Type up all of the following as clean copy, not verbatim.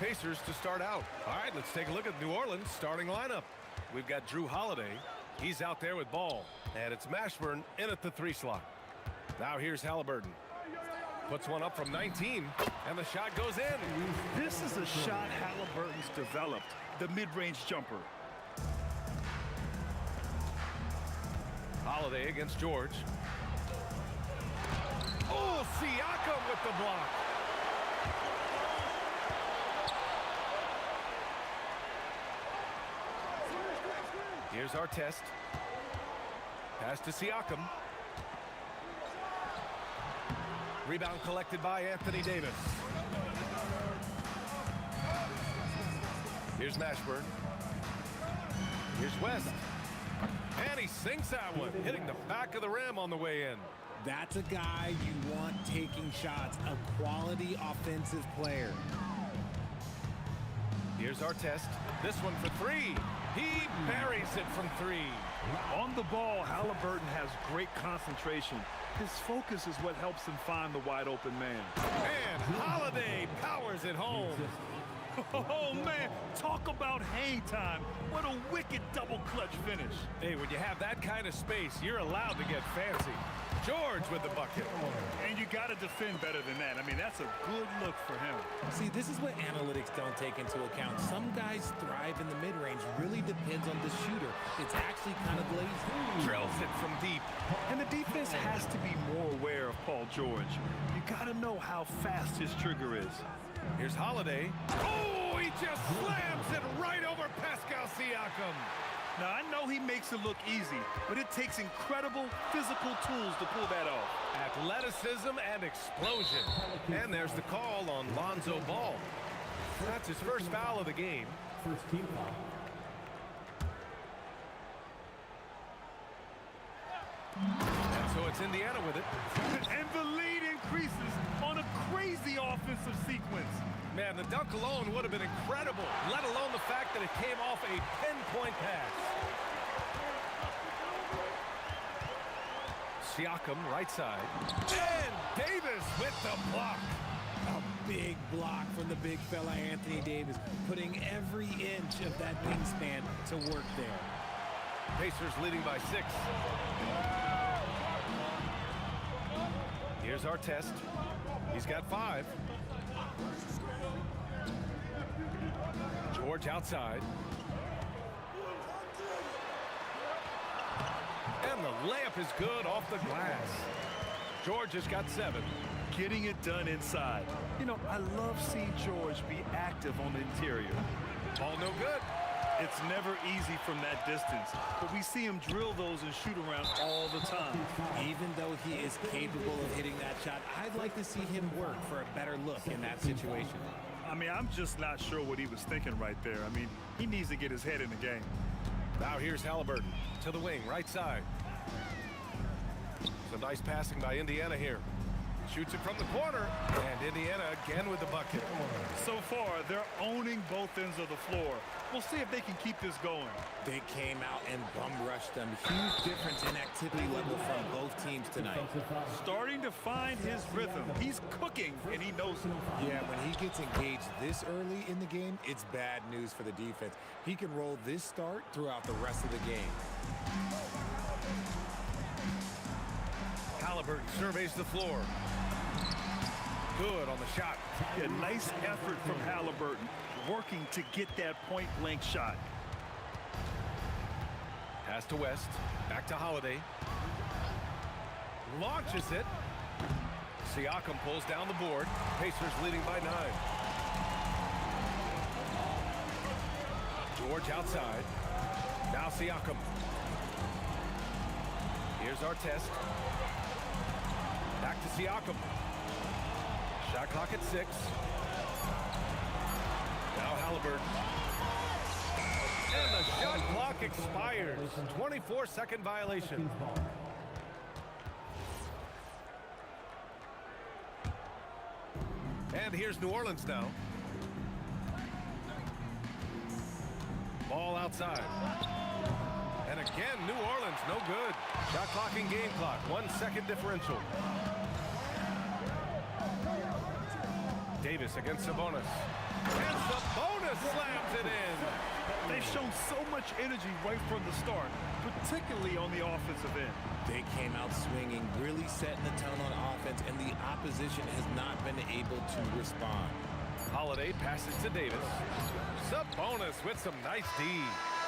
Pacers to start out. All right, let's take a look at New Orleans' starting lineup. We've got Drew Holiday. He's out there with ball. And it's Mashburn in at the 3 slot. Now here's Halliburton. Puts one up from 19, and the shot goes in. This is a shot Halliburton's developed, the mid-range jumper. Holiday against George. Oh, Siakam with the block. Here's our test. Pass to Siakam. Rebound collected by Anthony Davis. Here's Mashburn. Here's West. And he sinks that one, hitting the back of the rim on the way in. That's a guy you want taking shots, a quality offensive player. Here's our test. This one for 3. He buries it from 3. On the ball, Halliburton has great concentration. His focus is what helps him find the wide open man. And Holiday powers it home. Oh, man, talk about hang time. What a wicked double clutch finish. Hey, when you have that kind of space, you're allowed to get fancy. George with the bucket. And you got to defend better than that. I mean, that's a good look for him. See, this is what analytics don't take into account. Some guys thrive in the mid-range. Really depends on the shooter. It's actually kind of lazy. Drills it from deep. And the defense has to be more aware of Paul George. You got to know how fast his trigger is. Here's Holiday. Oh, he just slams it right over Pascal Siakam. Now, I know he makes it look easy, but it takes incredible physical tools to pull that off. Athleticism and explosion. And there's the call on Lonzo Ball. That's his first foul of the game. First team foul. And so it's Indiana with it. And the lead increases on a crazy offensive sequence. Man, the dunk alone would have been incredible, let alone the fact that it came off a pinpoint pass. Siakam, right side. And Davis with the block. A big block from the big fella Anthony Davis, putting every inch of that wingspan to work there. Pacers leading by 6. Here's our test. He's got 5. George outside. And the layup is good off the glass. George has got 7. Getting it done inside. You know, I love seeing George be active on the interior. Ball no good. It's never easy from that distance, but we see him drill those and shoot around all the time. Even though he is capable of hitting that shot, I'd like to see him work for a better look in that situation. I mean, I'm just not sure what he was thinking right there. I mean, he needs to get his head in the game. Now here's Halliburton to the wing, right side. Some nice passing by Indiana here. Shoots it from the corner, and Indiana again with the bucket. So far, they're owning both ends of the floor. We'll see if they can keep this going. They came out and bum rushed them. Huge difference in activity level from both teams tonight. Starting to find his rhythm. He's cooking, and he knows it. Yeah, when he gets engaged this early in the game, it's bad news for the defense. He can roll this start throughout the rest of the game. Halliburton surveys the floor. Good on the shot. A nice effort from Halliburton, working to get that point-blank shot. Pass to West. Back to Holiday. Launches it. Siakam pulls down the board. Pacers leading by 9. George outside. Now Siakam. Here's our test. Back to Siakam. Shot clock at 6. Now Halliburton. And the shot clock expires. 24-second violation. And here's New Orleans now. Ball outside. And again, New Orleans, no good. Shot clock and game clock, 1 second differential. Davis against Sabonis. And Sabonis slams it in. They've shown so much energy right from the start, particularly on the offensive end. They came out swinging, really setting the tone on offense, and the opposition has not been able to respond. Holiday passes to Davis. Sabonis with some nice D.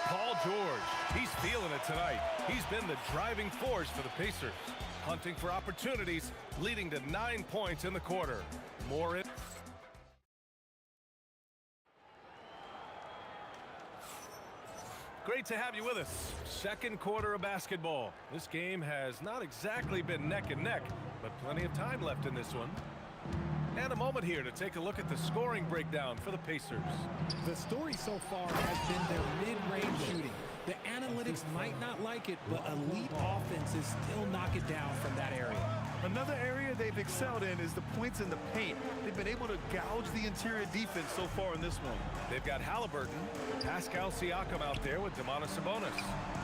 Paul George, he's feeling it tonight. He's been the driving force for the Pacers. Hunting for opportunities, leading to 9 points in the quarter. More in. Great to have you with us. Second quarter of basketball. This game has not exactly been neck and neck, but plenty of time left in this one. And a moment here to take a look at the scoring breakdown for the Pacers. The story so far has been their mid-range shooting. The analytics might not like it, but elite offenses still knock it down from that area. Another area they've excelled in is the points in the paint. They've been able to gouge the interior defense so far in this one. They've got Halliburton, Pascal Siakam out there with Domantas Sabonis.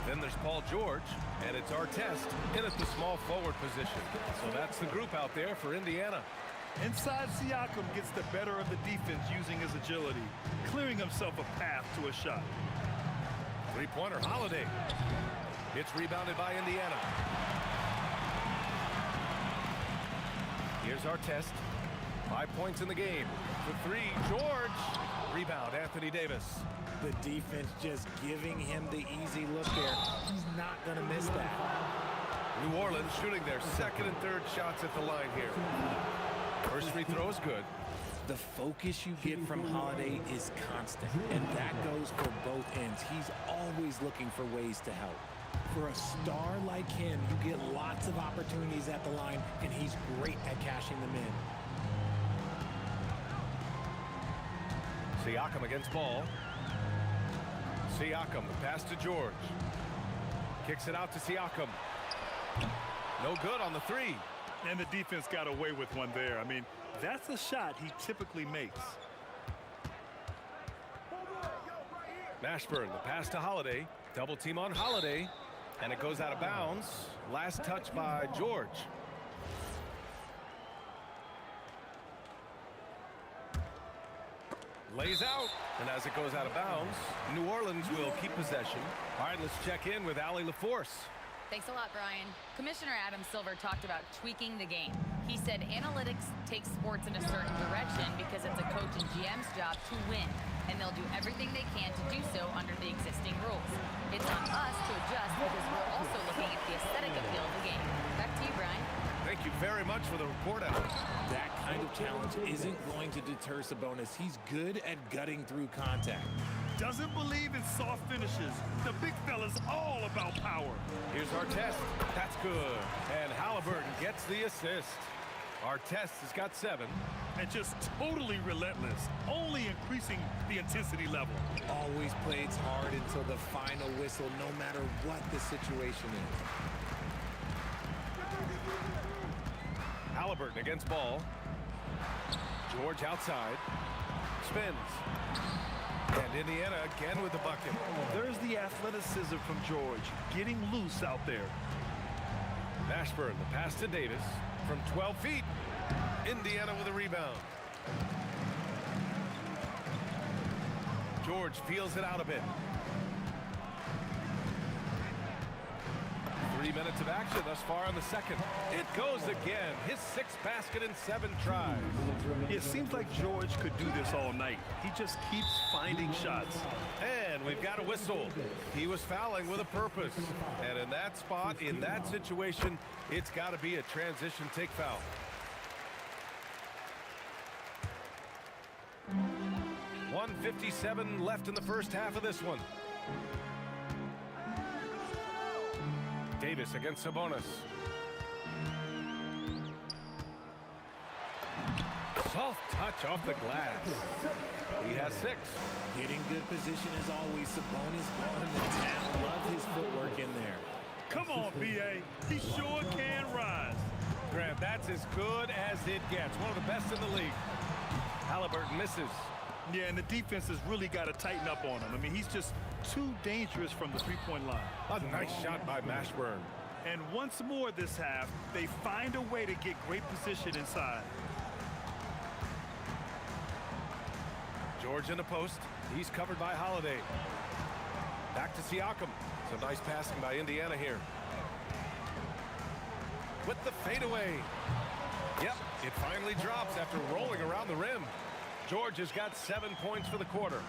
Then there's Paul George, and it's Artest in at the small forward position. So that's the group out there for Indiana. Inside, Siakam gets the better of the defense using his agility, clearing himself a path to a shot. Three-pointer Holiday. It's rebounded by Indiana. Here's Artest. 5 points in the game. For three, George. Rebound, Anthony Davis. The defense just giving him the easy look there. He's not going to miss that. New Orleans shooting their second and third shots at the line here. First free throw is good. The focus you get from Holiday is constant, and that goes for both ends. He's always looking for ways to help. For a star like him, you get lots of opportunities at the line, and he's great at cashing them in. Siakam against ball. Siakam, the pass to George. Kicks it out to Siakam. No good on the three. And the defense got away with one there. I mean, that's a shot he typically makes. Mashburn, the pass to Holiday. Double team on Holiday. And it goes out of bounds. Last touch by George. Lays out. And as it goes out of bounds, New Orleans will keep possession. All right, let's check in with Allie LaForce. Thanks a lot, Brian. Commissioner Adam Silver talked about tweaking the game. He said analytics take sports in a certain direction because it's a coach and GM's job to win, and they'll do everything they can to do so under the existing rules. It's on us to adjust because we're also looking at the aesthetic appeal of the game. Back to you, Brian. Thank you very much for the report, Allie. That kind of challenge isn't going to deter Sabonis. He's good at gutting through contact. Doesn't believe in soft finishes. The big fella's all about power. Here's Artest. That's good. And Halliburton gets the assist. Artest has got 7. And just totally relentless, only increasing the intensity level. Always plays hard until the final whistle, no matter what the situation is. Halliburton against ball. George outside. Spins. And Indiana again with the bucket. There's the athleticism from George, getting loose out there. Mashburn, the pass to Davis from 12 feet. Indiana with a rebound. George feels it out a bit. 3 minutes of action thus far in the second. It goes again. His 6th basket in 7 tries. It seems like George could do this all night. He just keeps finding shots. And we've got a whistle. He was fouling with a purpose. And in that spot, in that situation, it's got to be a transition take foul. .157 left in the first half of this one. Davis against Sabonis. Soft touch off the glass. He has 6. Getting good position as always. Sabonis on the town. Love his footwork in there. Come on, B.A. He sure can rise. Grant, that's as good as it gets. One of the best in the league. Halliburton misses. Yeah, and the defense has really got to tighten up on him. I mean, he's just too dangerous from the three-point line. A nice shot by Mashburn. And once more this half, they find a way to get great position inside. George in the post. He's covered by Holiday. Back to Siakam. So nice passing by Indiana here. With the fadeaway. Yep, it finally drops after rolling around the rim. George has got 7 points for the quarter.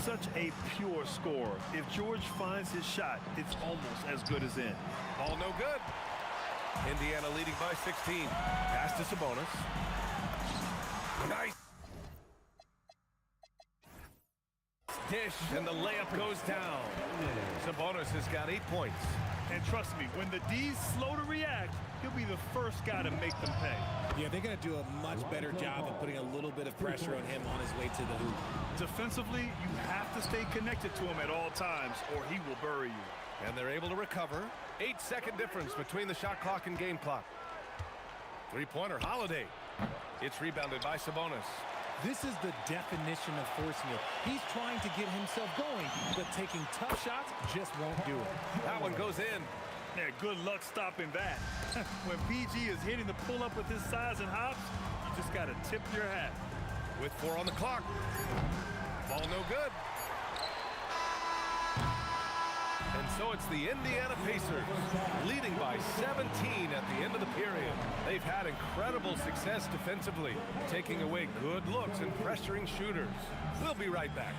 Such a pure score. If George finds his shot, it's almost as good as in. Ball no good. Indiana leading by 16. Pass to Sabonis. Nice. Dish, and the layup goes down. Sabonis has got 8 points. And trust me, when the D's slow to react, he'll be the first guy to make them pay. Yeah, they're going to do a much better job of putting a little bit of pressure on him on his way to the hoop. Defensively, you have to stay connected to him at all times, or he will bury you. And they're able to recover. 8-second difference between the shot clock and game clock. Three-pointer, Holiday. It's rebounded by Sabonis. This is the definition of forcing it. He's trying to get himself going, but taking tough shots just won't do it. That one goes in. Yeah, good luck stopping that. When PG is hitting the pull-up with his size and hops, you just got to tip your hat. With 4 on the clock. Ball no good. And so it's the Indiana Pacers leading by 17 at the end of the period. They've had incredible success defensively, taking away good looks and pressuring shooters. We'll be right back.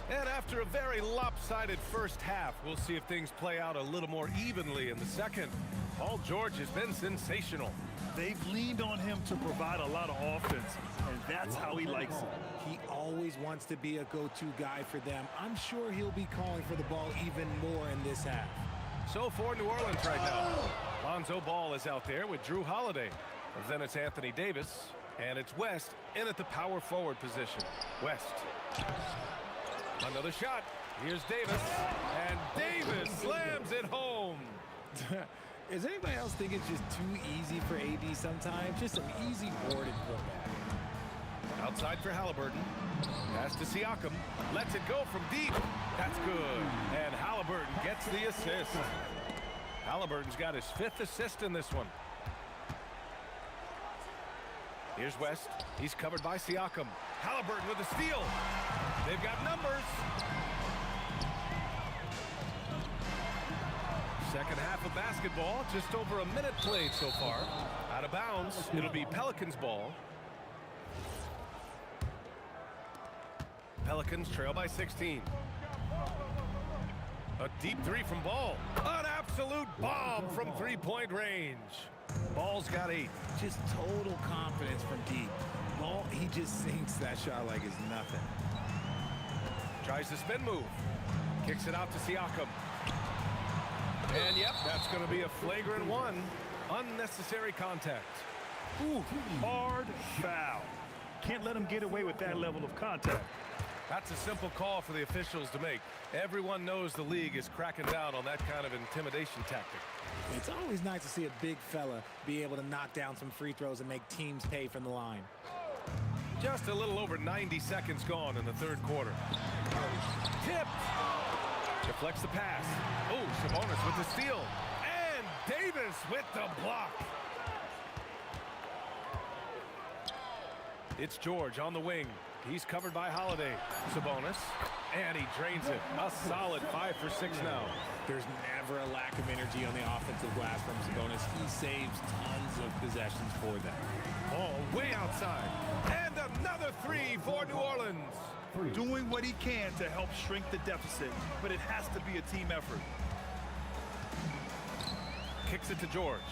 And after a very lopsided first half, we'll see if things play out a little more evenly in the second. Paul George has been sensational. They've leaned on him to provide a lot of offense, and that's how he likes it. He always wants to be a go-to guy for them. I'm sure he'll be calling for the ball even more in this half. So for New Orleans right now, Lonzo Ball is out there with Drew Holiday. And then it's Anthony Davis, and it's West in at the power forward position. West. Another shot. Here's Davis. And Davis slams it home. Is anybody else think it's just too easy for AD sometimes? Just an easy boarded putback. Outside for Halliburton. Pass to Siakam. Lets it go from deep. That's good. And Halliburton gets the assist. Halliburton's got his 5th assist in this one. Here's West. He's covered by Siakam. Halliburton with the steal. They've got numbers. Second half of basketball. Just over a minute played so far. Out of bounds. It'll be Pelicans ball. Pelicans trail by 16. A deep 3 from Ball. An absolute bomb from 3-point range. Ball's got 8. Just total confidence from deep. Ball, he just sinks that shot like it's nothing. Tries the spin move. Kicks it out to Siakam. And yep, that's going to be a flagrant 1. Unnecessary contact. Ooh, hard foul. Can't let him get away with that level of contact. That's a simple call for the officials to make. Everyone knows the league is cracking down on that kind of intimidation tactic. It's always nice to see a big fella be able to knock down some free throws and make teams pay from the line. Just a little over 90 seconds gone in the third quarter. Tipped. Deflects the pass. Oh, Sabonis with the steal. And Davis with the block. It's George on the wing. He's covered by Holiday. Sabonis. And he drains it. A solid 5 for 6 now. There's never a lack of energy on the offensive glass from Sabonis. He saves tons of possessions for them. Oh, way outside. And another 3 for New Orleans. Doing what he can to help shrink the deficit, but it has to be a team effort. Kicks it to George.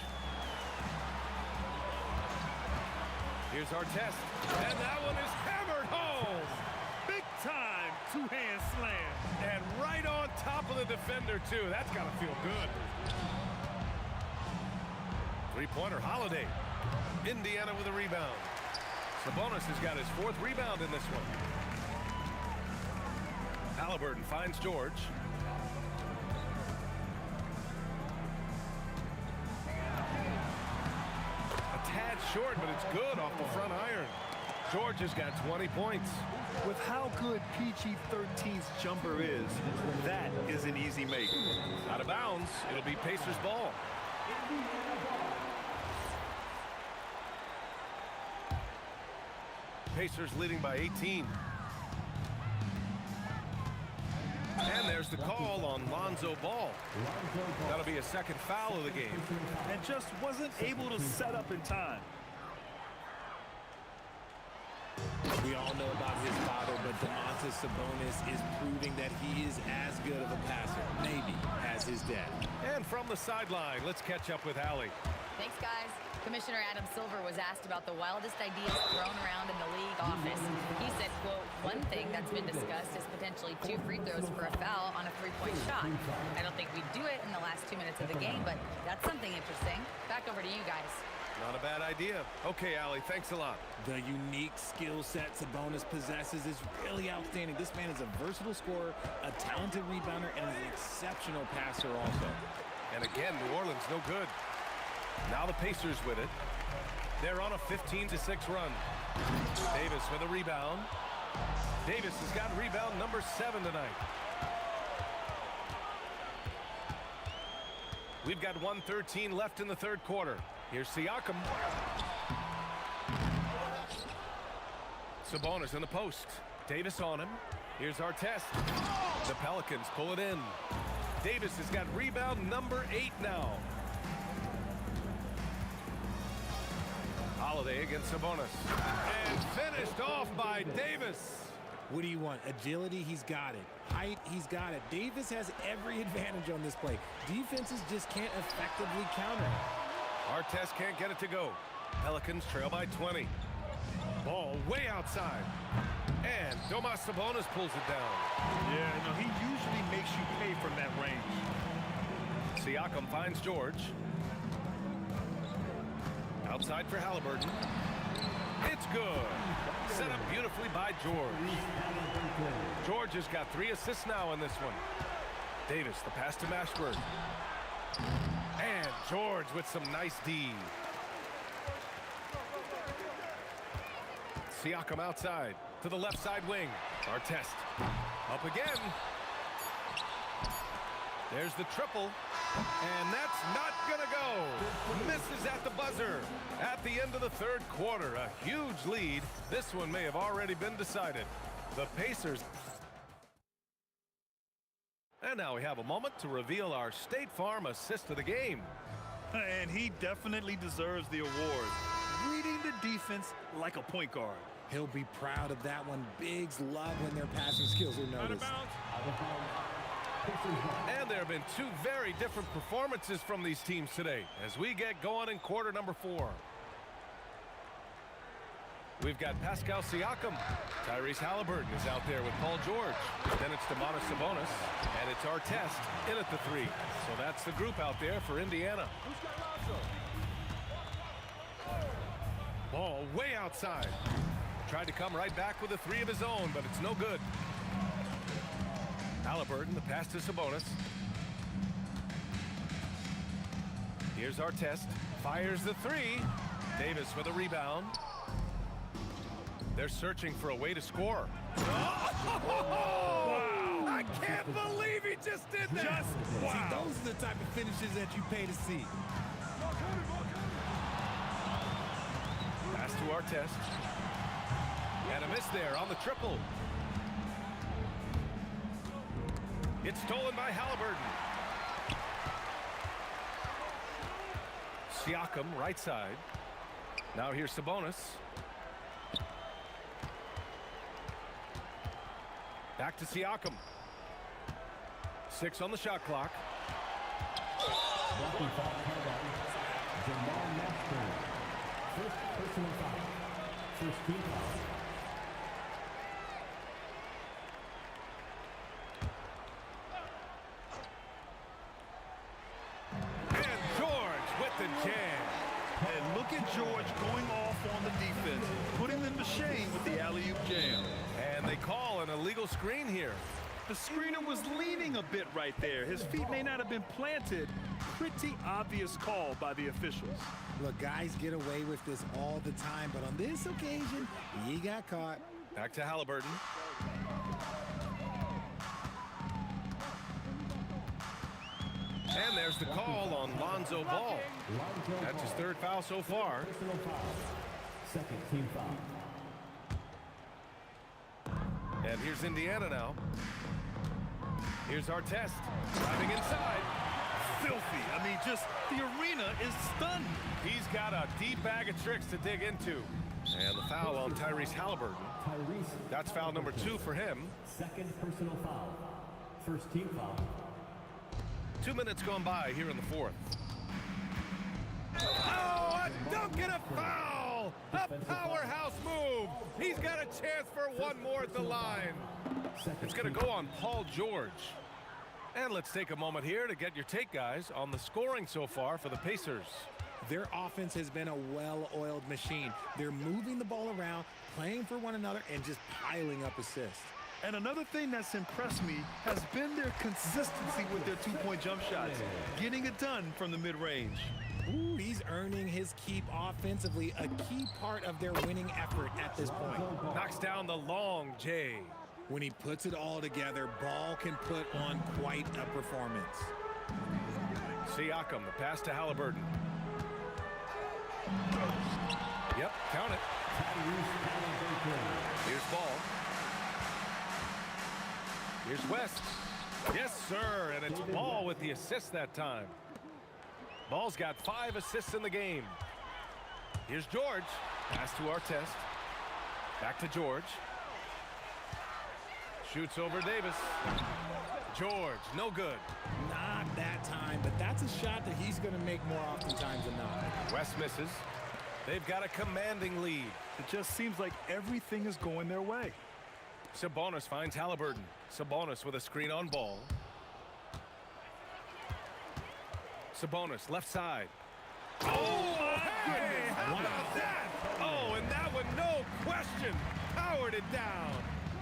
Here's Artest. And that one is hammered home. Big time two-hand slam. And right on top of the defender, too. That's got to feel good. Three-pointer, Holiday. Indiana with a rebound. Sabonis has got his 4th rebound in this one. Halliburton finds George. short, but it's good off the front iron. George has got 20 points. With how good PG-13's jumper is, that is an easy make. Out of bounds, it'll be Pacers ball. Pacers leading by 18. And there's the call on Lonzo Ball. That'll be a second foul of the game. And just wasn't able to set up in time. We all know about his father, but Domantas Sabonis is proving that he is as good of a passer, maybe, as his dad. And from the sideline, let's catch up with Allie. Thanks, guys. Commissioner Adam Silver was asked about the wildest ideas thrown around in the league office. He said, quote, one thing that's been discussed is potentially 2 free throws for a foul on a 3-point shot. I don't think we'd do it in the last 2 minutes of the game, but that's something interesting. Back over to you guys. Not a bad idea. Okay, Allie, thanks a lot. The unique skill set Sabonis possesses is really outstanding. This man is a versatile scorer, a talented rebounder, and an exceptional passer also. And again, New Orleans no good. Now the Pacers with it. They're on a 15-6 run. Davis with a rebound. Davis has got rebound number 7 tonight. We've got 1:13 left in the third quarter. Here's Siakam. Sabonis in the post. Davis on him. Here's Artest. The Pelicans pull it in. Davis has got rebound number 8 now. Holiday against Sabonis. And finished off by Davis. What do you want? Agility? He's got it. Height? He's got it. Davis has every advantage on this play. Defenses just can't effectively counter him. Artest can't get it to go. Pelicans trail by 20. Ball way outside. And Domas Sabonis pulls it down. Yeah, no, he usually makes you pay from that range. Siakam finds George. Outside for Halliburton. It's good. Set up beautifully by George. George has got 3 assists now in this one. Davis, the pass to Mashburn. And George with some nice D. Siakam outside to the left side wing. Artest up again. There's the triple. And that's not gonna go. Misses at the buzzer. At the end of the third quarter, a huge lead. This one may have already been decided. The Pacers. And now we have a moment to reveal our State Farm assist of the game. And he definitely deserves the award. Reading the defense like a point guard. He'll be proud of that one. Bigs love when their passing skills are noticed. And there have been 2 very different performances from these teams today as we get going in quarter number 4. We've got Pascal Siakam. Tyrese Halliburton is out there with Paul George. Then it's Domantas Sabonis. And it's Artest in at the 3. So that's the group out there for Indiana. Ball way outside. Tried to come right back with a 3 of his own, but it's no good. Halliburton, the pass to Sabonis. Here's Artest. Fires the 3. Davis with a rebound. They're searching for a way to score. Oh! I can't believe he just did that. Wow. See, those are the type of finishes that you pay to see. Pass to Artest. And a miss there on the triple. It's stolen by Halliburton. Siakam, right side. Now here's Sabonis. Back to Siakam. 6 on the shot clock. First personal foul. First team foul. The jam. And look at George going off on the defense, putting them to shame with the alley-oop jam. And they call an illegal screen here. The screener was leaning a bit right there. His feet may not have been planted. Pretty obvious call by the officials. Look, guys get away with this all the time, but on this occasion, he got caught. Back to Halliburton. And there's the call on Lonzo Ball. That's his third foul so far. Personal foul. Second team foul. And here's Indiana now. Here's our test. Driving inside. Filthy. I mean, just the arena is stunned. He's got a deep bag of tricks to dig into. And the foul on Tyrese Halliburton. Tyrese. That's foul number 2 for him. Second personal foul. First team foul. 2 minutes gone by here in the fourth. Oh, a dunk and a foul! A powerhouse move! He's got a chance for one more at the line. It's going to go on Paul George. And let's take a moment here to get your take, guys, on the scoring so far for the Pacers. Their offense has been a well-oiled machine. They're moving the ball around, playing for one another, and just piling up assists. And another thing that's impressed me has been their consistency with their two-point jump shots, getting it done from the mid-range. Ooh, he's earning his keep offensively, a key part of their winning effort at this point. Knocks down the long J. When he puts it all together, Ball can put on quite a performance. Siakam, the pass to Halliburton. Yep, count it. Here's Ball. Here's West. Yes, sir, and it's Ball with the assist that time. Ball's got 5 assists in the game. Here's George. Pass to Artest. Back to George. Shoots over Davis. George, no good. Not that time, but that's a shot that he's going to make more oftentimes than not. West misses. They've got a commanding lead. It just seems like everything is going their way. Sabonis finds Halliburton. Sabonis with a screen on Ball. Sabonis, left side. Oh, hey, how about that? Oh, and that one, no question, powered it down.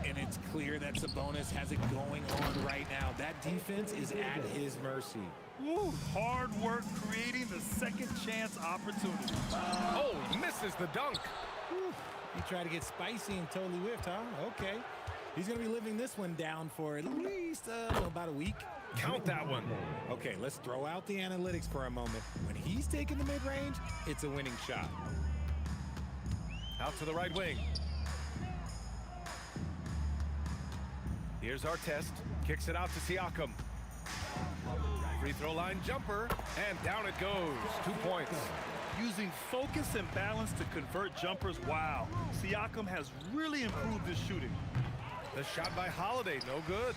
And it's clear that Sabonis has it going on right now. That defense is at his mercy. Woo, hard work creating the second chance opportunity. Oh, misses the dunk. Whew. He tried to get spicy and totally whiffed, huh? Okay. He's going to be living this one down for at least about a week. Count that one. Okay, let's throw out the analytics for a moment. When he's taking the mid-range, it's a winning shot. Out to the right wing. Here's Artest. Kicks it out to Siakam. Free throw line jumper, and down it goes. 2 points. Using focus and balance to convert jumpers, wow. Siakam has really improved his shooting. The shot by Holiday, no good.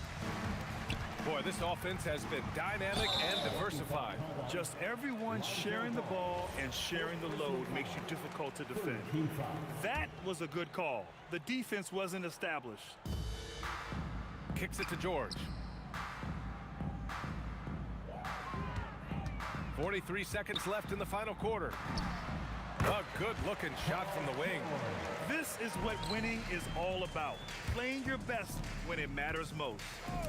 Boy, this offense has been dynamic and diversified. Just everyone sharing the ball and sharing the load makes you difficult to defend. That was a good call. The defense wasn't established. Kicks it to George. 43 seconds left in the final quarter. A good-looking shot from the wing. This is what winning is all about. Playing your best when it matters most.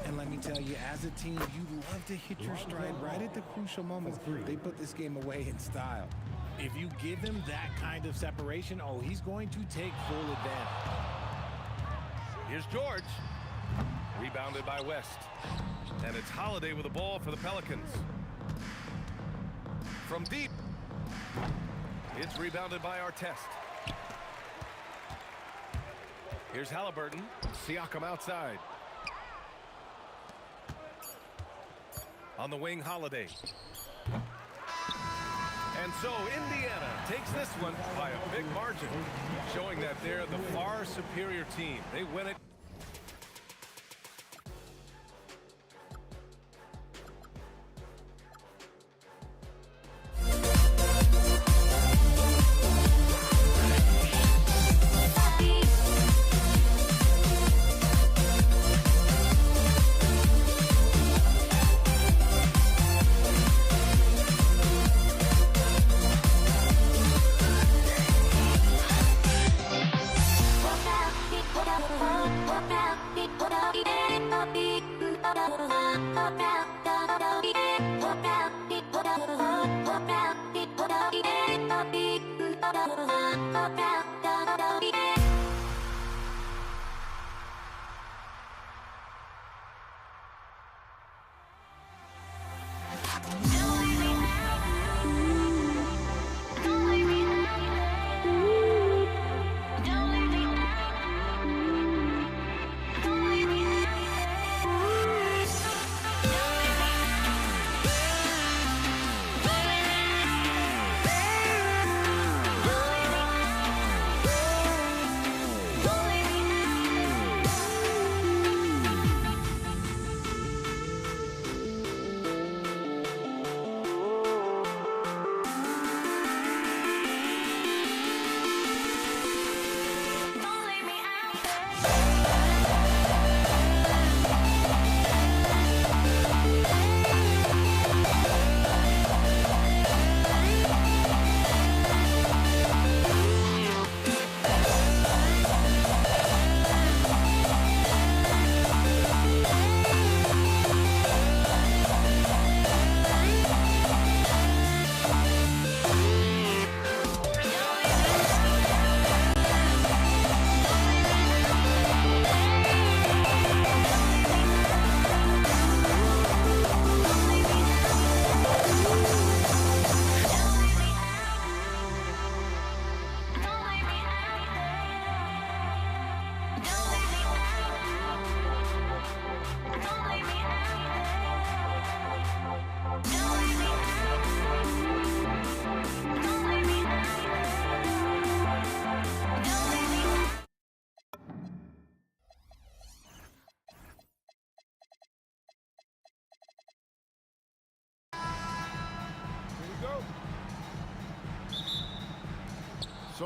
And let me tell you, as a team, you love to hit your stride right at the crucial moments. They put this game away in style. If you give him that kind of separation, oh, he's going to take full advantage. Here's George. Rebounded by West. And it's Holiday with the ball for the Pelicans. From deep. It's rebounded by Artest. Here's Halliburton. Siakam outside. On the wing, Holiday. And so Indiana takes this one by a big margin, showing that they're the far superior team. They win it. What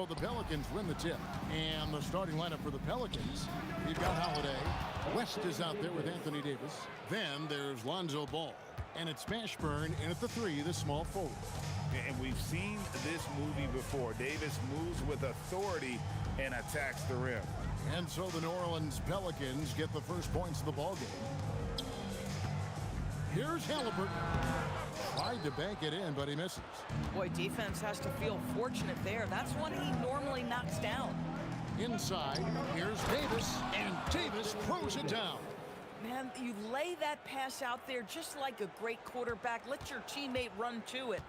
So the Pelicans win the tip. And the starting lineup for the Pelicans, we've got Holiday. West is out there with Anthony Davis. Then there's Lonzo Ball. And it's Mashburn in at the 3, the small forward. And we've seen this movie before. Davis moves with authority and attacks the rim. And so the New Orleans Pelicans get the first points of the ballgame. Here's Halliburton. Tried to bank it in, but he misses. Boy, defense has to feel fortunate there. That's one he normally knocks down. Inside, here's Davis, and Davis throws it down. Man, you lay that pass out there just like a great quarterback. Let your teammate run to it.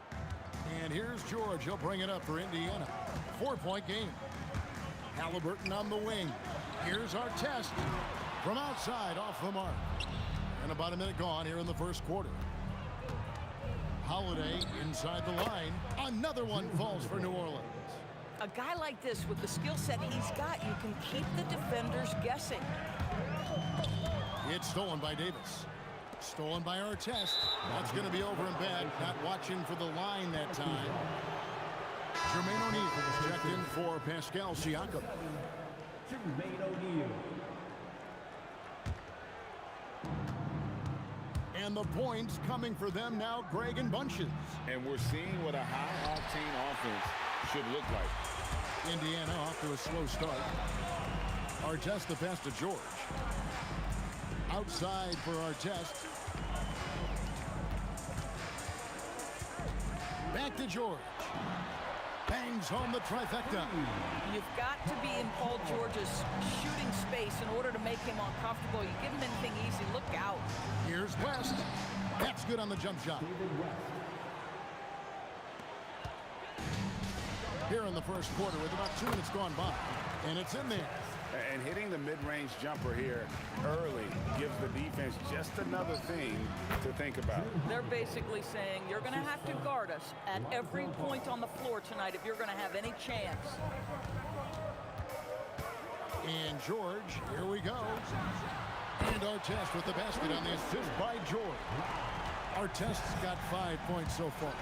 And here's George. He'll bring it up for Indiana. 4-point game. Halliburton on the wing. Here's our test. From outside, off the mark. And about a minute gone here in the first quarter. Holiday inside the line. Another one falls for New Orleans. A guy like this, with the skill set he's got, you can keep the defenders guessing. It's stolen by Davis. Stolen by Artest. That's going to be over and bad. Not watching for the line that time. Jermaine O'Neal checked in for Pascal Siakam. Jermaine O'Neal. And the points coming for them now, Greg and Bunches. And we're seeing what a high-octane offense should look like. Indiana off to a slow start. Artest the pass to George. Outside for Artest. Back to George. Bangs home the trifecta. You've got to be in Paul George's shooting space in order to make him uncomfortable. You give him anything easy, look out. Here's West. That's good on the jump shot. Here in the first quarter with about 2 minutes gone by. And it's in there. And hitting the mid-range jumper here early gives the defense just another thing to think about. They're basically saying you're going to have to guard us at every point on the floor tonight if you're going to have any chance. And George, here we go. And Artest with the basket on the assist by George. Artest's got 5 points so far.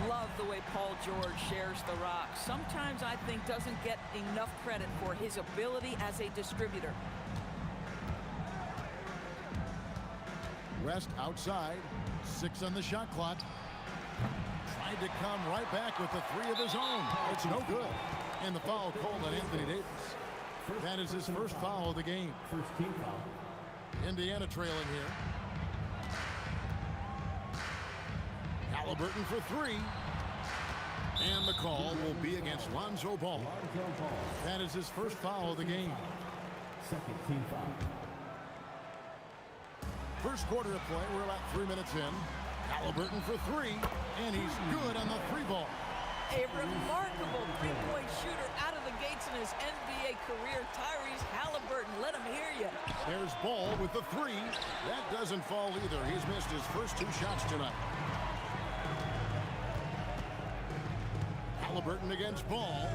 Love the way Paul George shares the rock. Sometimes I think doesn't get enough credit for his ability as a distributor. West outside. 6 on the shot clock. Tried to come right back with the 3 of his own. It's no good. And the foul called on Anthony Davis. That is his first foul of the game. First team foul. Indiana trailing here. Halliburton for 3. And the call will be against Lonzo Ball. That is his first foul of the game. Second team foul. First quarter of play, we're about 3 minutes in. Halliburton for 3, and he's good on the 3 ball. A remarkable three-point shooter out of the gates in his NBA career. Tyrese Halliburton, let him hear you. There's Ball with the 3. That doesn't fall either. He's missed his first 2 shots tonight. Halliburton against Ball.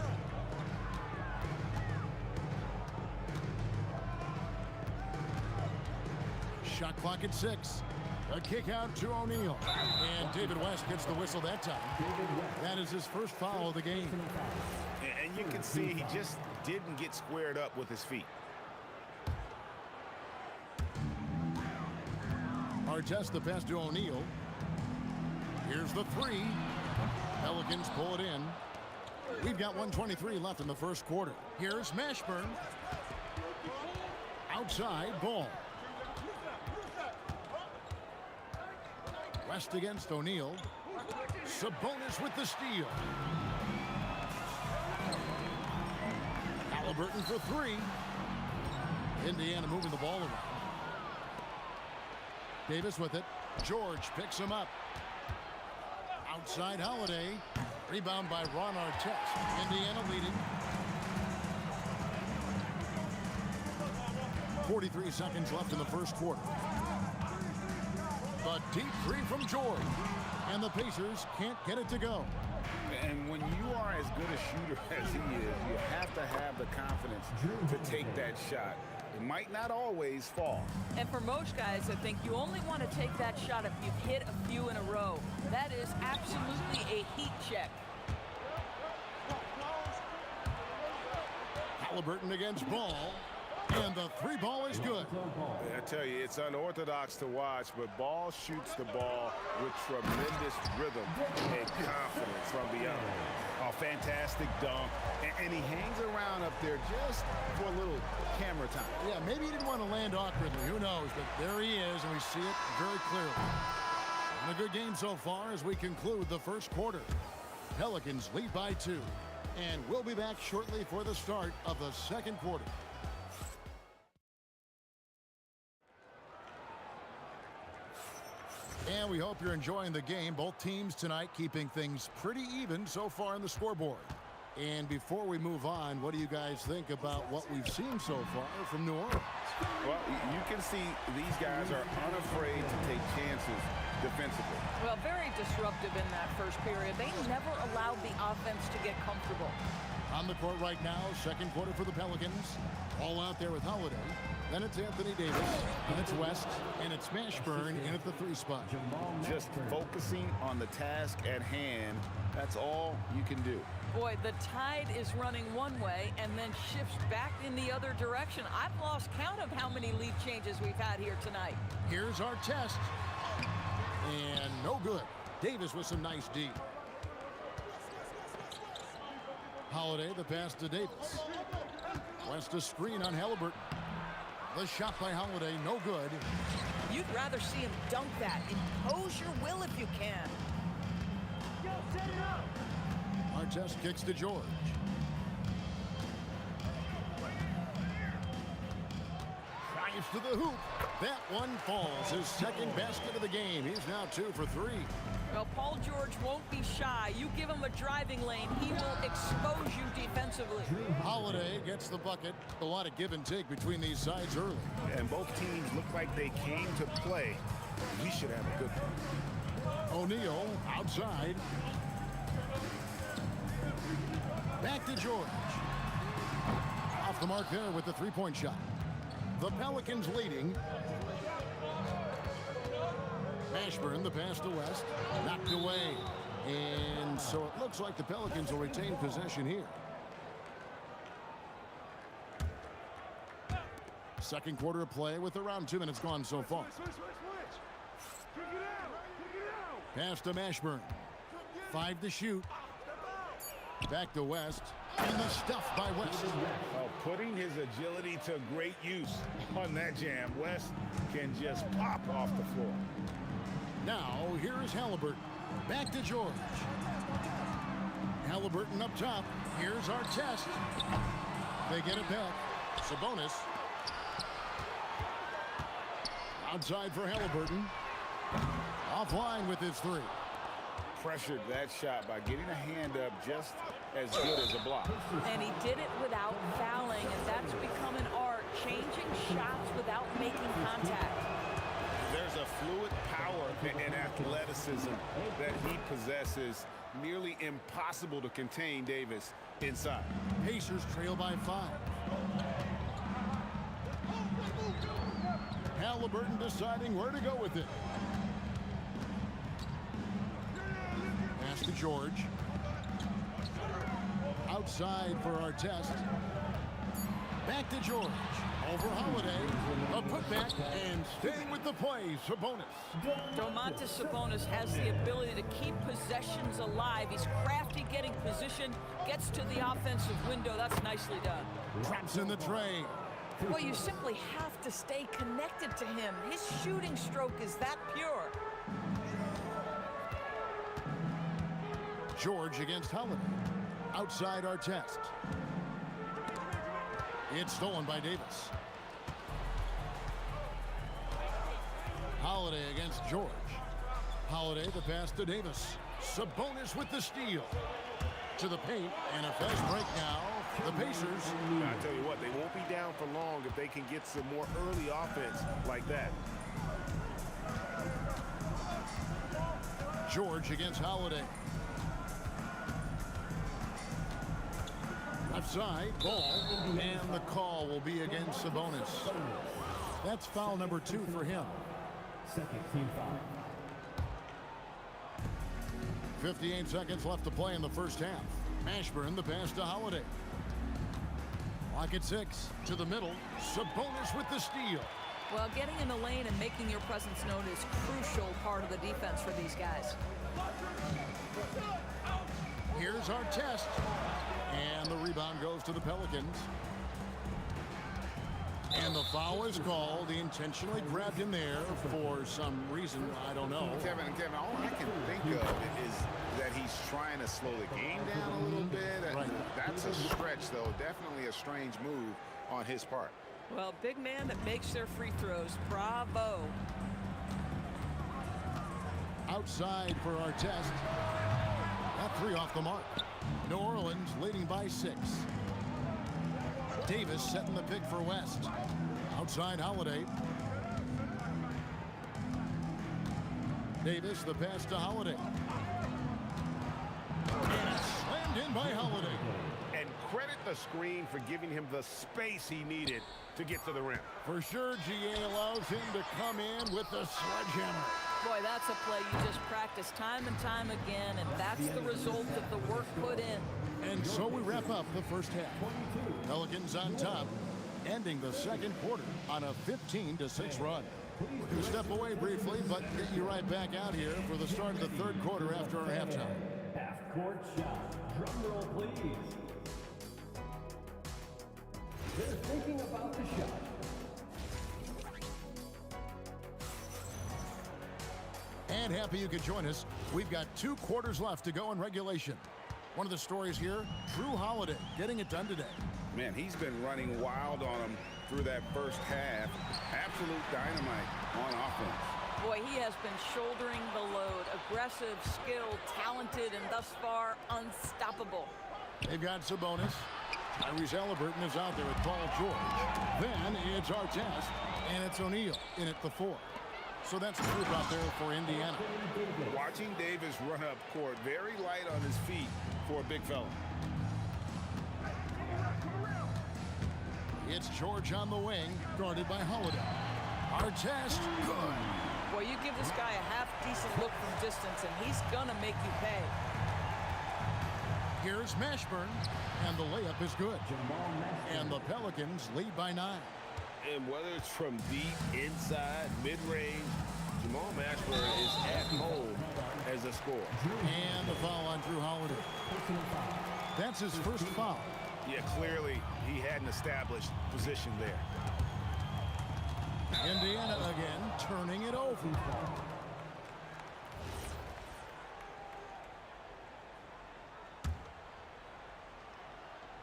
Shot clock at 6. A kick out to O'Neal. And David West gets the whistle that time. That is his first foul of the game. And you can see he just didn't get squared up with his feet. Artest the pass to O'Neal. Here's the 3. Pelicans pull it in. We've got 1:23 left in the first quarter. Here's Mashburn. Outside, Ball. West against O'Neal. Sabonis with the steal. Halliburton for 3. Indiana moving the ball around. Davis with it. George picks him up. Outside Holiday. Rebound by Ron Artest. Indiana leading. 43 seconds left in the first quarter. The deep 3 from George. And the Pacers can't get it to go. And when you are as good a shooter as he is, you have to have the confidence to take that shot. It might not always fall. And for most guys, I think you only want to take that shot if you've hit a few in a row. That is absolutely a heat check. Halliburton against Ball. And the three ball is good. I tell you, it's unorthodox to watch, but Ball shoots the ball with tremendous rhythm and confidence from beyond. A fantastic dunk. And he hangs around up there just for a little camera time. Yeah, maybe he didn't want to land awkwardly. Who knows? But there he is, and we see it very clearly. And a good game so far as we conclude the first quarter. Pelicans lead by 2. And we'll be back shortly for the start of the second quarter. And we hope you're enjoying the game. Both teams tonight keeping things pretty even so far on the scoreboard. And before we move on, what do you guys think about what we've seen so far from New Orleans? Well, you can see these guys are unafraid to take chances defensively. Well, very disruptive in that first period. They never allowed the offense to get comfortable. On the court right now, second quarter for the Pelicans. All out there with Holiday. Then it's Anthony Davis, and it's West, and it's Mashburn in at the 3 spot. Just focusing on the task at hand, that's all you can do. Boy, the tide is running one way and then shifts back in the other direction. I've lost count of how many lead changes we've had here tonight. Here's our test. And no good. Davis with some nice D. Holiday, the pass to Davis. West a screen on Halliburton. The shot by Holiday, no good. You'd rather see him dunk that. Impose your will if you can. Artest kicks to George. Drives to the hoop. That one falls. His second basket of the game. He's now 2 for 3. Well, Paul George won't be shy. You give him a driving lane, he will expose you defensively. Holiday gets the bucket. A lot of give and take between these sides early. And both teams look like they came to play. We should have a good one. O'Neal outside. Back to George. Off the mark there with the three-point shot. The Pelicans leading. Mashburn, the pass to West. Knocked away. And so it looks like the Pelicans will retain possession here. Second quarter of play with around 2 minutes gone so far. Pass to Mashburn. 5 to shoot. Back to West. And the stuff by West. Putting his agility to great use on that jam. West can just pop off the floor. Now, here is Halliburton. Back to George. Halliburton up top. Here's our test. They get it back. Sabonis. Outside for Halliburton. Offline with his 3. Pressured that shot by getting a hand up just as good as a block. And he did it without fouling, and that's become an art, changing shots without making contact. There's a fluid power and athleticism that he possesses. Nearly impossible to contain Davis inside. Pacers trail by 5. Halliburton deciding where to go with it. Pass to George. Outside for our test. Back to George. Over Holiday. A putback and staying with the play. Sabonis. Domantas Sabonis has the ability to keep possessions alive. He's crafty getting position, gets to the offensive window. That's nicely done. Traps in the tray. Well, you simply have to stay connected to him. His shooting stroke is that pure. George against Holiday. Outside our test. It's stolen by Davis. Holiday against George. Holiday the pass to Davis. Sabonis with the steal. To the paint and a fast break now. The Pacers. I tell you what, they won't be down for long if they can get some more early offense like that. George against Holiday. Left side, Ball, and the call will be against Sabonis. That's foul number 2 for him. Second team foul. 58 seconds left to play in the first half. Mashburn the pass to Holiday. Clock at 6. To the middle. Sabonis with the steal. Well, getting in the lane and making your presence known is a crucial part of the defense for these guys. Here's our test. And the rebound goes to the Pelicans. And the foul is called. He intentionally grabbed him there for some reason. I don't know. Kevin, all I can think of is that he's trying to slow the game down a little bit. Right. That's a stretch, though. Definitely a strange move on his part. Well, big man that makes their free throws. Bravo. Outside for our test. That 3 off the mark. New Orleans leading by 6. Davis setting the pick for West. Outside Holiday. Davis, the pass to Holiday. And slammed in by Holiday. And credit the screen for giving him the space he needed to get to the rim. For sure, GA allows him to come in with the sledgehammer. Boy, that's a play you just practice time and time again, and that's the result of the work put in. And so we wrap up the first half. Pelicans on top, ending the second quarter on a 15-6 run. We're going to step away briefly, but get you right back out here for the start of the third quarter after our halftime. Half-court shot. Drum roll, please. They're thinking about the shot. And happy you could join us. We've got 2 quarters left to go in regulation. One of the stories here, Drew Holiday getting it done today. Man, he's been running wild on him through that first half. Absolute dynamite on offense. Boy, he has been shouldering the load. Aggressive, skilled, talented, and thus far unstoppable. They've got Sabonis. Tyrese Halliburton is out there with Paul George. Then it's Artest, and it's O'Neal in at the 4. So that's the group out there for Indiana. Watching Davis run up court, very light on his feet for a big fella. It's George on the wing, guarded by Holiday. Artest, good. Boy, you give this guy a half-decent look from distance, and he's gonna make you pay. Here's Mashburn, and the layup is good. And the Pelicans lead by 9. And whether it's from deep, inside, mid-range, Jamal Mashburn is at home as a scorer. And the foul on Drew Holiday. That's his first foul. Yeah, clearly he had an established position there. Indiana again, turning it over.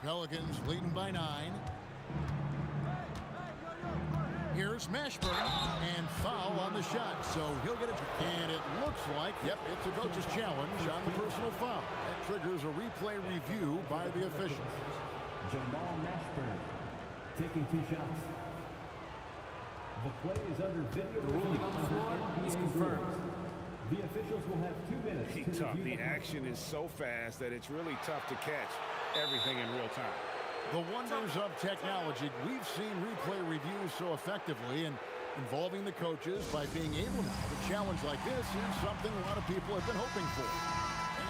Pelicans leading by 9. Here's Mashburn, and foul on the shot, so he'll get it. And it looks like, yep, it's a coach's challenge on the personal foul. That triggers a replay review by the officials. Jamal Mashburn taking 2 shots. The play is under video. The ruling on the floor is confirmed. The officials will have 2 minutes. He tough. The action is so fast that it's really tough to catch everything in real time. The wonders of technology. We've seen replay reviews so effectively, and involving the coaches by being able now to challenge like this is something a lot of people have been hoping for.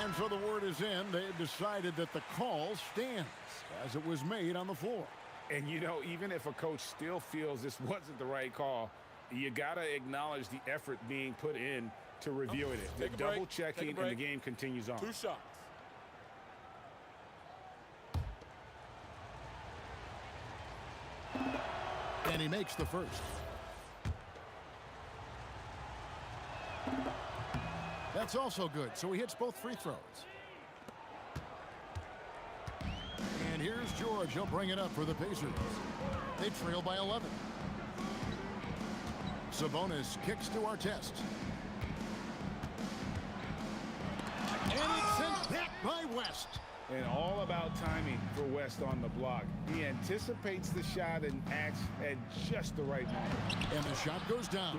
And so the word is in. They've decided that the call stands as it was made on the floor. And, you know, even if a coach still feels this wasn't the right call, you got to acknowledge the effort being put in to reviewing it. The double checking, and the game continues on. 2 shots. And he makes the first. That's also good, so he hits both free throws. And here's George. He'll bring it up for the Pacers. They trail by 11. Sabonis kicks to Artest. And it's sent back by West. And all about timing for West on the block. He anticipates the shot and acts at just the right moment. And the shot goes down.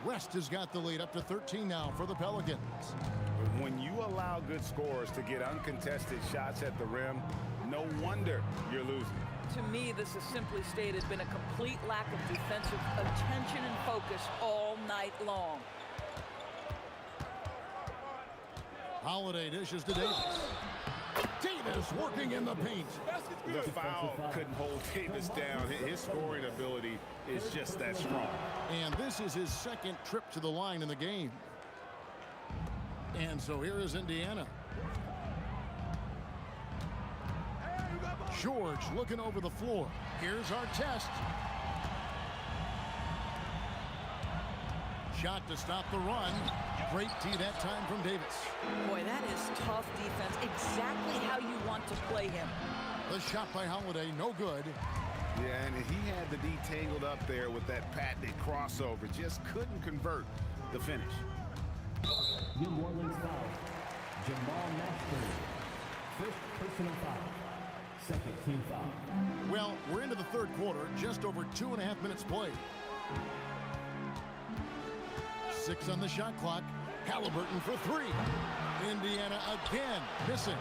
West has got the lead up to 13 now for the Pelicans. When you allow good scorers to get uncontested shots at the rim, no wonder you're losing. To me, this has simply stated been a complete lack of defensive attention and focus all night long. Holiday dishes to Davis. Davis working in the paint. The foul couldn't hold Davis down. His scoring ability is just that strong. And this is his second trip to the line in the game. And so here is Indiana. George looking over the floor. Here's our test. Shot to stop the run. Great tee that time from Davis. Boy, that is tough defense. Exactly how you want to play him. The shot by Holiday, no good. Yeah, and he had the D tangled up there with that patented crossover. Just couldn't convert the finish. New Orleans foul. Jamal Mashburn. First personal foul. Second team foul. Well, we're into the third quarter, just over 2.5 minutes played. 6 on the shot clock. Halliburton for 3. Indiana again missing.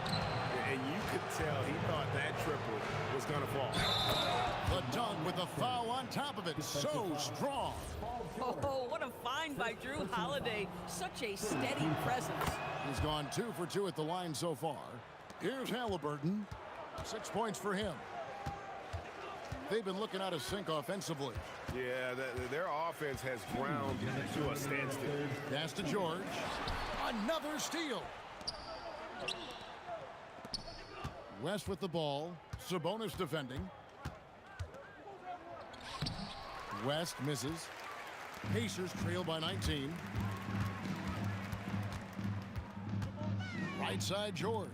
And you could tell he thought that triple was going to fall. The dunk with the foul on top of it. So strong. Oh, what a find by Drew Holiday. Such a steady presence. He's gone 2 for 2 at the line so far. Here's Halliburton. 6 points for him. They've been looking out of sync offensively. Yeah, their offense has ground to a standstill. Pass to George. Another steal. West with the ball. Sabonis defending. West misses. Pacers trail by 19. Right side George.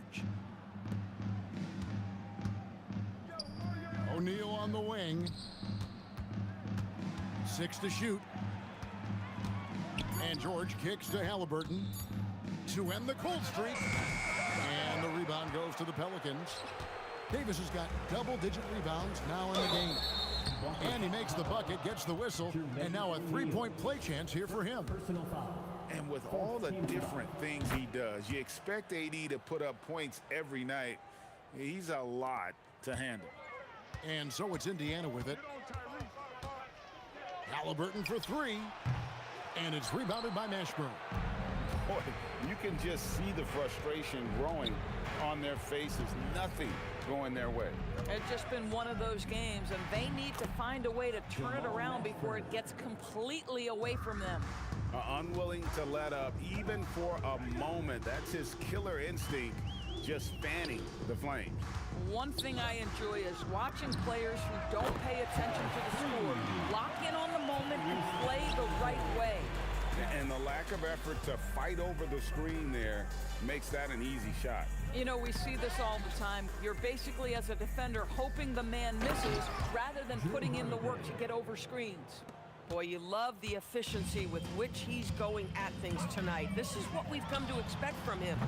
O'Neal on the wing. 6 to shoot. And George kicks to Halliburton to end the cold streak. And the rebound goes to the Pelicans. Davis has got double-digit rebounds now in the game. And he makes the bucket, gets the whistle, and now a 3-point play chance here for him. And with all the different things he does, you expect AD to put up points every night. He's a lot to handle. And so it's Indiana with it. Halliburton for 3. And it's rebounded by Mashburn. Boy, you can just see the frustration growing on their faces. Nothing going their way. It's just been one of those games, and they need to find a way to turn it around before it gets completely away from them. Unwilling to let up, even for a moment. That's his killer instinct, just fanning the flames. One thing I enjoy is watching players who don't pay attention to the score lock in on the moment and play the right way. And the lack of effort to fight over the screen there makes that an easy shot. You know, we see this all the time. You're basically, as a defender, hoping the man misses rather than putting in the work to get over screens. Boy, you love the efficiency with which he's going at things tonight. This is what we've come to expect from him.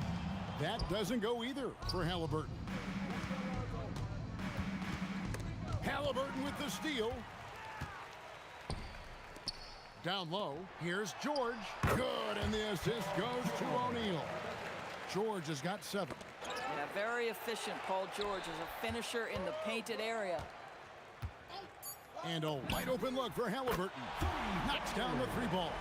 That doesn't go either for Halliburton. Halliburton with the steal. Down low, here's George. Good, and the assist goes to O'Neal. George has got 7. Yeah, very efficient, Paul George, as a finisher in the painted area. And a wide open look for Halliburton. Knocks down the 3-ball.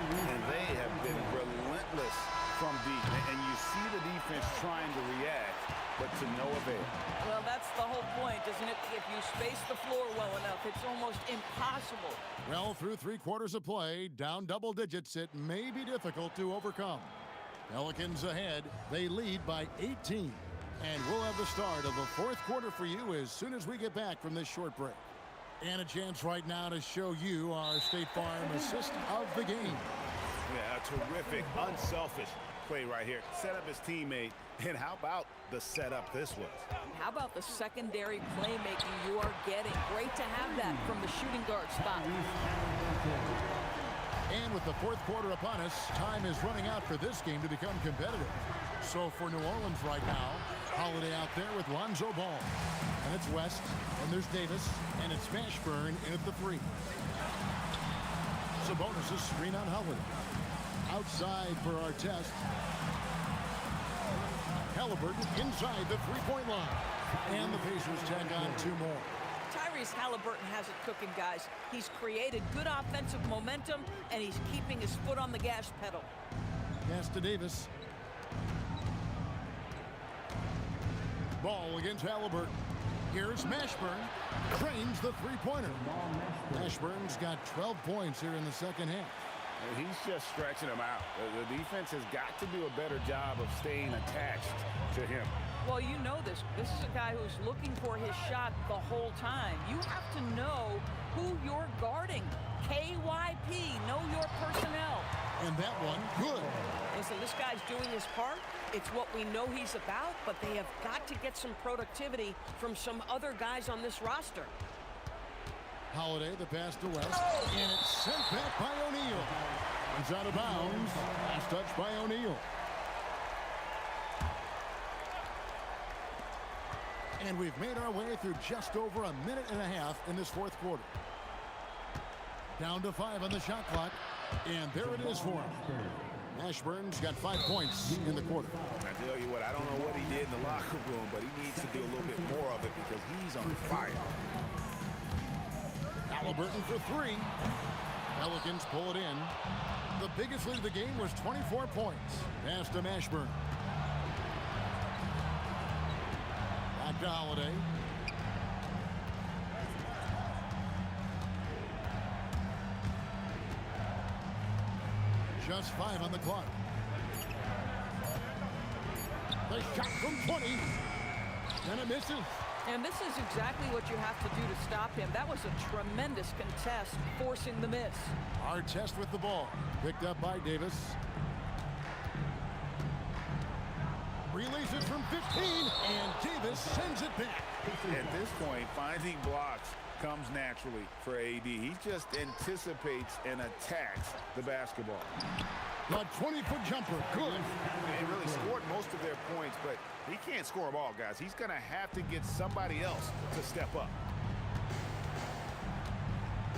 And they have been relentless from deep. And you see the defense trying to react, but to no avail. Well, that's the whole point, isn't it? If you space the floor well enough, it's almost impossible. Well, through 3 quarters of play, down double digits, it may be difficult to overcome. Pelicans ahead. They lead by 18. And we'll have the start of the 4th quarter for you as soon as we get back from this short break. And a chance right now to show you our State Farm assist of the game. Yeah, a terrific, unselfish play right here. Set up his teammate. And how about the setup this was? How about the secondary playmaking you are getting? Great to have that from the shooting guard spot. And with the 4th quarter upon us, time is running out for this game to become competitive. So for New Orleans right now, Holiday out there with Lonzo Ball. And it's West, and there's Davis, and it's Mashburn in at the 3. Sabonis' screen on Holiday. Outside for our test. Halliburton inside the 3-point line. And the Pacers tag on 2 more. Tyrese Halliburton has it cooking, guys. He's created good offensive momentum, and he's keeping his foot on the gas pedal. Pass to Davis. Ball against Halliburton. Here's Mashburn. Drains the three-pointer. Mashburn's got 12 points here in the second half. He's just stretching them out. The defense has got to do a better job of staying attached to him. Well, you know this. This is a guy who's looking for his shot the whole time. You have to know who you're guarding. KYP, know your personnel. And that one, good. Listen, this guy's doing his part. It's what we know he's about, but they have got to get some productivity from some other guys on this roster. Holiday, the pass to West, and it's sent back by O'Neal. It's out of bounds. Last touch by O'Neal. And we've made our way through just over a minute and a half in this fourth quarter. Down to 5 on the shot clock, and there it is for him. Mashburn's got 5 points in the quarter. I tell you what, I don't know what he did in the locker room, but he needs to do a little bit more of it because he's on fire. Halliburton for 3. Pelicans pull it in. The biggest lead of the game was 24 points. Pass to Mashburn. Back to Holiday. Just 5 on the clock. The shot from 20. And it misses. And this is exactly what you have to do to stop him. That was a tremendous contest, forcing the miss. Artest with the ball. Picked up by Davis. Releases from 15, and Davis sends it back. At this point, finding blocks comes naturally for AD. He just anticipates and attacks the basketball. The 20-foot jumper, good. They really scored most of their points, but he can't score them all, guys. He's going to have to get somebody else to step up.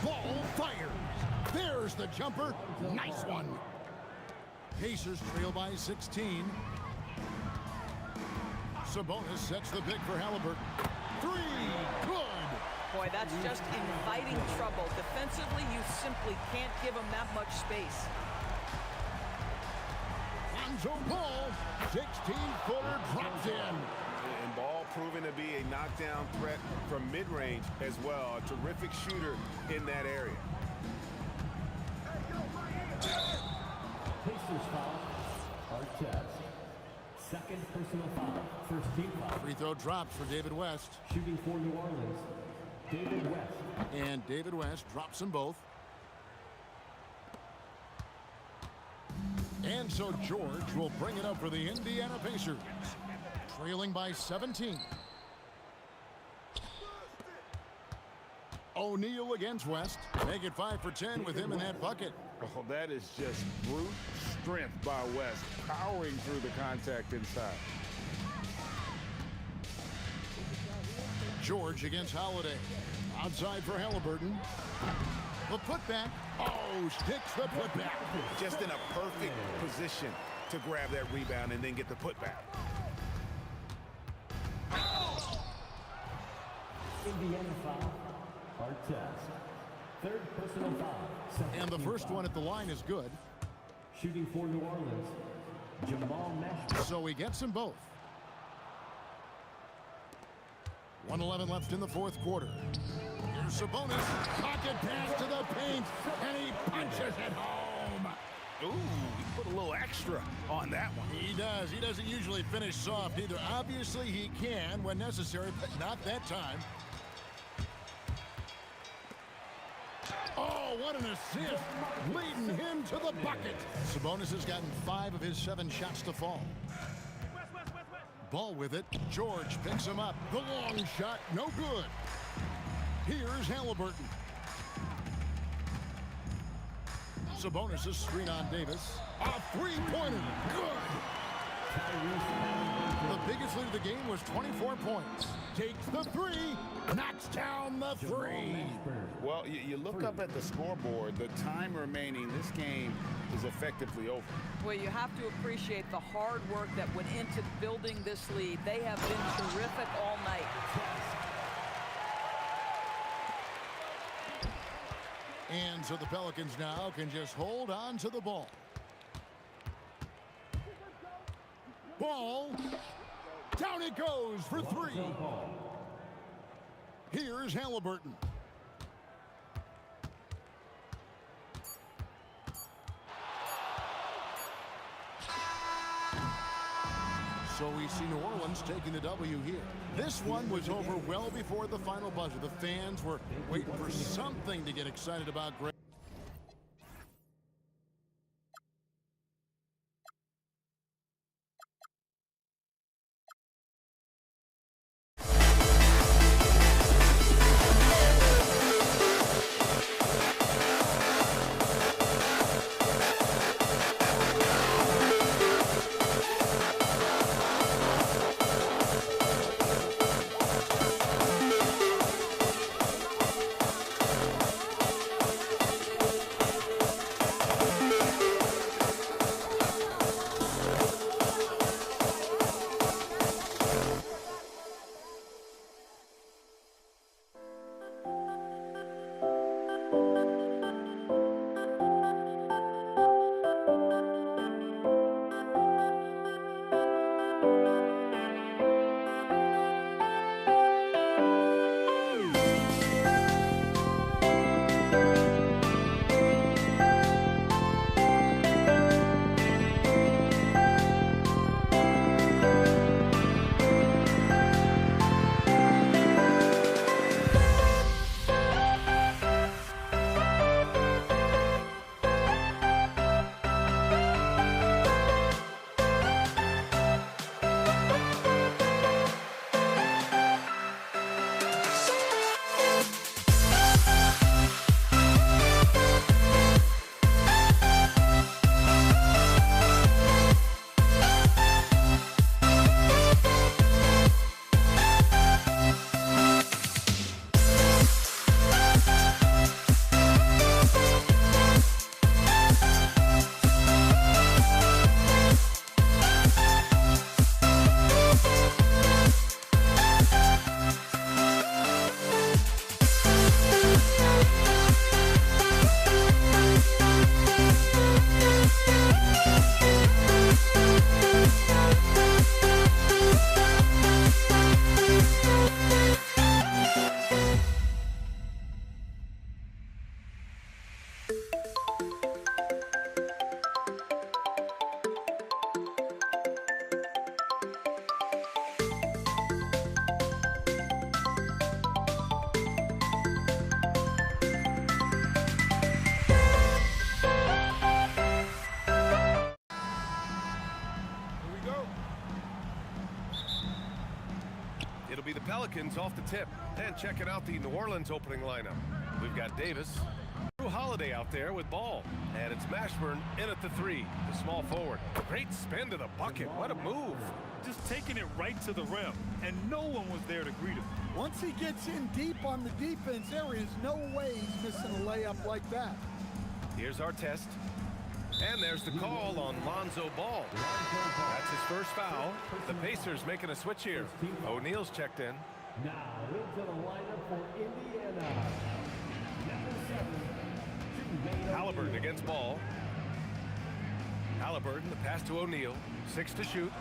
Ball fires. There's the jumper. Nice one. Pacers trail by 16. Sabonis sets the pick for Halliburton. 3, good. Boy, that's just inviting trouble. Defensively, you simply can't give him that much space. Lonzo Ball, 16-footer drops in. And Ball proving to be a knockdown threat from mid-range as well. A terrific shooter in that area. Pacers foul. Artest. Second personal foul. First team foul. Free throw drops for David West. Shooting for New Orleans, David West. And David West drops them both. And so George will bring it up for the Indiana Pacers. Trailing by 17. O'Neal against West. Make it 5 for 10 with him in that bucket. Oh, that is just brute strength by West, powering through the contact inside. George against Holiday. Outside for Halliburton. The putback. Oh, sticks the putback. Just in a perfect position to grab that rebound and then get the putback. Indiana foul. Artest. Third personal foul. And the first one at the line is good. Shooting for New Orleans, Jamal Mashburn. So he gets them both. 1:11 left in the fourth quarter. Here's Sabonis. Pocket pass to the paint, and he punches it home. Ooh, he put a little extra on that one. He does. He doesn't usually finish soft either. Obviously, he can when necessary, but not that time. Oh, what an assist, leading him to the bucket. Sabonis has gotten 5 of his 7 shots to fall. Ball with it. George picks him up. The long shot, no good. Here's Halliburton. Sabonis' screen on Davis. A three-pointer, good. The biggest lead of the game was 24 points. Takes the 3, knocks down the 3. Well, you look up at the scoreboard, the time remaining, this game is effectively over. Well, you have to appreciate the hard work that went into building this lead. They have been terrific all night. And so the Pelicans now can just hold on to the ball. Ball down Down it goes for three. Here's Halliburton. So we see New Orleans taking the W here. This one was over well before the final buzzer. The fans were waiting for something to get excited about. It'll be the Pelicans off the tip. And checking out the New Orleans opening lineup. We've got Davis. Drew Holiday out there with ball. And it's Mashburn in at the three, the small forward. Great spin to the bucket. What a move. Just taking it right to the rim, and no one was there to greet him. Once he gets in deep on the defense, there is no way he's missing a layup like that. Here's our test. And there's the call on Lonzo Ball. That's his first foul. The Pacers making a switch here. O'Neal's checked in. Now into the lineup for Indiana. Number 7, Halliburton against Ball. Halliburton, the pass to O'Neal. 6 to shoot.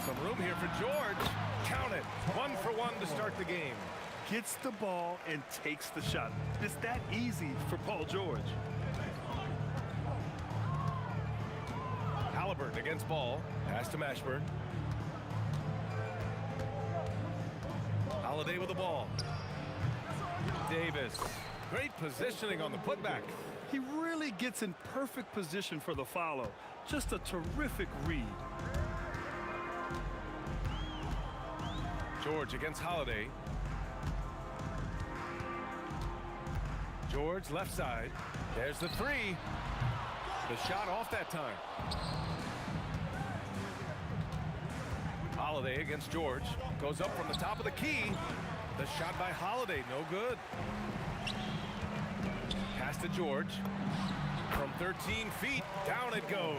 Some room here for George. Count it. 1 for 1 to start the game. Gets the ball and takes the shot. It's that easy for Paul George. Halliburton against Ball. Pass to Mashburn. Holiday with the ball. Davis. Great positioning on the putback. He really gets in perfect position for the follow. Just a terrific read. George against Holiday. George left side. There's the three. The shot off that time. Holiday against George. Goes up from the top of the key. The shot by Holiday, no good. Pass to George. From 13 feet, down it goes.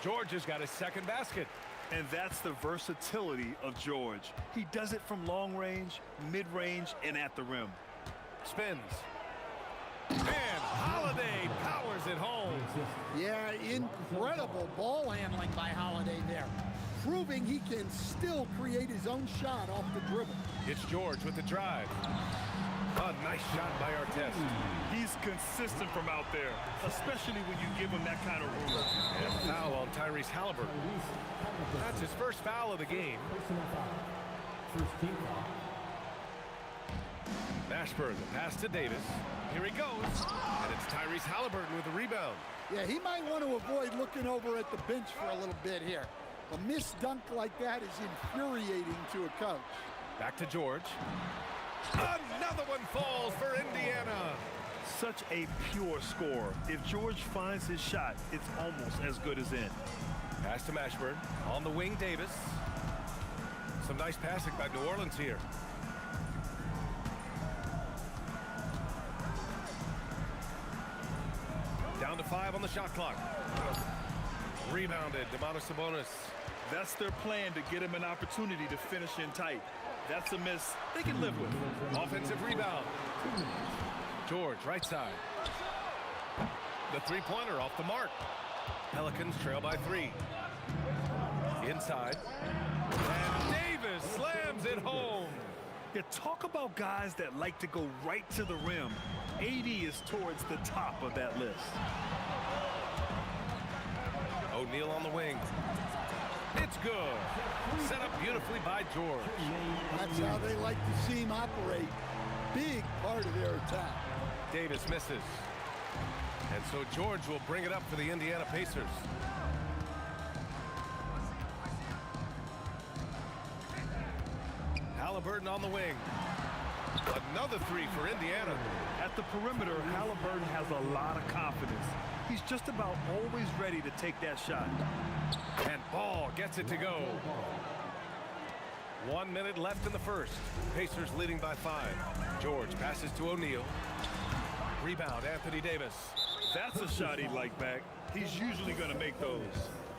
George has got his second basket. And that's the versatility of George. He does it from long range, mid-range, and at the rim. Spins. And Holiday powers it home. Yeah, incredible ball handling by Holiday there. proving he can still create his own shot off the dribble. It's George with the drive. A nice shot by Artest. He's consistent from out there, especially when you give him that kind of room. And a foul on Tyrese Halliburton. That's his first foul of the game. Personal foul. First team foul. Mashburn, the pass to Davis. Here he goes. And it's Tyrese Halliburton with the rebound. Yeah, he might want to avoid looking over at the bench for a little bit here. A missed dunk like that is infuriating to a coach. Back to George. Another one falls for Indiana. Such a pure score. If George finds his shot, it's almost as good as in. Pass to Mashburn. On the wing, Davis. Some nice passing by New Orleans here. Down to 5 on the shot clock. Rebounded, Domantas Sabonis. That's their plan, to get him an opportunity to finish in tight. That's a miss they can live with. Offensive rebound. George, right side. The three-pointer off the mark. Pelicans trail by 3. Inside. And Davis slams it home. Yeah, talk about guys that like to go right to the rim. AD is towards the top of that list. O'Neal on the wing. It's good. Set up beautifully by George. That's how they like to see him operate. Big part of their attack. Davis misses. And so George will bring it up for the Indiana Pacers. Halliburton on the wing. Another 3 for Indiana. At the perimeter, Halliburton has a lot of confidence. He's just about always ready to take that shot. And Ball gets it to go. 1 minute left in the first. Pacers leading by 5. George passes to O'Neal. Rebound, Anthony Davis. That's a shot he'd like back. He's usually going to make those.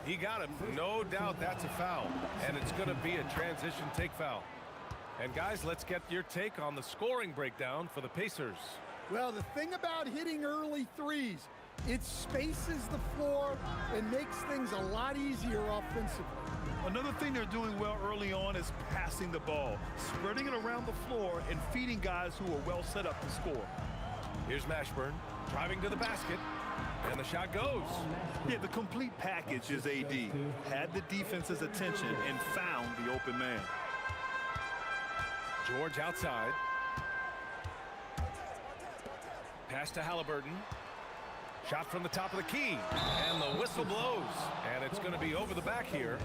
He got him. No doubt that's a foul. And it's going to be a transition take foul. And guys, let's get your take on the scoring breakdown for the Pacers. Well, the thing about hitting early threes, it spaces the floor and makes things a lot easier offensively. Another thing they're doing well early on is passing the ball, spreading it around the floor and feeding guys who are well set up to score. Here's Mashburn driving to the basket, and the shot goes. Yeah, the complete package is AD. Had the defense's attention and found the open man. George outside. Pass to Halliburton. Shot from the top of the key. And the whistle blows. And it's going to be over the back here.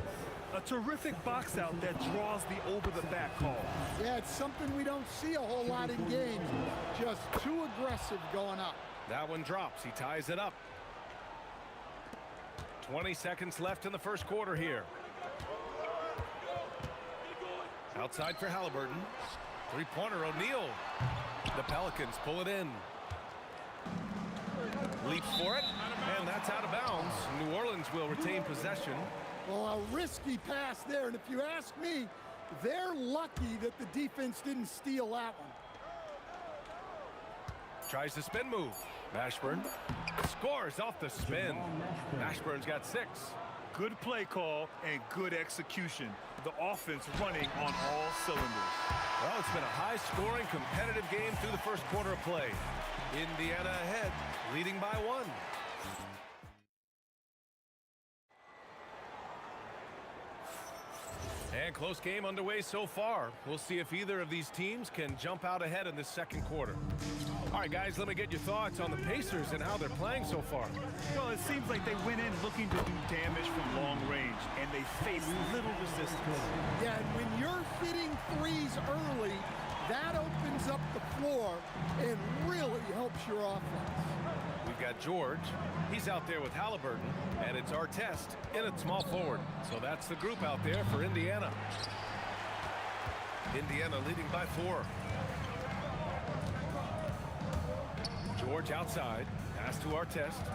A terrific box out that draws the over-the-back call. Yeah, it's something we don't see a whole lot in games. Just too aggressive going up. That one drops. He ties it up. 20 seconds left in the first quarter here. Outside for Halliburton. Three-pointer, O'Neal. The Pelicans pull it in. Leaps for it, and that's out of bounds. New Orleans will retain possession. Well, a risky pass there, and if you ask me, they're lucky that the defense didn't steal that one. Tries the spin move. Mashburn scores off the spin. Mashburn's got 6. Good play call and good execution. The offense running on all cylinders. Well, it's been a high-scoring, competitive game through the first quarter of play. Indiana ahead, leading by 1. And close game underway so far. We'll see if either of these teams can jump out ahead in the second quarter. All right, guys, let me get your thoughts on the Pacers and how they're playing so far. Well, it seems like they went in looking to do damage from long range, and they faced little resistance. Yeah, and when you're hitting threes early, that opens up the floor and really helps your offense. We've got George. He's out there with Halliburton, and it's Artest in at small forward. So that's the group out there for Indiana. Indiana leading by 4. George outside. Pass to Artest.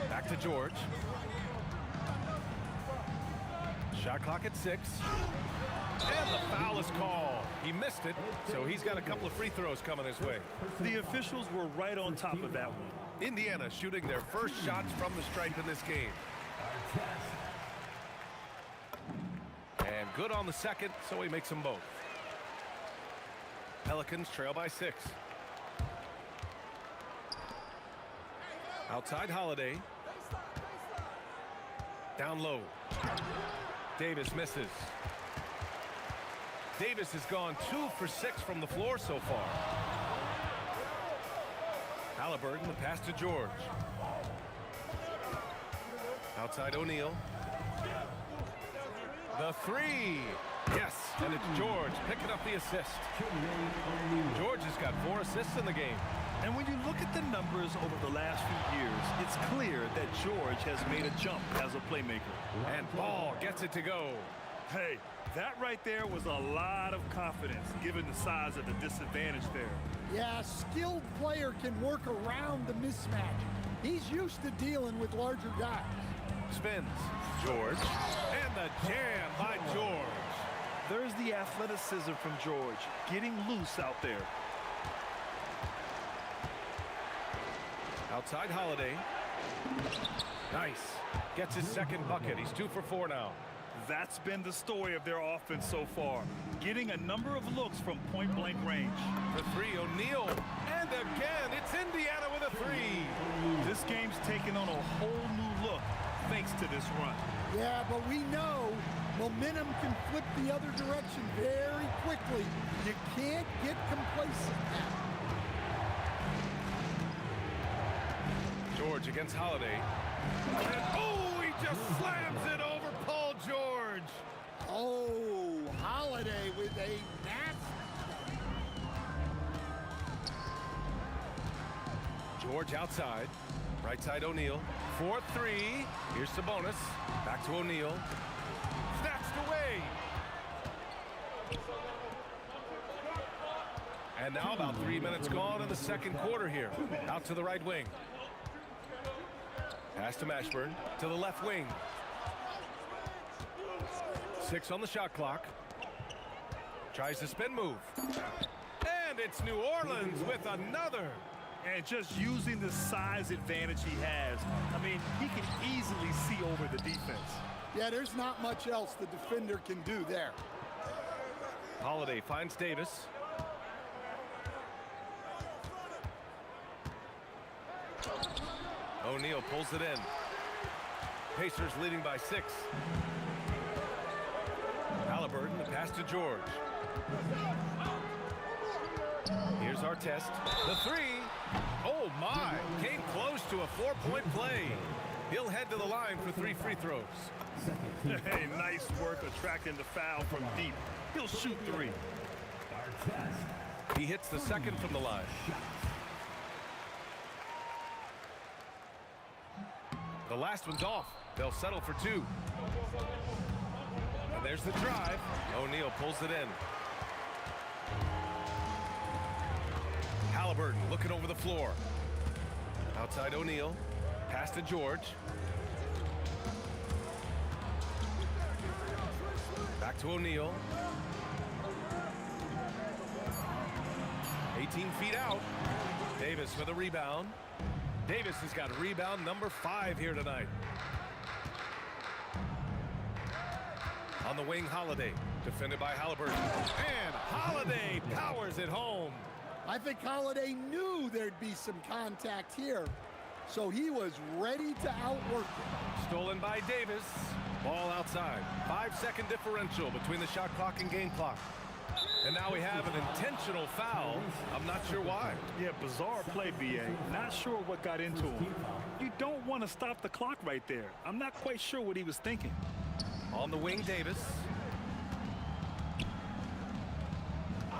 Back to George. Shot clock at 6. And the foul is called. He missed it, so he's got a couple of free throws coming his way. The officials were right on top of that one. Indiana shooting their first shots from the stripe in this game. And good on the second, so he makes them both. Pelicans trail by 6. Outside Holiday. Down low. Davis misses. Davis has gone 2 for 6 from the floor so far. Halliburton, the pass to George. Outside O'Neal. The 3. Yes, and it's George picking up the assist. George has got 4 assists in the game. And when you look at the numbers over the last few years, it's clear that George has made a jump as a playmaker. And Ball gets it to go. Hey, that right there was a lot of confidence, given the size of the disadvantage there. Yeah, a skilled player can work around the mismatch. He's used to dealing with larger guys. Spins. George. And the jam by George. There's the athleticism from George, getting loose out there. Outside Holiday. Nice. Gets his second bucket. He's 2 for 4 now. That's been the story of their offense so far, getting a number of looks from point-blank range. The 3, O'Neal. And again, it's Indiana with a 3. This game's taken on a whole new look thanks to this run. Yeah, but we know momentum can flip the other direction very quickly. You can't get complacent now. George against Holiday. And, oh, he just slams it over Paul George. Oh, Holiday with a nasty. George outside. Right side O'Neal. 4-3. Here's Sabonis. Back to O'Neal. Snatched away. And now about 3 minutes gone in the second quarter here. Out to the right wing. Pass to Mashburn. To the left wing. 6 on the shot clock. Tries the spin move. And it's New Orleans with another. And just using the size advantage he has, I mean, he can easily see over the defense. Yeah, there's not much else the defender can do there. Holiday finds Davis. O'Neal pulls it in. Pacers leading by 6. Halliburton, the pass to George. Here's our test. The 3. Oh, my. Came close to a 4-point play. He'll head to the line for 3 free throws. Hey, nice work attracting the foul from deep. He'll shoot 3. He hits the second from the line. The last one's off. They'll settle for 2. And there's the drive. O'Neal pulls it in. Halliburton looking over the floor. Outside O'Neal. Pass to George. Back to O'Neal. 18 feet out. Davis with a rebound. Davis has got rebound number 5 here tonight. On the wing, Holiday. Defended by Halliburton. And Holiday powers it home. I think Holiday knew there'd be some contact here, so he was ready to outwork it. Stolen by Davis. Ball outside. 5-second differential between the shot clock and game clock. And now we have an intentional foul. I'm not sure why. Yeah, bizarre play, B.A. Not sure what got into him. You don't want to stop the clock right there. I'm not quite sure what he was thinking. On the wing, Davis.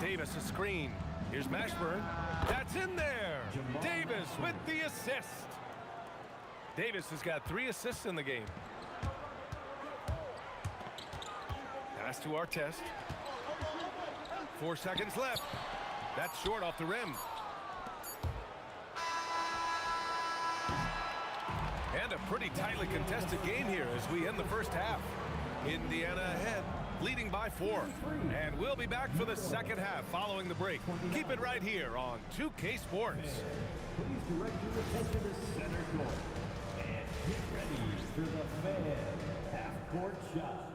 Davis, a screen. Here's Mashburn. That's in there. Davis with the assist. Davis has got 3 assists in the game. Pass to our test. 4 seconds left. That's short off the rim. And a pretty tightly contested game here as we end the first half. Indiana ahead, leading by 4. And we'll be back for the second half following the break. Keep it right here on 2K Sports. Please direct your attention to center court. And Get ready for the fan half-court shot.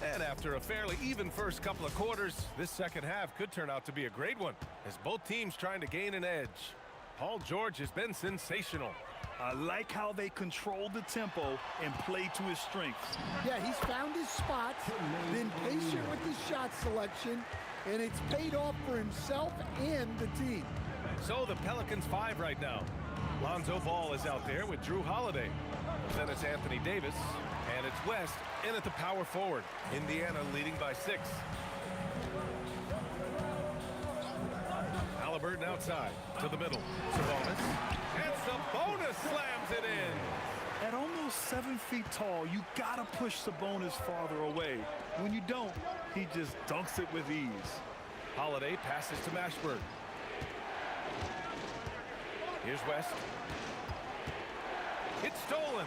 And after a fairly even first couple of quarters, this second half could turn out to be a great one, as both teams trying to gain an edge. Paul George has been sensational. I like how they control the tempo and play to his strengths. Yeah, he's found his spots, been patient with his shot selection, and it's paid off for himself and the team. So the Pelicans 5 right now. Lonzo Ball is out there with Drew Holiday. Then it's Anthony Davis, and it's West in at the power forward. Indiana leading by 6. Halliburton outside to the middle. Sabonis. And Sabonis slams it in. At almost 7 feet tall, you gotta push Sabonis farther away. When you don't, he just dunks it with ease. Holiday passes to Mashburn. Here's West. It's stolen.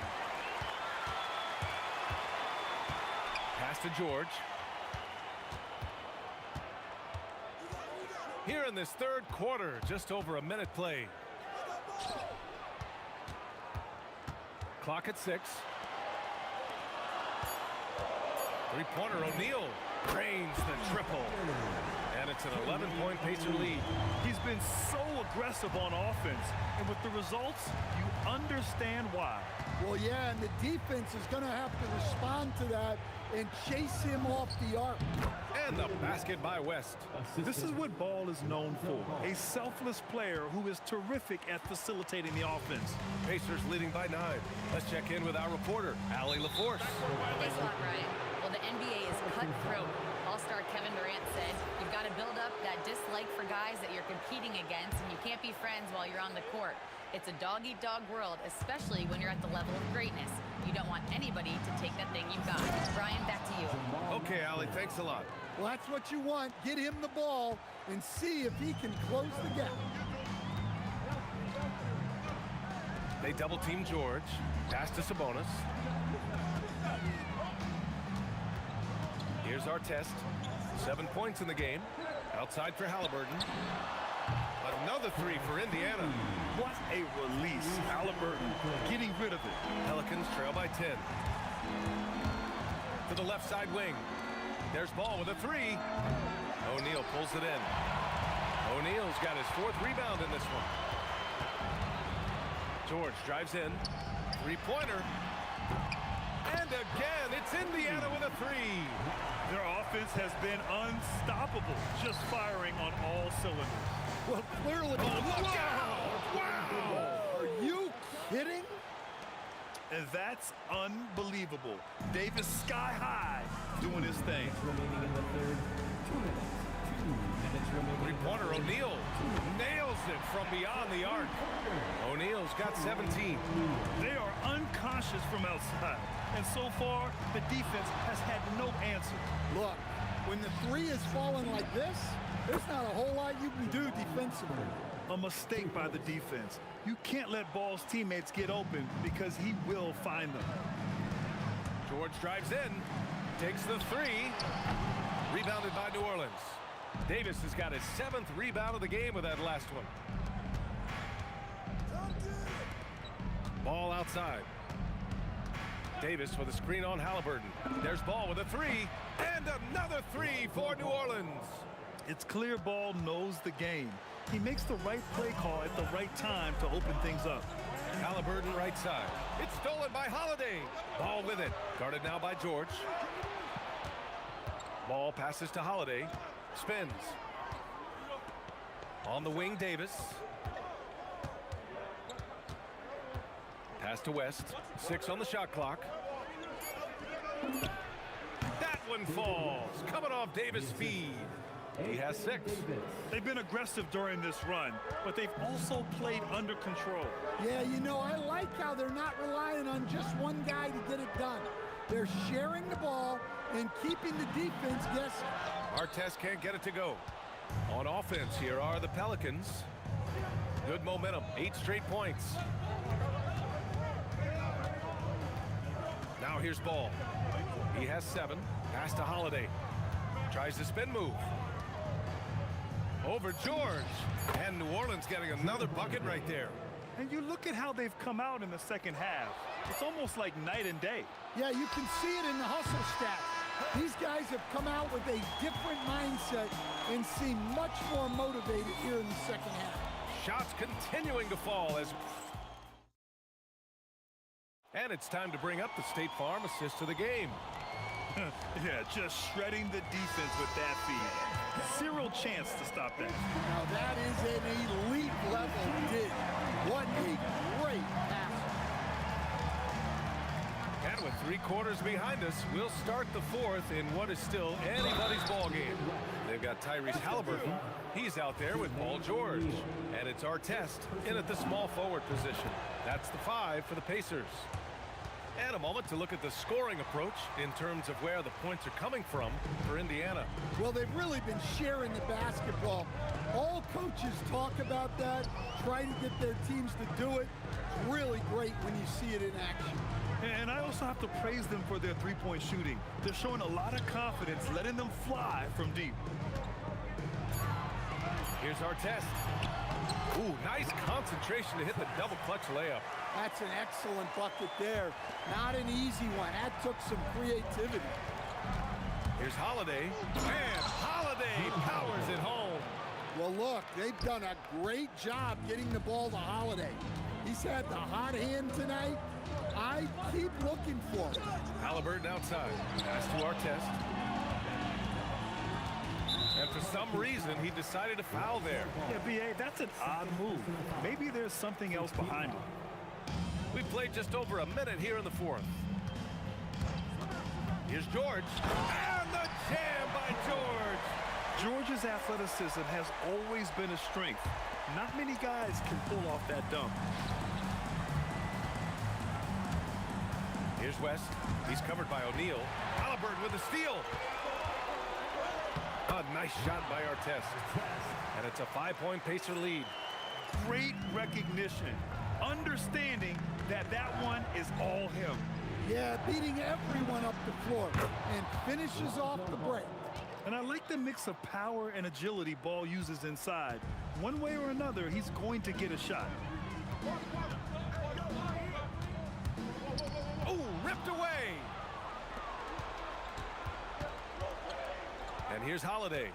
Pass to George. Here in this third quarter, just over a minute played. Clock at 6. Three-pointer, O'Neal drains the triple. And it's an 11-point Pacer lead. He's been so aggressive on offense, and with the results, you understand why. Well, yeah, and the defense is going to have to respond to that and chase him off the arc. And the basket by West. This is what Ball is known for, a selfless player who is terrific at facilitating the offense. Pacers leading by 9. Let's check in with our reporter, Allie LaForce. Thanks a lot, Ryan. Well, the NBA is cutthroat. All-star Kevin Durant said, you've got to build up that dislike for guys that you're competing against, and you can't be friends while you're on the court. It's a dog-eat-dog world, especially when you're at the level of greatness. You don't want anybody to take that thing you've got. Brian, back to you. Okay, Allie, thanks a lot. Well, that's what you want. Get him the ball and see if he can close the gap. They double-team George. Pass to Sabonis. Here's our test. 7 points in the game. Outside for Halliburton. Another 3 for Indiana. What a release. Halliburton getting rid of it. Pelicans trail by 10. To the left side wing. There's Ball with a 3. O'Neal pulls it in. O'Neal's got his 4th rebound in this one. George drives in. Three-pointer. And again, it's Indiana with a 3. Their offense has been unstoppable, just firing on all cylinders. Well, clearly. Oh, look out! Wow! Are you kidding? And that's unbelievable. Davis sky high doing his thing. Remaining in the third. 2 minutes. 2 minutes remaining. Three-pointer, O'Neal nails it from beyond the arc. O'Neal's got 17. They are unconscious from outside. And so far, the defense has had no answer. Look, when the 3 is falling like this, there's not a whole lot you can do defensively. A mistake by the defense. You can't let Ball's teammates get open because he will find them. George drives in, takes the 3, rebounded by New Orleans. Davis has got his 7th rebound of the game with that last one. Ball outside. Davis with a screen on Halliburton. There's Ball with a 3, and another 3 for New Orleans. It's clear Ball knows the game. He makes the right play call at the right time to open things up. Halliburton right side. It's stolen by Holiday. Ball with it. Guarded now by George. Ball passes to Holiday. Spins. On the wing, Davis. Pass to West. 6 on the shot clock. That one falls. Coming off Davis' speed. He has 6. They've been aggressive during this run, but they've also played under control. Yeah, you know, I like how they're not relying on just one guy to get it done. They're sharing the ball and keeping the defense guessing. Artest can't get it to go. On offense, here are the Pelicans. Good momentum, 8 straight points. Now here's Ball. He has 7. Pass to Holiday. Tries the spin move. Over George. And New Orleans getting another bucket right there. And you look at how they've come out in the second half. It's almost like night and day. Yeah, you can see it in the hustle stats. These guys have come out with a different mindset and seem much more motivated here in the second half. Shots continuing to fall as... And it's time to bring up the State Farm assist of the game. Yeah, just shredding the defense with that feed. Zero chance to stop that. Now that is an elite level dig. What a great pass. And with 3 quarters behind us, we'll start the fourth in what is still anybody's ball game. They've got Tyrese Halliburton. He's out there with Paul George. And it's Artest in at the small forward position. That's the 5 for the Pacers. And a moment to look at the scoring approach in terms of where the points are coming from for Indiana. Well, they've really been sharing the basketball. All coaches talk about that, try to get their teams to do it. It's really great when you see it in action. And I also have to praise them for their three-point shooting. They're showing a lot of confidence, letting them fly from deep. Here's Artest. Ooh, nice concentration to hit the double clutch layup. That's an excellent bucket there. Not an easy one. That took some creativity. Here's Holiday. And Holiday powers it home. Well, look, they've done a great job getting the ball to Holiday. He's had the hot hand tonight. I keep looking for it. Halliburton outside. Pass to Artest. And for some reason, he decided to foul there. Yeah, B.A., that's an odd move. Maybe there's something else behind it. We've played just over a minute here in the fourth. Here's George. And the jam by George. George's athleticism has always been a strength. Not many guys can pull off that dunk. Here's West. He's covered by O'Neal. Halliburton with a steal. A nice shot by Artest. And it's a 5-point Pacer lead. Great recognition. Understanding that that one is all him. Yeah, beating everyone up the floor and finishes off the break. And I like the mix of power and agility Ball uses inside. One way or another, he's going to get a shot. Oh, ripped away. And here's Holiday.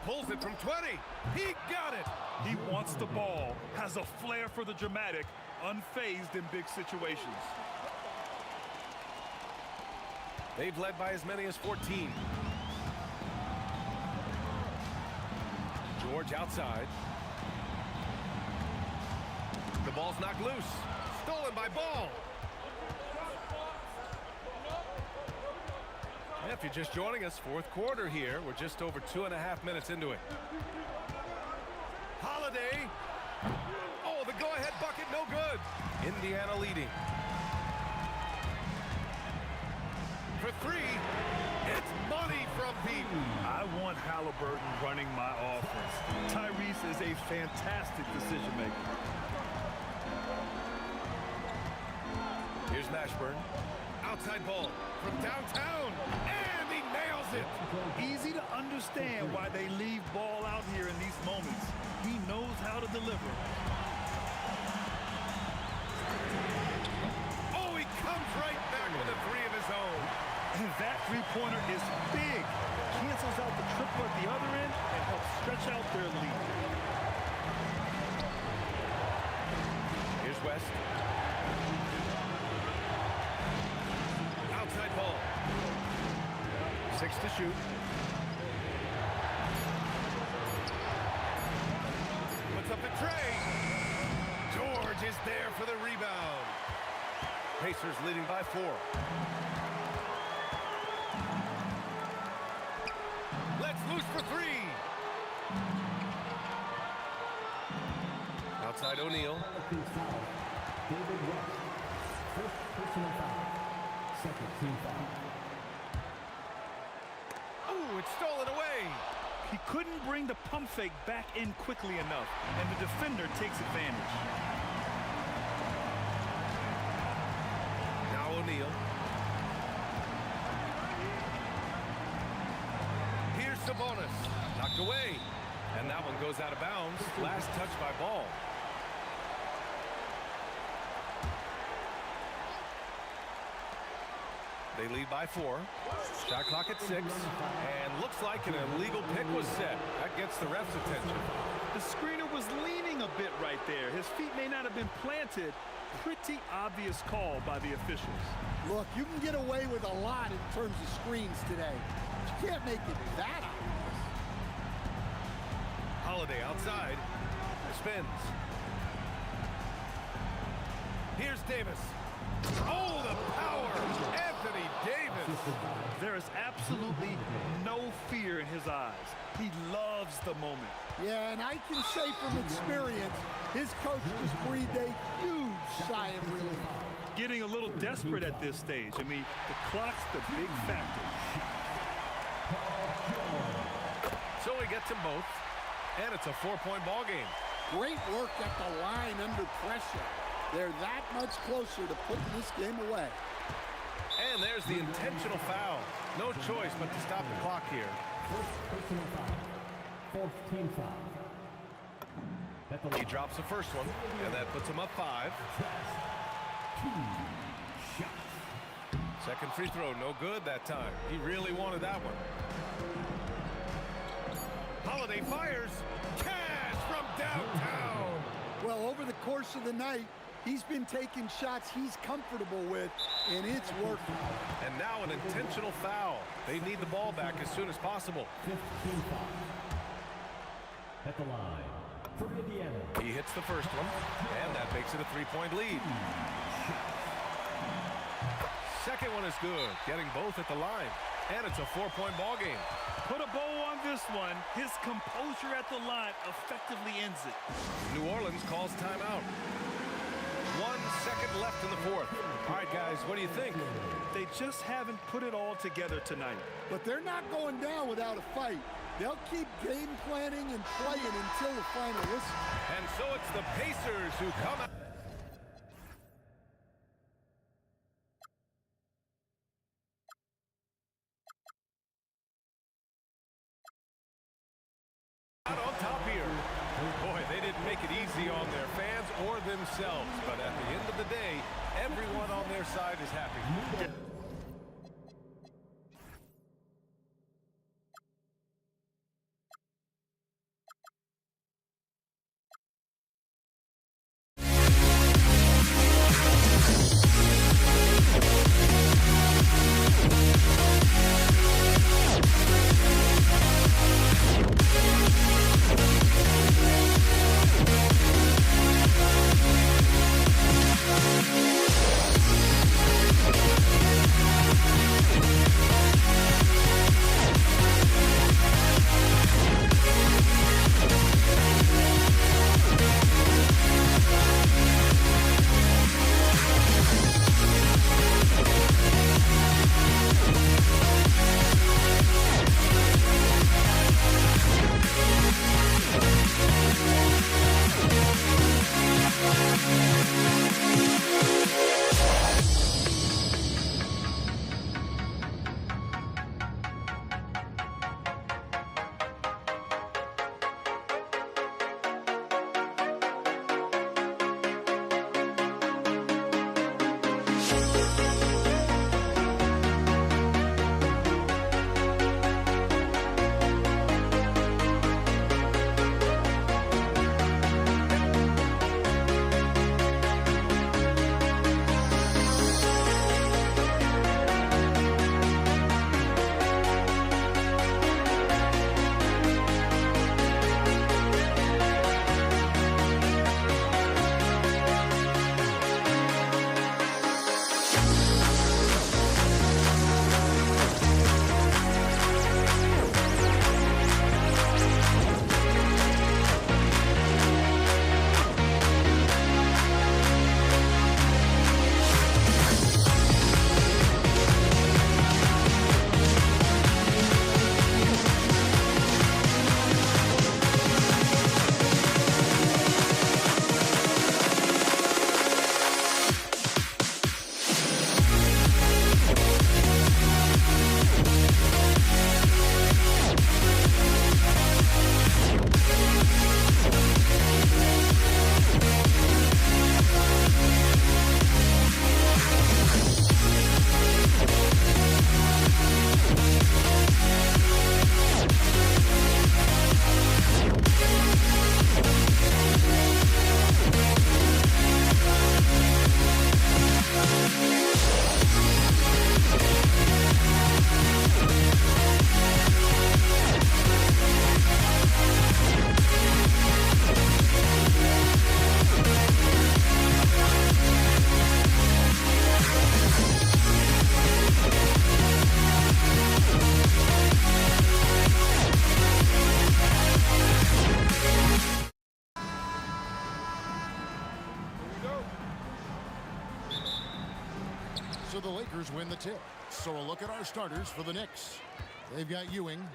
Pulls it from 20. He got it. He wants the ball, has a flair for the dramatic, unfazed in big situations. They've led by as many as 14. George outside. The ball's knocked loose. Stolen by Ball. If you're just joining us, fourth quarter here. We're just over 2.5 minutes into it. Holiday. Oh, the go-ahead bucket, no good. Indiana leading. For 3, it's money from deep. I want Halliburton running my offense. Tyrese is a fantastic decision maker. Here's Mashburn. Outside ball from downtown. And he nails it. Easy to understand why they leave Ball out here in these moments. He knows how to deliver. Oh, he comes right back with a 3 of his own. And that three-pointer is big. Cancels out the triple at the other end and helps stretch out their lead. Here's West. Outside ball. 6 to shoot. Puts up the tray. George is there for the rebound. Pacers leading by 4. Let's loose for 3. Outside O'Neal. David West. First personal foul. Second team foul. Oh, it's stolen away. He couldn't bring the pump fake back in quickly enough, and the defender takes advantage. Now O'Neal. Here's Sabonis. Knocked away. And that one goes out of bounds. Last touch by Ball. They lead by 4. Shot clock at 6. And looks like an illegal pick was set. That gets the ref's attention. The screener was leaning a bit right there. His feet may not have been planted. Pretty obvious call by the officials. Look, you can get away with a lot in terms of screens today. You can't make it that obvious. Holiday outside. Spins. Here's Davis. Oh, the power! Anthony Davis! There is absolutely no fear in his eyes. He loves the moment. Yeah, and I can say from experience, his coach just breathed a huge sigh of relief. Getting a little desperate at this stage. I mean, the clock's the big factor. So he gets them both, and it's a 4-point ball game. Great work at the line under pressure. They're that much closer to putting this game away. And there's the intentional foul. No choice but to stop the clock here. First personal foul. Fourth team foul. He drops the first one, and that puts him up 5. 2 shots. Second free throw, no good that time. He really wanted that one. Holiday fires. Cash from downtown. Well, over the course of the night, he's been taking shots he's comfortable with, and it's working. And now an intentional foul. They need the ball back as soon as possible. 15 foul. At the line. For Indiana. He hits the first one, and that makes it a 3-point lead. Second one is good, getting both at the line. And it's a 4-point ball game. Put a bow on this one. His composure at the line effectively ends it. New Orleans calls timeout. 1 second left in the fourth. All right, guys, what do you think? They just haven't put it all together tonight. But they're not going down without a fight. They'll keep game planning and playing until the final whistle. And so it's the Pacers who come out. Out on top here. Boy, they didn't make it easy on their fans or themselves. But at the end of the day, everyone on their side is happy. So the Lakers win the tip. So a look at our starters for the Knicks. They've got Ewing,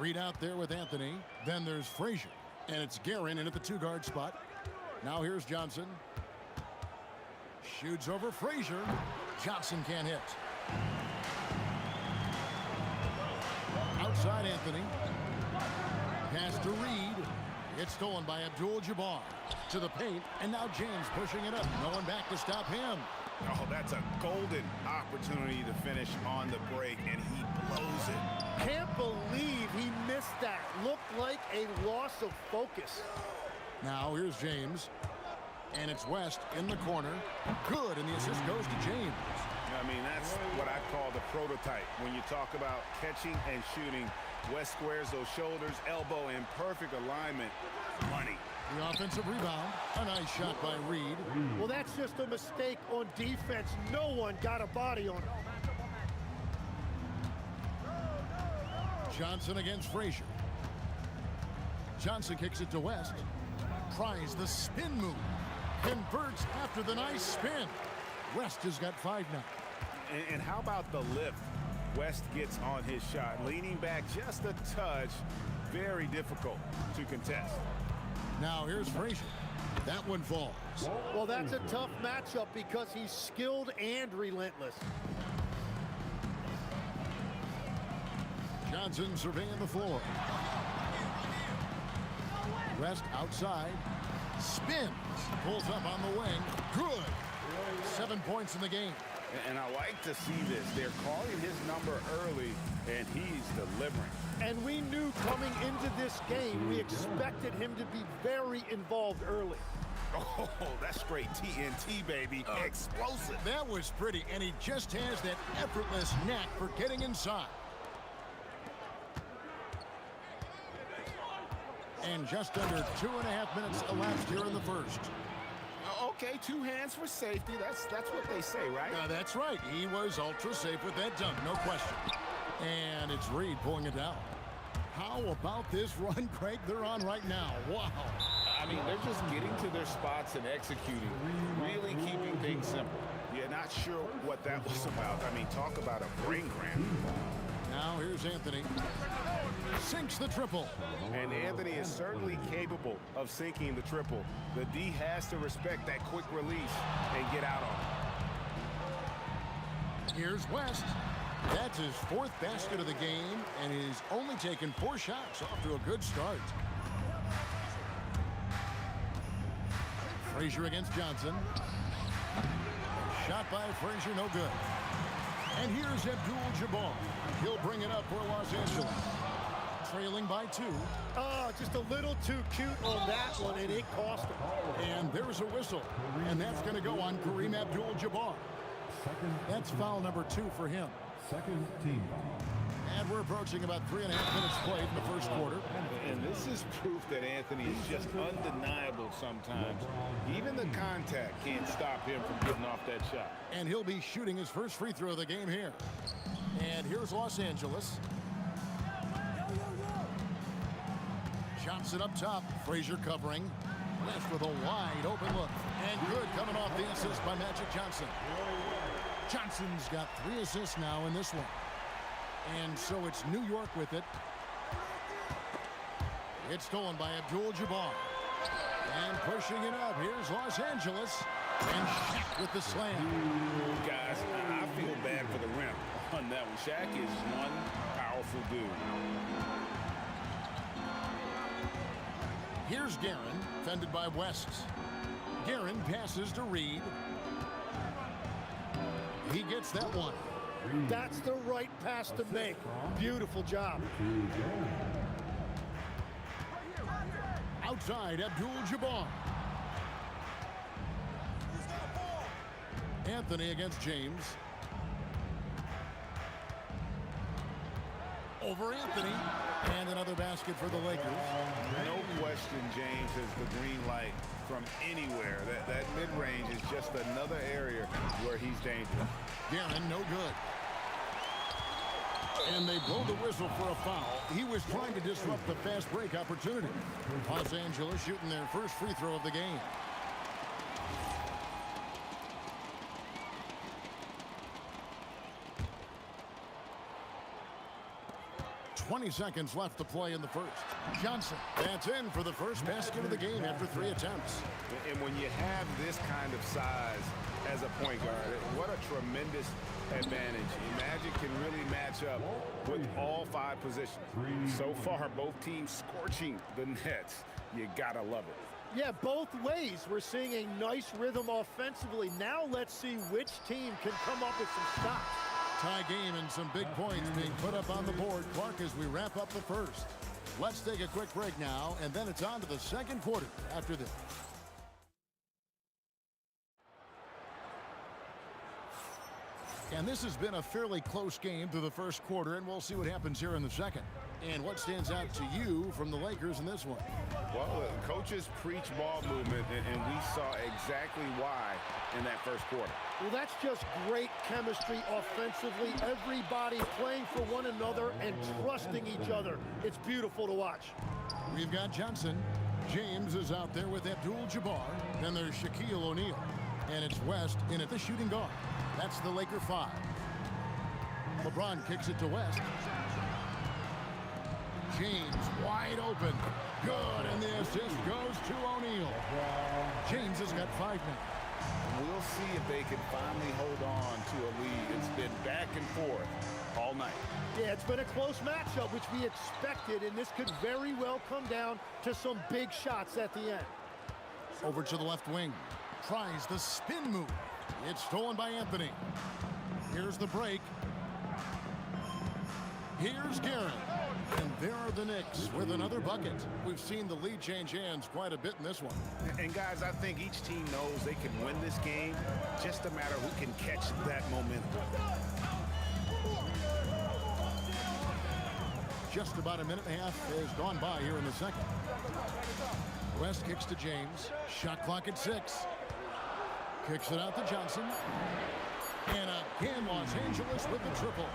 Reed out there with Anthony. Then there's Frazier, and it's Guerin in at the 2-guard spot. Now here's Johnson. Shoots over Frazier. Johnson can't hit. Outside Anthony. Pass to Reed. It's stolen by Abdul-Jabbar. To the paint, and now James pushing it up. No one back to stop him. Oh, that's a golden opportunity to finish on the break, and he blows it. Can't believe he missed that. Looked like a loss of focus. Now here's James. And it's West in the corner. Good, and the assist goes to James. I mean, that's what I call the prototype. When you talk about catching and shooting, West squares those shoulders, elbow in perfect alignment. Money. The offensive rebound. A nice shot by Reed. Well, that's just a mistake on defense. No one got a body on him. Johnson against Frazier. Johnson kicks it to West. Tries the spin move. Converts after the nice spin. West has got 5 now. And how about the lift West gets on his shot? Leaning back just a touch. Very difficult to contest. Now here's Frazier. That one falls. Well, that's a tough matchup because he's skilled and relentless. Johnson surveying the floor. West outside. Spins. Pulls up on the wing. Good. 7 points in the game. And I like to see this. They're calling his number early, and he's delivering. And we knew coming into this game, we expected him to be very involved early. Oh, that's straight TNT, baby. Explosive. That was pretty, and he just has that effortless knack for getting inside. And just under 2.5 minutes elapsed here in the first. Okay, 2 hands for safety. That's what they say, right? That's right. He was ultra safe with that dunk, no question. And it's Reed pulling it down. How about this run, Craig, they're on right now? Wow. I mean, they're just getting to their spots and executing, really keeping things simple. Yeah, not sure what that was about. I mean, talk about a brain cramp. Now here's Anthony. Sinks the triple. And Anthony is certainly capable of sinking the triple. The D has to respect that quick release and get out on it. Here's West. That's his 4th basket of the game, and he's only taken 4 shots, off to a good start. Frazier against Johnson. Shot by Frazier, no good. And here's Abdul-Jabbar. He'll bring it up for Los Angeles. Trailing by 2. Oh, just a little too cute on that one, and it cost him. And there's a whistle, and that's going to go on Kareem Abdul-Jabbar. That's foul number 2 for him. Second team foul. And we're approaching about 3.5 minutes played in the first quarter. And this is proof that Anthony is just undeniable sometimes. Even the contact can't stop him from getting off that shot. And he'll be shooting his first free throw of the game here. And here's Los Angeles. Johnson up top. Frazier covering. West with a wide open look. And good coming off the assist by Magic Johnson. Johnson's got 3 assists now in this one. And so it's New York with it. It's stolen by Abdul-Jabbar. And pushing it up. Here's Los Angeles. And Shaq with the slam. Guys, I feel bad for the rim on that one. Shaq is one powerful dude. Here's Guerin, fended by West. Guerin passes to Reed. He gets that one. That's the right pass to make. Beautiful job. Outside, Abdul-Jabbar. Anthony against James. Over Anthony. And another basket for the Lakers. No question James has the green light from anywhere. That mid-range is just another area where he's dangerous. Guerin, no good. And they blow the whistle for a foul. He was trying to disrupt the fast break opportunity. Los Angeles shooting their first free throw of the game. 20 seconds left to play in the first. Johnson, that's in for the first basket of the game after 3 attempts. And when you have this kind of size as a point guard, what a tremendous advantage. Magic can really match up with all 5 positions. So far, both teams scorching the nets. You gotta love it. Yeah, both ways. We're seeing a nice rhythm offensively. Now let's see which team can come up with some shots. Tie game and some big points being put up on the board, Clark, as we wrap up the first. Let's take a quick break now, and then it's on to the second quarter after this. And this has been a fairly close game through the first quarter, and we'll see what happens here in the second. And what stands out to you from the Lakers in this one? Well, the coaches preach ball movement, and we saw exactly why in that first quarter. Well, that's just great chemistry offensively. Everybody playing for one another and trusting each other. It's beautiful to watch. We've got Johnson. James is out there with Abdul-Jabbar. Then there's Shaquille O'Neal. And it's West in at the shooting guard. That's the Laker 5. LeBron kicks it to West. James wide open. Good, and the assist goes to O'Neal. James has got 5 now. We'll see if they can finally hold on to a lead. It's been back and forth all night. Yeah, it's been a close matchup, which we expected, and this could very well come down to some big shots at the end. Over to the left wing. Tries the spin move. It's stolen by Anthony. Here's the break. Here's Garrett. And there are the Knicks with another bucket. We've seen the lead change hands quite a bit in this one. And guys, I think each team knows they can win this game. Just a matter who can catch that momentum. Just about a minute and a half has gone by here in the second. West kicks to James. Shot clock at 6. Kicks it out to Johnson. And again, Los Angeles with the triple.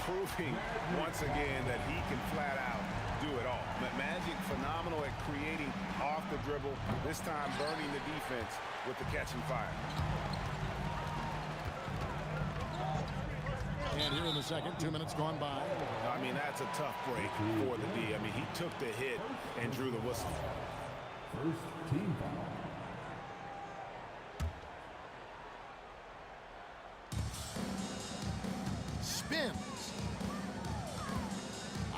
Proving once again that he can flat out do it all. Magic phenomenal at creating off the dribble. This time burning the defense with the catch and fire. And here in the second, 2 minutes gone by. I mean, that's a tough break for the D. I mean, he took the hit and drew the whistle. First team foul. Spins.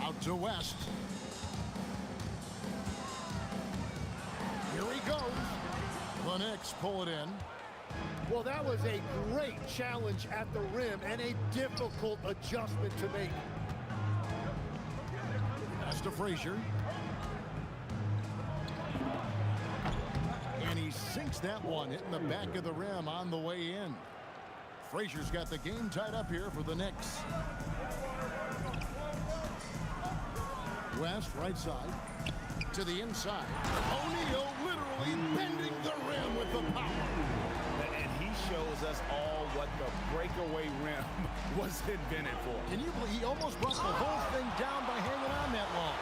Out to West. Here he goes. The Knicks pull it in. Well, that was a great challenge at the rim and a difficult adjustment to make. Pass to Frazier. And he sinks that one, hitting the back of the rim on the way in. Frazier's got the game tied up here for the Knicks. West, right side. To the inside. O'Neal literally bending the rim with the power. And he shows us all what the breakaway rim was invented for. Can you believe he almost brought the whole thing down by hanging on that long?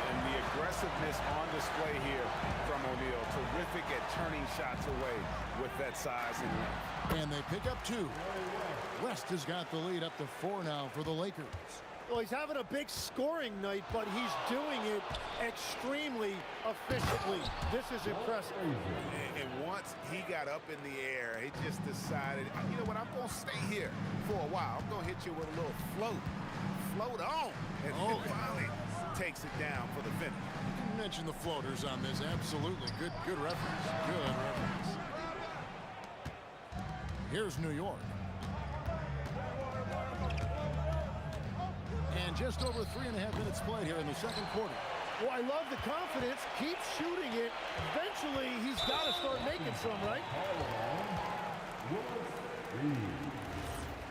And the aggressiveness on display here from O'Neal. Terrific at turning shots away with that size and length. And they pick up 2. West has got the lead up to 4 now for the Lakers. Well, he's having a big scoring night, but he's doing it extremely efficiently. This is impressive. And once he got up in the air, he just decided, you know what, I'm going to stay here for a while. I'm going to hit you with a little float. Float on. And finally takes it down for the finish. You mentioned the floaters on this. Absolutely. Good reference. Good reference. Here's New York. And just over 3.5 minutes played here in the second quarter. Well, I love the confidence. Keep shooting it. Eventually, he's got to start making some, right?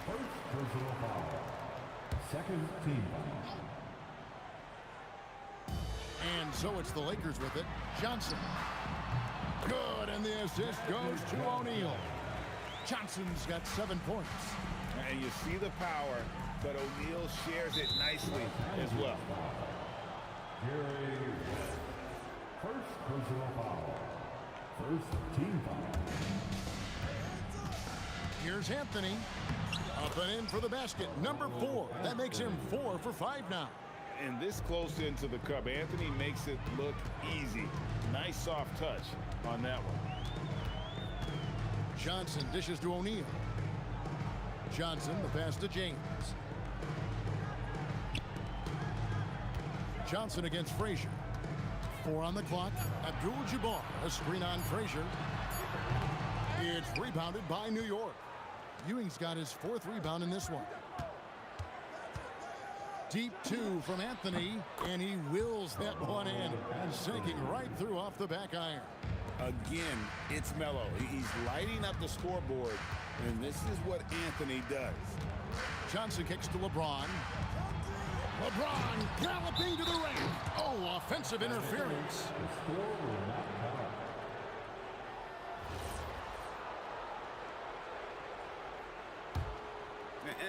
First personal foul. Second team foul. And so it's the Lakers with it. Johnson. Good, and the assist goes to O'Neal. Johnson's got 7 points. And you see the power, but O'Neal shares it nicely as well. First personal foul. First team foul. Here's Anthony. Up and in for the basket. Number 4. That makes him 4 for 5 now. And this close into the cup, Anthony makes it look easy. Nice soft touch on that one. Johnson dishes to O'Neal. Johnson, the pass to James. Johnson against Frazier. 4 on the clock. Abdul-Jabbar, a screen on Frazier. It's rebounded by New York. Ewing's got his 4th rebound in this one. Deep 2 from Anthony, and he wills that one in, sinking right through off the back iron. Again, it's Melo. He's lighting up the scoreboard, and this is what Anthony does. Johnson kicks to LeBron. LeBron galloping to the ring. Oh, offensive interference.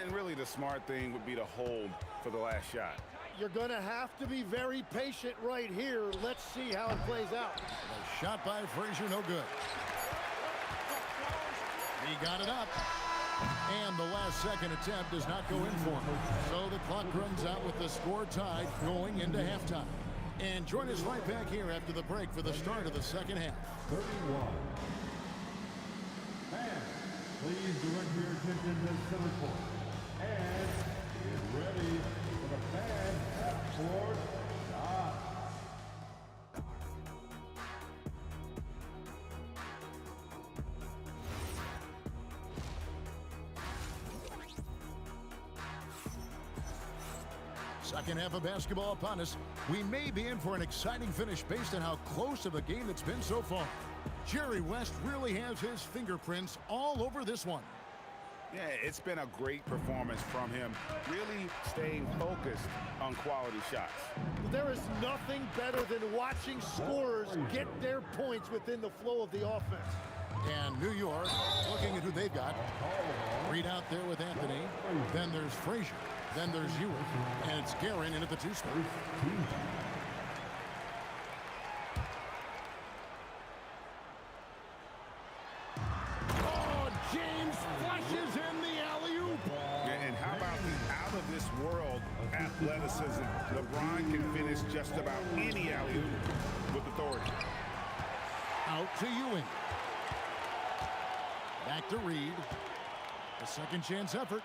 And really the smart thing would be to hold for the last shot. You're going to have to be very patient right here. Let's see how it plays out. A shot by Frazier, no good. He got it up. And the last second attempt does not go in for him. So the clock runs out with the score tied going into halftime. And join us right back here after the break for the start of the second half. 31. Fans, please direct your attention to center court. And get ready for the fan half-court shot. Second half of basketball upon us. We may be in for an exciting finish based on how close of a game it's been so far. Jerry West really has his fingerprints all over this one. Yeah, it's been a great performance from him, really staying focused on quality shots. There is nothing better than watching scorers get their points within the flow of the offense. And New York looking at who they've got. Reed out there with Anthony. Then there's Frazier. Then there's Ewing. And it's Guerin in at the 2 spot. Oh, James flushes in the alley-oop. And how about the out-of-this-world athleticism? LeBron can finish just about any alley-oop with authority. Out to Ewing. Back to Reed. A second chance effort.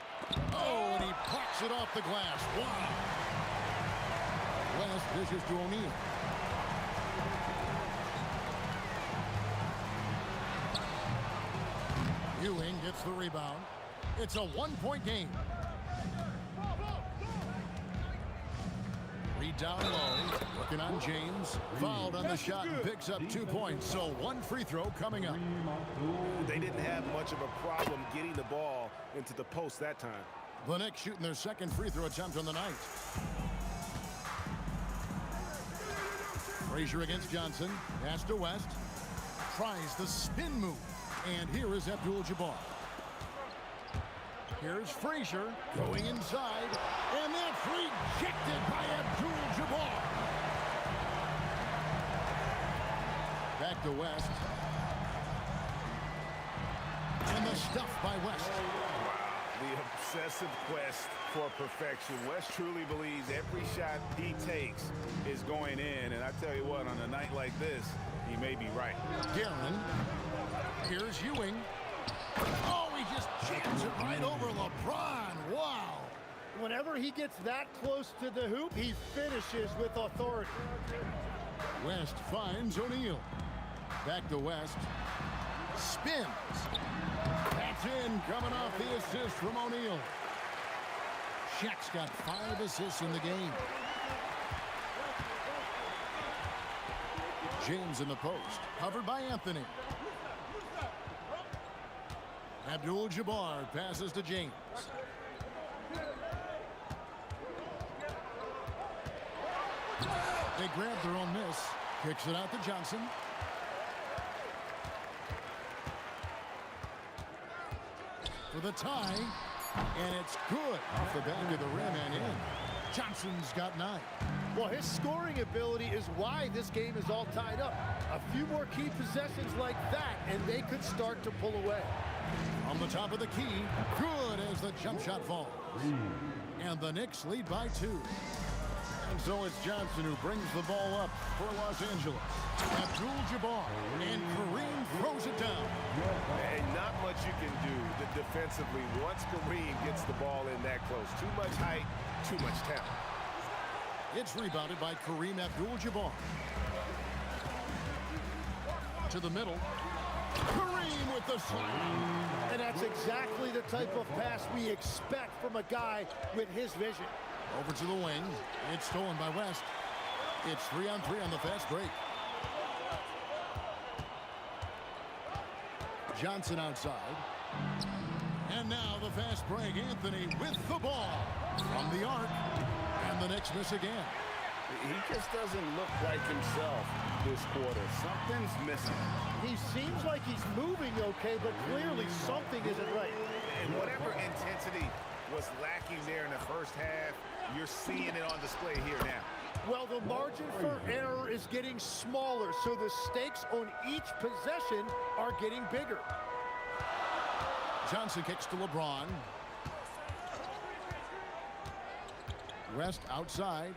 Oh, and he plucks it off the glass. Wow. West dishes to O'Neal. Ewing gets the rebound. It's a 1-point game. Reed down low. Looking on James. Fouled on the shot and picks up 2 points. So 1 free throw coming up. They didn't have much of a problem getting the ball into the post that time. The Knicks shooting their second free throw attempt on the night. Frazier against Johnson. Pass to West. Tries the spin move. And here is Abdul-Jabbar. Here's Frazier going inside. And that's rejected by Abdul-Jabbar. Back to West. And the stuff by West. The obsessive quest for perfection. West truly believes every shot he takes is going in. And I tell you what, on a night like this, he may be right. Guerin. Here's Ewing. Oh, he just jams it right over LeBron. Wow. Whenever he gets that close to the hoop, he finishes with authority. West finds O'Neal. Back to West. Spins. That's in, coming off the assist from O'Neal. Shaq's got 5 assists in the game. James in the post, covered by Anthony. Abdul-Jabbar passes to James. They grab their own miss. Kicks it out to Johnson. For the tie. And it's good off the back of the rim and in. Johnson's got 9. Well, his scoring ability is why this game is all tied up. A few more key possessions like that, and they could start to pull away. On the top of the key, good as the jump shot falls. And the Knicks lead by 2. And so it's Johnson who brings the ball up for Los Angeles. Abdul-Jabbar, and Kareem throws it down. And not much you can do defensively once Kareem gets the ball in that close. Too much height, too much talent. It's rebounded by Kareem Abdul-Jabbar. To the middle. Kareem with the slam. And that's exactly the type of pass we expect from a guy with his vision. Over to the wing. It's stolen by West. It's 3-on-3 on the fast break. Johnson outside. And now the fast break. Anthony with the ball from the arc. And the Knicks miss again. He just doesn't look like himself this quarter. Something's missing. He seems like he's moving okay, but clearly something isn't right. And whatever intensity was lacking there in the first half, you're seeing it on display here now. Well, the margin for error is getting smaller, so the stakes on each possession are getting bigger. Johnson kicks to LeBron. West outside.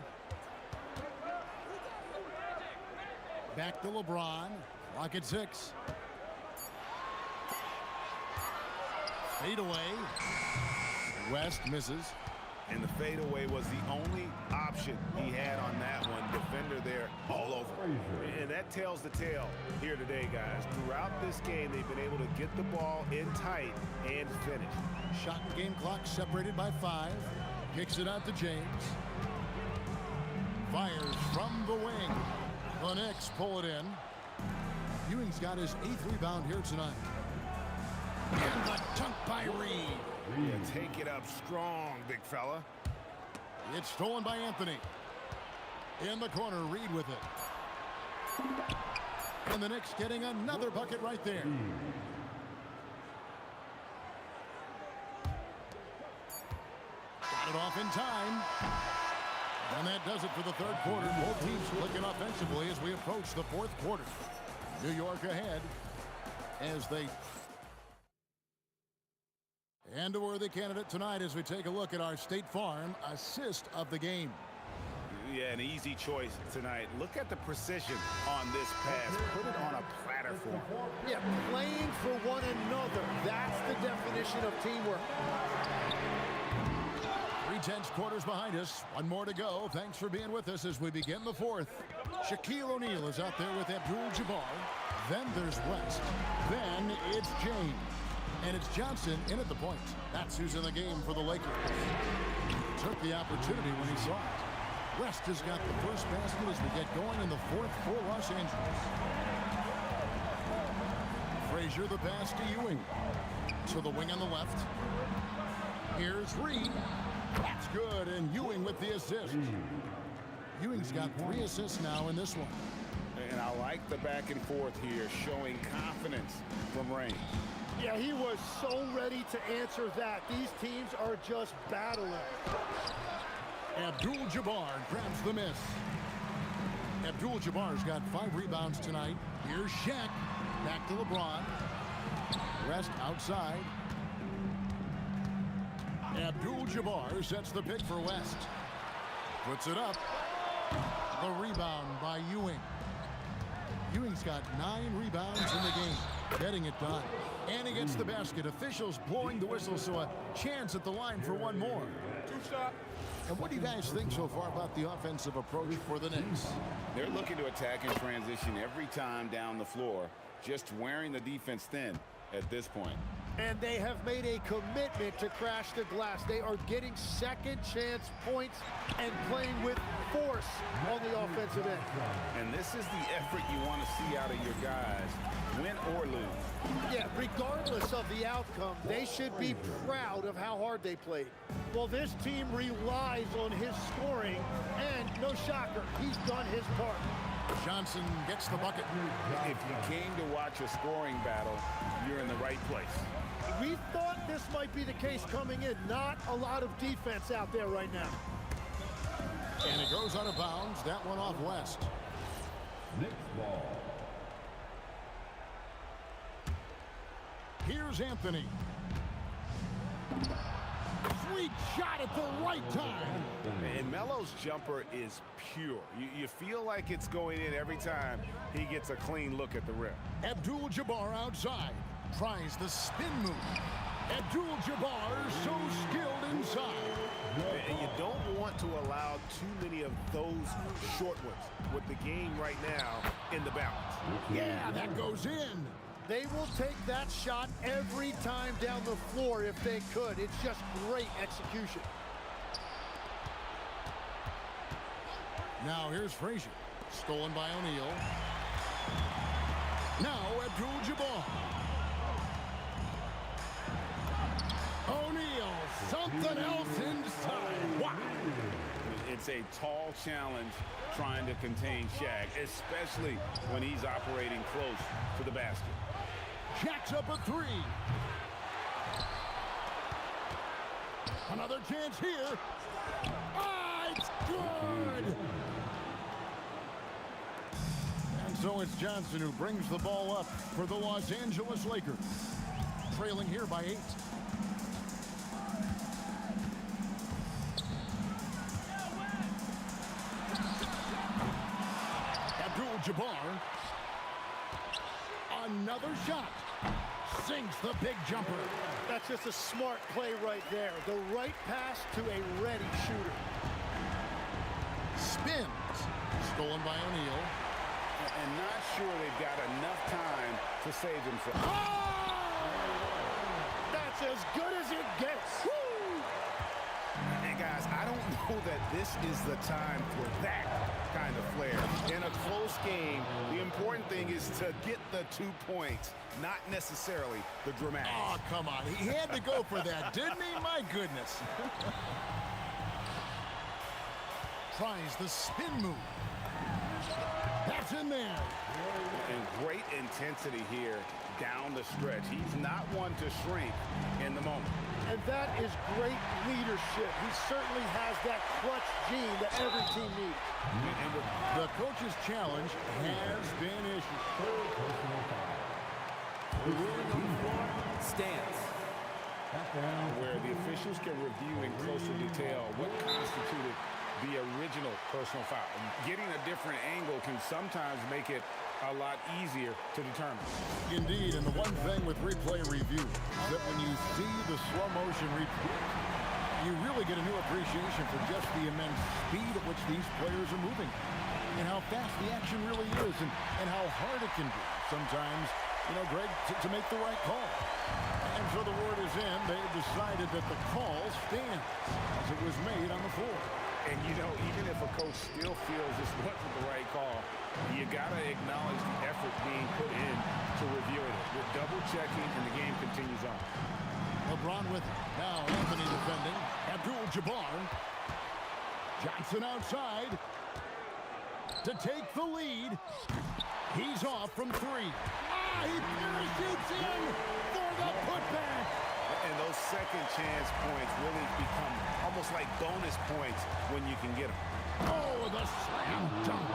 Back to LeBron. Clock at 6. Fade away. West misses. And the fadeaway was the only option he had on that one. Defender there all over. And that tells the tale here today, guys. Throughout this game, they've been able to get the ball in tight and finish. Shot and game clock separated by 5. Kicks it out to James. Fires from the wing. The Knicks pull it in. Ewing's got his 8th rebound here tonight. And the dunk by Reed. Yeah, take it up strong, big fella. It's stolen by Anthony. In the corner, Reed with it. And the Knicks getting another bucket right there. Got it off in time. And that does it for the third quarter. Both teams clicking offensively as we approach the fourth quarter. New York ahead as they... And a worthy candidate tonight as we take a look at our State Farm assist of the game. Yeah, an easy choice tonight. Look at the precision on this pass. Put it on a platter for him. Yeah, playing for one another. That's the definition of teamwork. 3/10 quarters behind us. One more to go. Thanks for being with us as we begin the fourth. Shaquille O'Neal is out there with Abdul-Jabbar. Then there's West. Then it's James. And it's Johnson in at the point. That's who's in the game for the Lakers. Took the opportunity when he saw it. West has got the first basket as we get going in the fourth for Los Angeles. Frazier the pass to Ewing. To the wing on the left. Here's Reed. That's good, and Ewing with the assist. Ewing's got 3 assists now in this one. And I like the back and forth here, showing confidence from Rain. Yeah, he was so ready to answer that. These teams are just battling. Abdul-Jabbar grabs the miss. Abdul-Jabbar's got 5 rebounds tonight. Here's Shaq. Back to LeBron. Rest outside. Abdul-Jabbar sets the pick for West. Puts it up. The rebound by Ewing. Ewing's got 9 rebounds in the game. Getting it done. And he gets the basket. Officials blowing the whistle, so a chance at the line for one more. 2-shot. And what do you guys think so far about the offensive approach for the Knicks? They're looking to attack in transition every time down the floor, just wearing the defense thin at this point. And they have made a commitment to crash the glass. They are getting second chance points and playing with force on the offensive end. And this is the effort you want to see out of your guys, win or lose. Yeah, regardless of the outcome, they should be proud of how hard they played. Well, this team relies on his scoring, and no shocker, he's done his part. Johnson gets the bucket. If you came to watch a scoring battle, you're in the right place. We thought this might be the case coming in. Not a lot of defense out there right now. And it goes out of bounds. That one off West. Knicks ball. Here's Anthony. Sweet shot at the right time. And Melo's jumper is pure. You feel like it's going in every time he gets a clean look at the rim. Abdul-Jabbar outside. Tries the spin move. Abdul-Jabbar so skilled inside. And you don't want to allow too many of those short ones with the game right now in the balance. Yeah, that goes in. They will take that shot every time down the floor if they could. It's just great execution. Now here's Frazier. Stolen by O'Neal. Now Abdul-Jabbar. O'Neal, something else inside. Wow. It's a tall challenge trying to contain Shaq, especially when he's operating close to the basket. Shaq's up a three. Another chance here. Ah, it's good. And so it's Johnson who brings the ball up for the Los Angeles Lakers. Trailing here by 8. Abdul-Jabbar. Another shot. Sinks the big jumper. That's just a smart play right there. The right pass to a ready shooter. Spins. Stolen by O'Neal. And not sure they've got enough time to save themselves. Oh! That's as good as it gets. And guys, I don't know that this is the time for that kind of flair. In a close game, the important thing is to get the 2 points, not necessarily the dramatic. Oh, come on. He had to go for that, didn't he? My goodness. Tries the spin move. That's in there. And great intensity here down the stretch. He's not one to shrink in the moment. And that is great leadership. He certainly has that clutch gene that every team needs. And with the coach's challenge has been issued. The ruling on the floor stands. Where the officials can review in closer detail what constituted the original personal foul. Getting a different angle can sometimes make it a lot easier to determine. Indeed, and the one thing with replay review is that when you see the slow motion replay, you really get a new appreciation for just the immense speed at which these players are moving and how fast the action really is and how hard it can be sometimes, you know, Greg, to make the right call. And so the word is in. They've decided that the call stands as it was made on the floor. And, you know, even if a coach still feels this wasn't the right call, you got to acknowledge the effort being put in to reviewing it. With double-checking, and the game continues on. LeBron with it. Now Anthony defending. Abdul-Jabbar. Johnson outside to take the lead. He's off from 3. Ah, he parachutes in for the putback. And those second chance points really become almost like bonus points when you can get them. Oh, the slam dunk.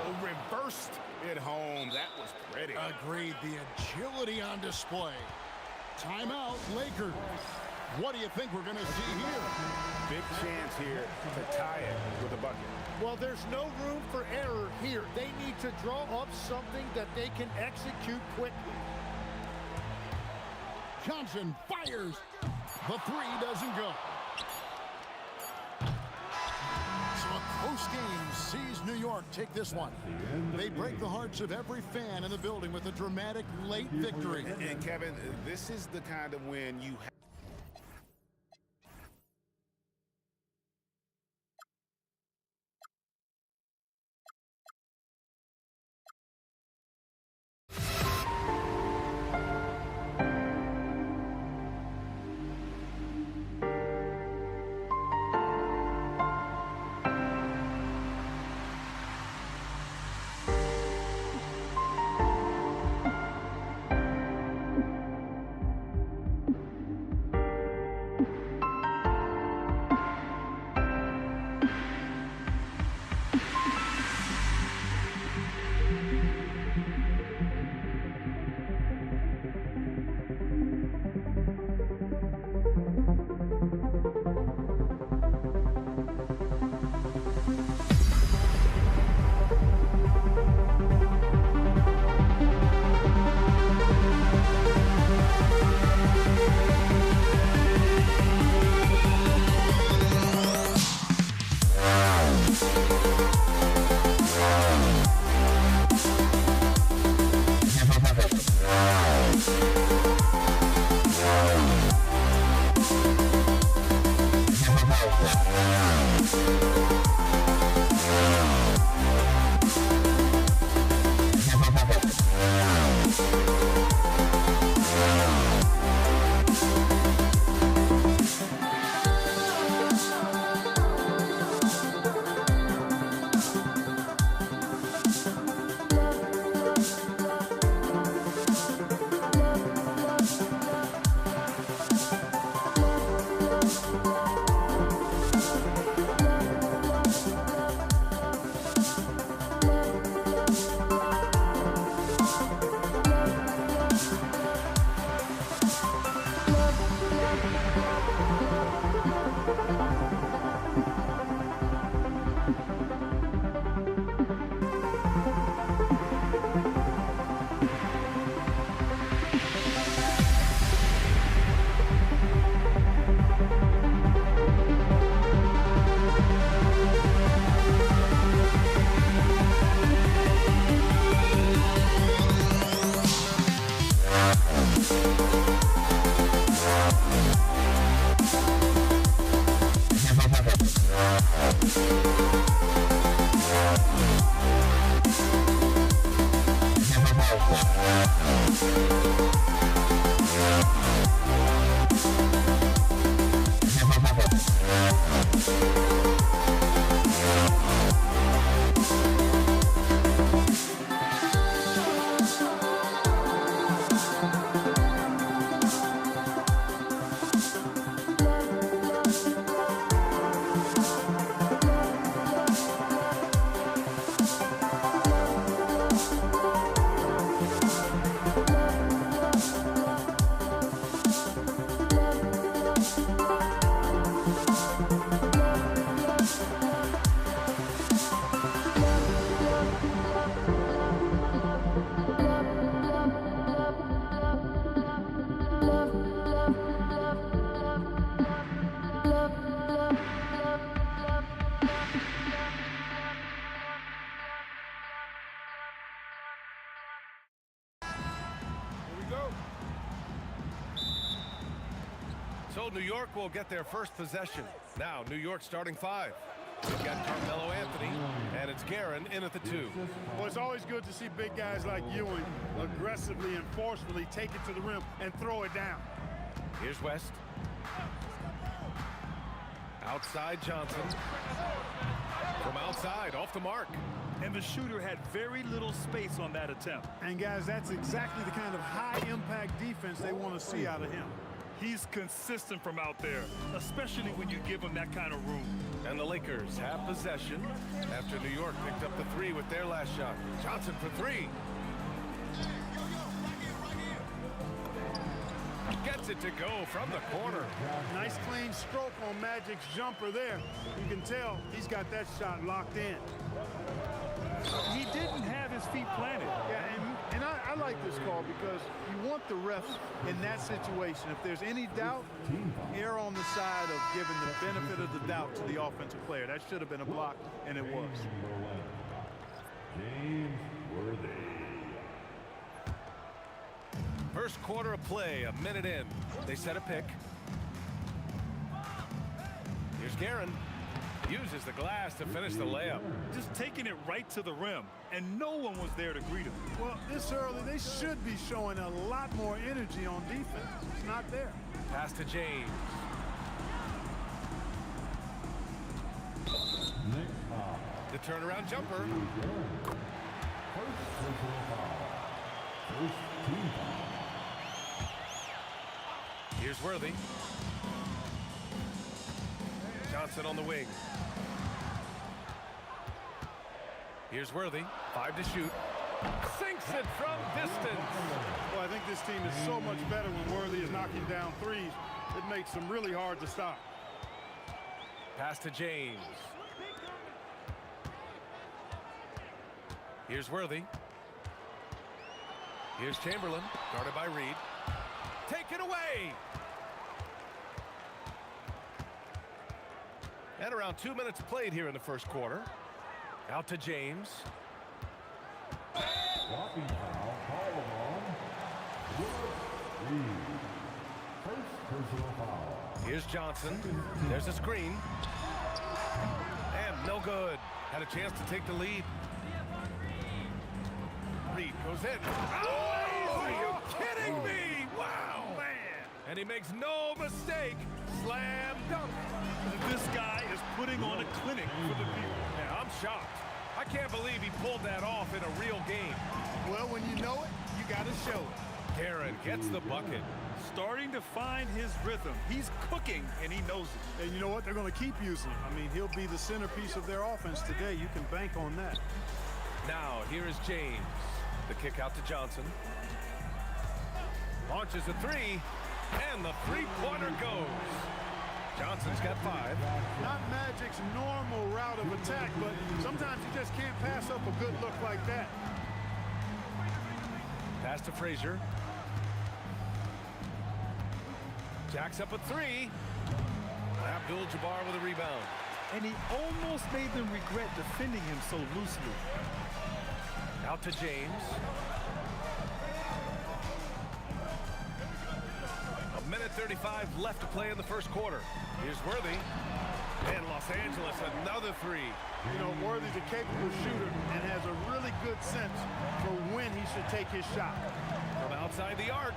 Oh, reversed it home. That was pretty. Agreed. The agility on display. Timeout, Lakers. What do you think we're going to see here? Big chance here to tie it with a bucket. Well, there's no room for error here. They need to draw up something that they can execute quickly. Johnson fires. The 3 doesn't go. So a close game sees New York take this one. They break the hearts of every fan in the building with a dramatic late victory. And Kevin, this is the kind of win you have. So New York will get their first possession. Now New York starting 5. We've got Carmelo Anthony, and it's Guerin in at the 2. Well, it's always good to see big guys like Ewing aggressively and forcefully take it to the rim and throw it down. Here's West. Outside Johnson. From outside, off the mark. And the shooter had very little space on that attempt. And guys, that's exactly the kind of high-impact defense they want to see out of him. He's consistent from out there, especially when you give him that kind of room. And the Lakers have possession after New York picked up the 3 with their last shot. Johnson for 3. Gets it to go from the corner. Nice clean stroke on Magic's jumper there. You can tell he's got that shot locked in. He didn't have his feet planted. Yeah, and I like this call because you want the refs in that situation. If there's any doubt, err on the side of giving the benefit of the doubt to the offensive player. That should have been a block, and it was. James Worthy. First quarter of play, a minute in. They set a pick. Here's Guerin. Uses the glass to finish the layup. Just taking it right to the rim, and no one was there to greet him. Well, this early, they should be showing a lot more energy on defense. It's not there. Pass to James. The turnaround jumper. First personal foul. First team foul. Here's Worthy. Johnson on the wing. Here's Worthy. 5 to shoot. Sinks it from distance. Well, I think this team is so much better when Worthy is knocking down threes. It makes them really hard to stop. Pass to James. Here's Worthy. Here's Chamberlain, guarded by Reed. Taken away! And around 2 minutes played here in the first quarter. Out to James. Walking foul, called on Reed. First personal foul. Here's Johnson. There's a screen. And no good. Had a chance to take the lead. Reed goes in. Oh, are you kidding me? Wow. Man. And he makes no mistake. Slam dunk. This guy is putting on a clinic for the people. Yeah, I'm shocked. I can't believe he pulled that off in a real game. Well, when you know it, you got to show it. Guerin gets the bucket. Starting to find his rhythm. He's cooking, and he knows it. And you know what? They're going to keep using him. I mean, he'll be the centerpiece of their offense today. You can bank on that. Now, here is James. The kick out to Johnson. Launches a 3, and the three-pointer goes. Johnson's got 5. Not Magic's normal route of attack, but sometimes you just can't pass up a good look like that. Pass to Frazier. Jacks up a 3. Abdul-Jabbar with a rebound. And he almost made them regret defending him so loosely. Out to James. A minute 35 left to play in the first quarter. Here's Worthy. And Los Angeles, another 3. You know, Worthy's a capable shooter and has a really good sense for when he should take his shot. From outside the arc.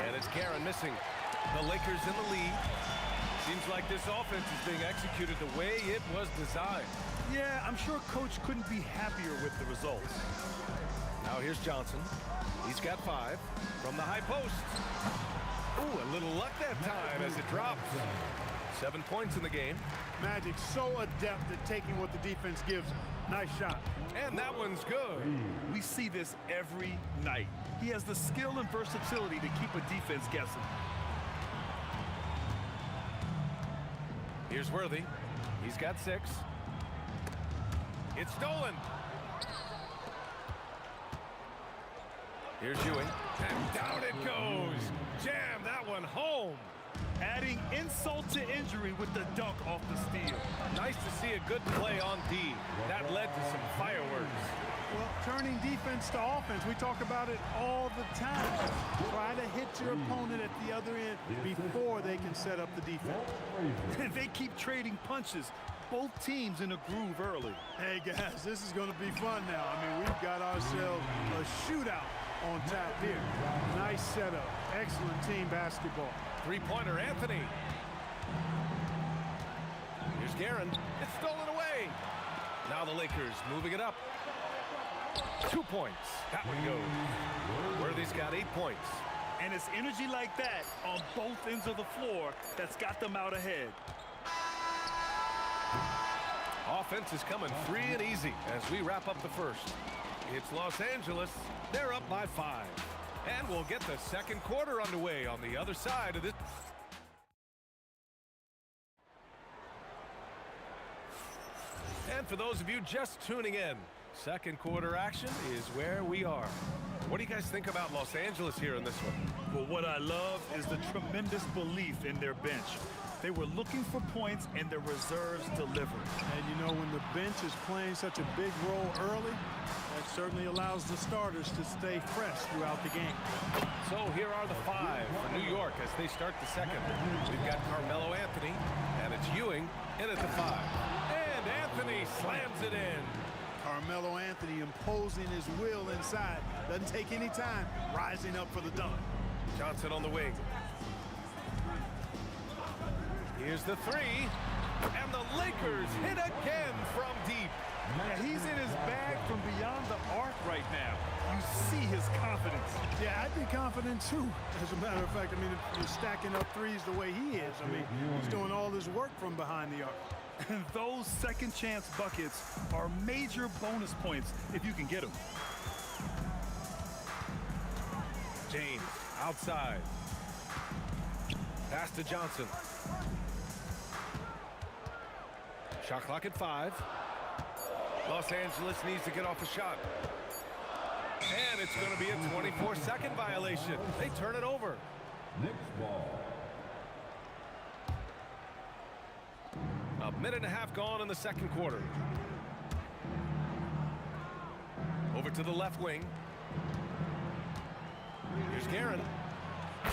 And it's Guerin missing. The Lakers in the lead. Seems like this offense is being executed the way it was designed. Yeah, I'm sure Coach couldn't be happier with the results. Now here's Johnson. He's got 5 from the high post. Ooh, a little luck that time as it drops. 7 points in the game. Magic so adept at taking what the defense gives him. Nice shot. And that one's good. We see this every night. He has the skill and versatility to keep a defense guessing. Here's Worthy. He's got 6. It's stolen. Here's Ewing. And down it goes. Jam that one home. Adding insult to injury with the dunk off the steal. Nice to see a good play on D. That led to some fireworks. Well, turning defense to offense, we talk about it all the time. Try to hit hit your opponent at the other end before they can set up the defense. They keep trading punches. Both teams in a groove early. Hey, guys, this is going to be fun now. I mean, we've got ourselves a shootout on tap here. Nice setup. Excellent team basketball. Three-pointer, Anthony. Here's Guerin. It's stolen away. Now the Lakers moving it up. 2 points. That one goes. Worthy's got 8 points. And it's energy like that on both ends of the floor that's got them out ahead. Offense is coming free and easy as we wrap up the first. It's Los Angeles. They're up by 5. And we'll get the second quarter underway on the other side of this. And for those of you just tuning in, second quarter action is where we are. What do you guys think about Los Angeles here in this one? Well, what I love is the tremendous belief in their bench. They were looking for points, and their reserves delivered. And you know, when the bench is playing such a big role early, that certainly allows the starters to stay fresh throughout the game. So here are the 5 for New York as they start the second. We've got Carmelo Anthony, and it's Ewing in at the 5. And Anthony slams it in. Carmelo Anthony imposing his will inside. Doesn't take any time, rising up for the dunk. Johnson on the wing. Here's the 3, and the Lakers hit again from deep. Yeah, he's in his bag from beyond the arc right now. You see his confidence. Yeah, I'd be confident too. As a matter of fact, I mean, if you're stacking up threes the way he is, I mean, he's doing all his work from behind the arc. And those second chance buckets are major bonus points if you can get them. James outside. Pass to Johnson. Shot clock at 5. Los Angeles needs to get off a shot. And it's going to be a 24-second violation. They turn it over. Next ball. A minute and a half gone in the second quarter. Over to the left wing. Here's Guerin.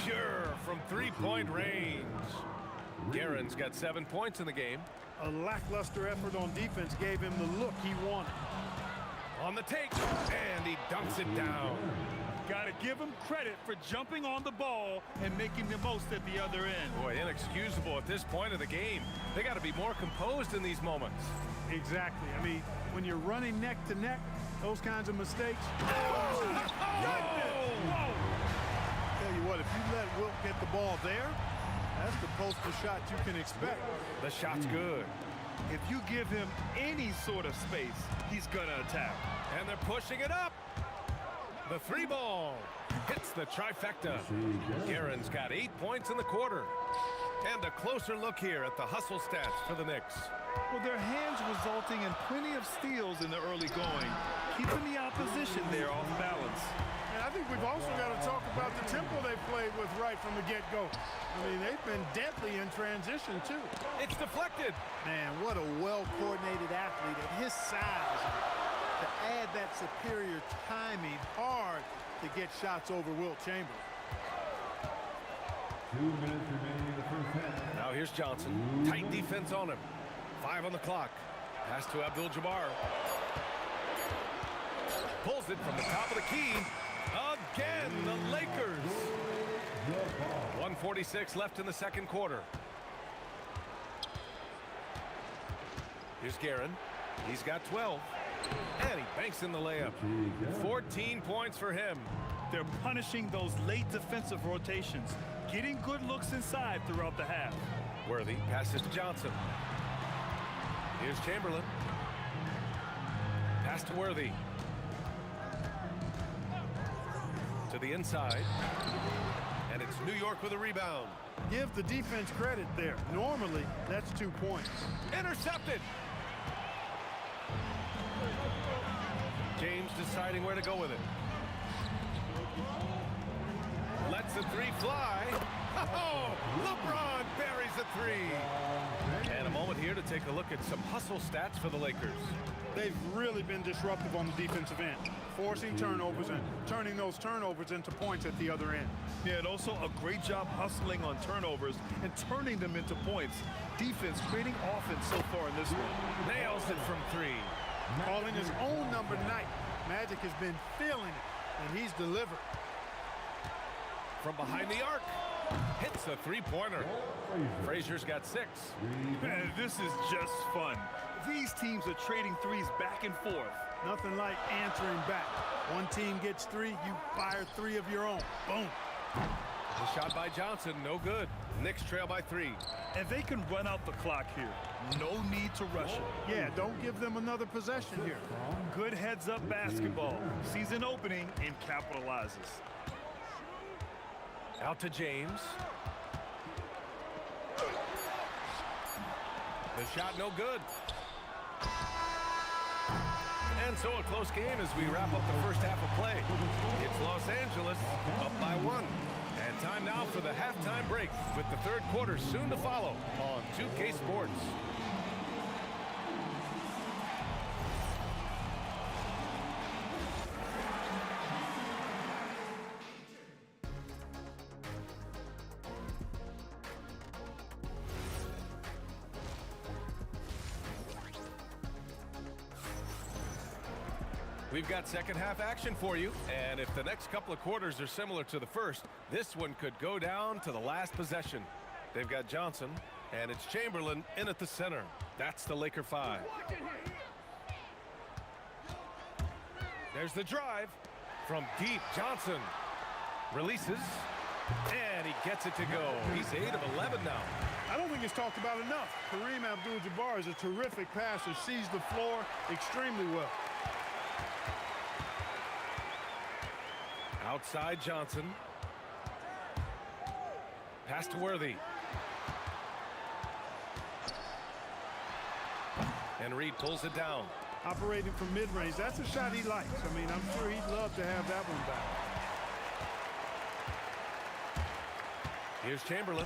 Pure from three-point range. Guerin's got 7 points in the game. A lackluster effort on defense gave him the look he wanted. On the take, and he dunks it down. Got to give him credit for jumping on the ball and making the most at the other end. Boy, inexcusable at this point of the game. They got to be more composed in these moments. Exactly. I mean, when you're running neck to neck, those kinds of mistakes. Oh! Whoa! Tell you what, if you let Wilt get the ball there, that's the postal shot you can expect. The shot's good. If you give him any sort of space, he's gonna attack. And they're pushing it up. The 3 ball hits the trifecta. Guerin's got 8 points in the quarter. And a closer look here at the hustle stats for the Knicks. Well, their hands resulting in plenty of steals in the early going, keeping the opposition there off balance. And I think we've also got to talk about the tempo they played with right from the get-go. I mean, they've been deadly in transition, too. It's deflected. Man, what a well-coordinated athlete at his size. To add that superior timing, hard to get shots over Wilt Chamberlain. 2 minutes remaining in the first half. Now here's Johnson. Tight defense on him. 5 on the clock. Pass to Abdul-Jabbar. Pulls it from the top of the key. Again, the Lakers. 1:46 left in the second quarter. Here's Guerin. He's got 12. And he banks in the layup. 14 points for him. They're punishing those late defensive rotations, getting good looks inside throughout the half. Worthy passes to Johnson. Here's Chamberlain. Pass to Worthy. To the inside. And it's New York with a rebound. Give the defense credit there. Normally, that's 2 points. Intercepted. James deciding where to go with it. Lets the 3 fly. Oh, LeBron buries a three. And a moment here to take a look at some hustle stats for the Lakers. They've really been disruptive on the defensive end, forcing turnovers and turning those turnovers into points at the other end. Yeah, and also a great job hustling on turnovers and turning them into points. Defense creating offense so far in this one. Nails it from three. Calling his own number night. Magic has been feeling it, and he's delivered. From behind the arc, hits a three-pointer. Frazier's got 6. Man, this is just fun. These teams are trading threes back and forth. Nothing like answering back. One team gets 3, you fire 3 of your own. Boom. The shot by Johnson, no good. Knicks trail by 3. And they can run out the clock here. No need to rush it. Yeah, don't give them another possession here. Good heads-up basketball. Sees an opening and capitalizes. Out to James. The shot no good. And so a close game as we wrap up the first half of play. It's Los Angeles up by 1. And time now for the halftime break with the third quarter soon to follow on 2K Sports. We've got second half action for you, and if the next couple of quarters are similar to the first, this one could go down to the last possession. They've got Johnson, and it's Chamberlain in at the center. That's the Laker 5. There's the drive from deep. Johnson releases, and he gets it to go. He's 8 of 11 now. I don't think it's talked about enough. Kareem Abdul-Jabbar is a terrific passer, sees the floor extremely well. Outside Johnson. Pass to Worthy. And Reed pulls it down. Operating from mid-range. That's a shot he likes. I mean, I'm sure he'd love to have that one back. Here's Chamberlain.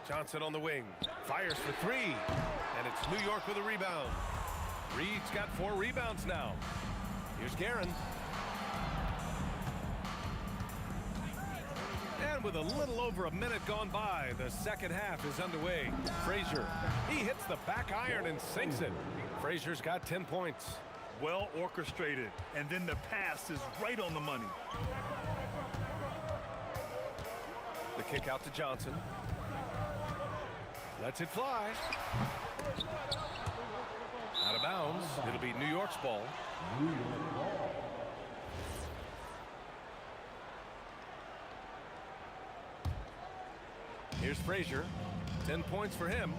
Johnson on the wing. Fires for 3. And it's New York with a rebound. Reed's got 4 rebounds now. Here's Guerin. And with a little over a minute gone by, the second half is underway. Frazier, he hits the back iron and sinks it. Frazier's got 10 points. Well orchestrated, and then the pass is right on the money. The kick out to Johnson. Lets it fly. Out of bounds. It'll be New York's ball. Here's Frazier. 10 points for him.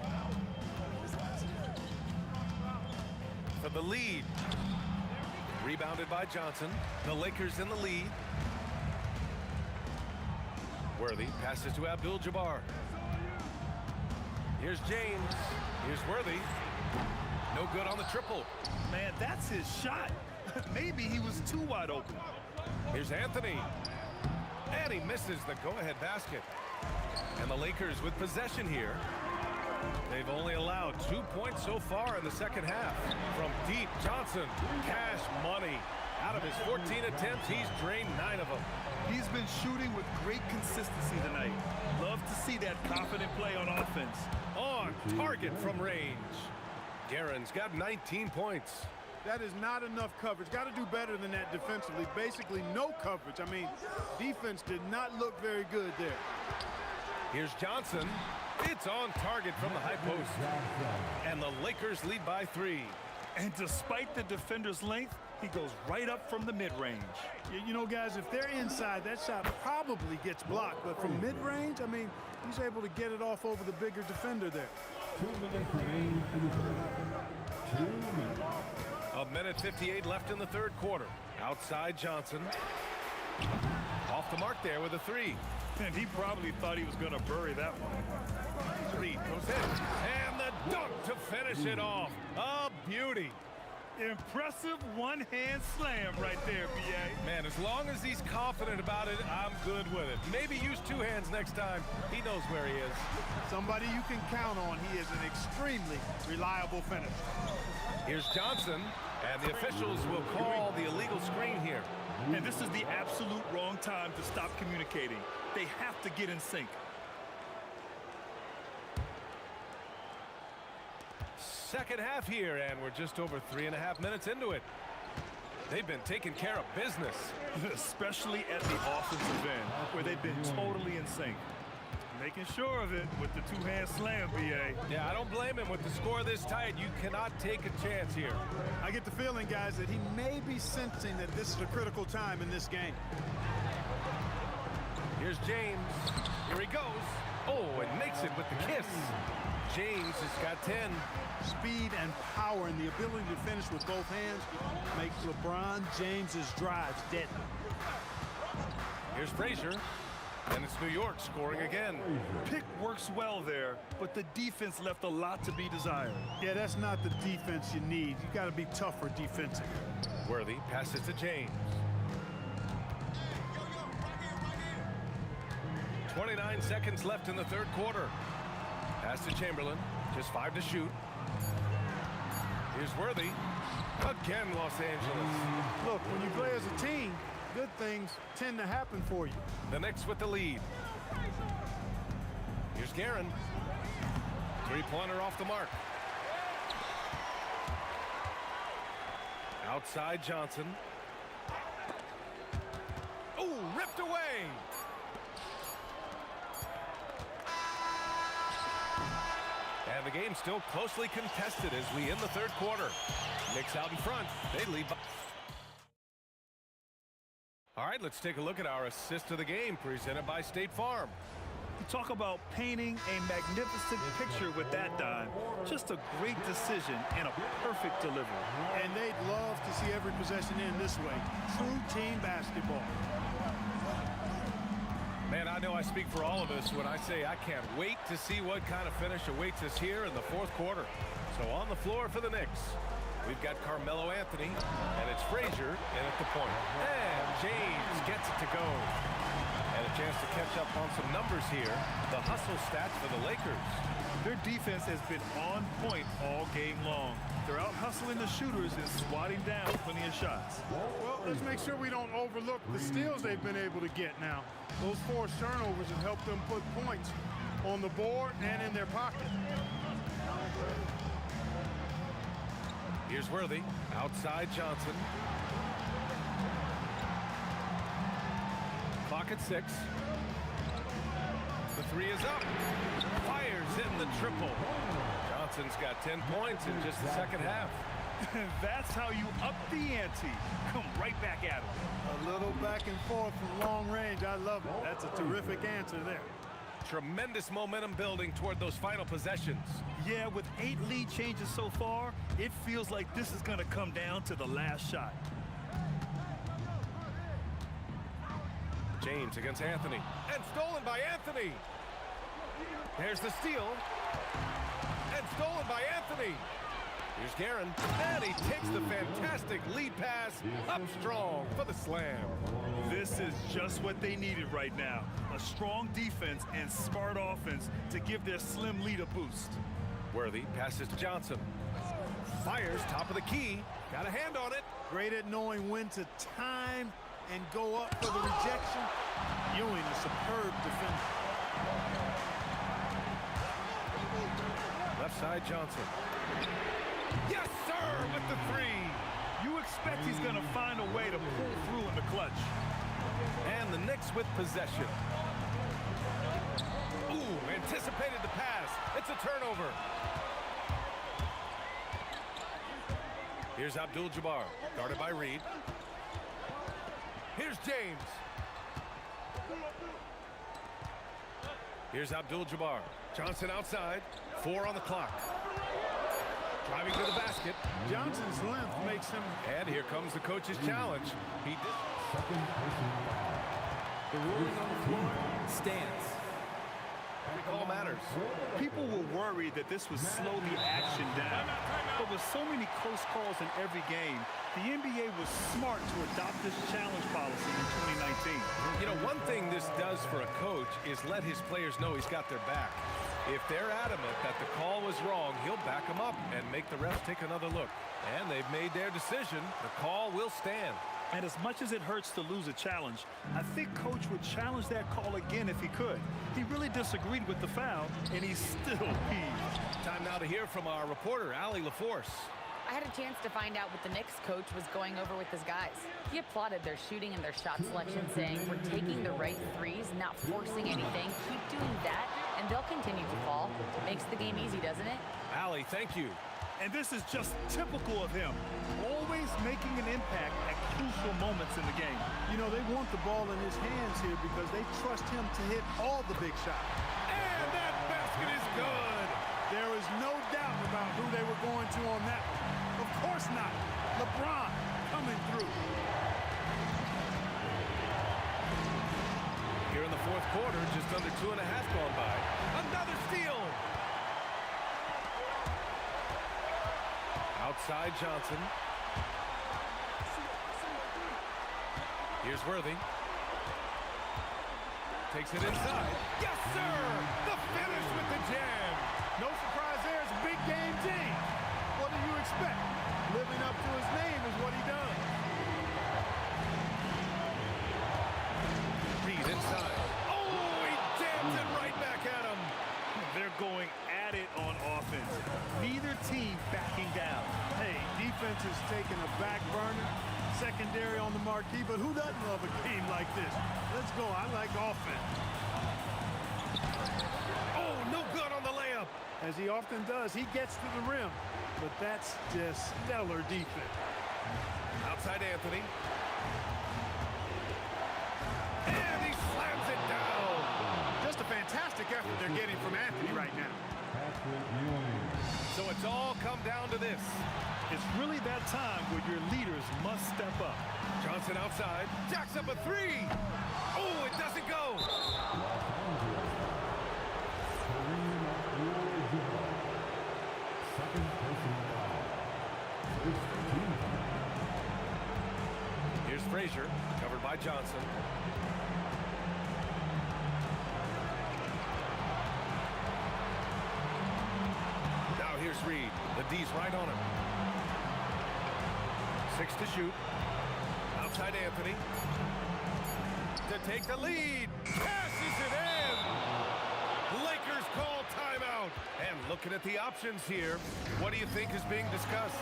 For the lead. Rebounded by Johnson. The Lakers in the lead. Worthy passes to Abdul-Jabbar. Here's James. Here's Worthy. No good on the triple. Man, that's his shot. Maybe he was too wide open. Here's Anthony. And he misses the go-ahead basket. And the Lakers with possession here. They've only allowed 2 points so far in the second half. From deep, Johnson. Cash money. Out of his 14 attempts, he's drained 9 of them. He's been shooting with great consistency tonight. Love to see that confident play on offense. On target from range. Guerin's got 19 points. That is not enough coverage. Got to do better than that defensively. Basically no coverage. I mean, defense did not look very good there. Here's Johnson. It's on target from the high post. And the Lakers lead by 3. And despite the defender's length, he goes right up from the mid-range. You know, guys, if they're inside, that shot probably gets blocked. But from mid-range, I mean, he's able to get it off over the bigger defender there. 2 minutes remaining in the third. 2 minutes. A minute 58 left in the third quarter. Outside Johnson. Off the mark there with a 3. And he probably thought he was going to bury that one. Reed goes in. And the dunk to finish it off. A beauty. Impressive one-hand slam right there, B.A. Man, as long as he's confident about it, I'm good with it. Maybe use two hands next time. He knows where he is. Somebody you can count on. He is an extremely reliable finisher. Here's Johnson, and the officials will call the illegal screen here. And this is the absolute wrong time to stop communicating. They have to get in sync. Second half here, and we're just over 3.5 minutes into it. They've been taking care of business. Especially at the offensive end, where they've been totally in sync. Making sure of it with the two-hand slam, B.A. Yeah, I don't blame him. With the score this tight, you cannot take a chance here. I get the feeling, guys, that he may be sensing that this is a critical time in this game. Here's James. Here he goes. Oh, and makes it with the kiss. James has got 10. Speed and power and the ability to finish with both hands make LeBron James's drives deadly. Here's Frazier, and it's New York scoring again. Pick works well there, but the defense left a lot to be desired. Yeah, that's not the defense you need. You got to be tougher defensively. Worthy passes to James. 29 seconds left in the third quarter. Pass to Chamberlain, just 5 to shoot. Here's Worthy. Again, Los Angeles. Look, when you play as a team, good things tend to happen for you. The Knicks with the lead. Here's Guerin. Three-pointer off the mark. Outside Johnson. Oh, ripped away. And the game's still closely contested as we end the third quarter. Knicks out in front. They lead by... All right, let's take a look at our assist of the game presented by State Farm. You talk about painting a magnificent picture with that dime. Just a great decision and a perfect delivery. And they'd love to see every possession end this way. True team basketball. Man, I know I speak for all of us when I say I can't wait to see what kind of finish awaits us here in the fourth quarter. So on the floor for the Knicks, we've got Carmelo Anthony, and it's Frazier in at the point. And James gets it to go. And a chance to catch up on some numbers here. The hustle stats for the Lakers. Their defense has been on point all game long. They're out hustling the shooters and swatting down plenty of shots. Well, let's make sure we don't overlook the steals they've been able to get now. Those forced turnovers have helped them put points on the board and in their pocket. Here's Worthy. Outside Johnson. Clock at 6. The three is up. Fires in the triple. Johnson's got 10 points in just the second half. That's how you up the ante. Come right back at him. A little back and forth from long range. I love it. That's a terrific answer there. Tremendous momentum building toward those final possessions. Yeah, with 8 lead changes so far, it feels like this is going to come down to the last shot. James against Anthony. And stolen by Anthony. There's the steal. And stolen by Anthony. Here's Guerin. And he takes the fantastic lead pass up strong for the slam. This is just what they needed right now. A strong defense and smart offense to give their slim lead a boost. Worthy passes to Johnson. Fires top of the key. Got a hand on it. Great at knowing when to time and go up for the rejection. Ewing, a superb defender. Left side Johnson. Yes, sir, with the three. You expect he's going to find a way to pull through in the clutch. And the Knicks with possession. Ooh, anticipated the pass. It's a turnover. Here's Abdul-Jabbar, guarded by Reed. Here's James. Here's Abdul-Jabbar. Johnson outside. 4 on the clock. Driving to the basket. Johnson's length makes him... And here comes the coach's challenge. He did... The ruling on the floor stands. Every call matters. People were worried that this would slow the action down. But with so many close calls in every game, the NBA was smart to adopt this challenge policy in 2019. You know, one thing this does for a coach is let his players know he's got their back. If they're adamant that the call was wrong, he'll back them up and make the refs take another look. And they've made their decision. The call will stand. And as much as it hurts to lose a challenge, I think Coach would challenge that call again if he could. He really disagreed with the foul, and he's still peeved. Time now to hear from our reporter, Allie LaForce. I had a chance to find out what the Knicks coach was going over with his guys. He applauded their shooting and their shot selection, saying, "We're taking the right threes, not forcing anything. Keep doing that, and they'll continue to fall." Makes the game easy, doesn't it? Allie, thank you. And this is just typical of him, always making an impact at crucial moments in the game. You know, they want the ball in his hands here because they trust him to hit all the big shots. And that basket is good. There is no doubt about who they were going to on that one. Of course not. LeBron coming through. Here in the fourth quarter, just under 2.5 gone by. Another steal. Outside Johnson. Here's Worthy. Takes it inside. Yes, sir! The finish with the jam. No surprise there. It's a big game team. What do you expect? Living up to his name is what he does. Reed inside. Oh, he jams it right back at him. They're going at it on offense. Neither team backing down. Hey, defense is taking a back burner. Secondary on the marquee, but who doesn't love a game like this? Let's go. I like offense. Oh, no good on the layup. As he often does, he gets to the rim. But that's just stellar defense. Outside Anthony. And he slams it down. Just a fantastic effort they're getting from Anthony right now. So it's all come down to this. It's really that time where your leaders must step up. Johnson outside. Jacks up a three. Oh, it doesn't go. Here's Frazier, covered by Johnson. Now here's Reed. The D's right on him. 6 to shoot. Outside Anthony. To take the lead. Passes it in. Lakers call timeout. And looking at the options here, what do you think is being discussed?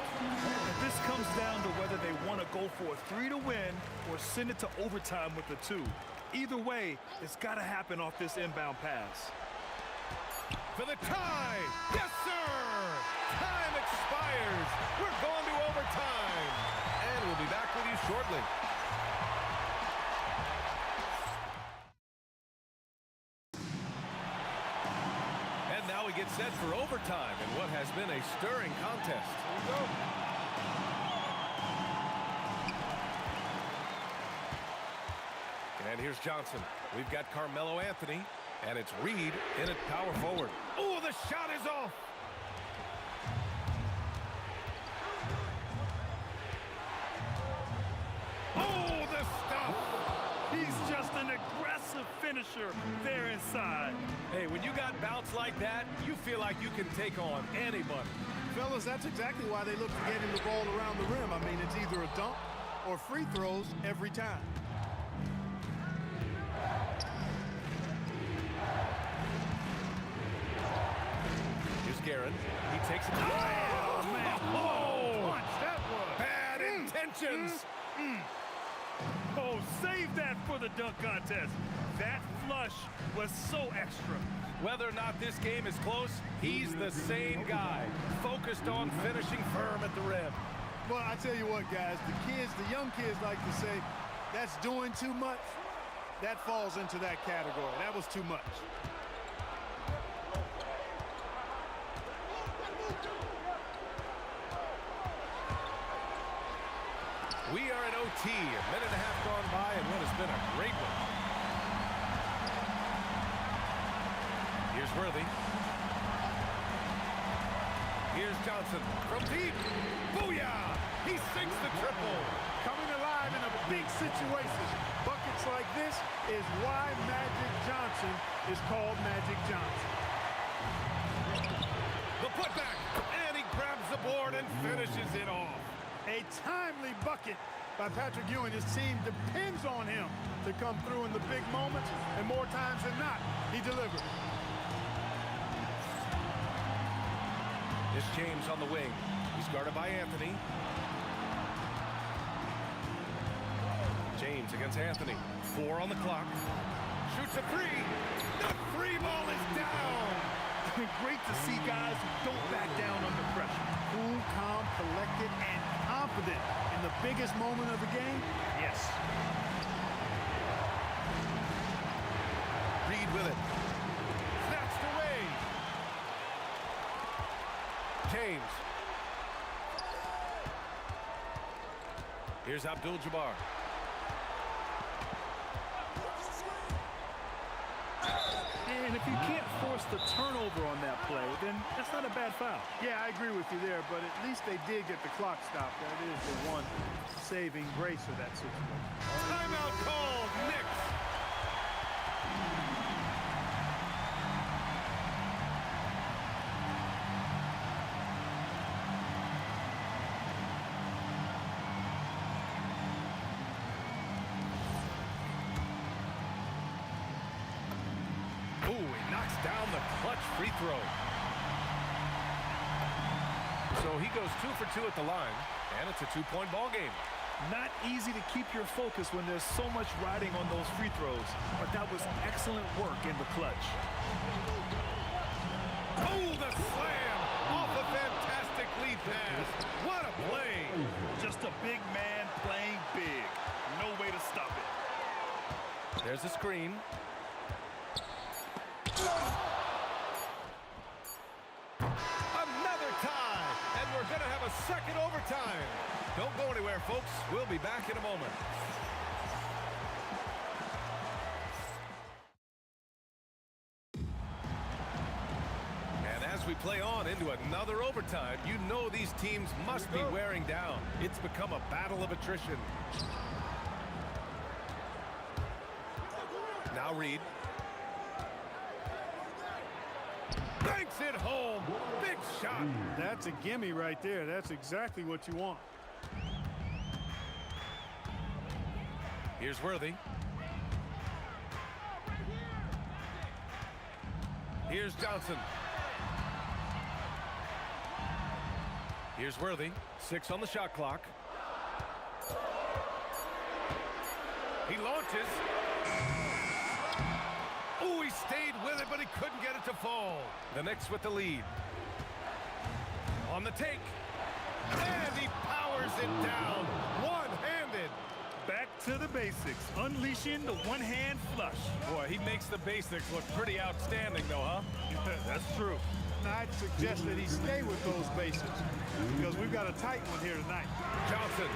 This comes down to whether they want to go for a 3 to win or send it to overtime with the 2. Either way, it's got to happen off this inbound pass. For the tie. Yes, sir. Time expires. We're going to overtime. And we'll be back with you shortly. And now we get set for overtime in what has been a stirring contest. Here we go. And here's Johnson. We've got Carmelo Anthony. And it's Reed in at power forward. Oh, the shot is off. Oh, the stuff. He's just an aggressive finisher there inside. Hey, when you got bounce like that, you feel like you can take on anybody. Fellas, that's exactly why they look to get him the ball around the rim. I mean, it's either a dunk or free throws every time. Here's Guerin. He takes it. Oh, man. Oh, Punch, that was. bad intentions. Oh, save that for the dunk contest. That flush was so extra. Whether or not this game is close, he's the same guy, focused on finishing firm at the rim. Well, I tell you what, guys, the young kids like to say, that's doing too much. That falls into that category. That was too much. We are in OT, a minute and a half gone by, and what has been a great one. Here's Worthy. Here's Johnson from deep. Booyah! He sinks the triple. Coming alive in a big situation. Buckets like this is why Magic Johnson is called Magic Johnson. The putback, and he grabs the board and finishes it off. A timely bucket by Patrick Ewing. His team depends on him to come through in the big moments, and more times than not, he delivers. It's James on the wing. He's guarded by Anthony. James against Anthony. 4 on the clock. Shoots a 3. The free ball is down. Great to see guys who don't back down under pressure. Cool, calm, collected, and confident in the biggest moment of the game. Yes. Reed with it. Snatched away. James. Here's Abdul-Jabbar. And if you can't force the turnover on that play, then that's not a bad foul. Yeah, I agree with you there, but at least they did get the clock stopped. That is the one saving grace of that situation. Timeout called. Knicks. Down the clutch free throw. So he goes 2 for 2 at the line, and it's a 2-point ball game. Not easy to keep your focus when there's so much riding on those free throws, but that was excellent work in the clutch. Oh, the slam off a fantastic lead pass. What a play. Just a big man playing big. No way to stop it. There's a screen. Another tie, and we're going to have a second overtime. Don't go anywhere, folks. We'll be back in a moment. And as we play on into another overtime, you know these teams must be wearing down. It's become a battle of attrition. Now Reed. Banks it home. Big shot. That's a gimme right there. That's exactly what you want. Here's Worthy. Here's Johnson. Here's Worthy. 6 on the shot clock. He launches. Oh, he stayed with it, but he couldn't get it to fall. The Knicks with the lead. On the take. And he powers it down. One-handed. Back to the basics. Unleashing the one-hand flush. Boy, he makes the basics look pretty outstanding, though, huh? That's true. I'd suggest that he stay with those basics because we've got a tight one here tonight. Johnson.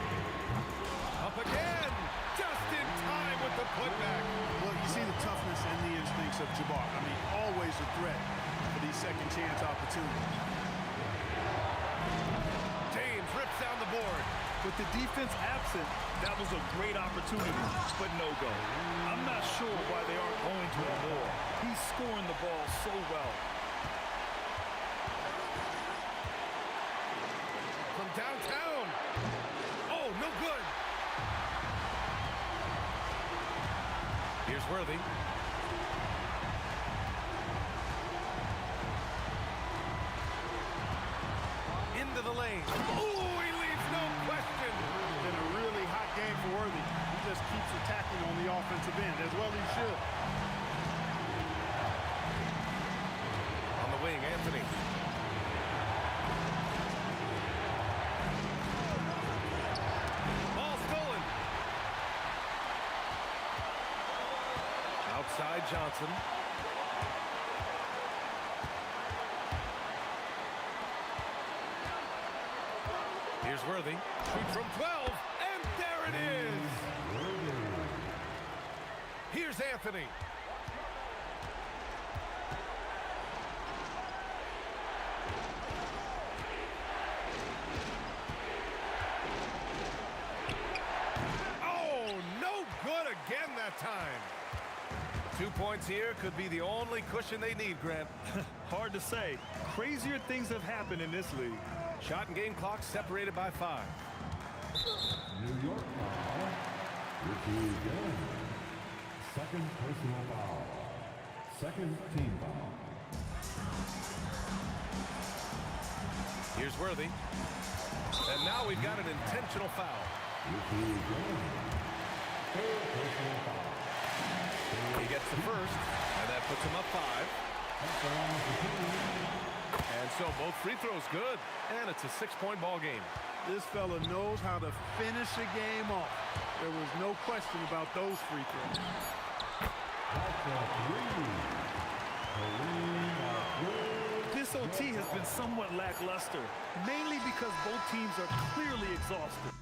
Up again. Just in time with the putback. Well, you see the toughness and the instincts of Jabbar. I mean, always a threat for these second chance opportunities. James rips down the board. With the defense absent, that was a great opportunity, but no go. I'm not sure why they aren't going to him more. He's scoring the ball so well. From downtown. Oh, no good. Here's Worthy. Into the lane. Oh, he leaves no question. Been a really hot game for Worthy. He just keeps attacking on the offensive end, as well he should. On the wing, Anthony. Ball stolen. Outside Johnson. Here's Worthy. Shoots from 12, and there it is. Here's Anthony. that time. 2 points here could be the only cushion they need, Grant. Hard to say. Crazier things have happened in this league. Shot and game clock separated by 5. New York foul. Ricky Dillon. Second personal foul. Second team foul. Here's Worthy. And now we've got an intentional foul. Ricky Dillon. Third personal foul. He gets the first, and that puts him up 5. And so both free throws good, and it's a 6-point ball game. This fella knows how to finish a game off. There was no question about those free throws. This OT has been somewhat lackluster, mainly because both teams are clearly exhausted.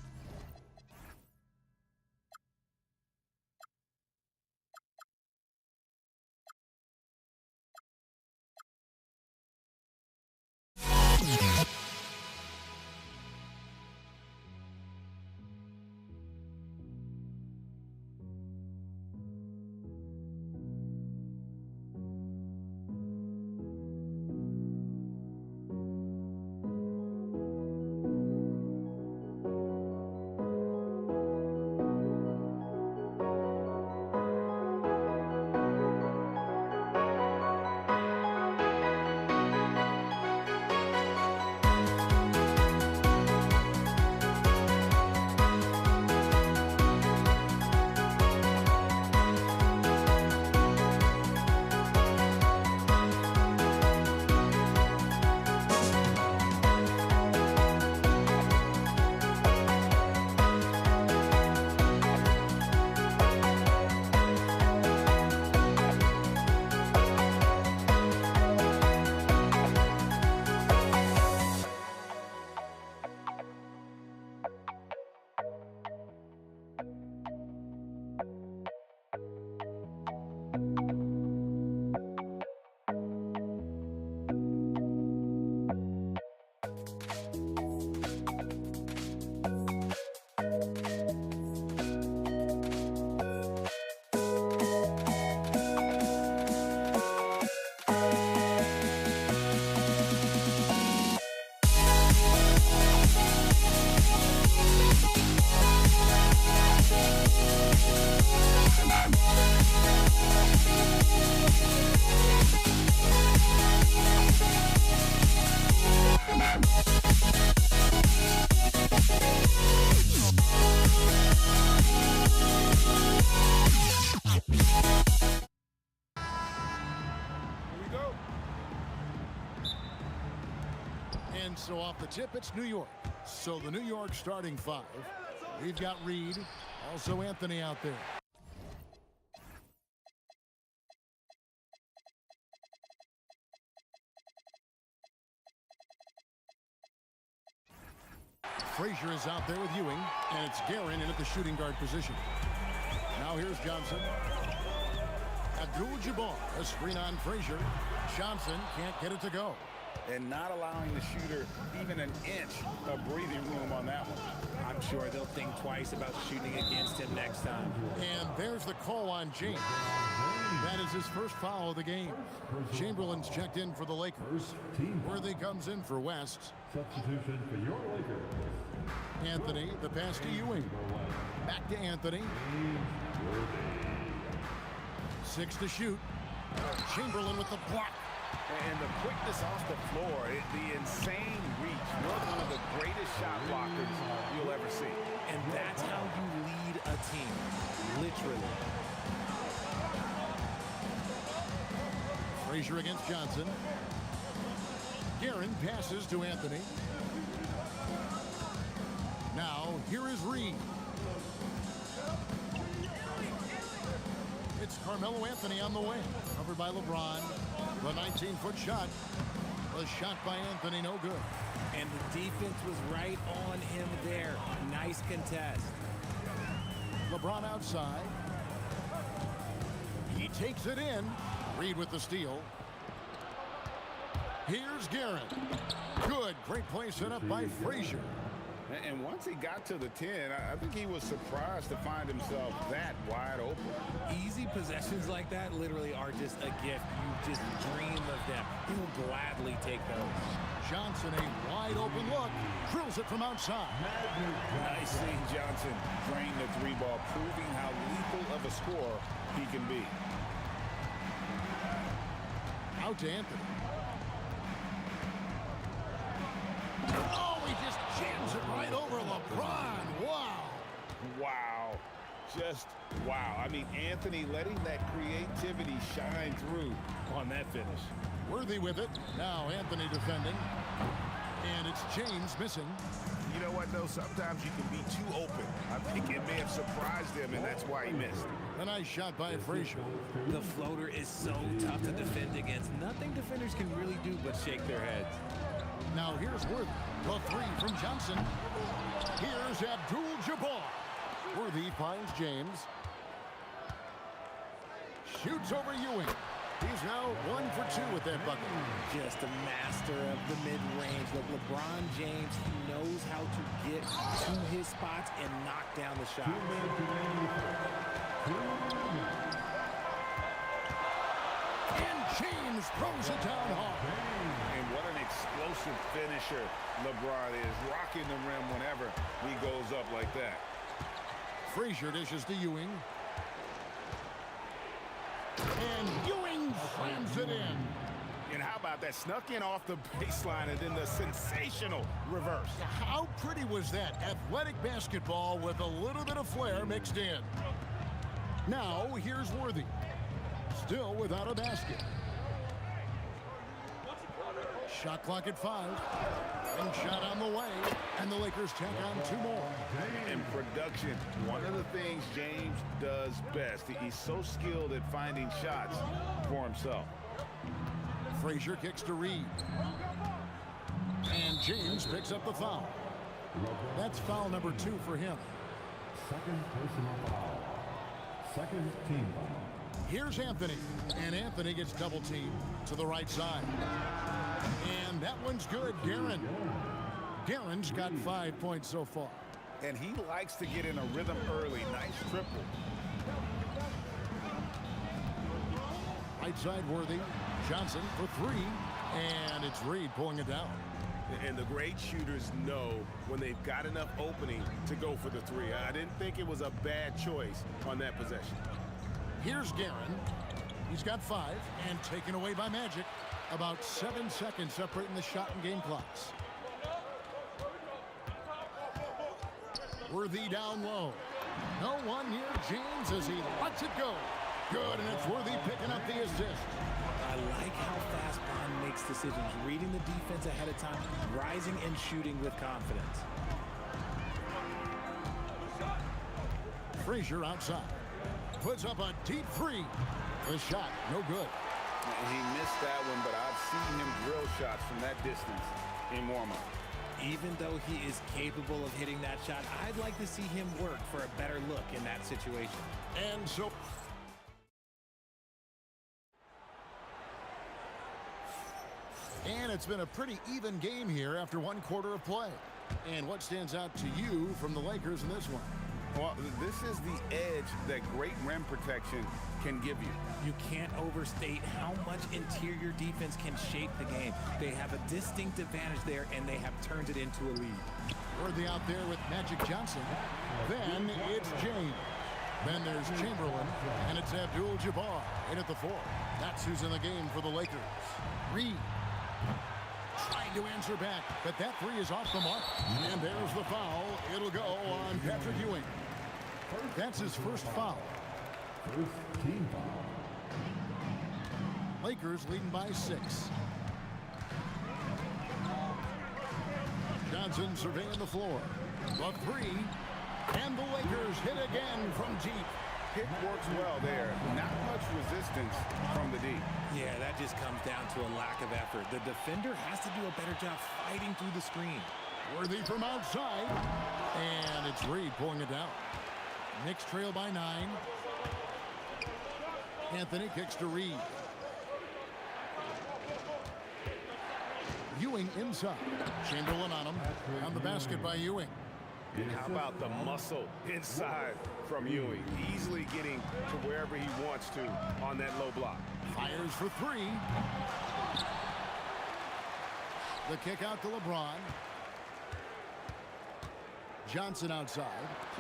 So off the tip, it's New York. So the New York starting 5. We've got Reed, also Anthony out there. Frazier is out there with Ewing, and it's Guerin in at the shooting guard position. Now here's Johnson. Abdul-Jabbar, a screen on Frazier. Johnson can't get it to go. And not allowing the shooter even an inch of breathing room on that one. I'm sure they'll think twice about shooting against him next time. And there's the call on James. That is his first foul of the game. Chamberlain's checked in for the Lakers. Worthy comes in for West. Substitution for your Lakers. Anthony, the pass to Ewing. Back to Anthony. 6 to shoot. Chamberlain with the block. And the quickness off the floor, the insane reach. One of the greatest shot blockers you'll ever see. And that's how you lead a team, literally. Frazier against Johnson. Guerin passes to Anthony. Now, here is Reed. It's Carmelo Anthony on the wing. Covered by LeBron. The 19-foot shot. The shot by Anthony, no good. And the defense was right on him there. Nice contest. LeBron outside. He takes it in. Reed with the steal. Here's Guerin. Good. Great play set up by Frazier. And once he got to the 10, I think he was surprised to find himself that wide open. Possessions like that literally are just a gift. You just dream of them. He will gladly take those. Johnson, a wide open look, drills it from outside. Nice seeing Johnson drain the three ball, proving how lethal of a scorer he can be. Out to Anthony. Oh, he just jams it right over LeBron. Wow. Wow. Just wow. I mean, Anthony letting that creativity shine through on that finish. Worthy with it. Now Anthony defending. And it's James missing. You know what, though? Sometimes you can be too open. I think it may have surprised him, and that's why he missed. A nice shot by Frazier. The floater is so tough to defend against. Nothing defenders can really do but shake their heads. Now here's Worthy. The three from Johnson. Here's Abdul-Jabbar. Worthy finds James. Shoots over Ewing. He's now 1 for 2 with that bucket. Just a master of the mid-range. Look, LeBron James, he knows how to get to his spots and knock down the shot. And James throws it down hard. And what an explosive finisher LeBron is, rocking the rim whenever he goes up like that. Frazier dishes to Ewing. And Ewing slams it in. And how about that? Snuck in off the baseline and then the sensational reverse. How pretty was that? Athletic basketball with a little bit of flair mixed in. Now here's Worthy. Still without a basket. Shot clock at 5. And shot on the way. And the Lakers tack on 2 more. In production, one of the things James does best, he's so skilled at finding shots for himself. Frazier kicks to Reed. And James picks up the foul. That's foul number 2 for him. Second personal foul. Second team foul. Here's Anthony. And Anthony gets double teamed to the right side. And that one's good. Guerin's got 5 points so far. And he likes to get in a rhythm early. Nice triple. Right side Worthy. Johnson for 3. And it's Reed pulling it down. And the great shooters know when they've got enough opening to go for the 3. I didn't think it was a bad choice on that possession. Here's Guerin. He's got 5 and taken away by Magic. About 7 seconds separating the shot and game clocks. Worthy down low. No one near James as he lets it go. Good, and it's Worthy picking up the assist. I like how fast Bond makes decisions, reading the defense ahead of time, rising and shooting with confidence. Frazier outside. Puts up a deep 3. The shot, no good. He missed that one, but I've seen him drill shots from that distance in warm-up. Even though he is capable of hitting that shot, I'd like to see him work for a better look in that situation. And so... And it's been a pretty even game here after 1 quarter of play. And what stands out to you from the Lakers in this one? Well, this is the edge that great rim protection can give you. You can't overstate how much interior defense can shape the game. They have a distinct advantage there, and they have turned it into a lead. Worthy out there with Magic Johnson. Then it's James. Then there's Chamberlain, and it's Abdul-Jabbar in at the 4. That's who's in the game for the Lakers. Reed trying to answer back, but that 3 is off the mark. And there's the foul. It'll go on Patrick Ewing. That's his first foul. First team foul. Lakers leading by 6. Johnson surveying the floor. The 3. And the Lakers hit again from deep. Pick works well there. Not much resistance from the D. Yeah, that just comes down to a lack of effort. The defender has to do a better job fighting through the screen. Worthy from outside. And it's Reed pulling it down. Knicks trail by 9. Anthony kicks to Reed. Ewing inside. Chamberlain on him. On the basket by Ewing. And how about the muscle inside from Ewing? Easily getting to to wherever he wants to on that low block. Fires for three. The kick out to LeBron. Johnson outside.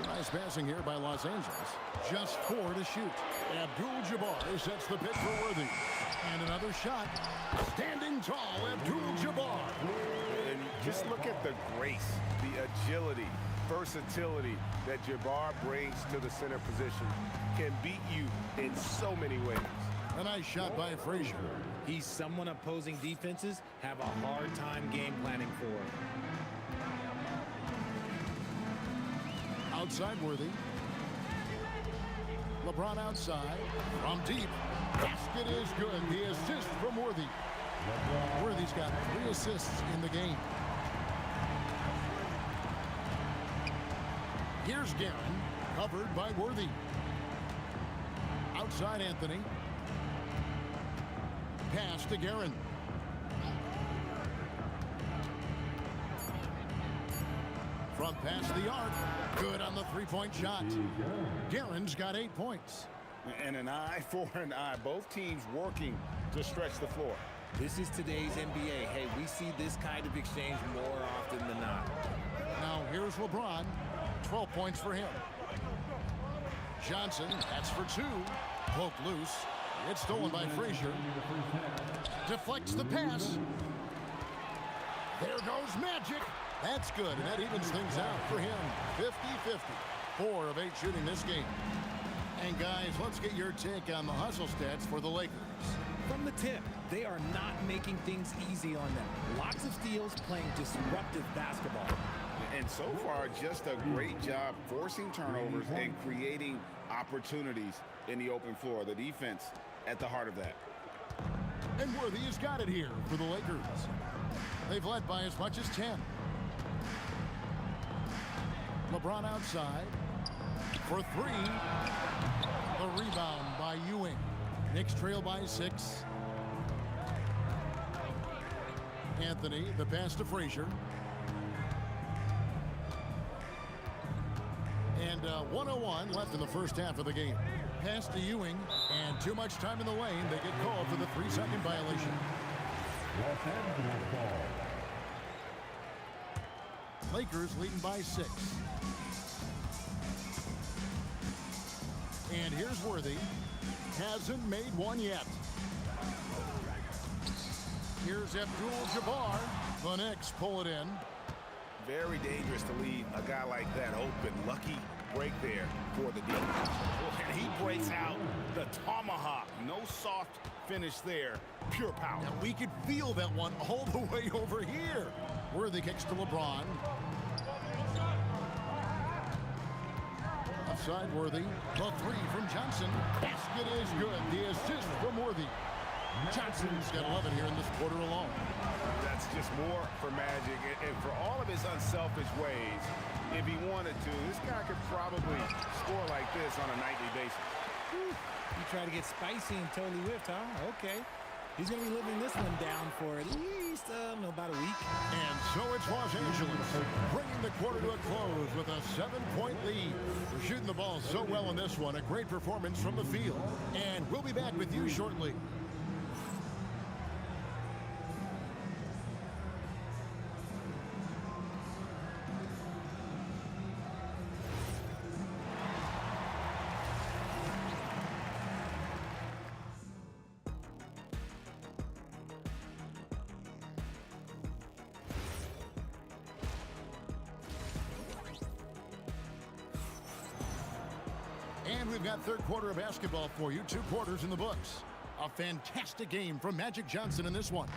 Nice passing here by Los Angeles. Just 4 to shoot. Abdul-Jabbar sets the pick for Worthy. And another shot. Standing tall, Abdul-Jabbar. And just look at the grace, the agility, versatility that Jabbar brings to the center position. Can beat you in so many ways. A nice shot by Frazier. He's someone opposing defenses have a hard time game planning for. Outside Worthy. LeBron outside. From deep. Basket is good. The assist from Worthy. Worthy's got 3 assists in the game. Here's Guerin. Covered by Worthy. Outside Anthony. Pass to Guerin. Front past the arc. Good on the three-point shot. Guerin's got 8 points. And an eye for an eye. Both teams working to stretch the floor. This is today's NBA. Hey, we see this kind of exchange more often than not. Now here's LeBron. 12 points for him. Johnson, that's for 2. Poked loose. It's stolen by Frazier. Deflects the pass. There goes Magic. That's good, and that evens things out for him. 50-50. 4 of 8 shooting this game. And guys, let's get your take on the hustle stats for the Lakers. From the tip, they are not making things easy on them. Lots of steals, playing disruptive basketball. And so far, just a great job forcing turnovers and creating opportunities in the open floor. The defense at the heart of that. And Worthy has got it here for the Lakers. They've led by as much as 10. LeBron outside for 3. The rebound by Ewing. Knicks trail by 6. Anthony, the pass to Frazier. And 1:01 left in the first half of the game. Pass to Ewing, and too much time in the lane. They get called for the 3-second violation. Los Angeles ball. Lakers leading by 6. And here's Worthy. Hasn't made one yet. Here's Abdul-Jabbar. The Knicks pull it in. Very dangerous to leave a guy like that open. Lucky break there for the defense. And he breaks out the tomahawk. No soft finish there. Pure power. And we could feel that one all the way over here. Worthy kicks to LeBron. Outside Worthy. The 3 from Johnson. Basket is good. The assist from Worthy. Johnson's got 11 here in this quarter alone. That's just more for Magic. And for all of his unselfish ways, if he wanted to, this guy could probably score like this on a nightly basis. You try to get spicy and totally whiffed, huh? Okay. He's going to be living this one down for at least about a week. And so it's Los Angeles bringing the quarter to a close with a 7-point lead. We're shooting the ball so well in this one. A great performance from the field. And we'll be back with you shortly. And we've got third quarter of basketball for you. 2 quarters in the books. A fantastic game from Magic Johnson in this one.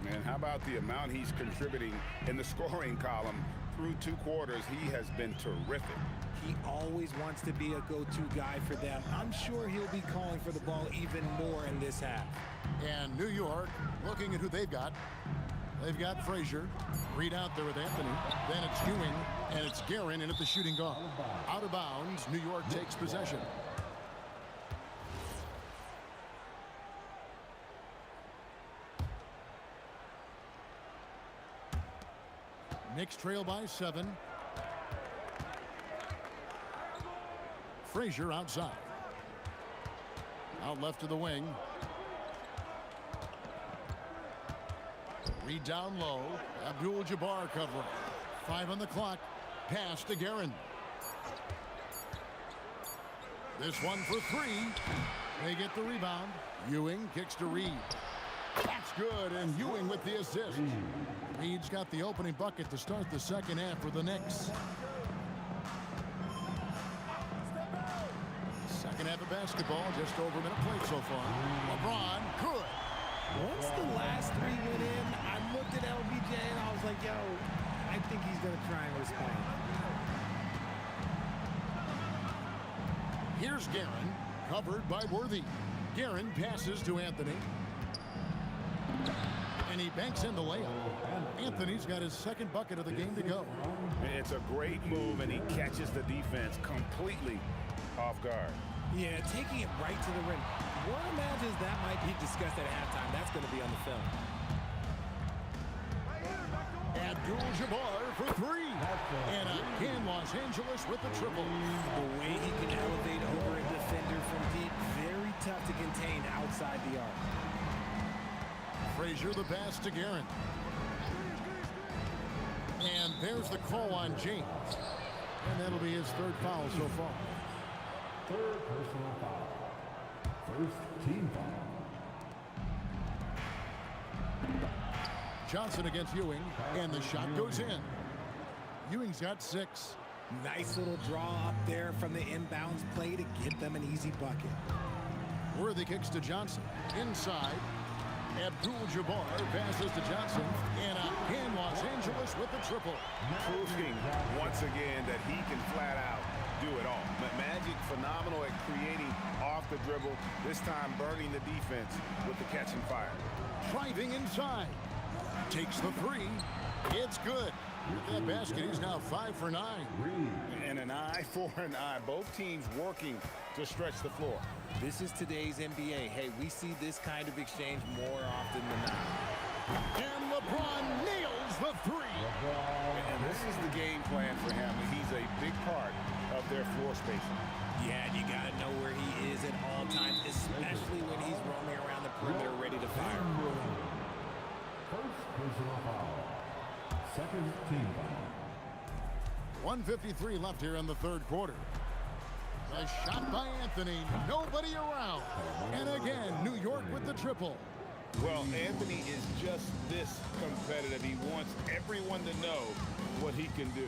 And how about the amount he's contributing in the scoring column through 2 quarters? He has been terrific. He always wants to be a go-to guy for them. I'm sure he'll be calling for the ball even more in this half. And New York looking at who they've got. They've got Frazier. Reed out there with Anthony. Then it's Ewing. And it's Guerin in at the shooting guard. Out of bounds. New York takes possession. Knicks trail by 7. Frazier outside. Out left to the wing. Reed down low. Abdul-Jabbar covering. 5 on the clock. Pass to Guerin. This one for 3. They get the rebound. Ewing kicks to Reed. That's good, and Ewing with the assist. Reed's got the opening bucket to start the second half for the Knicks. Second half of basketball, just over a minute played so far. LeBron, good. Once the last 3 went in, I looked at LBJ and I was like, yo, I think he's going to try and respond. Here's Guerin, covered by Worthy. Guerin passes to Anthony. And he banks in the layup. Anthony's got his second bucket of the game to go. It's a great move, and he catches the defense completely off guard. Yeah, taking it right to the rim. One imagines that might be discussed at halftime. That's going to be on the film. Abdul-Jabbar for 3. And again, Los Angeles with the triple. The way he can elevate over a defender from deep, very tough to contain outside the arc. Frazier the pass to Guerin. And there's the call on James. And that'll be his 3rd foul so far. 3rd personal foul. 1st team foul. Johnson against Ewing, and the shot goes in. Ewing's got 6. Nice little draw up there from the inbounds play to get them an easy bucket. Worthy kicks to Johnson. Inside. Abdul-Jabbar passes to Johnson. And again, Los Angeles with the triple. Proving once again that he can flat out do it all. Magic phenomenal at creating off the dribble. This time burning the defense with the catch and fire. Driving inside. Takes the 3. It's good. With that basket, he's now 5 for 9. And an eye for an eye. Both teams working to stretch the floor. This is today's NBA. Hey, we see this kind of exchange more often than not. And LeBron nails the 3. And this is the game plan for him. He's a big part of their floor spacing. Yeah, and you got to know where he is at all times, especially when he's roaming around the perimeter ready to fire. 1st personal foul. 2nd team foul. 1:53 left here in the 3rd quarter. A shot by Anthony. Nobody around. And again, New York with the triple. Well, Anthony is just this competitive. He wants everyone to know what he can do.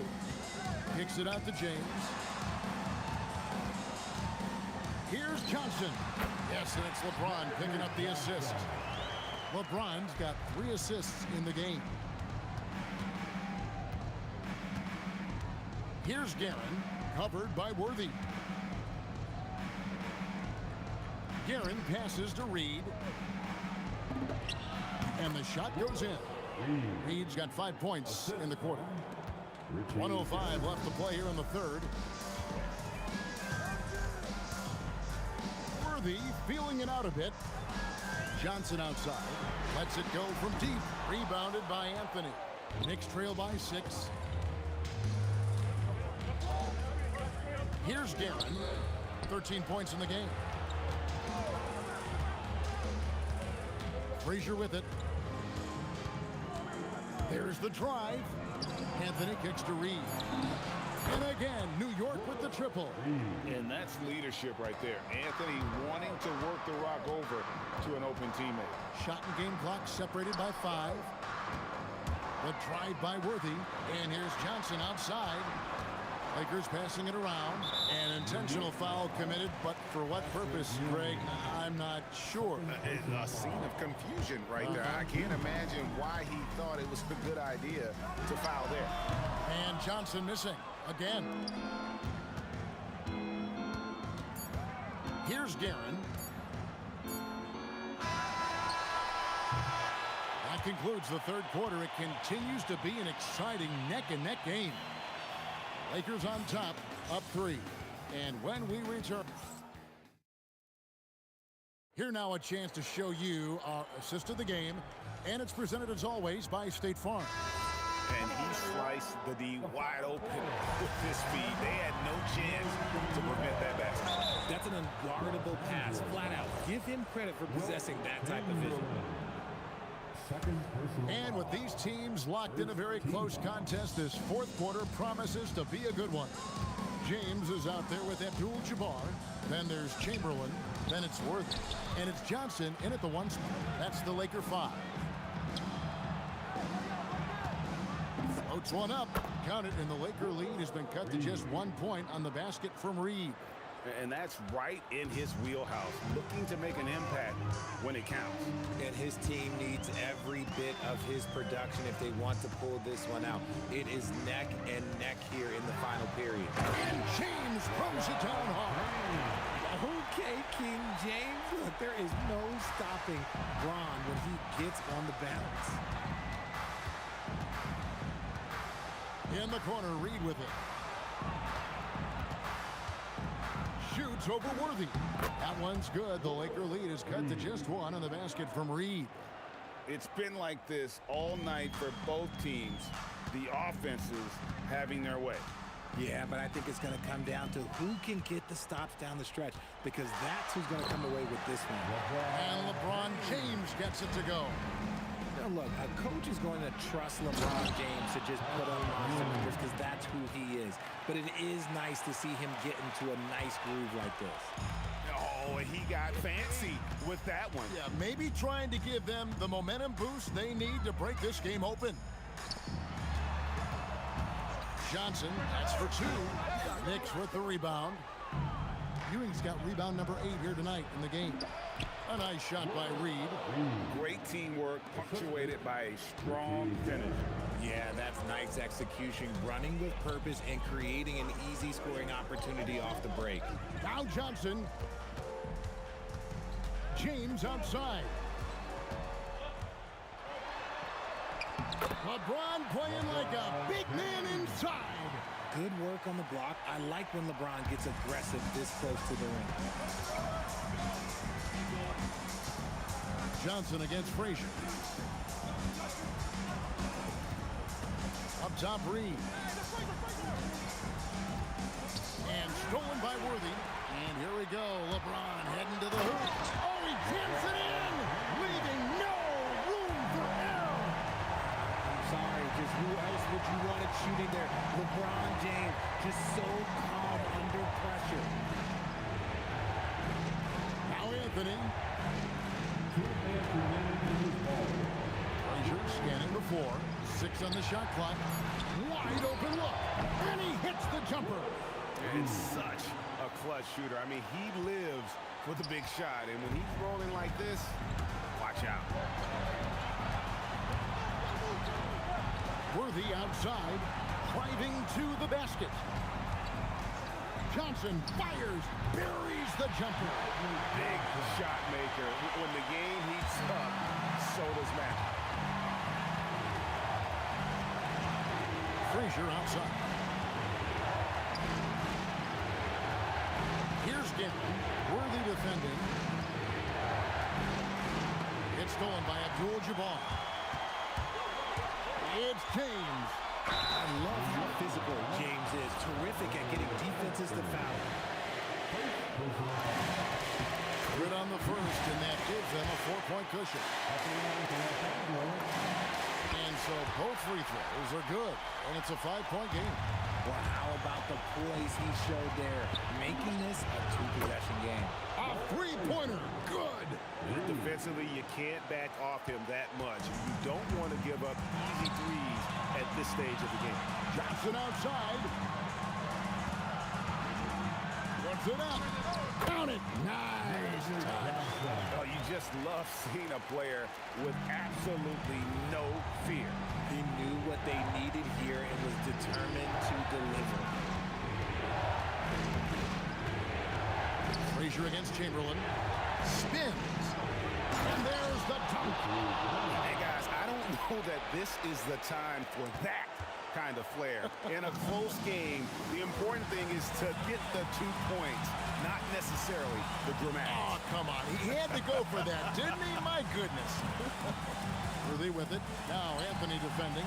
Kicks it out to James. Here's Johnson. Yes, and it's LeBron picking up the assist. LeBron's got 3 assists in the game. Here's Guerin, covered by Worthy. Guerin passes to Reed. And the shot goes in. Reed's got 5 points in the quarter. 1:05 left to play here in the 3rd. Worthy feeling it out a bit. Johnson outside. Lets it go from deep. Rebounded by Anthony. Knicks trail by 6. Here's Guerin. 13 points in the game. Frazier with it. There's the drive. Anthony kicks to Reed. And again, New York with the triple. And that's leadership right there. Anthony wanting to work the rock over to an open teammate. Shot and game clock separated by 5. The drive by Worthy. And here's Johnson outside. Lakers passing it around. An intentional foul committed, but for what purpose, Greg, I'm not sure. A scene of confusion right there. I can't imagine why he thought it was a good idea to foul there. And Johnson missing again. Here's Guerin. That concludes the 3rd quarter. It continues to be an exciting neck-and-neck game. Lakers on top, up 3. And when we return, here now a chance to show you our assist of the game. And it's presented as always by State Farm. And he sliced the D wide open with his speed. They had no chance to prevent that basket. That's an unguardable pass, flat out. Give him credit for possessing that type of vision. And with these teams locked in a very close contest, this fourth quarter promises to be a good one. James is out there with Abdul-Jabbar. Then there's Chamberlain. Then it's Worthy. And it's Johnson in at the 1 spot. That's the Laker 5. Floats one up. Count it, and the Laker lead has been cut to just 1 point on the basket from Reed. And that's right in his wheelhouse, looking to make an impact when it counts. And his team needs every bit of his production if they want to pull this one out. It is neck and neck here in the final period. And James throws it down hard. Okay, King James. Look, there is no stopping Bron when he gets on the bounce. In the corner, Reed with it. Shoots over Worthy. That one's good. The Laker lead is cut to just 1 on the basket from Reed. It's been like this all night for both teams. The offenses having their way. Yeah, but I think it's going to come down to who can get the stops down the stretch, because that's who's going to come away with this one. And LeBron James gets it to go. Now look, a coach is going to trust LeBron James to just put up monster numbers because that's who he is. But it is nice to see him get into a nice groove like this. Oh, he got fancy with that one. Yeah, maybe trying to give them the momentum boost they need to break this game open. Johnson, that's for 2. Knicks with the rebound. Ewing's got rebound number 8 here tonight in the game. A nice shot by Reed. Great teamwork, punctuated by a strong finish. Yeah, that's nice execution, running with purpose and creating an easy scoring opportunity off the break. Now Johnson. James outside. LeBron playing like a big man inside. Good work on the block. I like when LeBron gets aggressive this close to the ring. Johnson against Frazier. Up top, Reed. And stolen by Worthy. And here we go. LeBron heading to the hoop. Oh, he jams it in, leaving no room for error. I'm sorry, just who else would you want it shooting there? LeBron James, just so calm under pressure. Now Anthony. Frazier scanning the floor. 6 on the shot clock. Wide open look. And he hits the jumper. It's such a clutch shooter. I mean, he lives for the big shot. And when he's rolling like this, watch out. Worthy outside. Driving to the basket. Johnson fires, buries the jumper. Big shot maker. When the game heats up, so does Matt. Frazier outside. Here's Gibson. Worthy defending. It's stolen by Abdul-Jabbar. It's James. I love how physical James is. Terrific at getting defenses to foul. Good on the first, and that gives them a 4-point cushion. And so both free throws are good, and it's a 5-point game. Well, how about the poise he showed there, making this a 2-possession game? A 3-pointer, good. Defensively, you can't back off him that much. You don't want to give up easy threes at this stage of the game. Johnson outside. Puts it up. Count it. Nice touch. Oh, you just love seeing a player with absolutely no fear. He knew what they needed here and was determined to deliver. Frazier against Chamberlain. Spins. And there's the dunk. Hey, guys, I don't know that this is the time for that kind of flair. In a close game, the important thing is to get the 2 points, not necessarily the dramatics. Oh, come on. He had to go for that, didn't he? My goodness. Worthy with it. Now Anthony defending.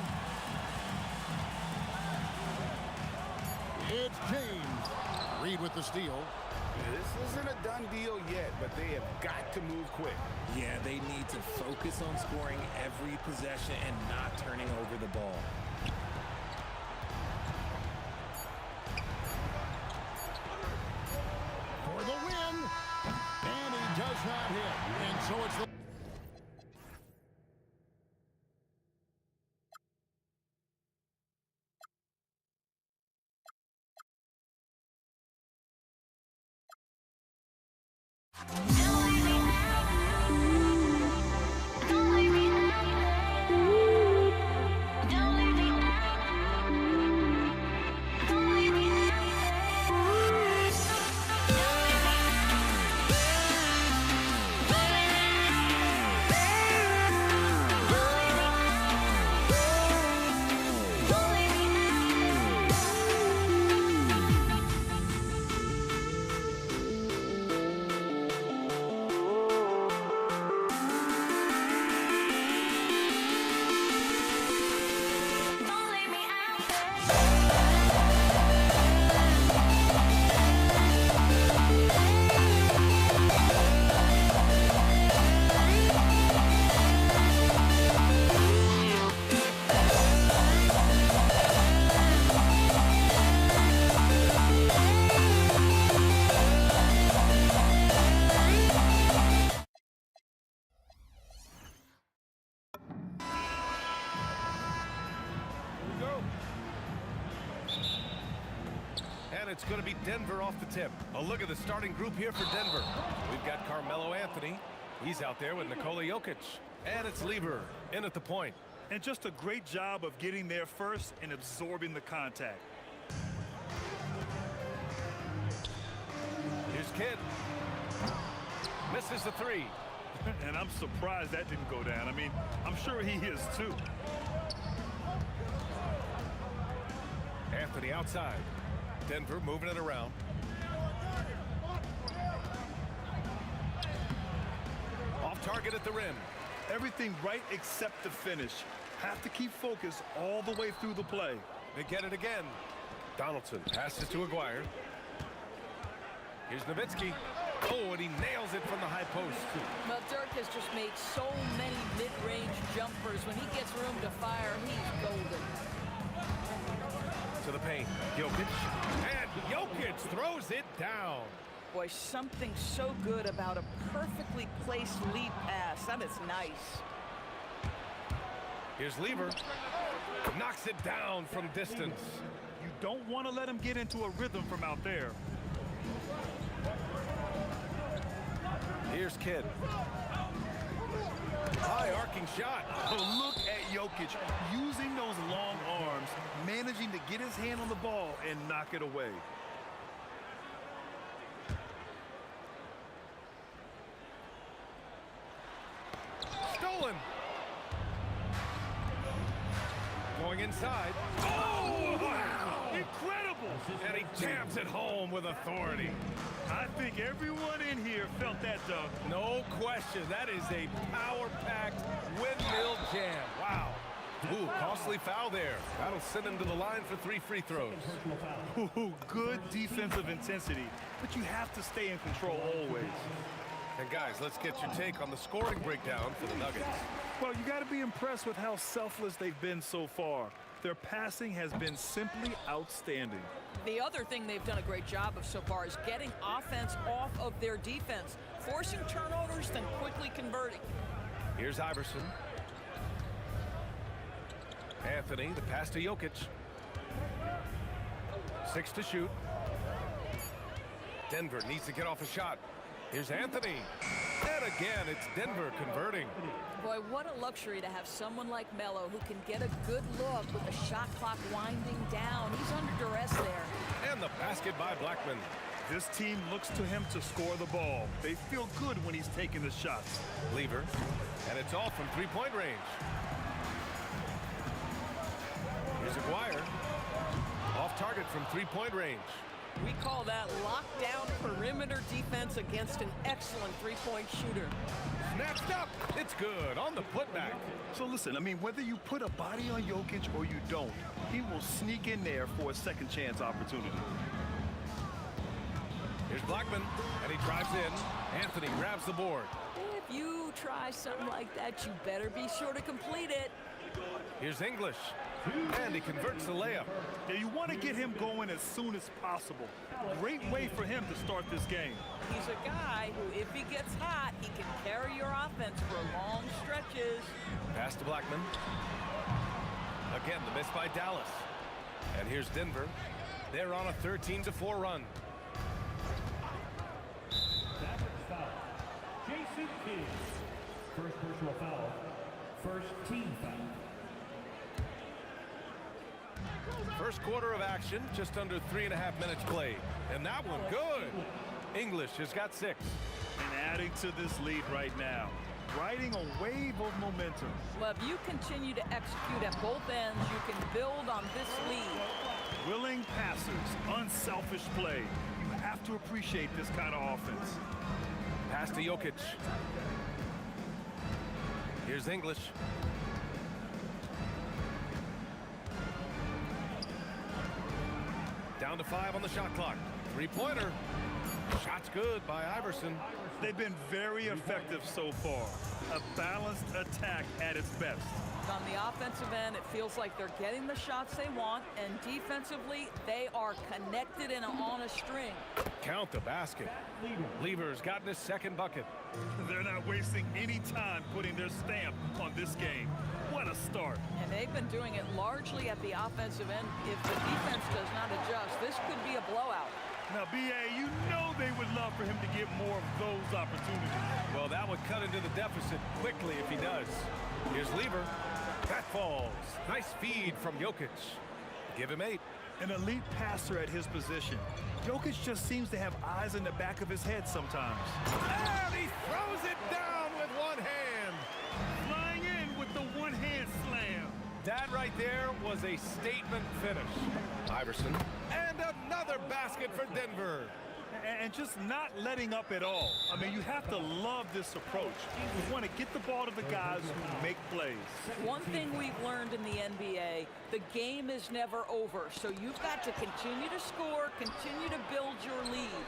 It's James. Reed with the steal. This isn't a done deal yet, but they have got to move quick. Yeah, they need to focus on scoring every possession and not turning over the ball. For the win. And he does not hit. And so it's the... It's going to be Denver off the tip. A look at the starting group here for Denver. We've got Carmelo Anthony. He's out there with Nikola Jokic. And it's Lever in at the point. And just a great job of getting there first and absorbing the contact. Here's Kidd. Misses the three. And I'm surprised that didn't go down. I mean, I'm sure he is too. Anthony outside. Denver moving it around. Off target at the rim. Everything right except the finish. Have to keep focus all the way through the play. They get it again. Donaldson passes to Aguirre. Here's Nowitzki. Oh, and he nails it from the high post. Well, Dirk has just made so many mid-range jumpers. When he gets room to fire, he's golden. To the paint, Jokic, and Jokic throws it down. Boy, something so good about a perfectly placed lead pass. That is nice. Here's Lever, knocks it down from distance. You don't want to let him get into a rhythm from out there. Here's Kidd. High arcing shot. Oh, look at Jokic using those long arms, managing to get his hand on the ball and knock it away. Stolen. Going inside. Oh, wow. Incredible. And he jams it home with authority. I think everyone in here felt that dunk. No question. That is a power-packed windmill jam. Wow. Ooh, costly foul there. That'll send him to the line for 3 free throws. Ooh, good defensive intensity, but you have to stay in control always. And guys, let's get your take on the scoring breakdown for the Nuggets. Well, you got to be impressed with how selfless they've been so far. Their passing has been simply outstanding. The other thing they've done a great job of so far is getting offense off of their defense, forcing turnovers, then quickly converting. Here's Iverson. Anthony, the pass to Jokic. 6 to shoot. Denver needs to get off a shot. Here's Anthony. And again, it's Denver converting. Boy, what a luxury to have someone like Melo who can get a good look with the shot clock winding down. He's under duress there. And the basket by Blackman. This team looks to him to score the ball. They feel good when he's taking the shots. Lever. And it's all from three-point range. Here's Aguirre. Off target from three-point range. We call that lockdown perimeter defense against an excellent three-point shooter. Snatched up. It's good on the putback. So listen, I mean, whether you put a body on Jokic or you don't, he will sneak in there for a second chance opportunity. Here's Blackman, and he drives in. Anthony grabs the board. If you try something like that, you better be sure to complete it. Here's English, and he converts the layup. Yeah, you want to get him going as soon as possible. Great way for him to start this game. He's a guy who, if he gets hot, he can carry your offense for long stretches. Pass to Blackman. Again, the miss by Dallas. And here's Denver. They're on a 13-4 run. Jason Kidd. First personal foul. First team foul. First quarter of action, just under 3.5 minutes played. And that one, good. English has got 6. And adding to this lead right now, riding a wave of momentum. Well, if you continue to execute at both ends, you can build on this lead. Willing passers, unselfish play. You have to appreciate this kind of offense. Pass to Jokic. Here's English. Down to 5 on the shot clock. Three-pointer. Shot's good by Iverson. They've been very effective so far. A balanced attack at its best. On the offensive end, it feels like they're getting the shots they want, and defensively, they are connected and on a string. Count the basket. Lever's gotten his second bucket. They're not wasting any time putting their stamp on this game. What a start. And they've been doing it largely at the offensive end. If the defense does not adjust, this could be a blowout. Now, B.A., you know they would love for him to get more of those opportunities. Well, that would cut into the deficit quickly if he does. Here's Lever. That falls. Nice feed from Jokic. Give him 8. An elite passer at his position. Jokic just seems to have eyes in the back of his head sometimes. And he throws it down with one hand. Flying in with the one-hand slam. That right there was a statement finish. Iverson. And another basket for Denver. And just not letting up at all. I mean, you have to love this approach. You want to get the ball to the guys who make plays. One thing we've learned in the NBA, the game is never over. So you've got to continue to score, continue to build your lead.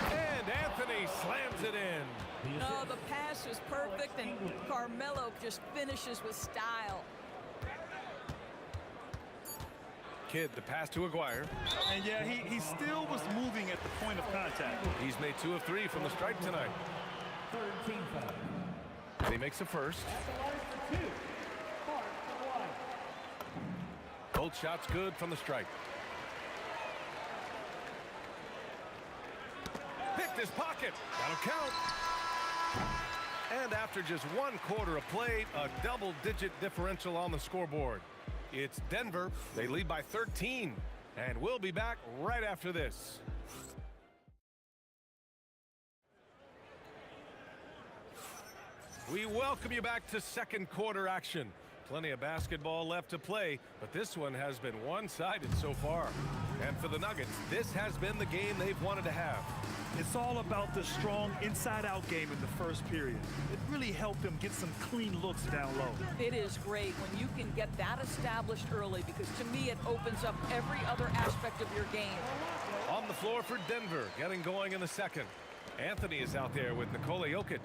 And Anthony slams it in. No, the pass is perfect, and Carmelo just finishes with style. Kidd, the pass to Aguirre. And yeah, he still was moving at the point of contact. He's made 2 of 3 from the stripe tonight. Third team foul. And he makes the first. Both shots good from the stripe. Picked his pocket. That'll count. And after just 1 quarter of play, a double-digit differential on the scoreboard. It's Denver. They lead by 13. And we'll be back right after this. We welcome you back to second quarter action. Plenty of basketball left to play, but this one has been one-sided so far. And for the Nuggets, this has been the game they've wanted to have. It's all about the strong inside-out game in the first period. It really helped them get some clean looks down low. It is great when you can get that established early, because to me it opens up every other aspect of your game. On the floor for Denver, getting going in the second. Anthony is out there with Nikola Jokic.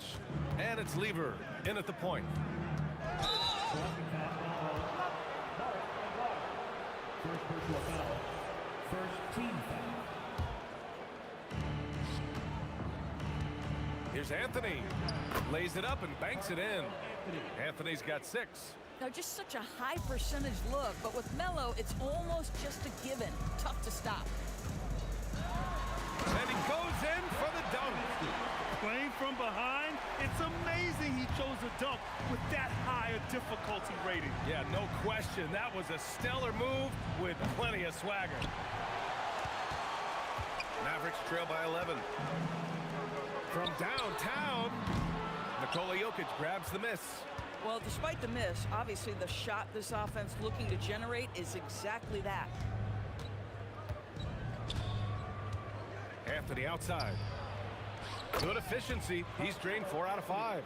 And it's Lever in at the point. First personal foul. First team foul. Here's Anthony. Lays it up and banks it in. Anthony's got 6. Now, just such a high percentage look, but with Melo, it's almost just a given. Tough to stop. And he goes in for the dunk. Playing from behind, it's amazing he chose a dunk with that high a difficulty rating. Yeah, no question. That was a stellar move with plenty of swagger. Mavericks trail by 11. From downtown, Nikola Jokic grabs the miss. Well, despite the miss, obviously the shot this offense looking to generate is exactly that. After the outside. Good efficiency. He's drained 4 out of 5.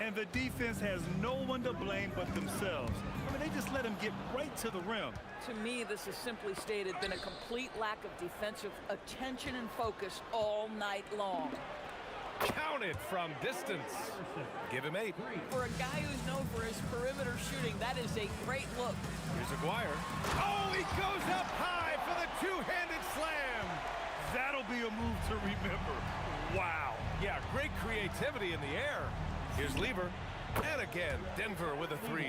And the defense has no one to blame but themselves. I mean, they just let him get right to the rim. To me, this has simply stated been a complete lack of defensive attention and focus all night long. Counted from distance. Give him 8. For a guy who's known for his perimeter shooting, that is a great look. Here's Aguirre. Oh, he goes up high for the two-handed slam. That'll be a move to remember. Wow. Yeah, great creativity in the air. Here's Lever. And again, Denver with a 3.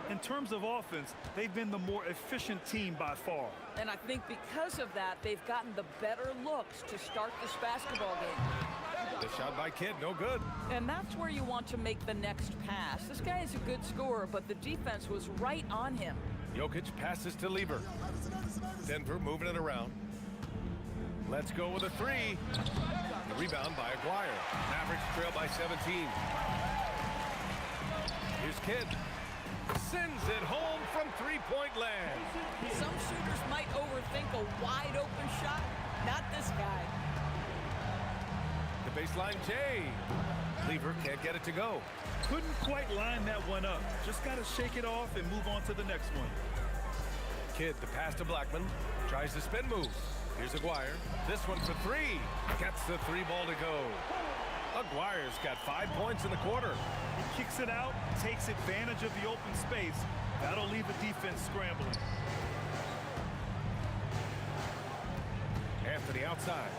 In terms of offense, they've been the more efficient team by far. And I think because of that, they've gotten the better looks to start this basketball game. The shot by Kidd, no good. And that's where you want to make the next pass. This guy is a good scorer, but the defense was right on him. Jokic passes to Lever. Denver moving it around. Let's go with a 3. The rebound by Aguirre. Mavericks trail by 17. Here's Kidd. Sends it home from three-point land. Some shooters might overthink a wide-open shot. Not this guy. The baseline J. Lever can't get it to go. Couldn't quite line that one up. Just got to shake it off and move on to the next one. Kidd, the pass to Blackman. Tries the spin move. Here's Aguirre. This one for 3. Gets the 3-ball to go. Aguirre's got 5 points in the quarter. He kicks it out, takes advantage of the open space. That'll leave the defense scrambling. Anthony outside.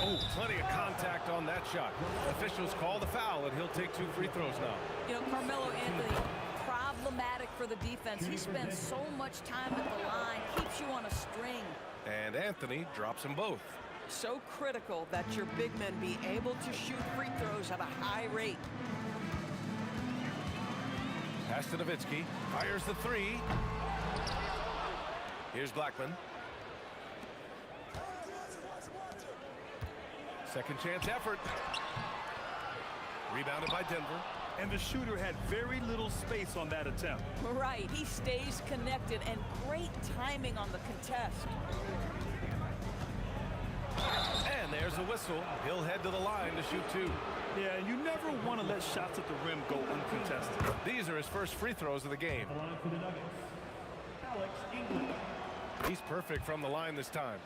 Oh, plenty of contact on that shot. Officials call the foul, and he'll take 2 free throws now. You know, Carmelo Anthony, problematic for the defense. He spends so much time at the line, keeps you on a string. And Anthony drops them both. So critical that your big men be able to shoot free throws at a high rate. Pass to Nowitzki. Fires the 3. Here's Blackman. Second chance effort. Rebounded by Denver. And the shooter had very little space on that attempt. Right, he stays connected and great timing on the contest. And there's a whistle. He'll head to the line to shoot 2. Yeah, you never want to let shots at the rim go uncontested. These are his first free throws of the game. The line for the Nuggets, Alex England. He's perfect from the line this time.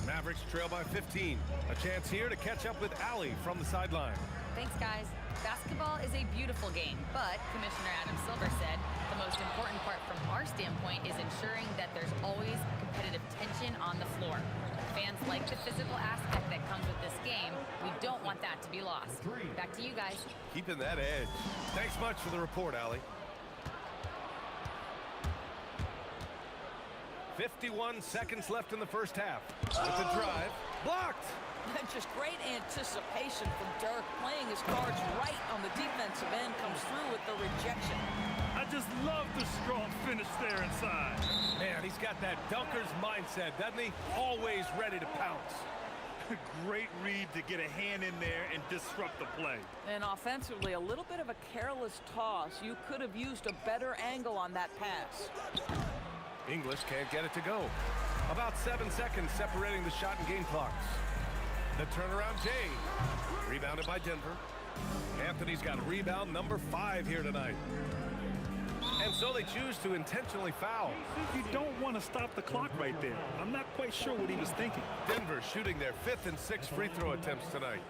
Mavericks trail by 15. A chance here to catch up with Allie from the sideline. Thanks, guys. Basketball is a beautiful game, but Commissioner Adam Silver said the most important part from our standpoint is ensuring that there's always competitive tension on the floor. Fans like the physical aspect that comes with this game. We don't want that to be lost. Back to you guys. Keeping that edge. Thanks much for the report, Allie. 51 seconds left in the first half. With the drive. Blocked! Just great anticipation from Dirk, playing his cards right on the defensive end, comes through with the rejection. I just love the strong finish there inside. Man, he's got that dunker's mindset, doesn't he? Always ready to pounce. Great read to get a hand in there and disrupt the play. And offensively, a little bit of a careless toss. You could have used a better angle on that pass. English can't get it to go. About 7 seconds separating the shot and game clocks. The turnaround J. Rebounded by Denver. Anthony's got rebound number 5 here tonight. And so they choose to intentionally foul. You don't want to stop the clock right there. I'm not quite sure what he was thinking. Denver shooting their 5th and 6th free throw attempts tonight.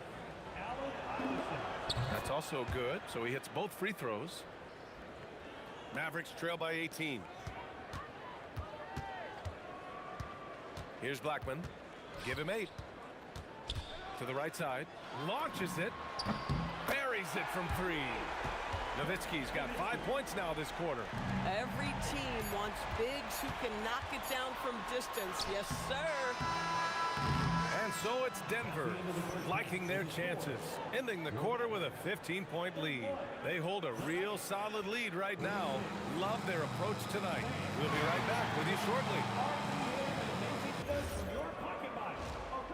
That's also good, so he hits both free throws. Mavericks trail by 18. Here's Blackman. Give him 8. To the right side. Launches it. Buries it from 3. Nowitzki's got 5 points now this quarter. Every team wants bigs who can knock it down from distance. Yes, sir. And so it's Denver liking their chances, ending the quarter with a 15-point lead. They hold a real solid lead right now. Love their approach tonight. We'll be right back with you shortly. From your pocket by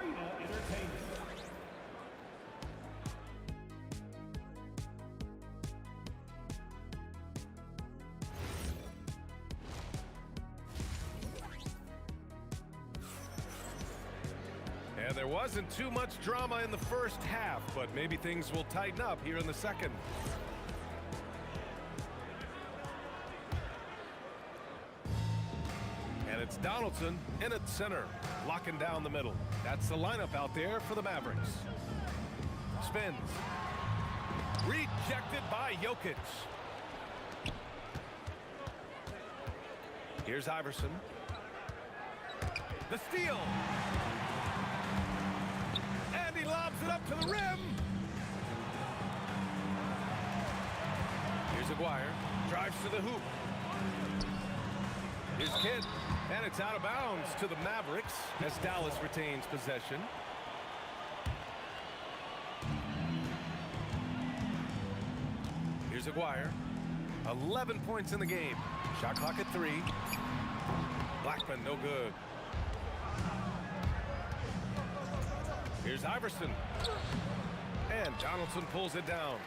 Arena Entertainment. And there wasn't too much drama in the first half, but maybe things will tighten up here in the second. And it's Donaldson in at center, locking down the middle. That's the lineup out there for the Mavericks. Spins. Rejected by Jokic. Here's Iverson. The steal. And he lobs it up to the rim. Here's Aguirre. Drives to the hoop. Here's Kidd. And it's out of bounds to the Mavericks as Dallas retains possession. Here's Aguirre. 11 points in the game. Shot clock at 3. Blackman, no good. Here's Iverson. And Donaldson pulls it down.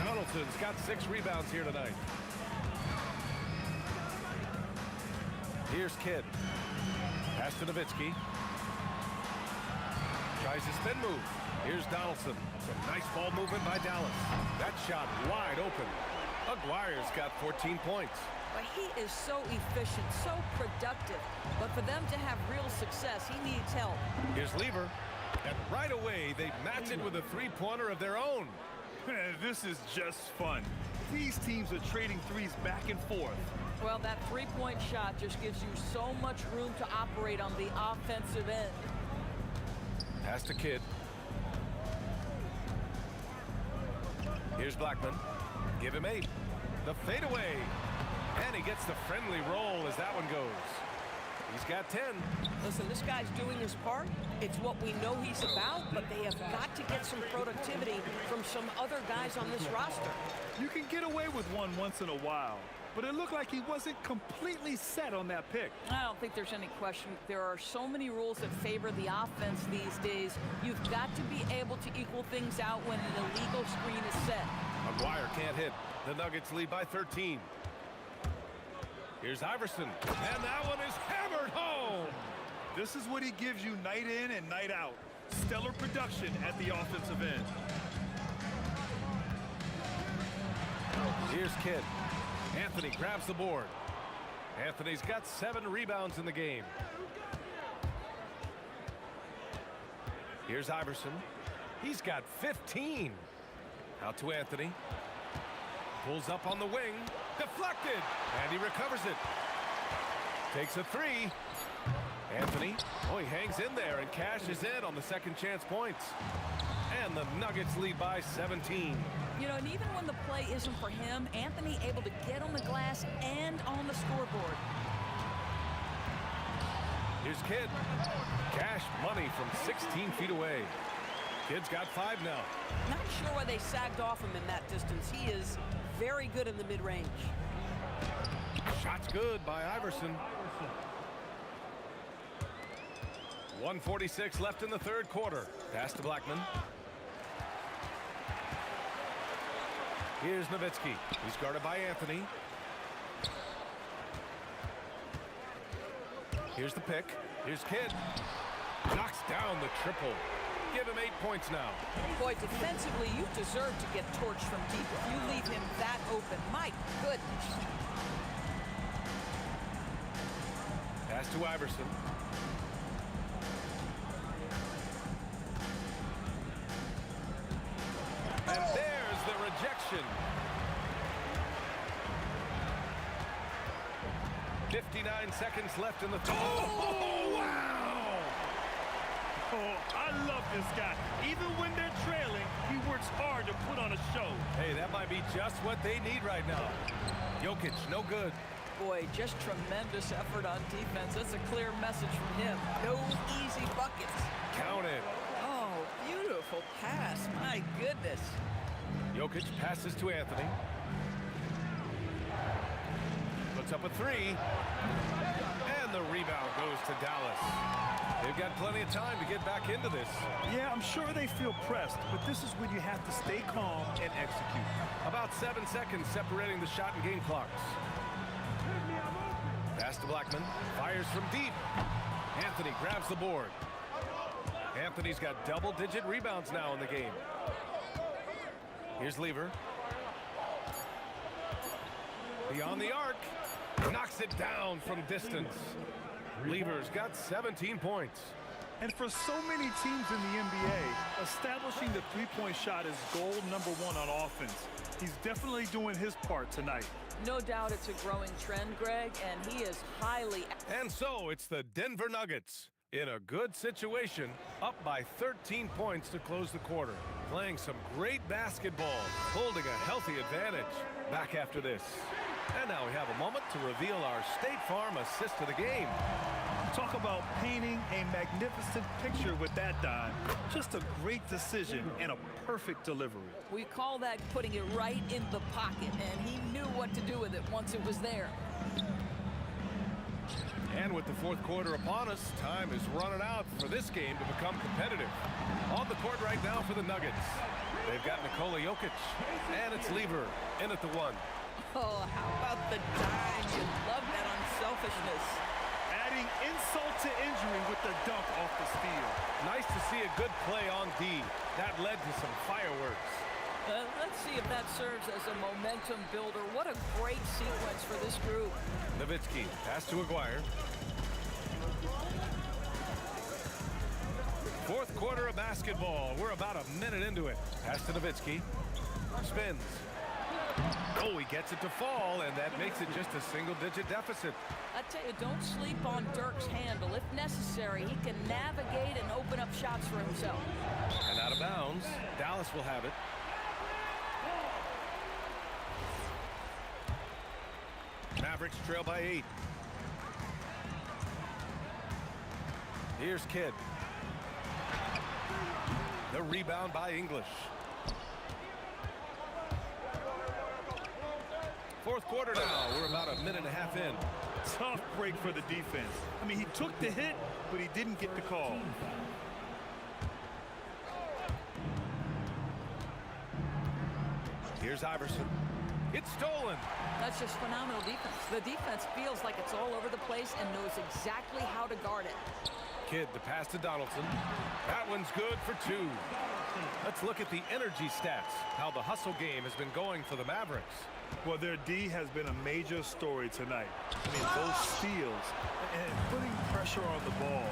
Donaldson's got 6 rebounds here tonight. Here's Kidd. Pass to Nowitzki. Tries a spin move. Here's Donaldson. Some nice ball movement by Dallas. That shot wide open. Aguirre's got 14 points. But he is so efficient, so productive. But for them to have real success, he needs help. Here's Lever. And right away, they match it with a three-pointer of their own. This is just fun. These teams are trading threes back and forth. Well, that three-point shot just gives you so much room to operate on the offensive end. Pass to Kidd. Here's Blackman. Give him 8. The fadeaway. And he gets the friendly roll as that one goes. He's got 10. Listen, this guy's doing his part. It's what we know he's about, but they have got to get some productivity from some other guys on this roster. You can get away with one once in a while, but it looked like he wasn't completely set on that pick. I don't think there's any question. There are so many rules that favor the offense these days. You've got to be able to equal things out when an illegal screen is set. Aguirre can't hit. The Nuggets lead by 13. Here's Iverson. And that one is hammered home. This is what he gives you night in and night out. Stellar production at the offensive end. Here's Kidd. Anthony grabs the board. Anthony's got 7 rebounds in the game. Here's Iverson. He's got 15. Out to Anthony. Pulls up on the wing. Deflected. And he recovers it. Takes a 3. Anthony. Oh, he hangs in there and cashes in on the second chance points. And the Nuggets lead by 17. You know, and even when the play isn't for him, Anthony able to get on the glass and on the scoreboard. Here's Kidd. Cash money from 16 feet away. Kidd's got 5 now. Not sure why they sagged off him in that distance. He is very good in the mid-range. Shot's good by Iverson. 1:46 left in the third quarter. Pass to Blackman. Here's Nowitzki. He's guarded by Anthony. Here's the pick. Here's Kidd. Knocks down the triple. Give him 8 points now. Boy, defensively, you deserve to get torched from deep if you leave him that open. My goodness. Pass to Iverson. And there's the rejection. 59 seconds left in the third. Oh, wow! Oh, I love this guy. Even when they're trailing, he works hard to put on a show. Hey, that might be just what they need right now. Jokic, no good. Boy, just tremendous effort on defense. That's a clear message from him. No easy buckets. Count it. Oh, beautiful pass. My goodness. Jokic passes to Anthony. Puts up a 3. And the rebound goes to Dallas. They've got plenty of time to get back into this. Yeah, I'm sure they feel pressed, but this is when you have to stay calm and execute. About 7 seconds separating the shot and game clocks. Pass to Blackman. Fires from deep. Anthony grabs the board. Anthony's got double-digit rebounds now in the game. Here's Lever. Beyond the arc. Knocks it down from distance. Lever's got 17 points. And for so many teams in the NBA, establishing the three-point shot is goal number one on offense. He's definitely doing his part tonight. No doubt it's a growing trend, Greg, and he is highly... And so it's the Denver Nuggets in a good situation, up by 13 points to close the quarter. Playing some great basketball, holding a healthy advantage. Back after this. And now we have a moment to reveal our State Farm assist of the game. Talk about painting a magnificent picture with that dime. Just a great decision and a perfect delivery. We call that putting it right in the pocket, and he knew what to do with it once it was there. And with the fourth quarter upon us, time is running out for this game to become competitive. On the court right now for the Nuggets. They've got Nikola Jokic, and it's Lever in at the one. Oh, how about the dime? You love that unselfishness. Adding insult to injury with the dunk off the steal. Nice to see a good play on D. That led to some fireworks. Let's see if that serves as a momentum builder. What a great sequence for this group. Nowitzki, pass to Aguirre. Fourth quarter of basketball. We're about a minute into it. Pass to Nowitzki. Spins. Oh, he gets it to fall, and that makes it just a single-digit deficit. I tell you, don't sleep on Dirk's handle. If necessary, he can navigate and open up shots for himself. And out of bounds. Dallas will have it. Mavericks trail by 8. Here's Kidd. The rebound by English. Fourth quarter now. We're about a minute and a half in. Tough break for the defense. I mean, he took the hit, but he didn't get the call. Here's Iverson. It's stolen. That's just phenomenal defense. The defense feels like it's all over the place and knows exactly how to guard it. Kidd, the pass to Donaldson. That one's good for 2. Let's look at the energy stats, how the hustle game has been going for the Mavericks. Well, their D has been a major story tonight. I mean, those steals and putting pressure on the ball,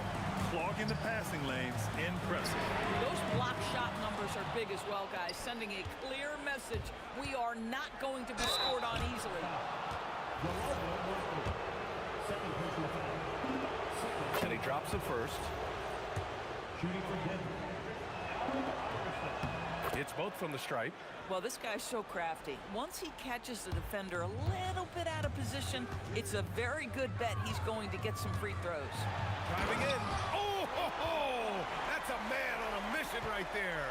clogging the passing lanes, impressive. Those block shot numbers are big as well, guys, sending a clear message. We are not going to be scored on easily. And he drops it first. It's both from the stripe. Well, this guy's so crafty. Once he catches the defender a little bit out of position, it's a very good bet he's going to get some free throws. Driving in. Oh, ho, ho! That's a man on a mission right there.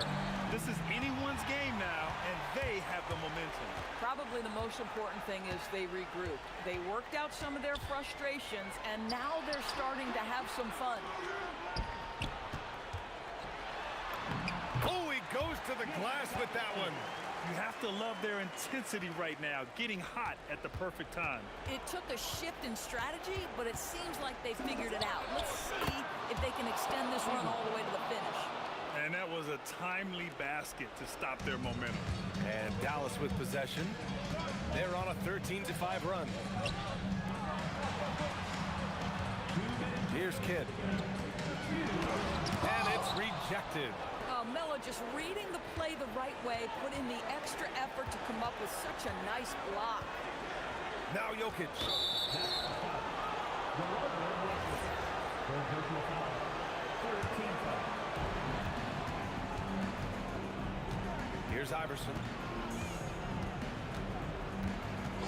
This is anyone's game now, and they have the momentum. Probably the most important thing is they regrouped. They worked out some of their frustrations, and now they're starting to have some fun. Oh, he goes to the glass with that one. You have to love their intensity right now, getting hot at the perfect time. It took a shift in strategy, but it seems like they figured it out. Let's see if they can extend this run all the way to the finish. And that was a timely basket to stop their momentum. And Dallas with possession. They're on a 13-5 run. Here's Kidd. And it's rejected. Melo just reading the play the right way, put in the extra effort to come up with such a nice block. Now Jokic. Here's Iverson.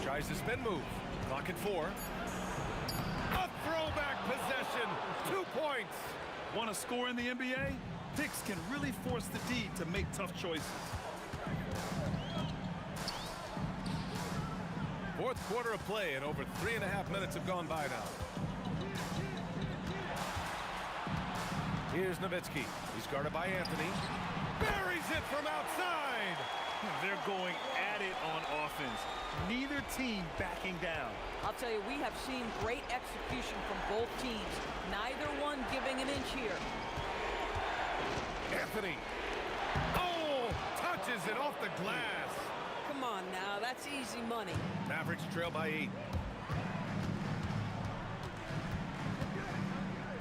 Tries the spin move. Clock at 4. A throwback possession. 2 points. Want to score in the NBA? Picks can really force the D to make tough choices. Fourth quarter of play, and over 3.5 minutes have gone by now. Here's Nowitzki. He's guarded by Anthony. Buries it from outside. They're going at it on offense. Neither team backing down. I'll tell you, we have seen great execution from both teams. Neither one giving an inch here. Anthony. Oh, touches it off the glass. Come on now, that's easy money. Mavericks trail by 8.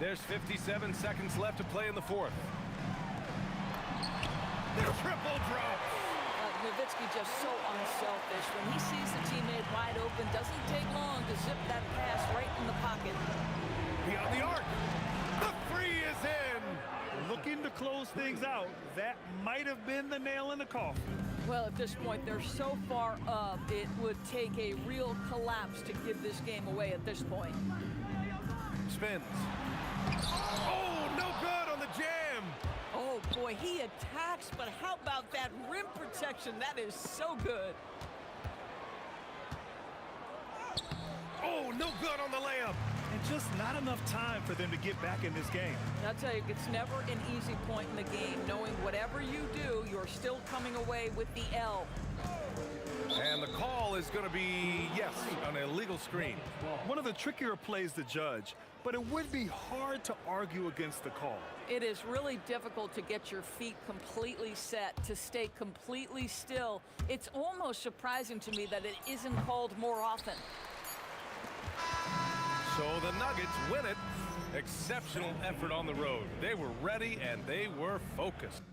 There's 57 seconds left to play in the fourth. The triple drop. Nowitzki just so unselfish. When he sees the teammate wide open, doesn't take long to zip that pass right in the pocket. Beyond the arc. The three is in. Looking to close things out. That might have been the nail in the coffin. Well, at this point, they're so far up, it would take a real collapse to give this game away at this point. Spins. Oh, no good on the jam. Oh, boy, he attacks, but how about that rim protection? That is so good. Oh, no good on the layup. And just not enough time for them to get back in this game. I'll tell you, it's never an easy point in the game, knowing whatever you do, you're still coming away with the L. And the call is going to be, yes, an illegal screen. One of the trickier plays to judge, but it would be hard to argue against the call. It is really difficult to get your feet completely set, to stay completely still. It's almost surprising to me that it isn't called more often. So the Nuggets win it. Exceptional effort on the road. They were ready and they were focused.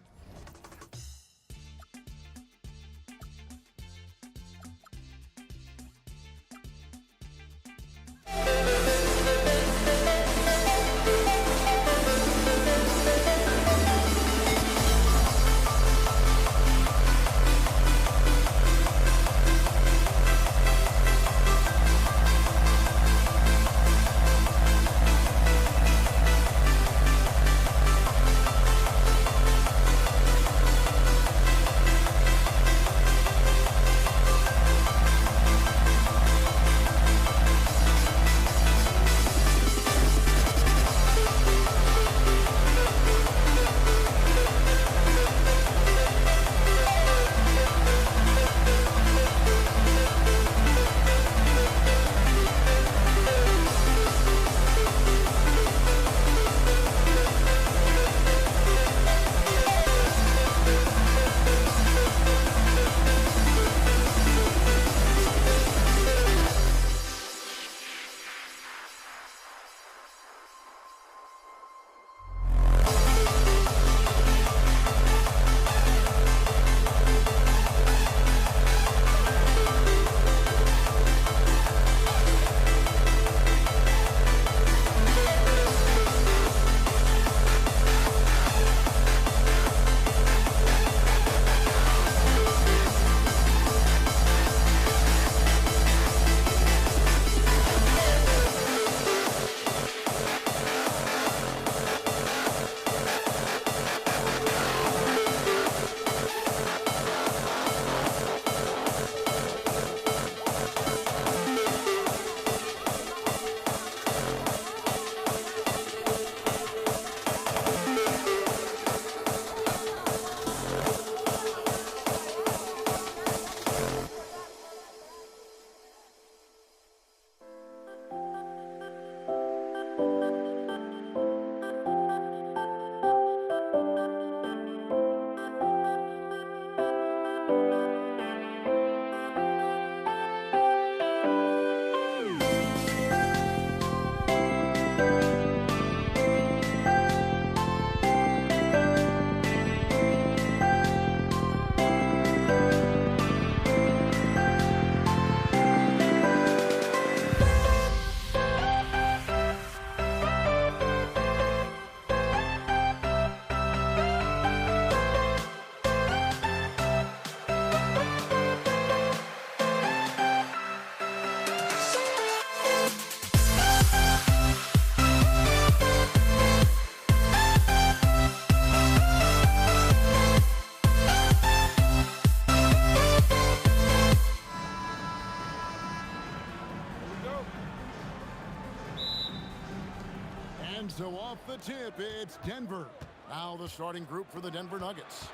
So off the tip, it's Denver. Now the starting group for the Denver Nuggets.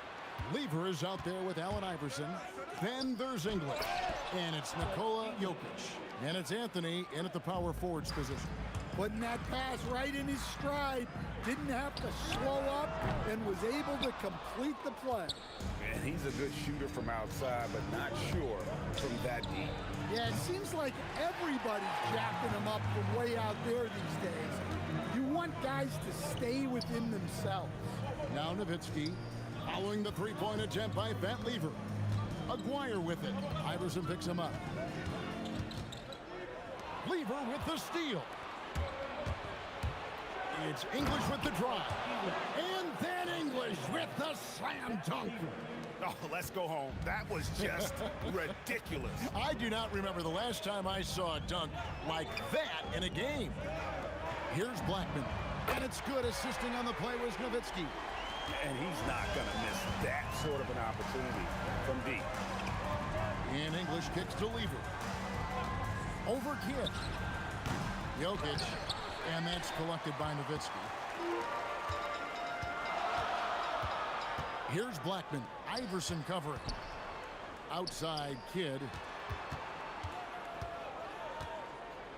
Lever is out there with Allen Iverson. Then there's English. And it's Nikola Jokic. And it's Anthony in at the power forwards position. putting that pass right in his stride. Didn't have to slow up and was able to complete the play. And he's a good shooter from outside, but not sure from that deep. Yeah, it seems like everybody's jacking him up from way out there these days. You want guys to stay within themselves. Now Nowitzki, following the three-point attempt by Van Lever. Aguirre with it. Iverson picks him up. Lever with the steal. It's English with the drive. And then English with the slam dunk. Oh, let's go home. That was just ridiculous. I do not remember the last time I saw a dunk like that in a game. Here's Blackman. And it's good. Assisting on the play was Nowitzki. And he's not going to miss that sort of an opportunity from deep. And English kicks to Lever. Over Kidd. Jokic. And that's collected by Nowitzki. Here's Blackman. Iverson covering. Outside Kidd.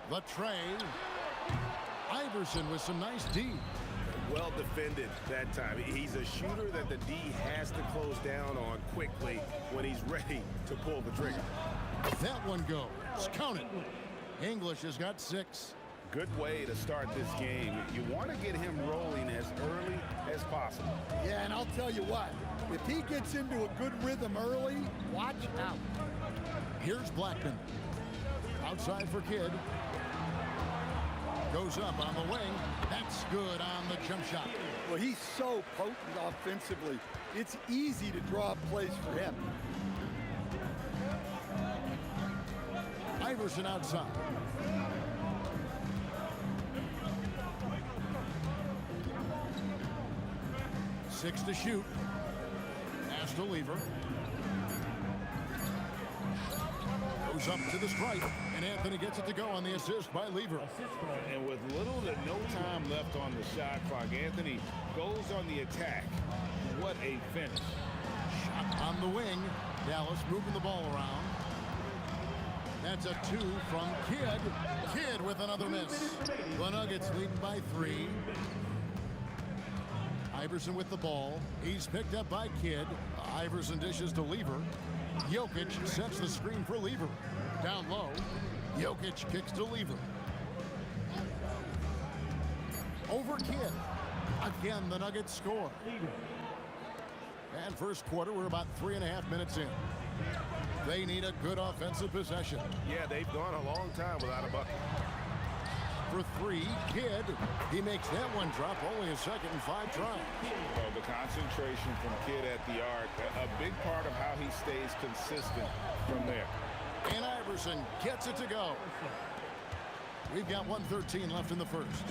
The tray. Iverson with some nice D. Well defended that time. He's a shooter that the D has to close down on quickly when he's ready to pull the trigger. That one goes. Count it. English has got 6. Good way to start this game. You want to get him rolling as early as possible. Yeah, and I'll tell you what. If he gets into a good rhythm early, watch out. Here's Blackman. Outside for Kidd. Goes up on the wing. That's good on the jump shot. Well, he's so potent offensively. It's easy to draw up plays for him. Iverson outside. Six to shoot. Pass to Lever. Goes up to the stripe, and Anthony gets it to go on the assist by Lever. And with little to no time left on the shot clock, Anthony goes on the attack. What a finish. Shot on the wing. Dallas moving the ball around. That's a 2 from Kidd. Kidd with another miss. The Nuggets leading by 3. Iverson with the ball. He's picked up by Kidd. Iverson dishes to Lever. Jokic sets the screen for Lever. Down low. Jokic kicks to Lever. Over Kidd. Again, the Nuggets score. And first quarter, we're about 3.5 minutes in. They need a good offensive possession. Yeah, they've gone a long time without a bucket. For 3, Kidd. He makes that one drop, only a second and 5 tries. Well, the concentration from Kidd at the arc, a big part of how he stays consistent from there. And Iverson gets it to go. We've got 1:13 left in the first.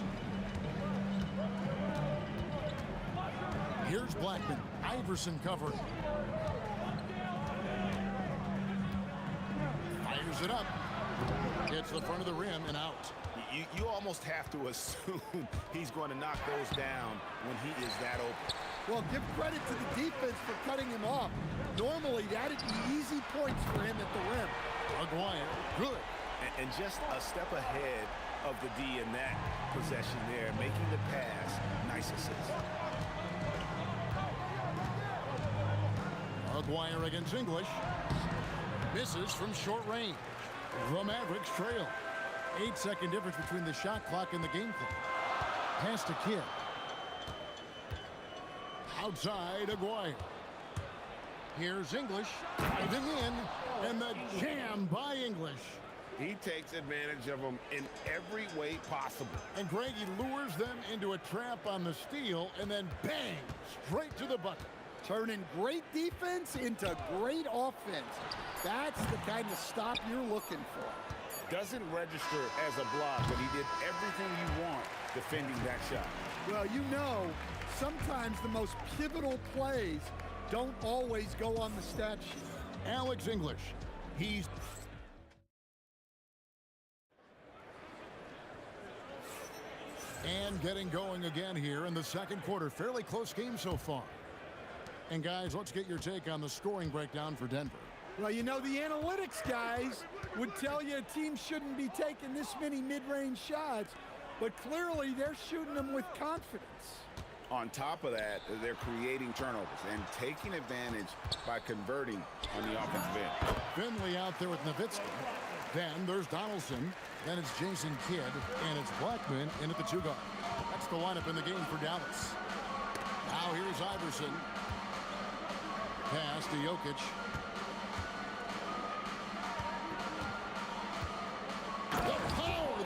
Here's Blackman. Iverson covering. Fires it up. Hits the front of the rim and out. You almost have to assume he's going to knock those down when he is that open. Well, give credit to the defense for cutting him off. Normally, that'd be easy points for him at the rim. Aguirre, good. And just a step ahead of the D in that possession there, making the pass. Nice assist. Aguirre against English. Misses from short range. The Mavericks trail. 8-second difference between the shot clock and the game clock. Pass to Kidd. Outside, Aguirre. Here's English. Driving in. And the jam by English. He takes advantage of them in every way possible. And Greg, he lures them into a trap on the steal. And then bang, straight to the bucket. Turning great defense into great offense. That's the kind of stop you're looking for. Doesn't register as a block, but he did everything you want defending that shot. Well, you know, sometimes the most pivotal plays don't always go on the stat sheet. Alex English, he's... And getting going again here in the second quarter. Fairly close game so far. And guys, let's get your take on the scoring breakdown for Denver. Well, you know, the analytics guys would tell you a team shouldn't be taking this many mid-range shots, but clearly they're shooting them with confidence. On top of that, they're creating turnovers and taking advantage by converting on the offensive end. Finley out there with Nowitzki. Then there's Donaldson. Then it's Jason Kidd. And it's Blackman in at the 2-guard. That's the lineup in the game for Dallas. Now here's Iverson. Pass to Jokic.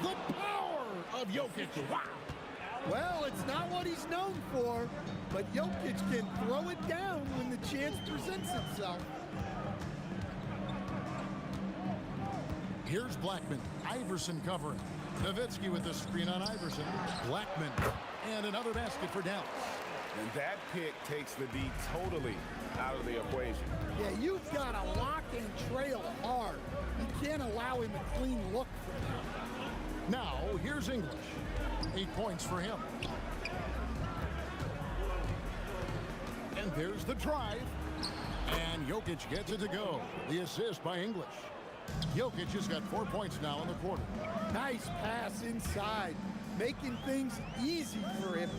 The power of Jokic. Wow. Well, it's not what he's known for, but Jokic can throw it down when the chance presents itself. Here's Blackman. Iverson covering. Nowitzki with the screen on Iverson. Blackman. And another basket for Dallas. And that pick takes the D totally out of the equation. Yeah, you've got to lock and trail hard. You can't allow him a clean look from him. Now, here's English. 8 points for him. And there's the drive. And Jokic gets it to go. The assist by English. Jokic has got 4 points now in the quarter. Nice pass inside, making things easy for him.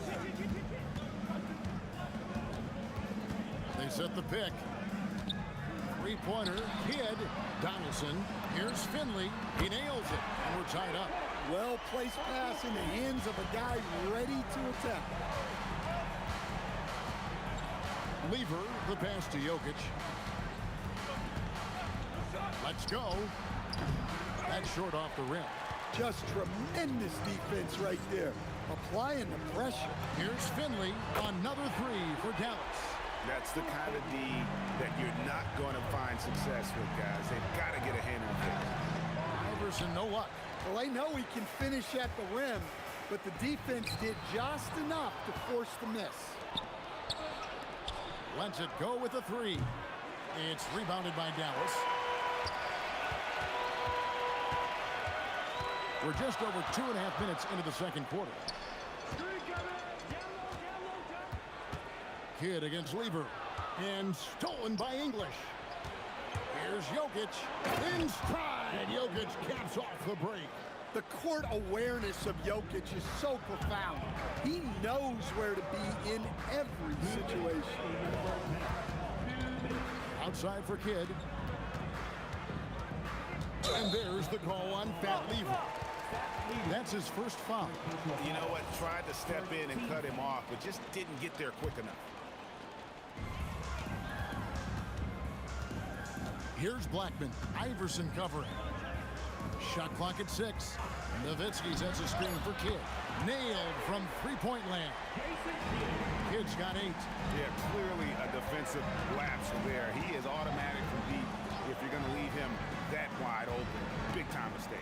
They set the pick. Three-pointer, Kidd, Donaldson. Here's Finley. He nails it, and we're tied up. Well-placed pass in the hands of a guy ready to attack. Lever, the pass to Jokic. Let's go. That's short off the rim. Just tremendous defense right there. Applying the pressure. Here's Finley. Another three for Dallas. That's the kind of D that you're not going to find success with, guys. They've got to get a hand on it. Iverson, no luck. Well, I know he can finish at the rim, but the defense did just enough to force the miss. Lets it go with a three. It's rebounded by Dallas. We're just over 2.5 minutes into the second quarter. Kidd against Lever. And stolen by English. Here's Jokic. In stride. Jokic caps off the break. The court awareness of Jokic is so profound. He knows where to be in every situation. Outside for Kidd. And there's the call on Fat Lever. That's his first foul. You know what? Tried to step in and cut him off, but just didn't get there quick enough. Here's Blackman. Iverson covering. Shot clock at 6. Nowitzki sets a screen for Kidd. Nailed from three-point land. Kidd's got 8. Yeah, clearly a defensive lapse there. He is automatic from deep if you're going to leave him that wide open. Big-time mistake.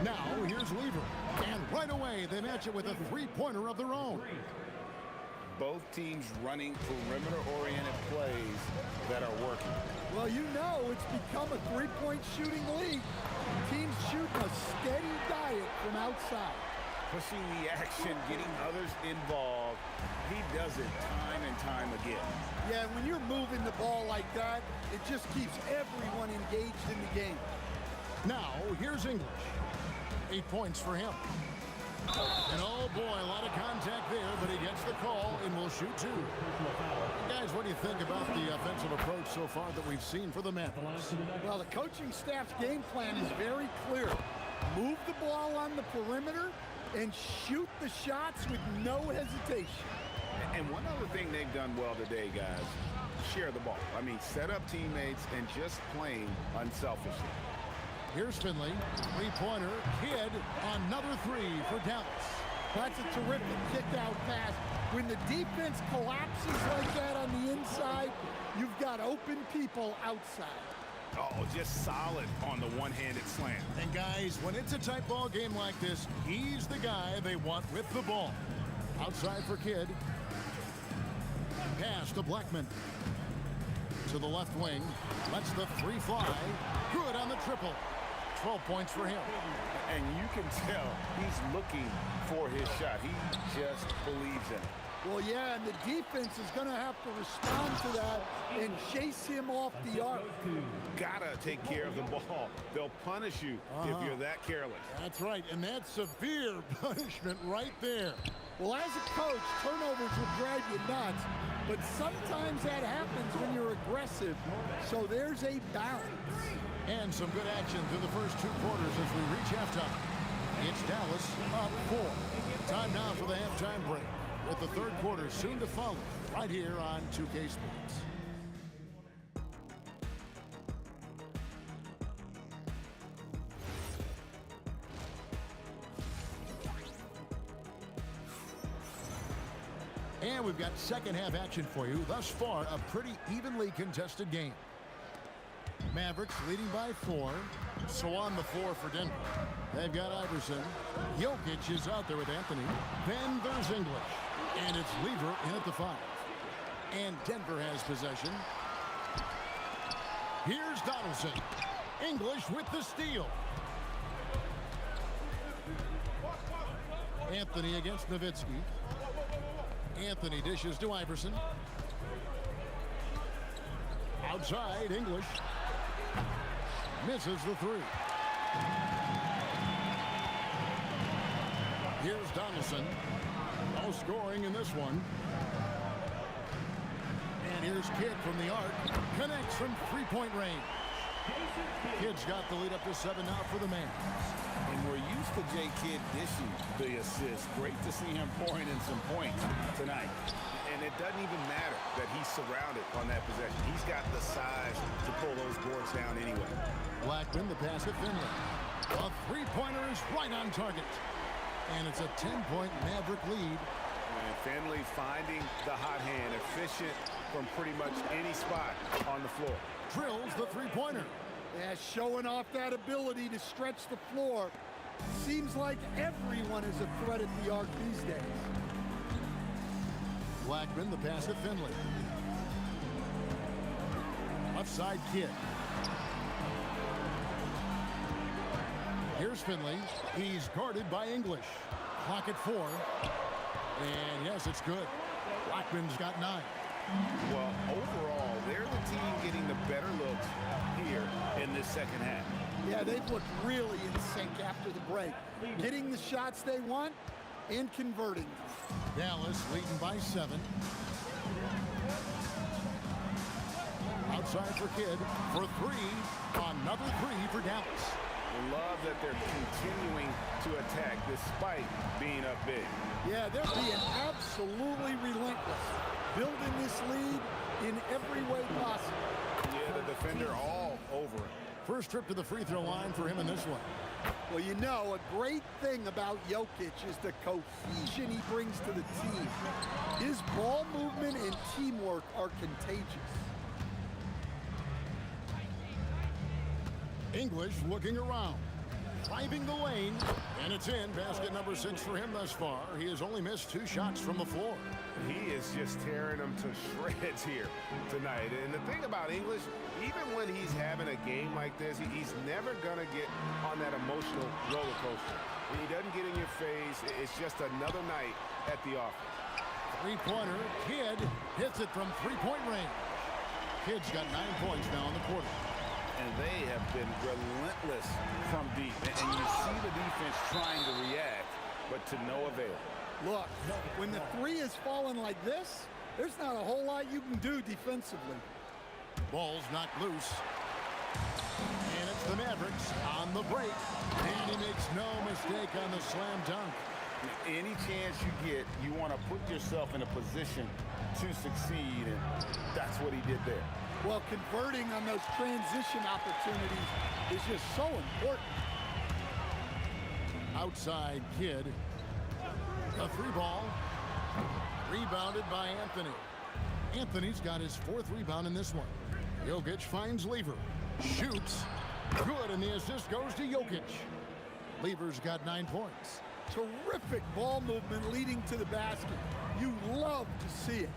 Now, here's Lever. And right away, they match it with a three-pointer of their own. Both teams running perimeter-oriented plays that are working. Well, you know it's become a three-point shooting league. Teams shooting a steady diet from outside. Pushing the action, getting others involved. He does it time and time again. Yeah, when you're moving the ball like that, it just keeps everyone engaged in the game. Now, here's English. 8 points for him. And oh boy, a lot of contact there, but he gets the call and will shoot 2. Guys, what do you think about the offensive approach so far that we've seen for the men? Well, the coaching staff's game plan is very clear. Move the ball on the perimeter and shoot the shots with no hesitation. And one other thing they've done well today, guys, share the ball. I mean, set up teammates and just playing unselfishly. Here's Finley. Three-pointer. Kidd. Another 3 for Dallas. That's a terrific kick-out pass. When the defense collapses like that on the inside, you've got open people outside. Oh, just solid on the one-handed slam. And guys, when it's a tight ball game like this, he's the guy they want with the ball. Outside for Kidd. Pass to Blackman. To the left wing. Lets the 3 fly. Good on the triple. 12 points for him. And you can tell he's looking for his shot. He just believes in it. Well, yeah, and the defense is going to have to respond to that and chase him off the arc. Gotta take care of the ball. They'll punish you if you're that careless. That's right, and that's severe punishment right there. Well, as a coach, turnovers will drive you nuts, but sometimes that happens when you're aggressive. So there's a balance. And some good action through the first 2 quarters as we reach halftime. It's Dallas up 4. Time now for the halftime break, with the third quarter soon to follow right here on 2K Sports. And we've got second half action for you. Thus far, a pretty evenly contested game. Mavericks leading by 4. So on the floor for Denver. They've got Iverson. Jokic is out there with Anthony. Then there's English. And it's Lever in at the 5. And Denver has possession. Here's Donaldson. English with the steal. Anthony against Nowitzki. Anthony dishes to Iverson. Outside, English. Misses the 3. Here's Donaldson. No scoring in this one. And here's Kidd from the arc. Connects from three-point range. Kidd's got the lead up to 7 now for the man. And we're used to J. Kidd dishing the assist. Great to see him pouring in some points tonight. And it doesn't even matter that he's surrounded on that possession. He's got the size to pull those boards down anyway. Blackman, the pass to Finley. A three-pointer is right on target. And it's a 10-point Maverick lead. And Finley finding the hot hand, efficient from pretty much any spot on the floor. Drills the three-pointer. Yeah, showing off that ability to stretch the floor. Seems like everyone is a threat at the arc these days. Blackman, the pass to Finley. Left side, Kidd. Here's Finley. He's guarded by English. Clock at 4. And yes, it's good. Blackman's got 9. Well, overall, they're the team getting the better looks here in this second half. Yeah, they've looked really in sync after the break. Getting the shots they want and converting them. Dallas leading by 7. Outside for Kidd for 3. Another 3 for Dallas. Love that they're continuing to attack despite being up big. Yeah, they're being absolutely relentless. Building this lead in every way possible. Yeah, the defender all over it. First trip to the free throw line for him in this one. Well, you know, a great thing about Jokic is the cohesion he brings to the team. His ball movement and teamwork are contagious. English looking around. Driving the lane. And it's in. Basket number 6 for him thus far. He has only missed 2 shots from the floor. He is just tearing them to shreds here tonight. And the thing about English, even when he's having a game like this, he's never going to get on that emotional roller coaster. When he doesn't get in your face, it's just another night at the office. Three-pointer. Kidd hits it from three-point range. Kidd's got 9 points now in the quarter. And they have been relentless from deep. And you see the defense trying to react, but to no avail. Look, when the 3 is falling like this, there's not a whole lot you can do defensively. Ball's knocked loose. And it's the Mavericks on the break. And he makes no mistake on the slam dunk. Any chance you get, you want to put yourself in a position to succeed, and that's what he did there. Well, converting on those transition opportunities is just so important. Outside Kidd. A 3 ball. Rebounded by Anthony. Anthony's got his 4th rebound in this one. Jokic finds Lever. Shoots. Good, and the assist goes to Jokic. Lever's got 9 points. Terrific ball movement leading to the basket. You love to see it.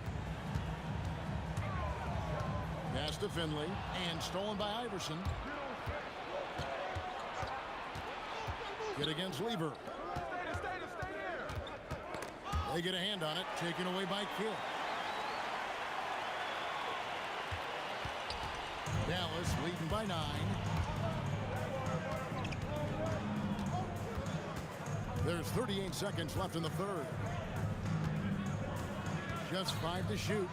Pass to Finley, and stolen by Iverson. Kidd against Lever. They get a hand on it, taken away by Kidd. Dallas leading by 9. There's 38 seconds left in the third. Just 5 to shoot.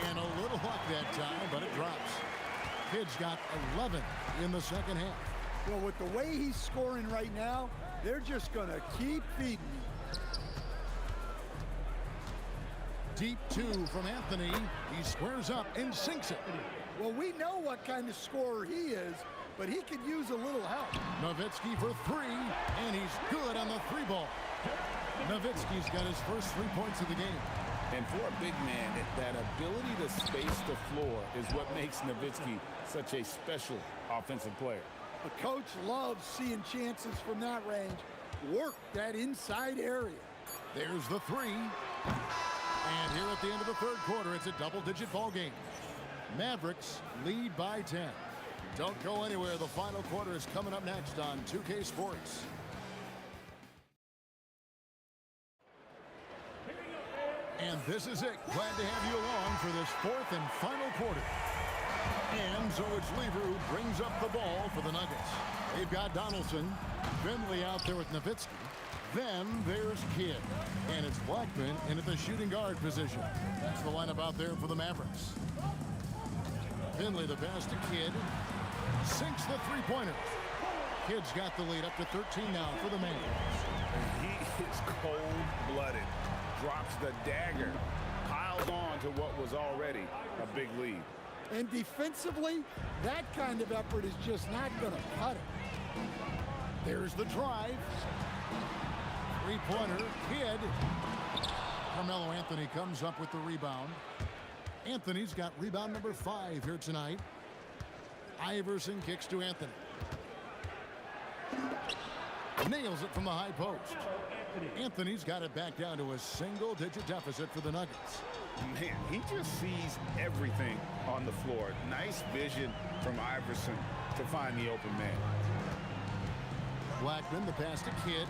And a little luck that time, but it drops. Kidd's got 11 in the second half. Well, with the way he's scoring right now, they're just going to keep feeding him. Deep 2 from Anthony. He squares up and sinks it. Well, we know what kind of scorer he is, but he could use a little help. Nowitzki for 3, and he's good on the 3-ball. Nowitzki's got his first 3 points of the game. And for a big man, that ability to space the floor is what makes Nowitzki such a special offensive player. A coach loves seeing chances from that range. Work that inside area. There's the 3. And here at the end of the third quarter, it's a double-digit ball game. Mavericks lead by 10. Don't go anywhere. The final quarter is coming up next on 2K Sports. And this is it. Glad to have you along for this fourth and final quarter. And so it's Lever who brings up the ball for the Nuggets. They've got Donaldson, Finley out there with Nowitzki. Then there's Kidd. And it's Blackman in at the shooting guard position. That's the lineup out there for the Mavericks. Finley the pass to Kidd. Sinks the three-pointer. Kidd's got the lead up to 13 now for the man. He is cold-blooded. Drops the dagger. Piles on to what was already a big lead. And defensively, that kind of effort is just not going to cut it. There's the drive. Three-pointer, Kidd. Carmelo Anthony comes up with the rebound. Anthony's got rebound number 5 here tonight. Iverson kicks to Anthony. Nails it from the high post. Anthony's got it back down to a single-digit deficit for the Nuggets. Man, he just sees everything on the floor. Nice vision from Iverson to find the open man. Blackman, the pass to Kidd.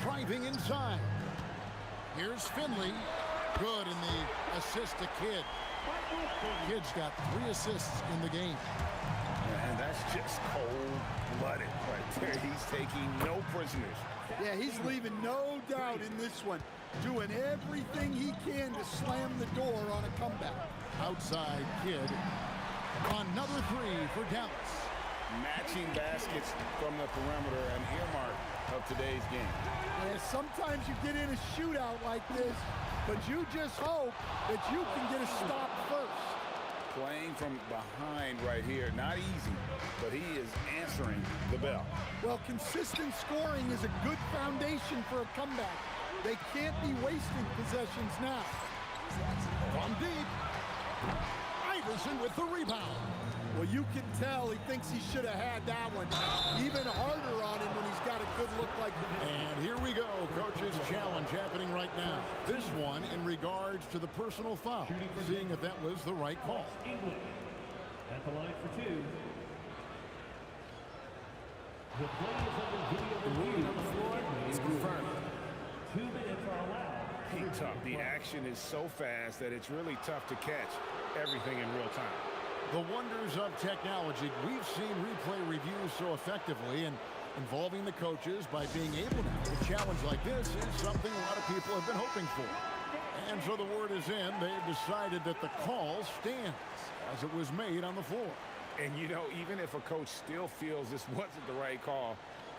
Driving inside. Here's Finley. Good in the assist to Kidd. Kidd's got 3 assists in the game. And that's just cold-blooded right there. He's taking no prisoners. Yeah, he's leaving no doubt in this one. Doing everything he can to slam the door on a comeback. Outside Kidd. Another 3 for Dallas. Matching baskets from the perimeter, an earmark of today's game. Yeah, sometimes you get in a shootout like this, but you just hope that you can get a stop first. Playing from behind right here, not easy, but he is answering the bell. Well, consistent scoring is a good foundation for a comeback. They can't be wasting possessions now. From deep. Iverson with the rebound. Well, you can tell he thinks he should have had that one. Even harder on him when he's got a good look like that. And here we go. Coach's challenge happening right now. This one in regards to the personal foul. Seeing if that was the right call. England at the line for 2. The play is under video review. On the floor is confirmed. 2 minutes are allowed. Tough. The action is so fast that it's really tough to catch everything in real time. The wonders of technology. We've seen replay reviews so effectively, and involving the coaches by being able now to challenge like this is something a lot of people have been hoping for. And so the word is in. They've decided that the call stands as it was made on the floor. And, you know, even if a coach still feels this wasn't the right call,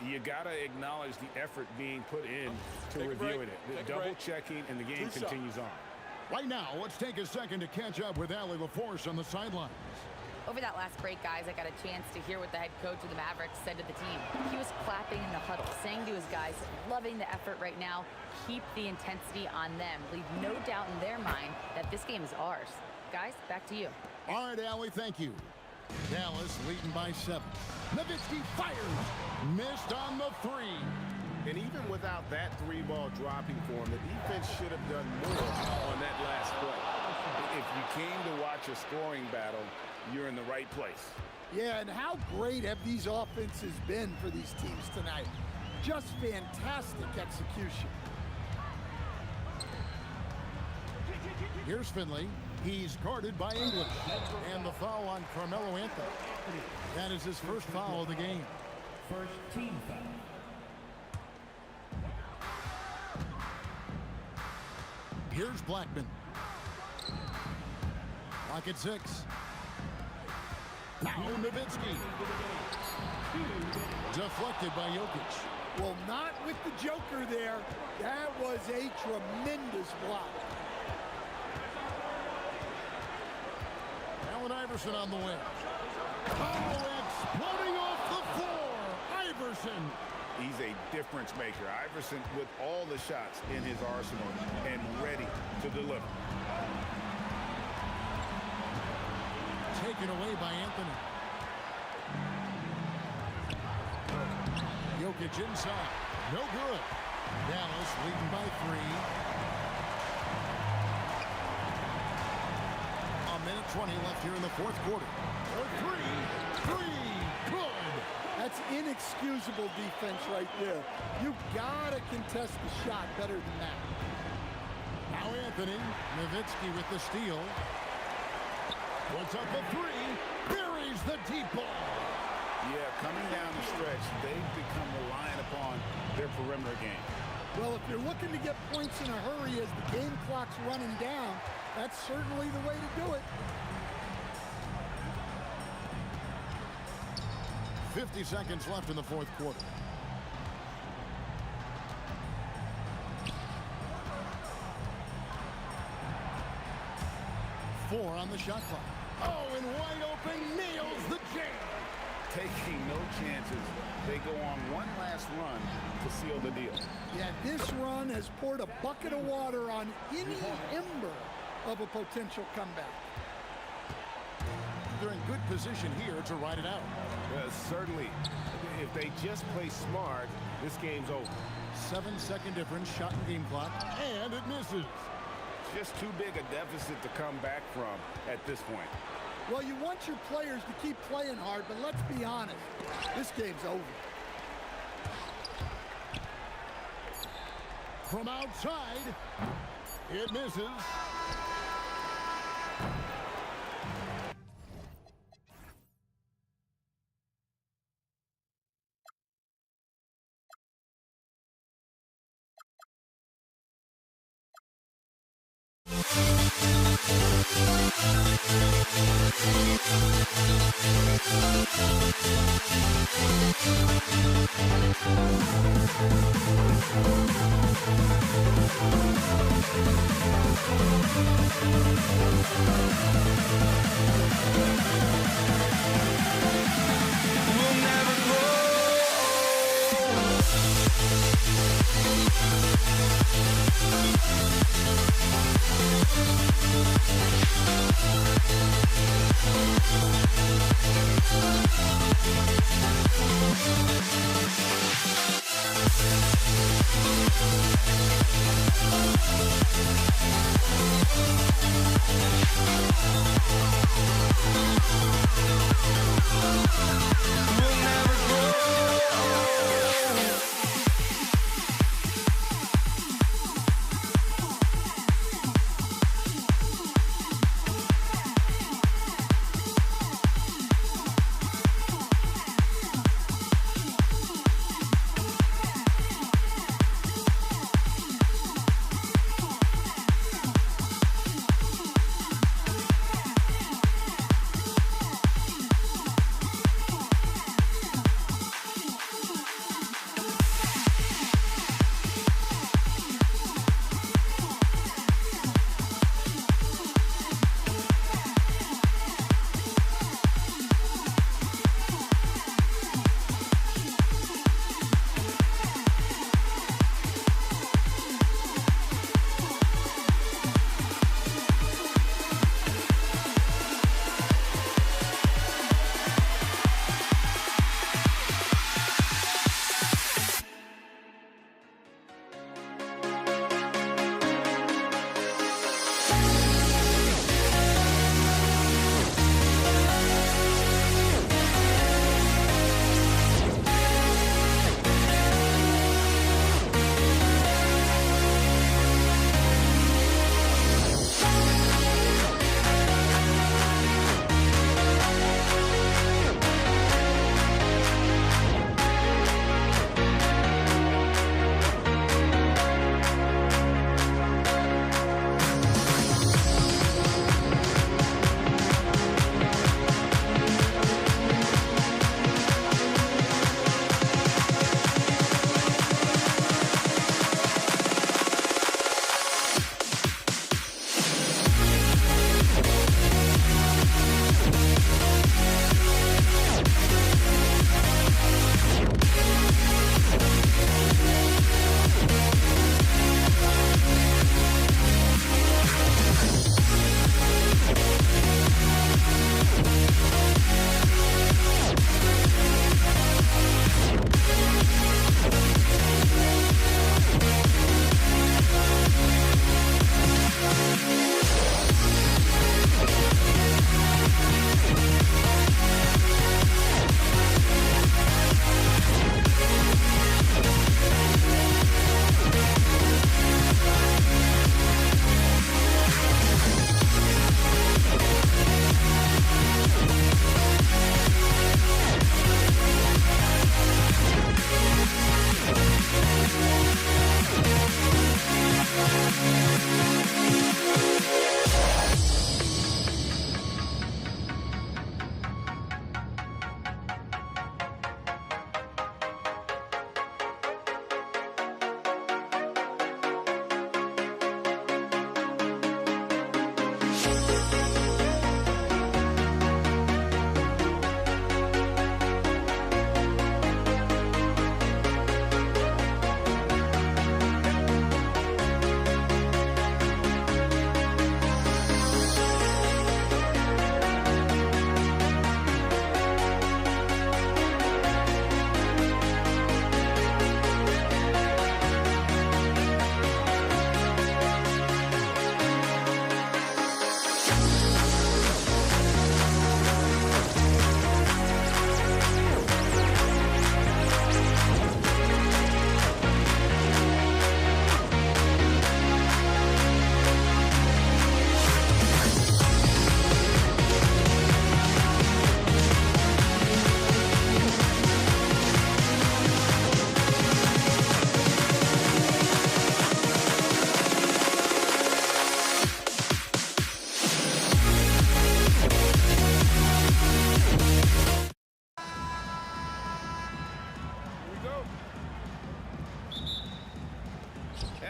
you got to acknowledge the effort being put in to reviewing it. The double checking, and the game continues on. Right now, let's take a second to catch up with Allie LaForce on the sidelines. Over that last break, guys, I got a chance to hear what the head coach of the Mavericks said to the team. He was clapping in the huddle, saying to his guys, loving the effort right now, keep the intensity on them. Leave no doubt in their mind that this game is ours. Guys, back to you. All right, Allie, thank you. Dallas leading by 7. Nowitzki fires. Missed on the 3. And even without that 3-ball dropping for him, the defense should have done more on that last play. If you came to watch a scoring battle, you're in the right place. Yeah, and how great have these offenses been for these teams tonight? Just fantastic execution. Here's Finley. He's guarded by English. And the foul on Carmelo Anthony. That is his first foul of the game. First team foul. Here's Blackman. Clock at 6. Now Nowitzki. Deflected by Jokic. Well, not with the Joker there. That was a tremendous block. Allen Iverson on the wing. Oh, exploding off the floor. Iverson. He's a difference maker. Iverson with all the shots in his arsenal and ready to deliver. Taken away by Anthony. Jokic inside. No good. Dallas leading by 3. A minute 20 left here in the fourth quarter. A 3. Good. That's inexcusable defense right there. You gotta contest the shot better than that. Now Anthony. Nowitzki with the steal. Puts up a 3. Buries the deep ball. Yeah, coming down the stretch, they've become reliant upon their perimeter game. Well, if you're looking to get points in a hurry as the game clock's running down, that's certainly the way to do it. 50 seconds left in the fourth quarter. Four on the shot clock. Oh, and wide open, nails the jam. Taking no chances. They go on one last run to seal the deal. Yeah, this run has poured a bucket of water on any ember of a potential comeback. They're in good position here to ride it out. Certainly. If they just play smart, this game's over. 7-second difference, shot and game clock, and it misses. Just too big a deficit to come back from at this point. Well, you want your players to keep playing hard, but let's be honest, this game's over. From outside, it misses.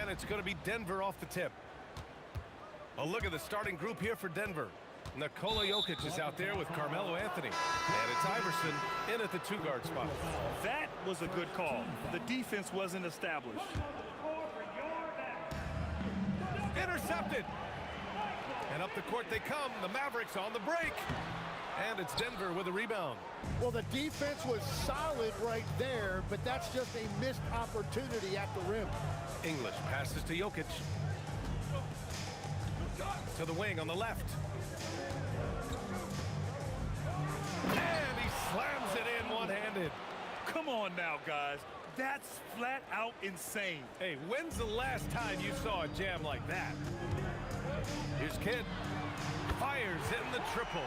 And it's going to be Denver off the tip. A look at the starting group here for Denver. Nikola Jokic is out there with Carmelo Anthony. And it's Iverson in at the 2-guard spot. That was a good call. The defense wasn't established. Intercepted. And up the court they come. The Mavericks on the break. And it's Denver with a rebound. Well, the defense was solid right there, but that's just a missed opportunity at the rim. English passes to Jokic. To the wing on the left. And he slams it in one-handed. Come on now, guys. That's flat out insane. Hey, when's the last time you saw a jam like that? Here's Kidd. Fires in the triple.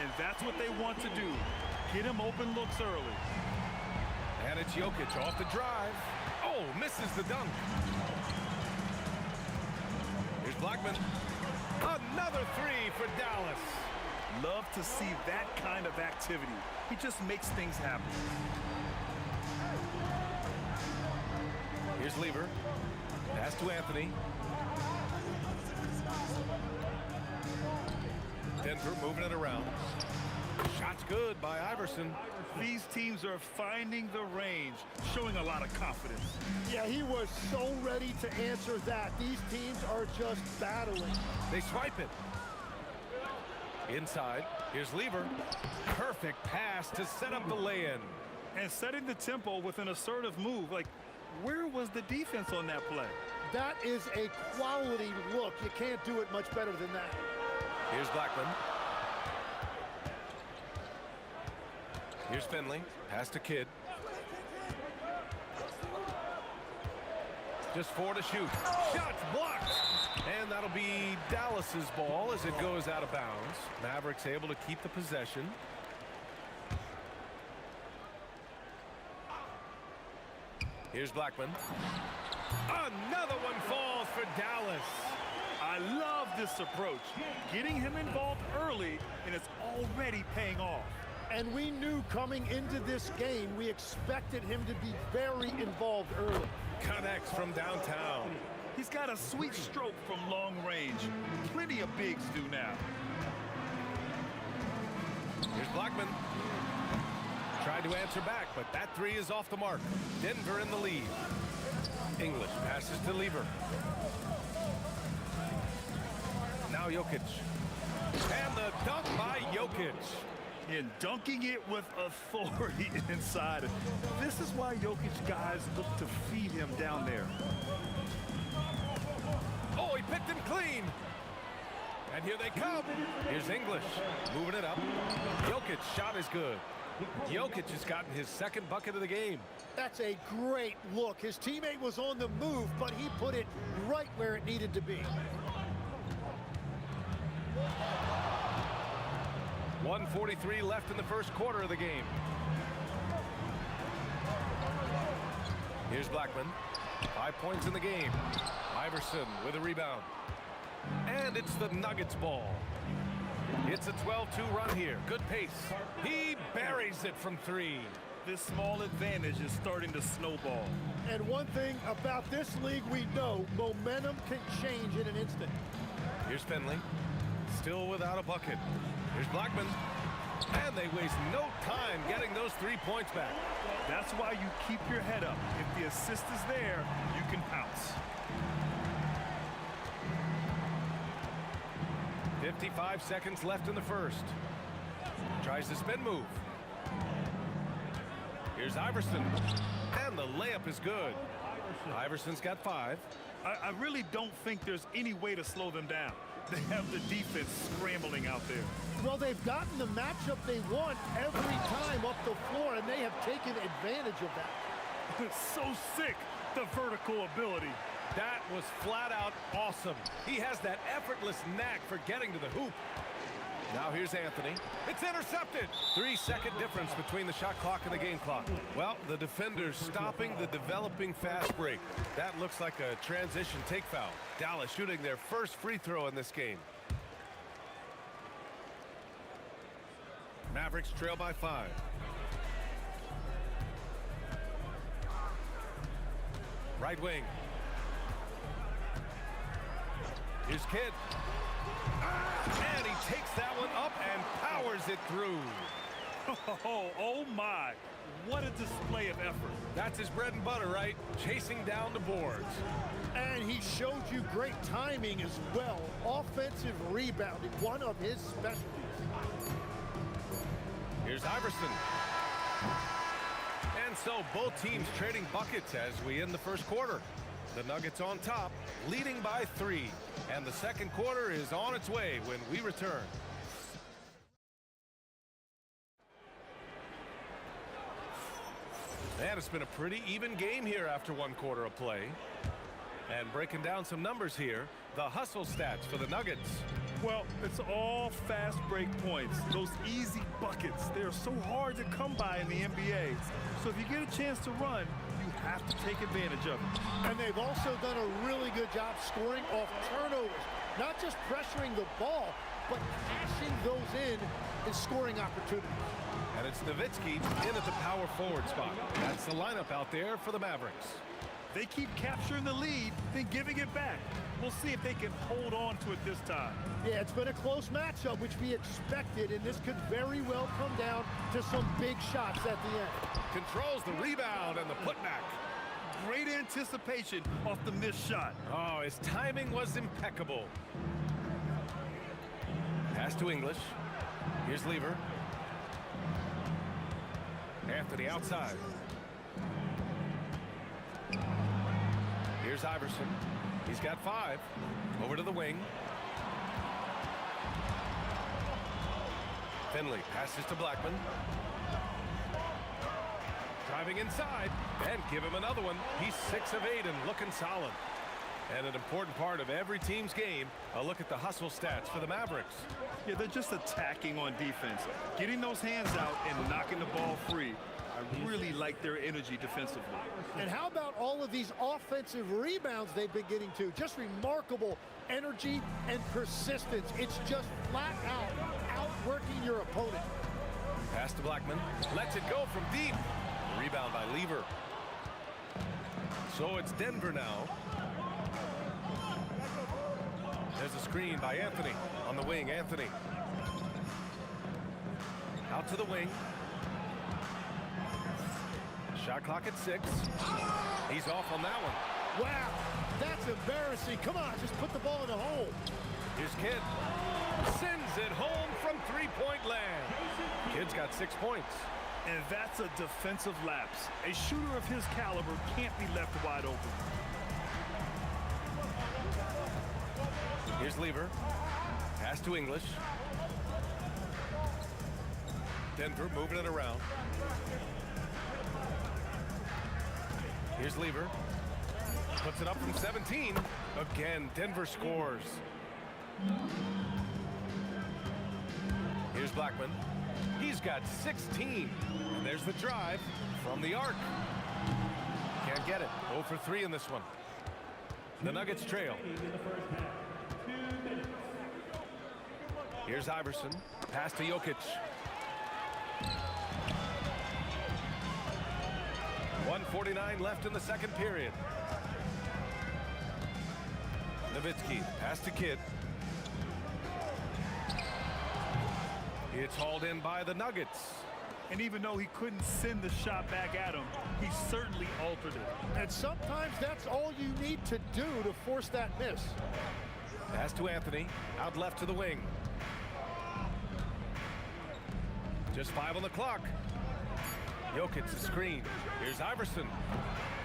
And that's what they want to do. Get him open looks early. And it's Jokic off the drive. Oh, misses the dunk. Here's Blackman. Another 3 for Dallas. Love to see that kind of activity. He just makes things happen. Here's Lever. Pass to Anthony. Denver moving it around. Shot's good by Iverson. These teams are finding the range, showing a lot of confidence. Yeah, he was so ready to answer that. These teams are just battling. They swipe it. Inside, here's Lever. Perfect pass to set up the lay-in. And setting the tempo with an assertive move. Like, where was the defense on that play? That is a quality look. You can't do it much better than that. Here's Blackman. Here's Finley. Pass to Kidd. Just 4 to shoot. Shots blocked. And that'll be Dallas's ball as it goes out of bounds. Mavericks able to keep the possession. Here's Blackman. Another one falls for Dallas. I love this approach. Getting him involved early, and it's already paying off. And we knew coming into this game, we expected him to be very involved early. Connects from downtown. He's got a sweet stroke from long range. Plenty of bigs do now. Here's Blackman. Tried to answer back, but that 3 is off the mark. Denver in the lead. English passes to Lever. Now Jokic. And the dunk by Jokic. And dunking it with authority inside. This is why Jokic guys look to feed him down there. Oh, he picked him clean. And here they come. Here's English. Moving it up. Jokic's shot is good. Jokic has gotten his 2nd bucket of the game. That's a great look. His teammate was on the move, but he put it right where it needed to be. 1:43 left in the first quarter of the game. Here's Blackman. 5 points in the game. Iverson with a rebound. And it's the Nuggets ball. It's a 12-2 run here. Good pace. He buries it from 3. This small advantage is starting to snowball. And one thing about this league we know, momentum can change in an instant. Here's Finley. Still without a bucket. Here's Blackman. And they waste no time getting those 3 points back. That's why you keep your head up. If the assist is there, you can pounce. 55 seconds left in the first. Tries the spin move. Here's Iverson. And the layup is good. Iverson's got 5. I really don't think there's any way to slow them down. They have the defense scrambling out there. Well, they've gotten the matchup they want every time up the floor, and they have taken advantage of that. So sick, the vertical ability. That was flat out awesome. He has that effortless knack for getting to the hoop. Now here's Anthony. It's intercepted. 3-second difference between the shot clock and the game clock. Well, the defender's stopping the developing fast break. That looks like a transition take foul. Dallas shooting their first free throw in this game. Mavericks trail by 5. Right wing. Here's Kidd. And he takes that one up and powers it through. Oh my. What a display of effort. That's his bread and butter, right? Chasing down the boards. And he showed you great timing as well. Offensive rebounding, one of his specialties. Here's Iverson. And so both teams trading buckets as we end the first quarter. The Nuggets on top, leading by 3. And the second quarter is on its way when we return. And it's been a pretty even game here after one quarter of play. And breaking down some numbers here, the hustle stats for the Nuggets. Well, it's all fast break points. Those easy buckets, they're so hard to come by in the NBA. So if you get a chance to run, you have to take advantage of it. And they've also done a really good job scoring off turnovers. Not just pressuring the ball, but cashing those in and scoring opportunities. And it's Nowitzki in at the power forward spot. That's the lineup out there for the Mavericks. They keep capturing the lead, then giving it back. We'll see if they can hold on to it this time. Yeah, it's been a close matchup, which we expected, and this could very well come down to some big shots at the end. Controls the rebound and the putback. Great anticipation off the missed shot. Oh, his timing was impeccable. Pass to English. Here's Lever. Anthony outside. Here's Iverson. He's got 5. Over to the wing. Finley passes to Blackman. Driving inside. And give him another one. He's 6 of 8 and looking solid. And an important part of every team's game, a look at the hustle stats for the Mavericks. Yeah, they're just attacking on defense. Getting those hands out and knocking the ball free. I really like their energy defensively. And how about all of these offensive rebounds they've been getting to? Just remarkable energy and persistence. It's just flat out outworking your opponent. Pass to Blackman. Lets it go from deep. Rebound by Lever. So it's Denver now. There's a screen by Anthony. On the wing, Anthony. Out to the wing. Shot clock at 6. He's off on that one. Wow, that's embarrassing. Come on, just put the ball in the hole. Here's Kidd. Sends it home from three-point land. Kidd's got 6 points. And that's a defensive lapse. A shooter of his caliber can't be left wide open. Here's Lever. Pass to English. Denver moving it around. Here's Lever. Puts it up from 17. Again, Denver scores. Here's Blackman. He's got 16. And there's the drive from the arc. Can't get it. 0 for 3 in this one. The Nuggets trail. Here's Iverson. Pass to Jokic. 1:49 left in the second period. Nowitzki. Pass to Kidd. It's hauled in by the Nuggets. And even though he couldn't send the shot back at him, he certainly altered it. And sometimes that's all you need to do to force that miss. Pass to Anthony. Out left to the wing. Just 5 on the clock. Jokic, the screen. Here's Iverson.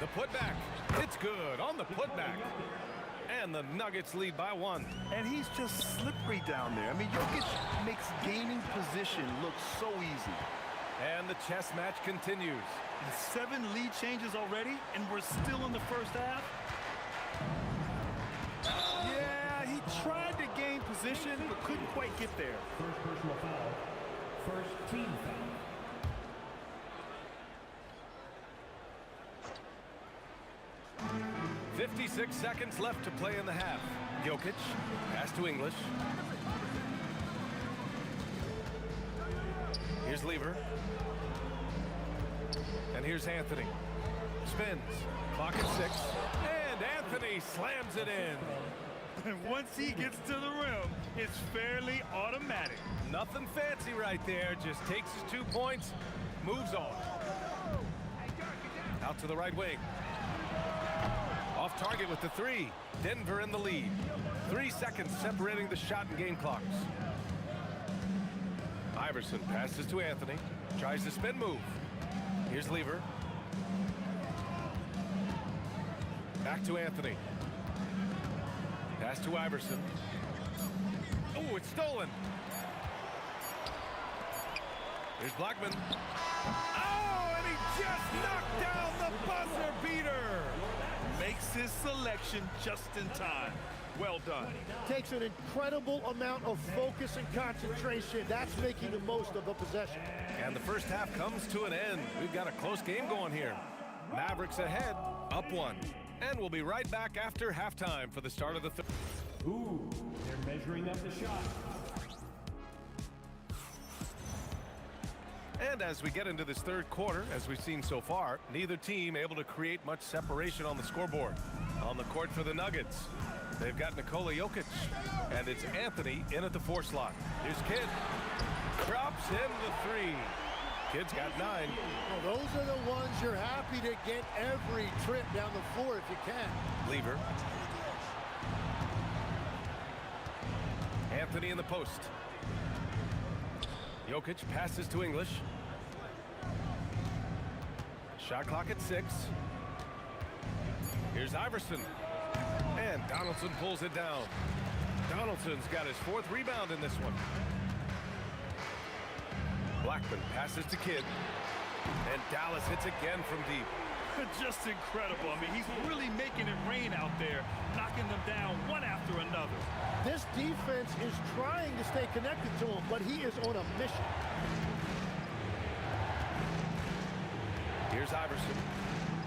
The putback. It's good on the putback. And the Nuggets lead by 1. And he's just slippery down there. I mean, Jokic makes gaining position look so easy. And the chess match continues. 7 lead changes already, and we're still in the first half. Yeah, he tried to gain position, but couldn't quite get there. First personal foul. First team foul. 56 seconds left to play in the half. Jokic, pass to English. Here's Lever. And here's Anthony. Spins. Clock at 6. And Anthony slams it in. And once he gets to the rim, it's fairly automatic. Nothing fancy right there. Just takes his 2 points, moves on. Out to the right wing. Off target with the three. Denver in the lead. 3 seconds separating the shot and game clocks. Iverson passes to Anthony. Tries the spin move. Here's Lever. Back to Anthony. Pass to Iverson. Oh, it's stolen. Here's Blackman. Oh, and he just knocked down the buzzer beater. Makes his selection just in time. Well done. Takes an incredible amount of focus and concentration. That's making the most of a possession. And the first half comes to an end. We've got a close game going here. Mavericks ahead, up 1. And we'll be right back after halftime for the start of the third. Ooh, they're measuring up the shot. And as we get into this third quarter, as we've seen so far, neither team able to create much separation on the scoreboard. On the court for the Nuggets, they've got Nikola Jokic, and it's Anthony in at the 4 slot. Here's Kidd. Drops in the 3. Kidd's got 9. Well, those are the ones you're happy to get every trip down the floor if you can. Lever. Anthony in the post. Jokic passes to English. Shot clock at 6. Here's Iverson. And Donaldson pulls it down. Donaldson's got his 4th rebound in this one. Blackman passes to Kidd. And Dallas hits again from deep. Just incredible. I mean, he's really making it rain out there, knocking them down one after another. This defense is trying to stay connected to him, but he is on a mission. Here's Iverson.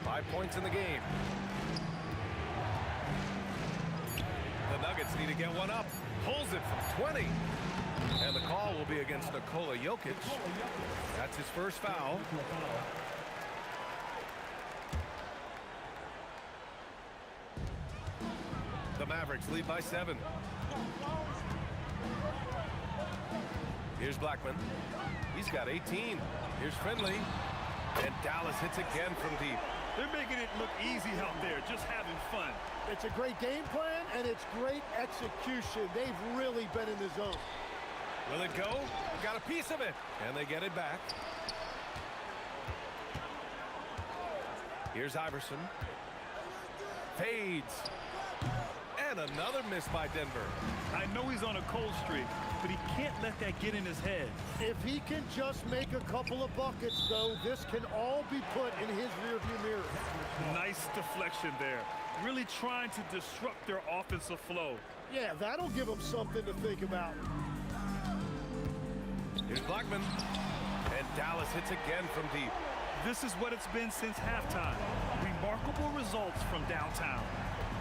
5 points in the game. The Nuggets need to get one up. Pulls it from 20. And the call will be against Nikola Jokic. That's his first foul. The Mavericks lead by 7. Here's Blackman. He's got 18. Here's Finley. And Dallas hits again from deep. They're making it look easy out there, just having fun. It's a great game plan, and it's great execution. They've really been in the zone. Will it go? Got a piece of it. And they get it back. Here's Iverson. Fades. And another miss by Denver. I know he's on a cold streak, but he can't let that get in his head. If he can just make a couple of buckets, though, this can all be put in his rearview mirror. Nice deflection there. Really trying to disrupt their offensive flow. Yeah, that'll give them something to think about. Here's Blackman. And Dallas hits again from deep. This is what it's been since halftime. Remarkable results from downtown.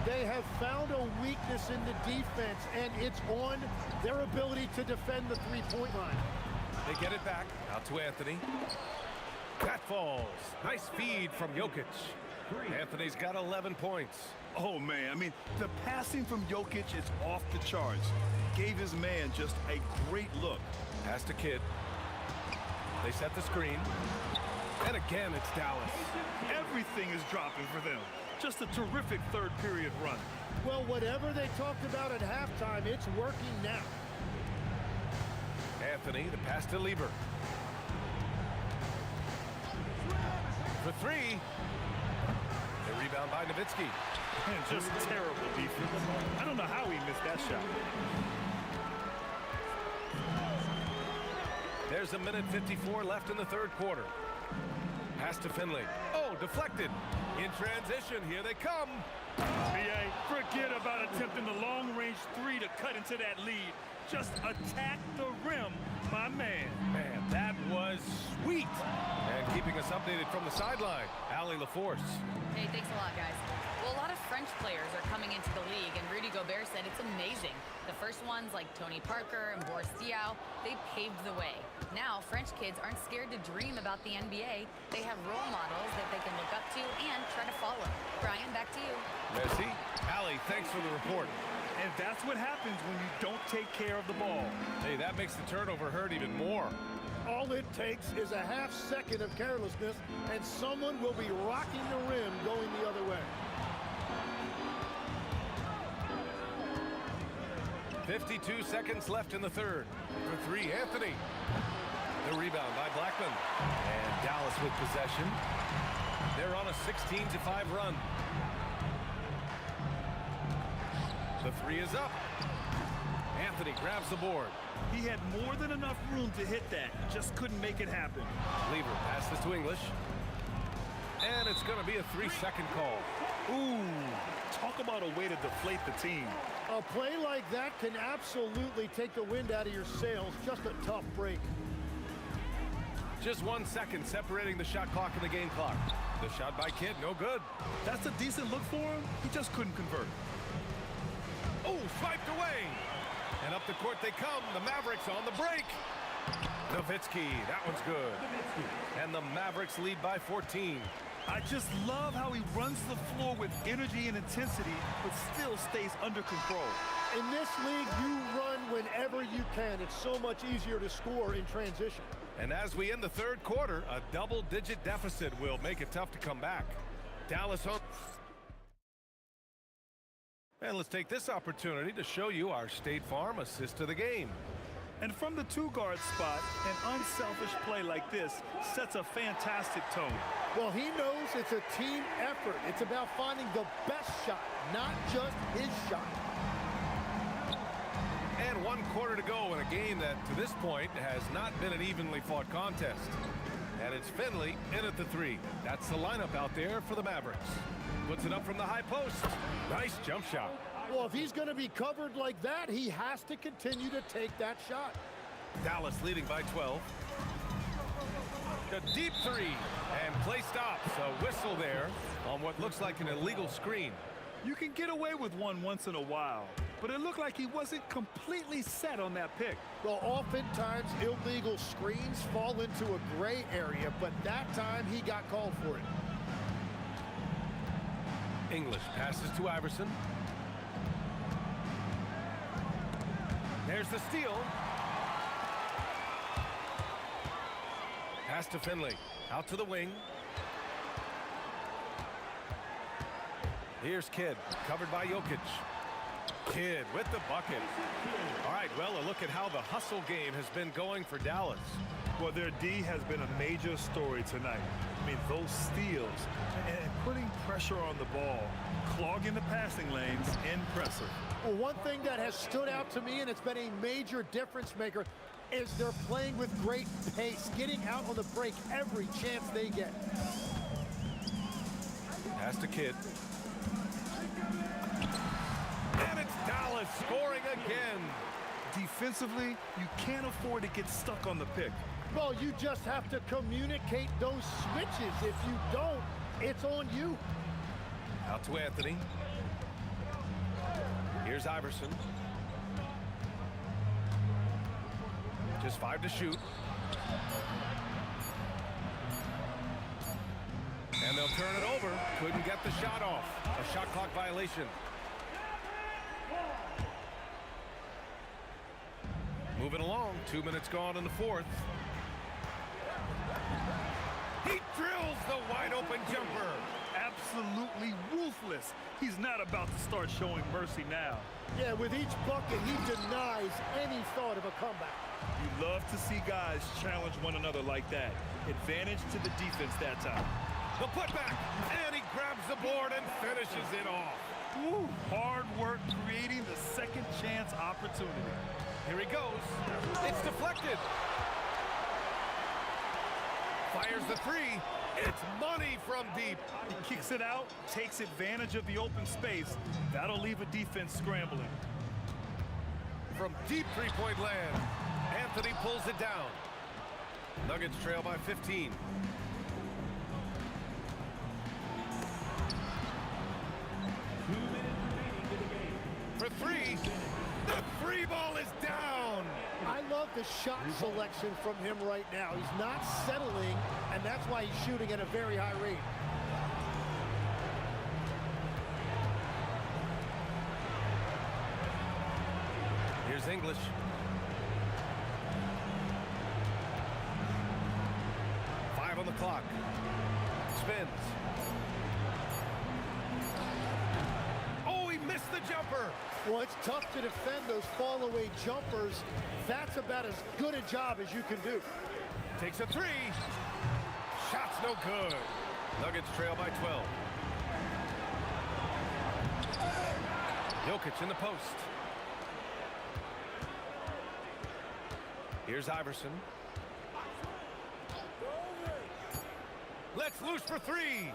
They have found a weakness in the defense, and it's on their ability to defend the three-point line. They get it back. Out to Anthony. That falls. Nice feed from Jokic. Anthony's got 11 points. Oh, man. I mean, the passing from Jokic is off the charts. Gave his man just a great look. Pass to Kidd. They set the screen. And again, it's Dallas. Everything is dropping for them. Just a terrific third period run. Well, whatever they talked about at halftime, it's working now. Anthony, the pass to Lever. For 3. The rebound by Nowitzki. And just terrible defense. I don't know how he missed that shot. There's a minute 54 left in the third quarter. Pass to Finley. Oh, deflected. In transition, here they come. BA, forget about attempting the long-range 3 to cut into that lead. Just attack the rim, my man. Man, that was sweet. And keeping us updated from the sideline, Allie LaForce. Hey, thanks a lot, guys. Well, a lot of French players are coming into the league, and Rudy Gobert said it's amazing. The first ones, like Tony Parker and Boris Diaw, they paved the way. Now, French kids aren't scared to dream about the NBA. They have role models that they can look up to and try to follow. Brian, back to you. Merci. Allie, thanks for the report. And that's what happens when you don't take care of the ball. Hey, that makes the turnover hurt even more. All it takes is a half second of carelessness, and someone will be rocking the rim going the other way. 52 seconds left in the third. For three, Anthony. The rebound by Blackman. And Dallas with possession. They're on a 16-5 run. The three is up. Anthony grabs the board. He had more than enough room to hit that. Just couldn't make it happen. Lever passes to English. And it's going to be a 3-second call. Ooh, talk about a way to deflate the team. A play like that can absolutely take the wind out of your sails. Just a tough break. Just 1 second separating the shot clock and the game clock. The shot by Kidd, no good. That's a decent look for him. He just couldn't convert. Oh, swiped away. And up the court they come. The Mavericks on the break. Nowitzki, that one's good. And the Mavericks lead by 14. I just love how he runs the floor with energy and intensity, but still stays under control. In this league, you run whenever you can. It's so much easier to score in transition. And as we end the third quarter, a double-digit deficit will make it tough to come back. Dallas home. And let's take this opportunity to show you our State Farm assist to the game. And from the two-guard spot, an unselfish play like this sets a fantastic tone. Well, he knows it's a team effort. It's about finding the best shot, not just his shot. And 1 quarter to go in a game that, to this point, has not been an evenly fought contest. And it's Finley in at the three. That's the lineup out there for the Mavericks. Puts it up from the high post. Nice jump shot. Well, if he's going to be covered like that, he has to continue to take that shot. Dallas leading by 12. A deep three. And play stops. A whistle there on what looks like an illegal screen. You can get away with one once in a while, but it looked like he wasn't completely set on that pick. Well, oftentimes illegal screens fall into a gray area, but that time he got called for it. English passes to Iverson. There's the steal. Pass to Finley. Out to the wing. Here's Kidd, covered by Jokic. Kidd with the bucket. All right, well, a look at how the hustle game has been going for Dallas. Well, their D has been a major story tonight. I mean, those steals and putting pressure on the ball, clogging the passing lanes, impressive. Well, one thing that has stood out to me, and it's been a major difference maker, is they're playing with great pace, getting out on the break every chance they get. Pass to Kidd. And it's Dallas scoring again. Defensively, you can't afford to get stuck on the pick. Well, you just have to communicate those switches. If you don't, it's on you. Out to Anthony. Here's Iverson. Just 5 to shoot. And they'll turn it over. Couldn't get the shot off. A shot clock violation. Moving along. 2 minutes gone in the fourth. He drills the wide open jumper. Absolutely ruthless. He's not about to start showing mercy now. Yeah, with each bucket, he denies any thought of a comeback. You love to see guys challenge one another like that. Advantage to the defense that time. The putback, and he grabs the board and finishes it off. Woo, hard work creating the second chance opportunity. Here he goes. It's deflected. Fires the three. It's money from deep. He kicks it out, takes advantage of the open space. That'll leave a defense scrambling. From deep three-point land, Anthony pulls it down. Nuggets trail by 15. For three, the free ball is down. I love the shot selection from him right now. He's not settling, and that's why he's shooting at a very high rate. his English. Five on the clock. Spins. Oh, he missed the jumper. Well, it's tough to defend those fall-away jumpers. That's about as good a job as you can do. Takes a three. Shot's no good. Nuggets trail by 12. Jokic in the post. Here's Iverson. Let's loose for three.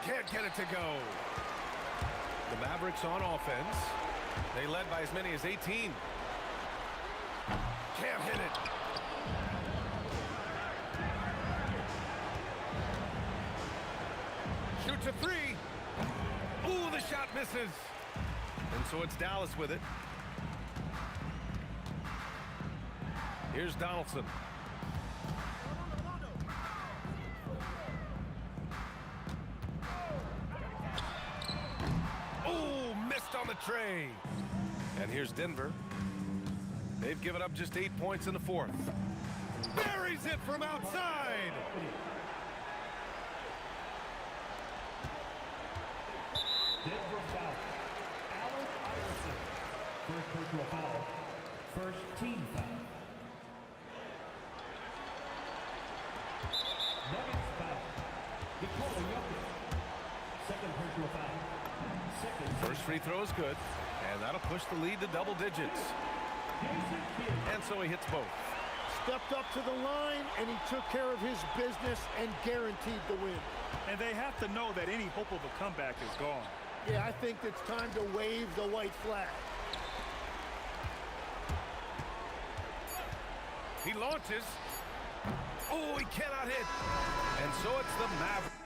Can't get it to go. The Mavericks on offense. They led by as many as 18. Can't hit it. Shoots a three. Ooh, the shot misses. And so it's Dallas with it. Here's Donaldson. Oh, missed on the tray. And here's Denver. They've given up just 8 points in the fourth. Buries it from outside. Denver foul. Allen Iverson. First personal foul. First team foul. Nuggets foul. Nikola Jokic. Second personal foul. Second. First free throw is good. And that'll push the lead to double digits. And so he hits both. Stepped up to the line, and he took care of his business and guaranteed the win. And they have to know that any hope of a comeback is gone. Yeah, I think it's time to wave the white flag. He launches. Oh, he cannot hit. And so it's the Mavericks.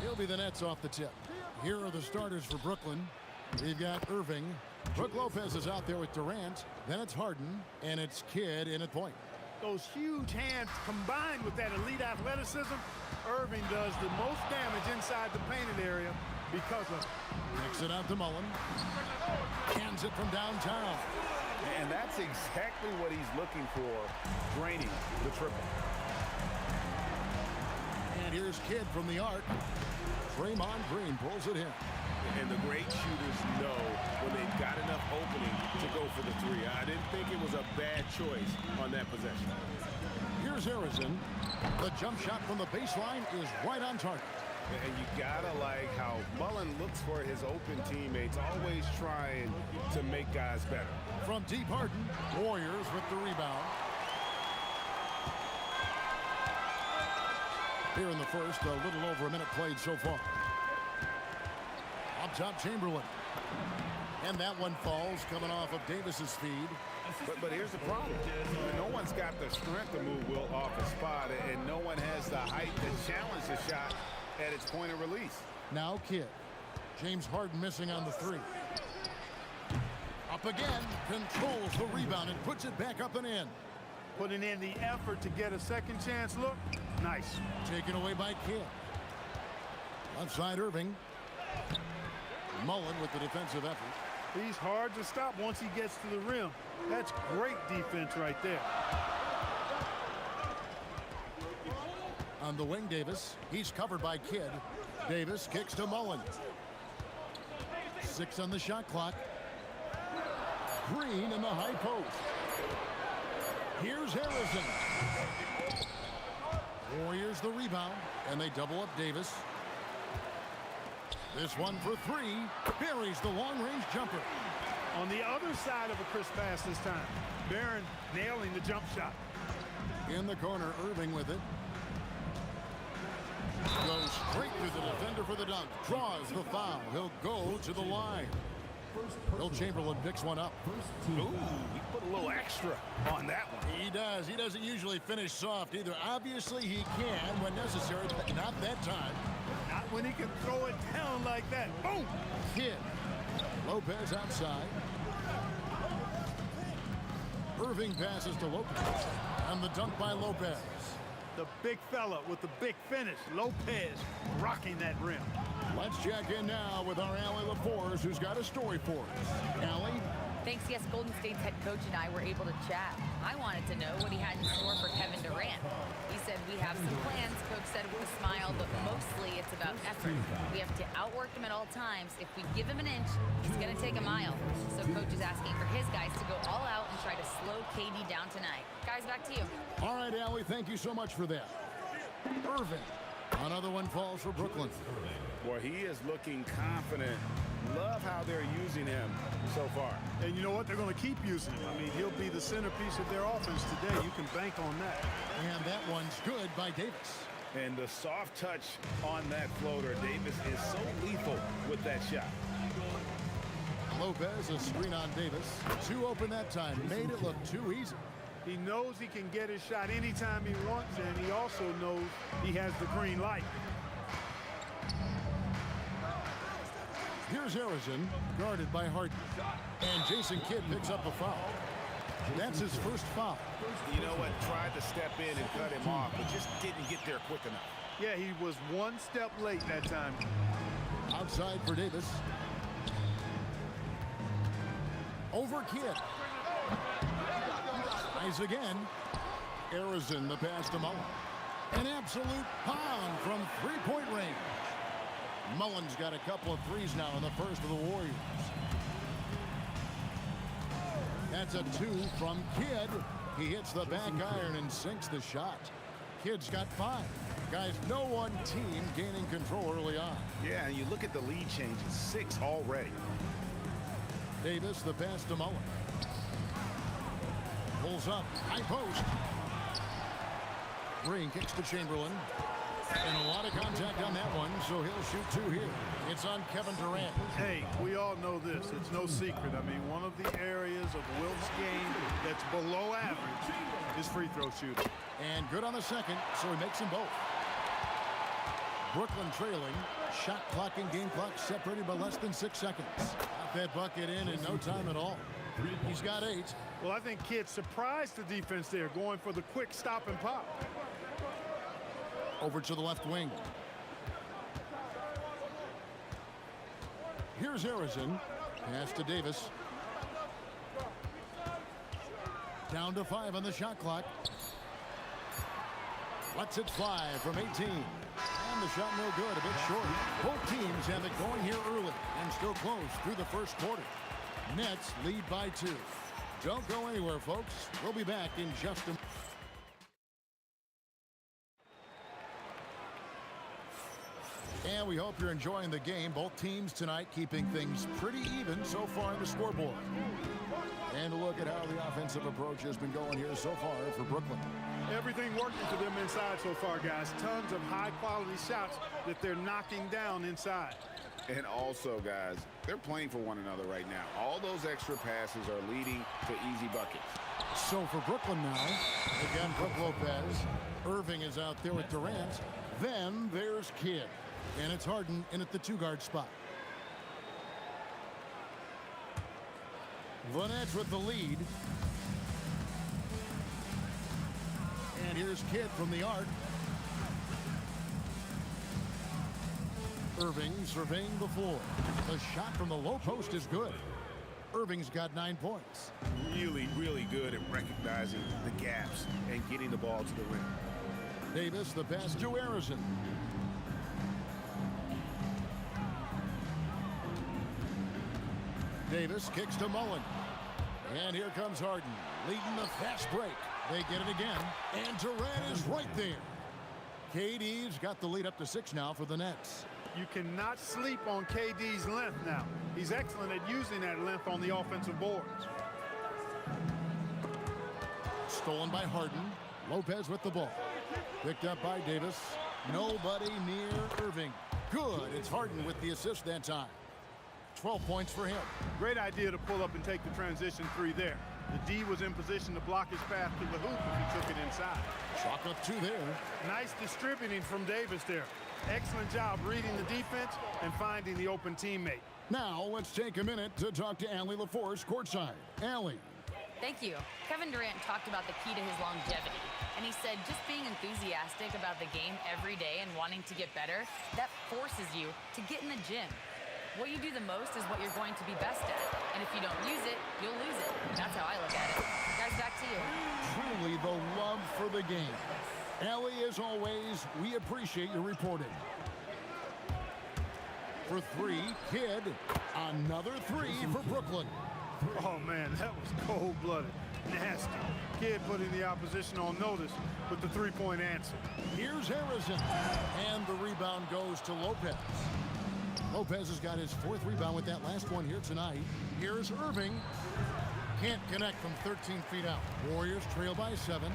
He'll be the Nets off the tip. Here are the starters for Brooklyn. We've got Irving. Brook Lopez is out there with Durant. Then it's Harden, and it's Kidd in at point. Those huge hands combined with that elite athleticism, Irving does the most damage inside the painted area because of it. Kicks it out to Mullen. Hands it from downtown. And that's exactly what he's looking for, draining the triple. And here's Kidd from the arc. Draymond Green pulls it in. And the great shooters know when they've got enough opening to go for the three. I didn't think it was a bad choice on that possession. Here's Harrison. The jump shot from the baseline is right on target. And you gotta like how Mullen looks for his open teammates, always trying to make guys better. From deep, Harden. Warriors with the rebound. Here in the first, a little over a minute played so far. Up top, Chamberlain. And that one falls coming off of Davis's feed. But here's the problem. No one's got the strength to move Wilt off his spot, and no one has the height to challenge the shot at its point of release. Now Kidd. James Harden missing on the three. Up again. Controls the rebound and puts it back up and in. Putting in the effort to get a second chance look. Nice. Taken away by Kidd. Outside Irving. Mullen with the defensive effort. He's hard to stop once he gets to the rim. That's great defense right there. On the wing, Davis. He's covered by Kidd. Davis kicks to Mullen. 6 on the shot clock. Green in the high post. Here's Harrison. Warriors the rebound, and they double up Davis. This one for three. Buries the long-range jumper. On the other side of a crisp pass this time. Barron nailing the jump shot. In the corner, Irving with it. Goes straight through the defender for the dunk. Draws the foul. He'll go to the line. Will Chamberlain picks one up. Ooh, he put a little extra on that one. He does. He doesn't usually finish soft either. Obviously, he can when necessary, but not that time. Not when he can throw it down like that. Boom! Kidd. Lopez outside. Irving passes to Lopez. And the dunk by Lopez. The big fella with the big finish. Lopez rocking that rim. Let's check in now with our Allie LaForce, who's got a story for us. Allie? Thanks, yes, Golden State's head coach and I were able to chat. I wanted to know what he had in store for Kevin Durant. He said, we have some plans, coach said with a smile, but mostly it's about effort. We have to outwork him at all times. If we give him an inch, he's going to take a mile. So coach is asking for his guys to go all out and try to slow KD down tonight. Guys, back to you. All right, Allie, thank you so much for that. Irving. Another one falls for Brooklyn. Boy, he is looking confident. Love how they're using him so far. And you know what? They're going to keep using him. I mean, he'll be the centerpiece of their offense today. You can bank on that. And that one's good by Davis. And the soft touch on that floater. Davis is so lethal with that shot. Lopez, a screen on Davis. 2 open that time. Made it look too easy. He knows he can get his shot anytime he wants, and he also knows he has the green light. Here's Harrison, guarded by Harden. And Jason Kidd picks up a foul. That's his first foul. You know what? Tried to step in and cut him off, but just didn't get there quick enough. Yeah, he was one step late that time. Outside for Davis. Over Kidd. Tries again. Harrison, the pass to Mullen. An absolute pound from three-point range. Mullen's got a couple of threes now in the first of the Warriors. That's a 2 from Kidd. He hits the back iron and sinks the shot. Kidd's got 5. Guys, no one team gaining control early on. Yeah, and you look at the lead changes, 6 already. Davis, the pass to Mullen. Pulls up, high post. Green kicks to Chamberlain. And a lot of contact on that one, so he'll shoot two here. It's on Kevin Durant. Hey, we all know this. It's no secret. I mean, one of the areas of Wilt's game that's below average is free throw shooting. And good on the second, so he makes them both. Brooklyn trailing. Shot clock and game clock separated by less than 6 seconds. Got that bucket in no time at all. He's got 8. Well, I think Kidd surprised the defense there, going for the quick stop and pop. Over to the left wing. Here's Harrison. Pass to Davis. Down to 5 on the shot clock. Lets it fly from 18. And the shot no good, a bit short. Both teams have it going here early and still close through the first quarter. Nets lead by 2. Don't go anywhere, folks. We'll be back in just a moment. And we hope you're enjoying the game. Both teams tonight keeping things pretty even so far in the scoreboard. And a look at how the offensive approach has been going here so far for Brooklyn. Everything working for them inside so far, guys. Tons of high-quality shots that they're knocking down inside. And also, guys, they're playing for one another right now. All those extra passes are leading to easy buckets. So for Brooklyn now, again, Brook Lopez. Irving is out there with Durant. Then there's Kidd. And it's Harden in at the 2-guard spot. The Nets with the lead. And here's Kidd from the arc. Irving surveying the floor. The shot from the low post is good. Irving's got 9 points. Really, really good at recognizing the gaps and getting the ball to the rim. Davis, the pass to Harrison. Davis kicks to Mullen. And here comes Harden, leading the fast break. They get it again, and Durant is right there. KD's got the lead up to 6 now for the Nets. You cannot sleep on KD's length now. He's excellent at using that length on the offensive boards. Stolen by Harden. Lopez with the ball. Picked up by Davis. Nobody near Irving. Good. It's Harden with the assist that time. 12 points for him. Great idea to pull up and take the transition 3 there. The D was in position to block his path to the hoop if he took it inside. Chalk up 2 there. Nice distributing from Davis there. Excellent job reading the defense and finding the open teammate. Now let's take a minute to talk to Allie LaForce courtside. Allie. Thank you. Kevin Durant talked about the key to his longevity. And he said just being enthusiastic about the game every day and wanting to get better, that forces you to get in the gym. What you do the most is what you're going to be best at. And if you don't use it, you'll lose it. That's how I look at it. Guys, back to you. Truly the love for the game. Allie, as always, we appreciate your reporting. For 3, Kidd. Another 3 for Brooklyn. Oh, man, that was cold-blooded. Nasty. Kidd putting the opposition on notice with the 3-point answer. Here's Harrison. And the rebound goes to Lopez. Lopez has got his 4th rebound with that last one here tonight. Here's Irving. Can't connect from 13 feet out. Warriors trail by 7.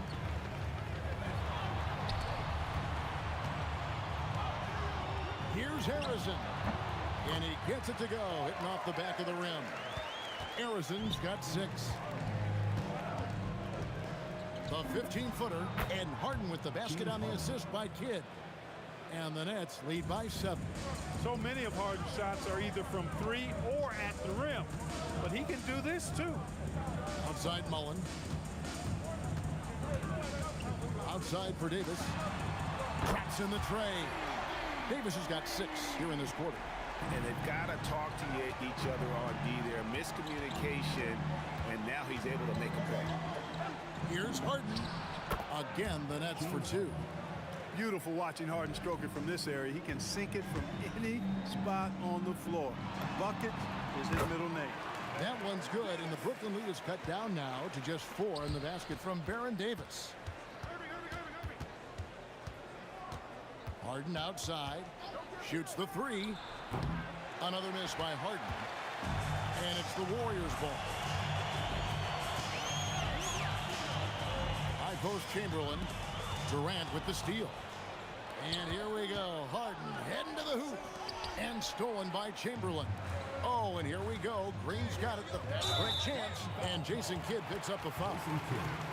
Here's Harrison. And he gets it to go, hitting off the back of the rim. Harrison's got 6. The 15-footer, and Harden with the basket on the assist by Kidd. And the Nets lead by 7. So many of Harden's shots are either from 3 or at the rim. But he can do this, too. Outside Mullen. Outside for Davis. Traps in the tray. Davis has got 6 here in this quarter. And they've got to talk to each other on D there. Miscommunication, and now he's able to make a play. Here's Harden. Again, the Nets for 2. Beautiful watching Harden stroke it from this area. He can sink it from any spot on the floor. Bucket is his middle name. That one's good, and the Brooklyn lead is cut down now to just 4 in the basket from Baron Davis. Harden outside. Shoots the 3. Another miss by Harden. And it's the Warriors' ball. High post Chamberlain. Durant with the steal. And here we go. Harden heading to the hoop. And stolen by Chamberlain. Oh, and here we go. Green's got it. The best break chance. And Jason Kidd picks up a foul.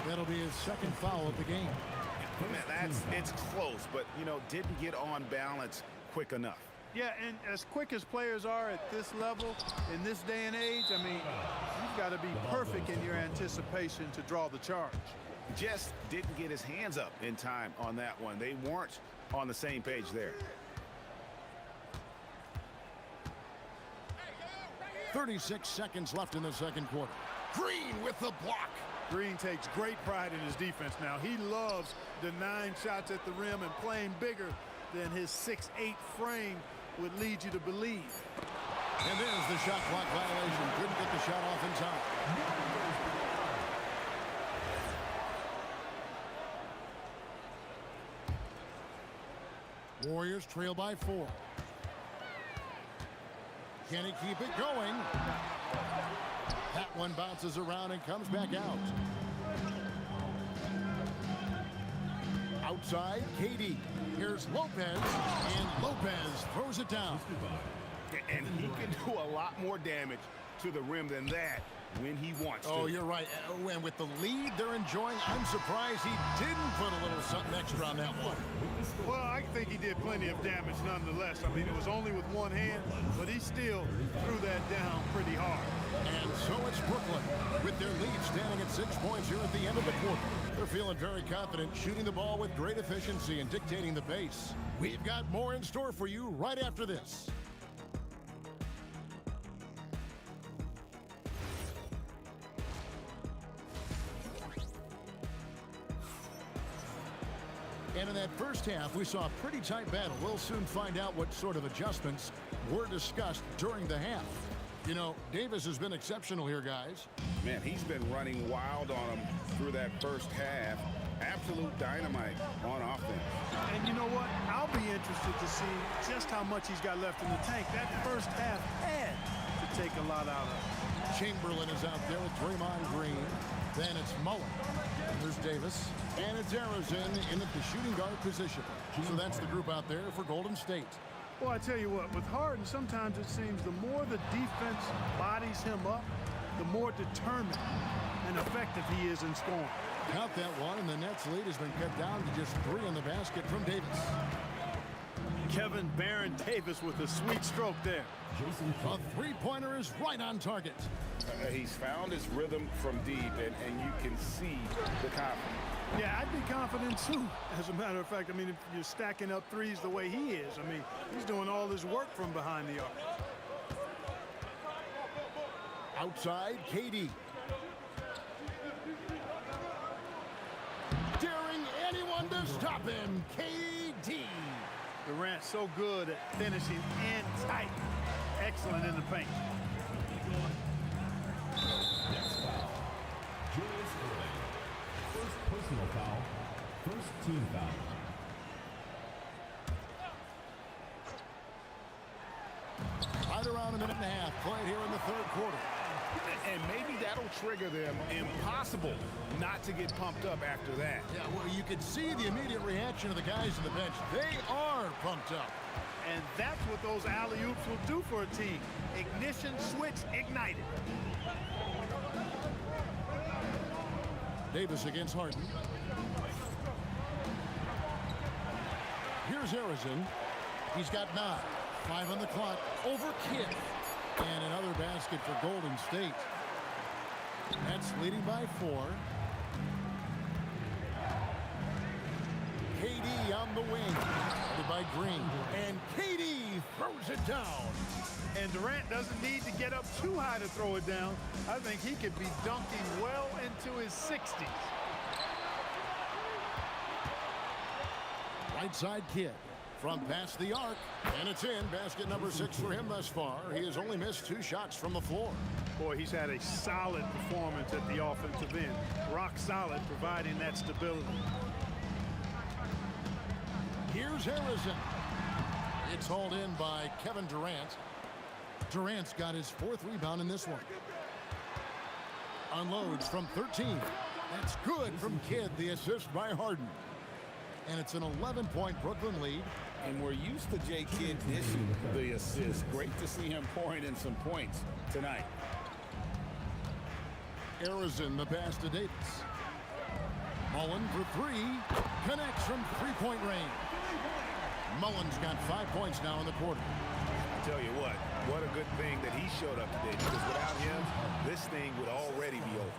That'll be his second foul of the game. Man, it's close, but, you know, didn't get on balance quick enough. Yeah, and as quick as players are at this level, in this day and age, I mean, you've got to be perfect in your anticipation to draw the charge. Just didn't get his hands up in time on that one. They weren't on the same page there. 36 seconds left in the second quarter. Green with the block. Green takes great pride in his defense now. He loves denying shots at the rim and playing bigger than his 6'8" frame would lead you to believe. And there's the shot clock violation. Couldn't get the shot off in time. Warriors trail by 4. Can he keep it going? That one bounces around and comes back out. Outside, KD. Here's Lopez, and Lopez throws it down. And he can do a lot more damage to the rim than that when he wants to. Oh, you're right. And with the lead they're enjoying, I'm surprised he didn't put a little something extra on that one. Well, I think he did plenty of damage nonetheless. I mean, it was only with one hand, but he still threw that down pretty hard. And so it's Brooklyn with their lead standing at 6 points here at the end of the quarter. They're feeling very confident, shooting the ball with great efficiency and dictating the pace. We've got more in store for you right after this. And in that first half, we saw a pretty tight battle. We'll soon find out what sort of adjustments were discussed during the half. You know, Davis has been exceptional here, guys. Man, he's been running wild on him through that first half. Absolute dynamite on offense. And you know what? I'll be interested to see just how much he's got left in the tank. That first half had to take a lot out of it. Chamberlain is out there with Draymond Green. Then it's Mullen. There's Davis. And it's Arizona in at the shooting guard position. So that's the group out there for Golden State. Well, I tell you what, with Harden, sometimes it seems the more the defense bodies him up, the more determined and effective he is in scoring. Count that one, and the Nets' lead has been cut down to just 3 in the basket from Davis. Kevin Baron Davis with a sweet stroke there. A three-pointer is right on target. He's found his rhythm from deep, and you can see the confidence. Yeah, I'd be confident too. As a matter of fact, I mean, if you're stacking up threes the way he is, I mean, he's doing all his work from behind the arc. Outside, KD. Daring anyone to stop him, KD. Durant so good at finishing and tight. Excellent in the paint. Next foul. Julius Erving. First personal foul. First team foul. Right around a minute and a half played here in the third quarter. And maybe that'll trigger them. Impossible not to get pumped up after that. Yeah, well, you could see the immediate reaction of the guys on the bench. They are pumped up. And that's what those alley-oops will do for a team. Ignition switch ignited. Davis against Harden. Here's Harrison. He's got 9. 5 on the clock. Over Kidd. And another basket for Golden State. Nets leading by 4. KD on the wing. Guarded by Green. And KD throws it down. And Durant doesn't need to get up too high to throw it down. I think he could be dunking well into his 60s. Right side Kidd. From past the arc, and it's in. Basket number 6 for him thus far. He has only missed 2 shots from the floor. Boy, he's had a solid performance at the offensive end. Rock solid, providing that stability. Here's Harrison. It's hauled in by Kevin Durant. Durant's got his 4th rebound in this one. Unloads from 13. That's good from Kidd, the assist by Harden. And it's an 11-point Brooklyn lead. And we're used to Jay Kidd dishing the assist. Great to see him pouring in some points tonight. Arizin, the pass to Davis. Mullen for three. Connects from three-point range. Mullen's got 5 points now in the quarter. I tell you what a good thing that he showed up today, because without him, this thing would already be over.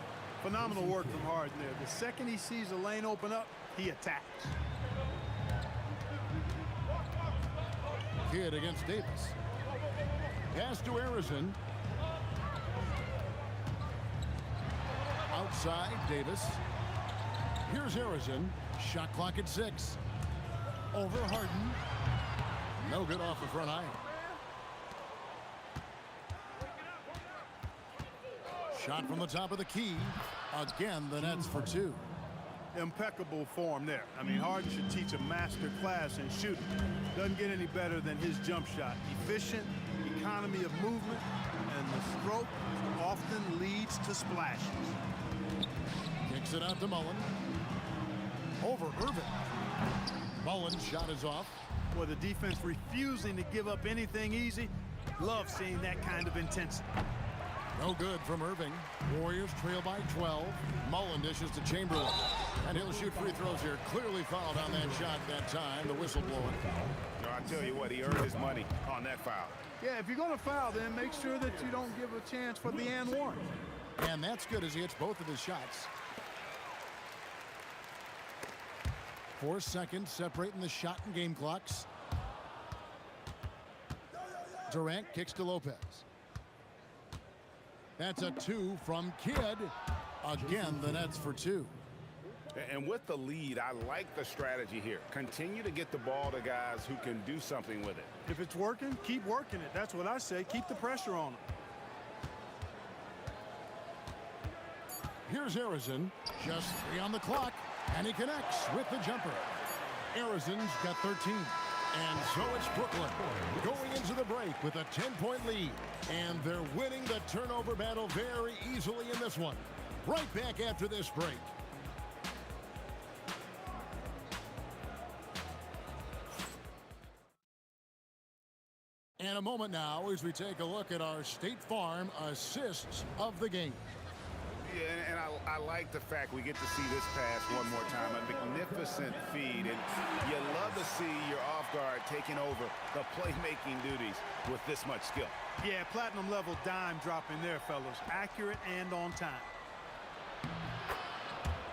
Phenomenal work from Harden there. The second he sees a lane open up, he attacks. Kidd against Davis. Pass to Arizin. Outside, Davis. Here's Arizin. Shot clock at 6. Over Harden. No good off the front iron. Shot from the top of the key. Again, the Nets for 2. Impeccable form there. I mean, Harden should teach a master class in shooting. Doesn't get any better than his jump shot. Efficient, economy of movement, and the stroke often leads to splashes. Kicks it out to Mullen. Over Irving. Mullen's shot is off. Boy, the defense refusing to give up anything easy. Love seeing that kind of intensity. No good from Irving. Warriors trail by 12. Mullen dishes to Chamberlain. And he'll shoot free throws here. Clearly fouled on that shot that time. The whistle blowing. No, I tell you what, he earned his money on that foul. Yeah, if you're going to foul, then make sure that you don't give a chance for the and one. And that's good as he hits both of his shots. 4 seconds separating the shot and game clocks. Durant kicks to Lopez. That's a 2 from Kidd. Again, the Nets for 2. And with the lead, I like the strategy here. Continue to get the ball to guys who can do something with it. If it's working, keep working it. That's what I say. Keep the pressure on them. Here's Arizin. Just 3 on the clock. And he connects with the jumper. Arizin's got 13. And so it's Brooklyn going into the break with a 10-point lead. And they're winning the turnover battle very easily in this one. Right back after this break. And a moment now as we take a look at our State Farm assists of the game. Yeah, and I like the fact we get to see this pass one more time. A magnificent feed, and you love to see your off guard taking over the playmaking duties with this much skill. Yeah, platinum level dime dropping there, fellas. Accurate and on time.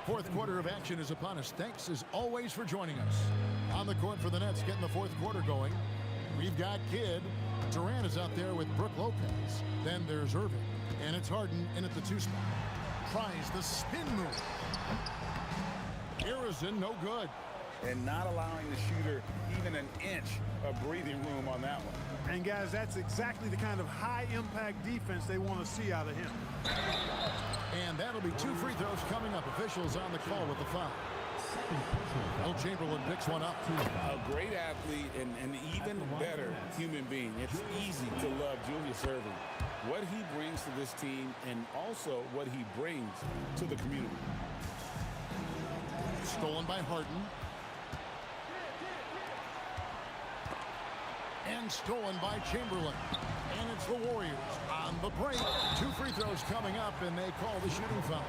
Fourth quarter of action is upon us. Thanks as always for joining us. On the court for the Nets, getting the fourth quarter going. We've got Kidd. Durant is out there with Brook Lopez. Then there's Irving. And it's Harden in at the 2 spot. Tries the spin move. Arizin, no good. And not allowing the shooter even an inch of breathing room on that one. And guys, that's exactly the kind of high-impact defense they want to see out of him. And that'll be 2 free throws coming up. Officials on the call with the foul. Will Chamberlain picks one up. A great athlete and an even better human being. It's easy to love Julius Erving. What he brings to this team and also what he brings to the community. Stolen by Harden. And stolen by Chamberlain. And it's the Warriors on the break. 2 free throws coming up, and they call the shooting foul.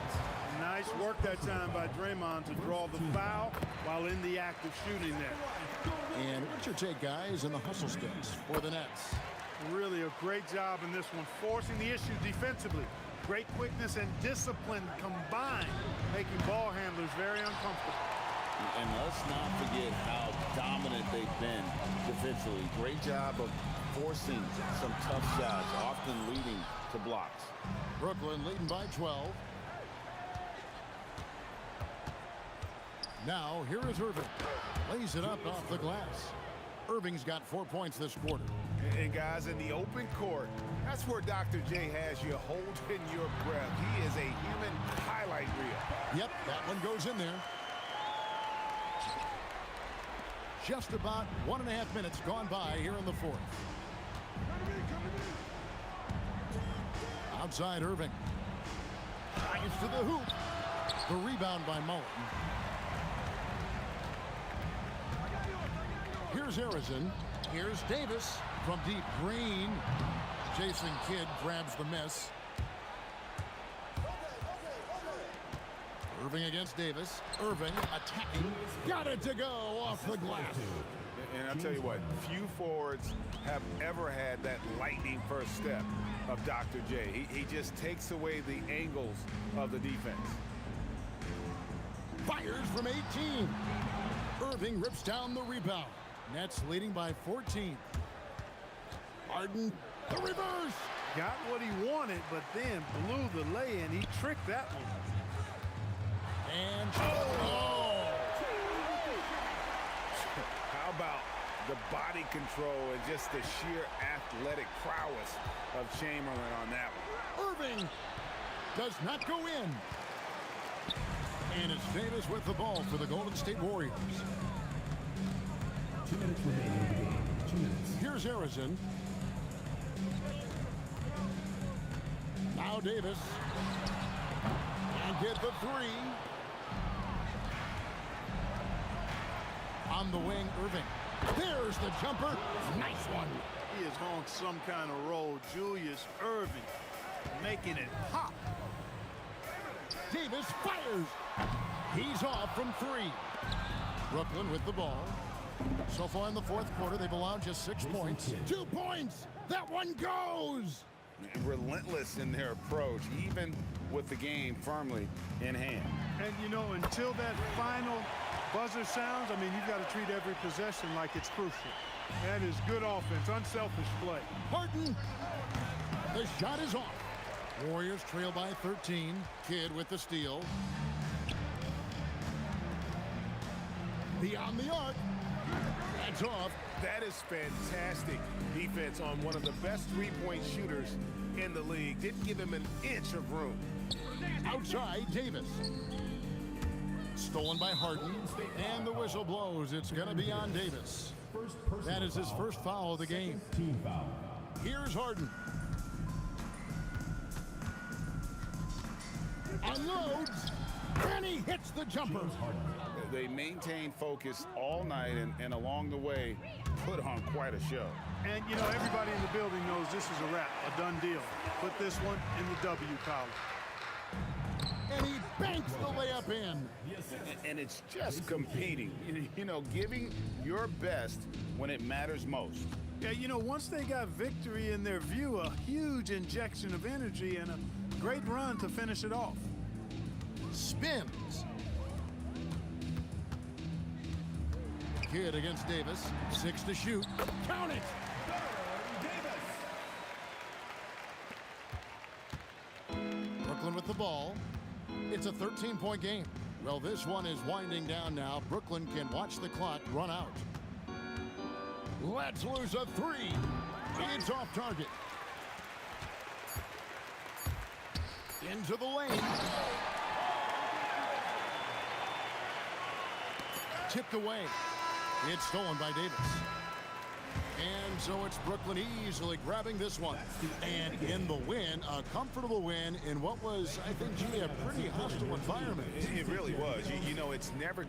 Nice work that time by Draymond to draw the foul while in the act of shooting there. And what's your take, guys, in the hustle sticks for the Nets? Really a great job in this one, forcing the issue defensively. Great quickness and discipline combined, making ball handlers very uncomfortable. And let's not forget how dominant they've been defensively. Great job of forcing some tough shots, often leading to blocks. Brooklyn leading by 12. Now, here is Irving. Lays it up off the glass. Irving's got 4 points this quarter. And guys, in the open court, that's where Dr. J has you holding your breath. He is a human highlight reel. Yep, that one goes in there. Just about 1.5 minutes gone by here in the fourth. Outside Irving. Drives to the hoop. The rebound by Mullen. Here's Harrison. Here's Davis from deep. Green. Jason Kidd grabs the miss. Irving against Davis. Irving attacking. Got it to go off the glass. And I'll tell you what, few forwards have ever had that lightning first step of Dr. J. He just takes away the angles of the defense. Fires from 18. Irving rips down the rebound. Nets leading by 14. Harden, the reverse. Got what he wanted, but then blew the lay-in. He tricked that one. And how about the body control and just the sheer athletic prowess of Chamberlain on that one? Irving does not go in. And it's Davis with the ball for the Golden State Warriors. 2 minutes remaining in the game. 2 minutes. Here's Harrison. Now Davis. And get the three. On the wing, Irving. There's the jumper. Nice one. He is on some kind of roll. Julius Irving making it pop. Davis fires. He's off from 3. Brooklyn with the ball. So far in the fourth quarter, they've allowed just 6 points. 2 points. That one goes. Relentless in their approach, even with the game firmly in hand. And, you know, until that final buzzer sounds, I mean, you've got to treat every possession like it's crucial. That is good offense, unselfish play. Harden. The shot is off. Warriors trail by 13. Kidd with the steal. Beyond the arc. That's off. That is fantastic defense on one of the best three-point shooters in the league. Didn't give him an inch of room. Outside, Davis. Stolen by Harden. And the whistle blows. It's going to be on Davis. That is his first foul of the game. Team foul. Here's Harden. Unloads. And he hits the jumper. They maintained focus all night and along the way put on quite a show. And, you know, everybody in the building knows this is a wrap, a done deal. Put this one in the W column. And he banks the layup in. And it's just competing, you know, giving your best when it matters most. Yeah, you know, once they got victory in their view, a huge injection of energy and a great run to finish it off. Spins. Kidd against Davis. 6 to shoot. Count it. Brooklyn with the ball. It's a 13-point game. Well, this one is winding down now. Brooklyn can watch the clock run out. Let's lose a 3. It's off target. Into the lane. Tipped away. It's stolen by Davis. And so it's Brooklyn easily grabbing this one. And in the win, a comfortable win in what was, I think, Jimmy, a pretty hostile environment. It really was. You know, it's never...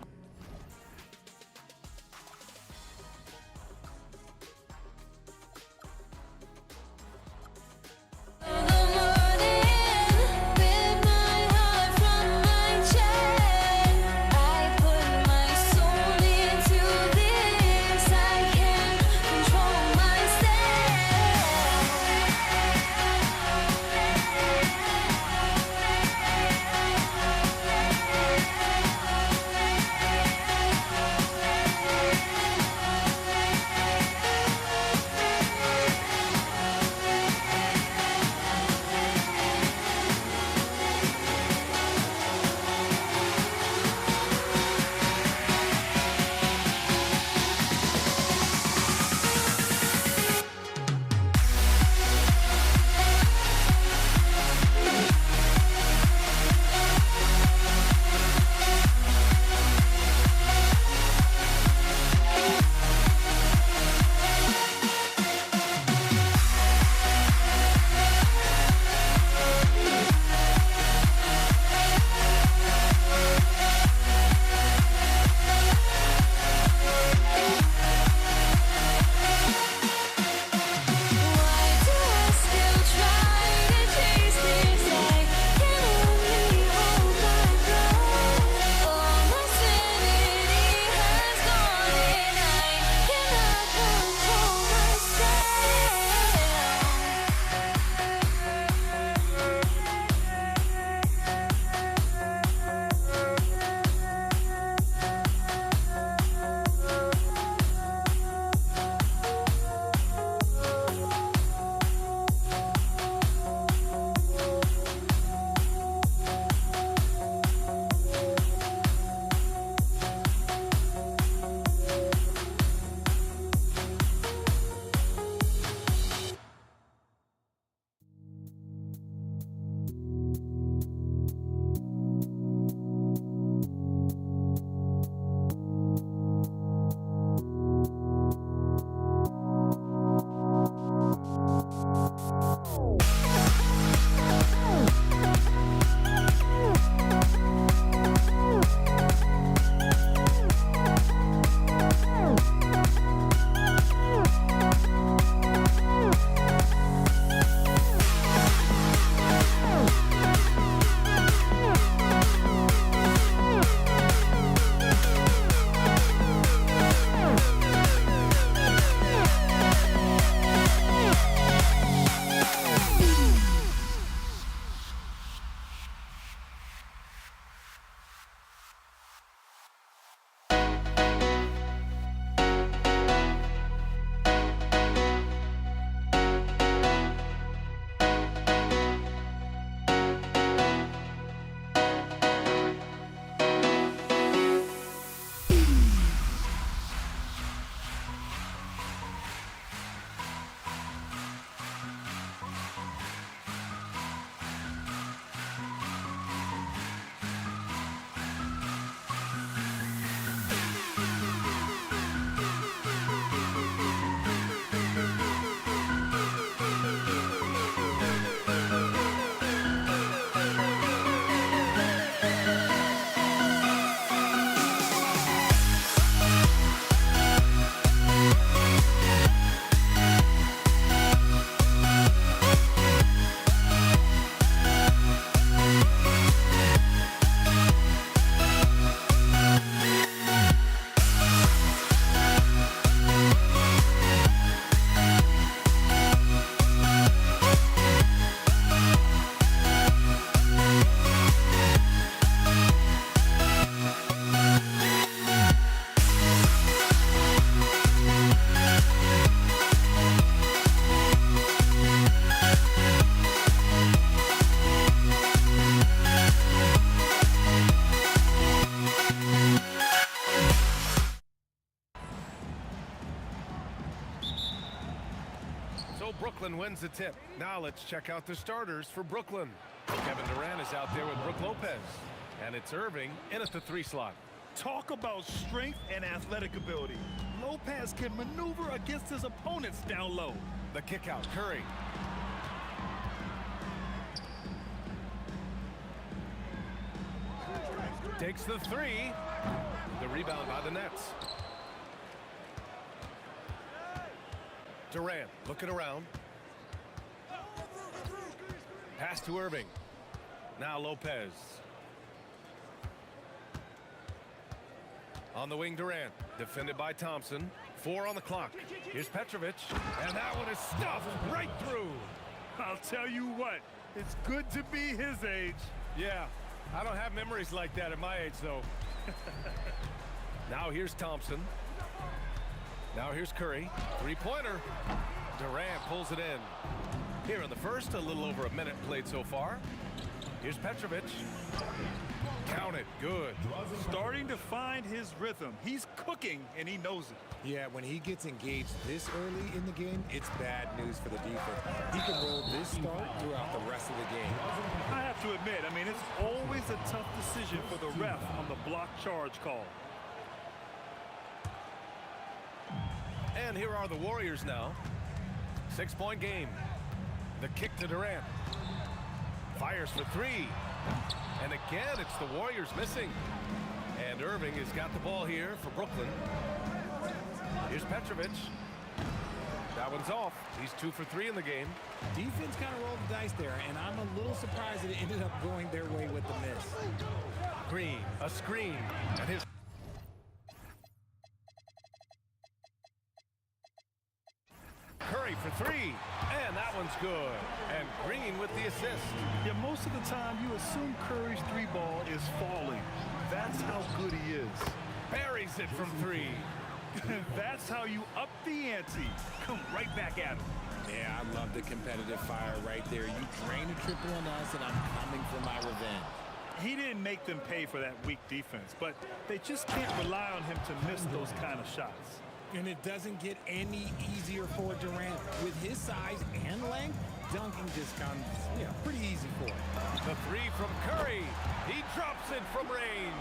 Brooklyn wins the tip. Now let's check out the starters for Brooklyn. Kevin Durant is out there with Brook Lopez. And it's Irving in at the 3 slot. Talk about strength and athletic ability. Lopez can maneuver against his opponents down low. The kick out, Curry. Takes the 3. The rebound by the Nets. Durant looking around. Pass to Irving. Now Lopez. On the wing, Durant. Defended by Thompson. 4 on the clock. Here's Petrovic. And that one is stuffed right through. I'll tell you what, it's good to be his age. Yeah, I don't have memories like that at my age, though. Now here's Thompson. Now here's Curry. 3-pointer. Durant pulls it in. Here in the first, a little over a minute played so far. Here's Petrovic. Count it. Good. Starting to find his rhythm. He's cooking, and he knows it. Yeah, when he gets engaged this early in the game, it's bad news for the defense. He can roll this start throughout the rest of the game. I have to admit, I mean, it's always a tough decision for the ref on the block charge call. And here are the Warriors now. 6-point game. The kick to Durant. Fires for 3. And again, it's the Warriors missing. And Irving has got the ball here for Brooklyn. Here's Petrovic. That one's off. He's 2 for 3 in the game. Defense kind of rolled the dice there, and I'm a little surprised that it ended up going their way with the miss. Green, a screen. And his Curry for 3. And that one's good. And Green with the assist. Yeah, most of the time you assume Curry's 3-ball is falling. That's how good he is. Buries it from 3. That's how you up the ante. Come right back at him. Yeah, I love the competitive fire right there. You drain a triple on us, and I'm coming for my revenge. He didn't make them pay for that weak defense, but they just can't rely on him to miss those kind of shots. And it doesn't get any easier for Durant. With his size and length, dunking just comes, pretty easy for him. The 3 from Curry. He drops it from range.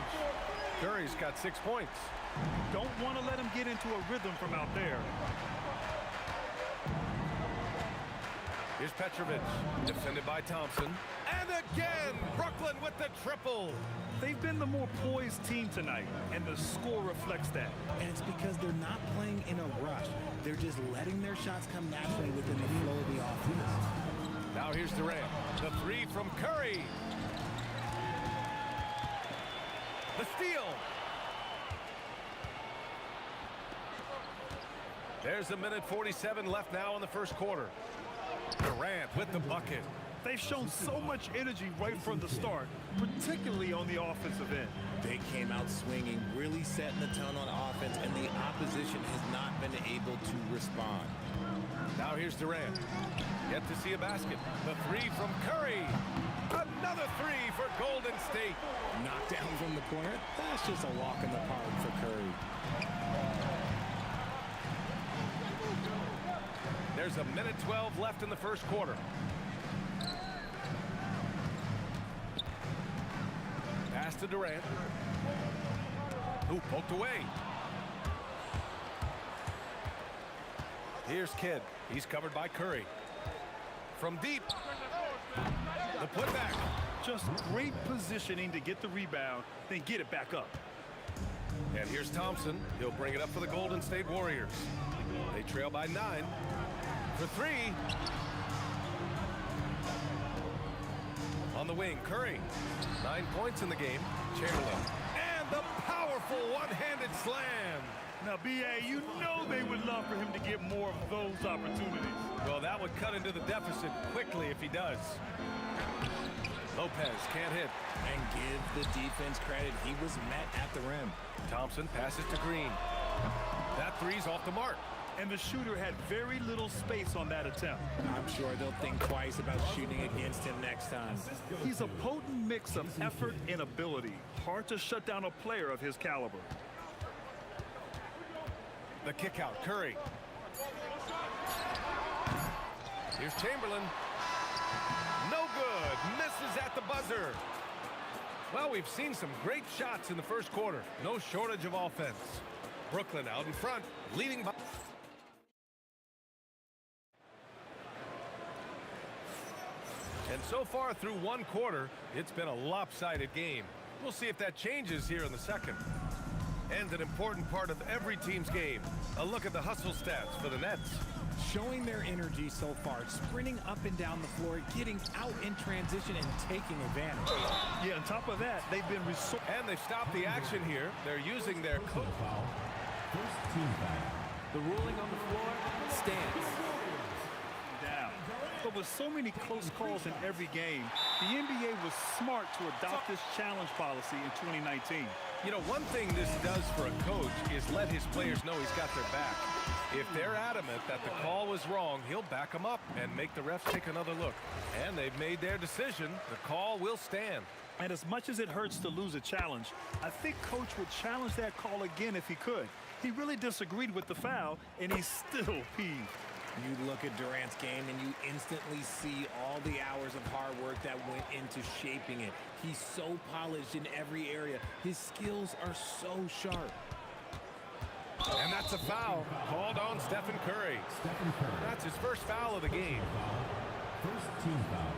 Curry's got 6 points. Don't want to let him get into a rhythm from out there. Here's Petrovic, defended by Thompson. And again, Brooklyn with the triple. They've been the more poised team tonight, and the score reflects that. And it's because they're not playing in a rush. They're just letting their shots come naturally within the flow of the offense. Now here's Durant. The 3 from Curry. The steal. There's a minute 47 left now in the first quarter. Durant with the bucket. They've shown so much energy right from the start, particularly on the offensive end. They came out swinging, really setting the tone on offense, and the opposition has not been able to respond. Now here's Durant. Yet to see a basket. The 3 from Curry. Another 3 for Golden State. Knocked down from the corner. That's just a walk in the park for Curry. There's a minute 12 left in the first quarter. Pass to Durant. Who poked away. Here's Kidd. He's covered by Curry. From deep. The putback. Just great positioning to get the rebound, then get it back up. And here's Thompson. He'll bring it up for the Golden State Warriors. They trail by 9. For 3. On the wing, Curry. 9 points in the game. Chamberlain. And the powerful one-handed slam. Now, B.A., you know they would love for him to get more of those opportunities. Well, that would cut into the deficit quickly if he does. Lopez can't hit. And give the defense credit. He was met at the rim. Thompson passes to Green. That 3's off the mark. And the shooter had very little space on that attempt. I'm sure they'll think twice about shooting against him next time. He's a potent mix of effort and ability. Hard to shut down a player of his caliber. The kick out, Curry. Here's Chamberlain. No good. Misses at the buzzer. Well, we've seen some great shots in the first quarter. No shortage of offense. Brooklyn out in front, leading by. And so far through one quarter, it's been a lopsided game. We'll see if that changes here in the second. And an important part of every team's game, a look at the hustle stats for the Nets. Showing their energy so far, sprinting up and down the floor, getting out in transition and taking advantage. Yeah, on top of that, they've been and they've stopped the action here. They're using their Foul. First team foul. The ruling on the floor stands. down. But with so many close calls in every game, the NBA was smart to adopt this challenge policy in 2019. You know, one thing this does for a coach is let his players know he's got their back. If they're adamant that the call was wrong, he'll back them up and make the refs take another look. And they've made their decision. The call will stand. And as much as it hurts to lose a challenge, I think Coach would challenge that call again if he could. He really disagreed with the foul, and he's still peeved. You look at Durant's game and you instantly see all the hours of hard work that went into shaping it. He's so polished in every area. His skills are so sharp. And that's a foul called on Stephen Curry. Stephen Curry. That's his first foul of the game. First team foul.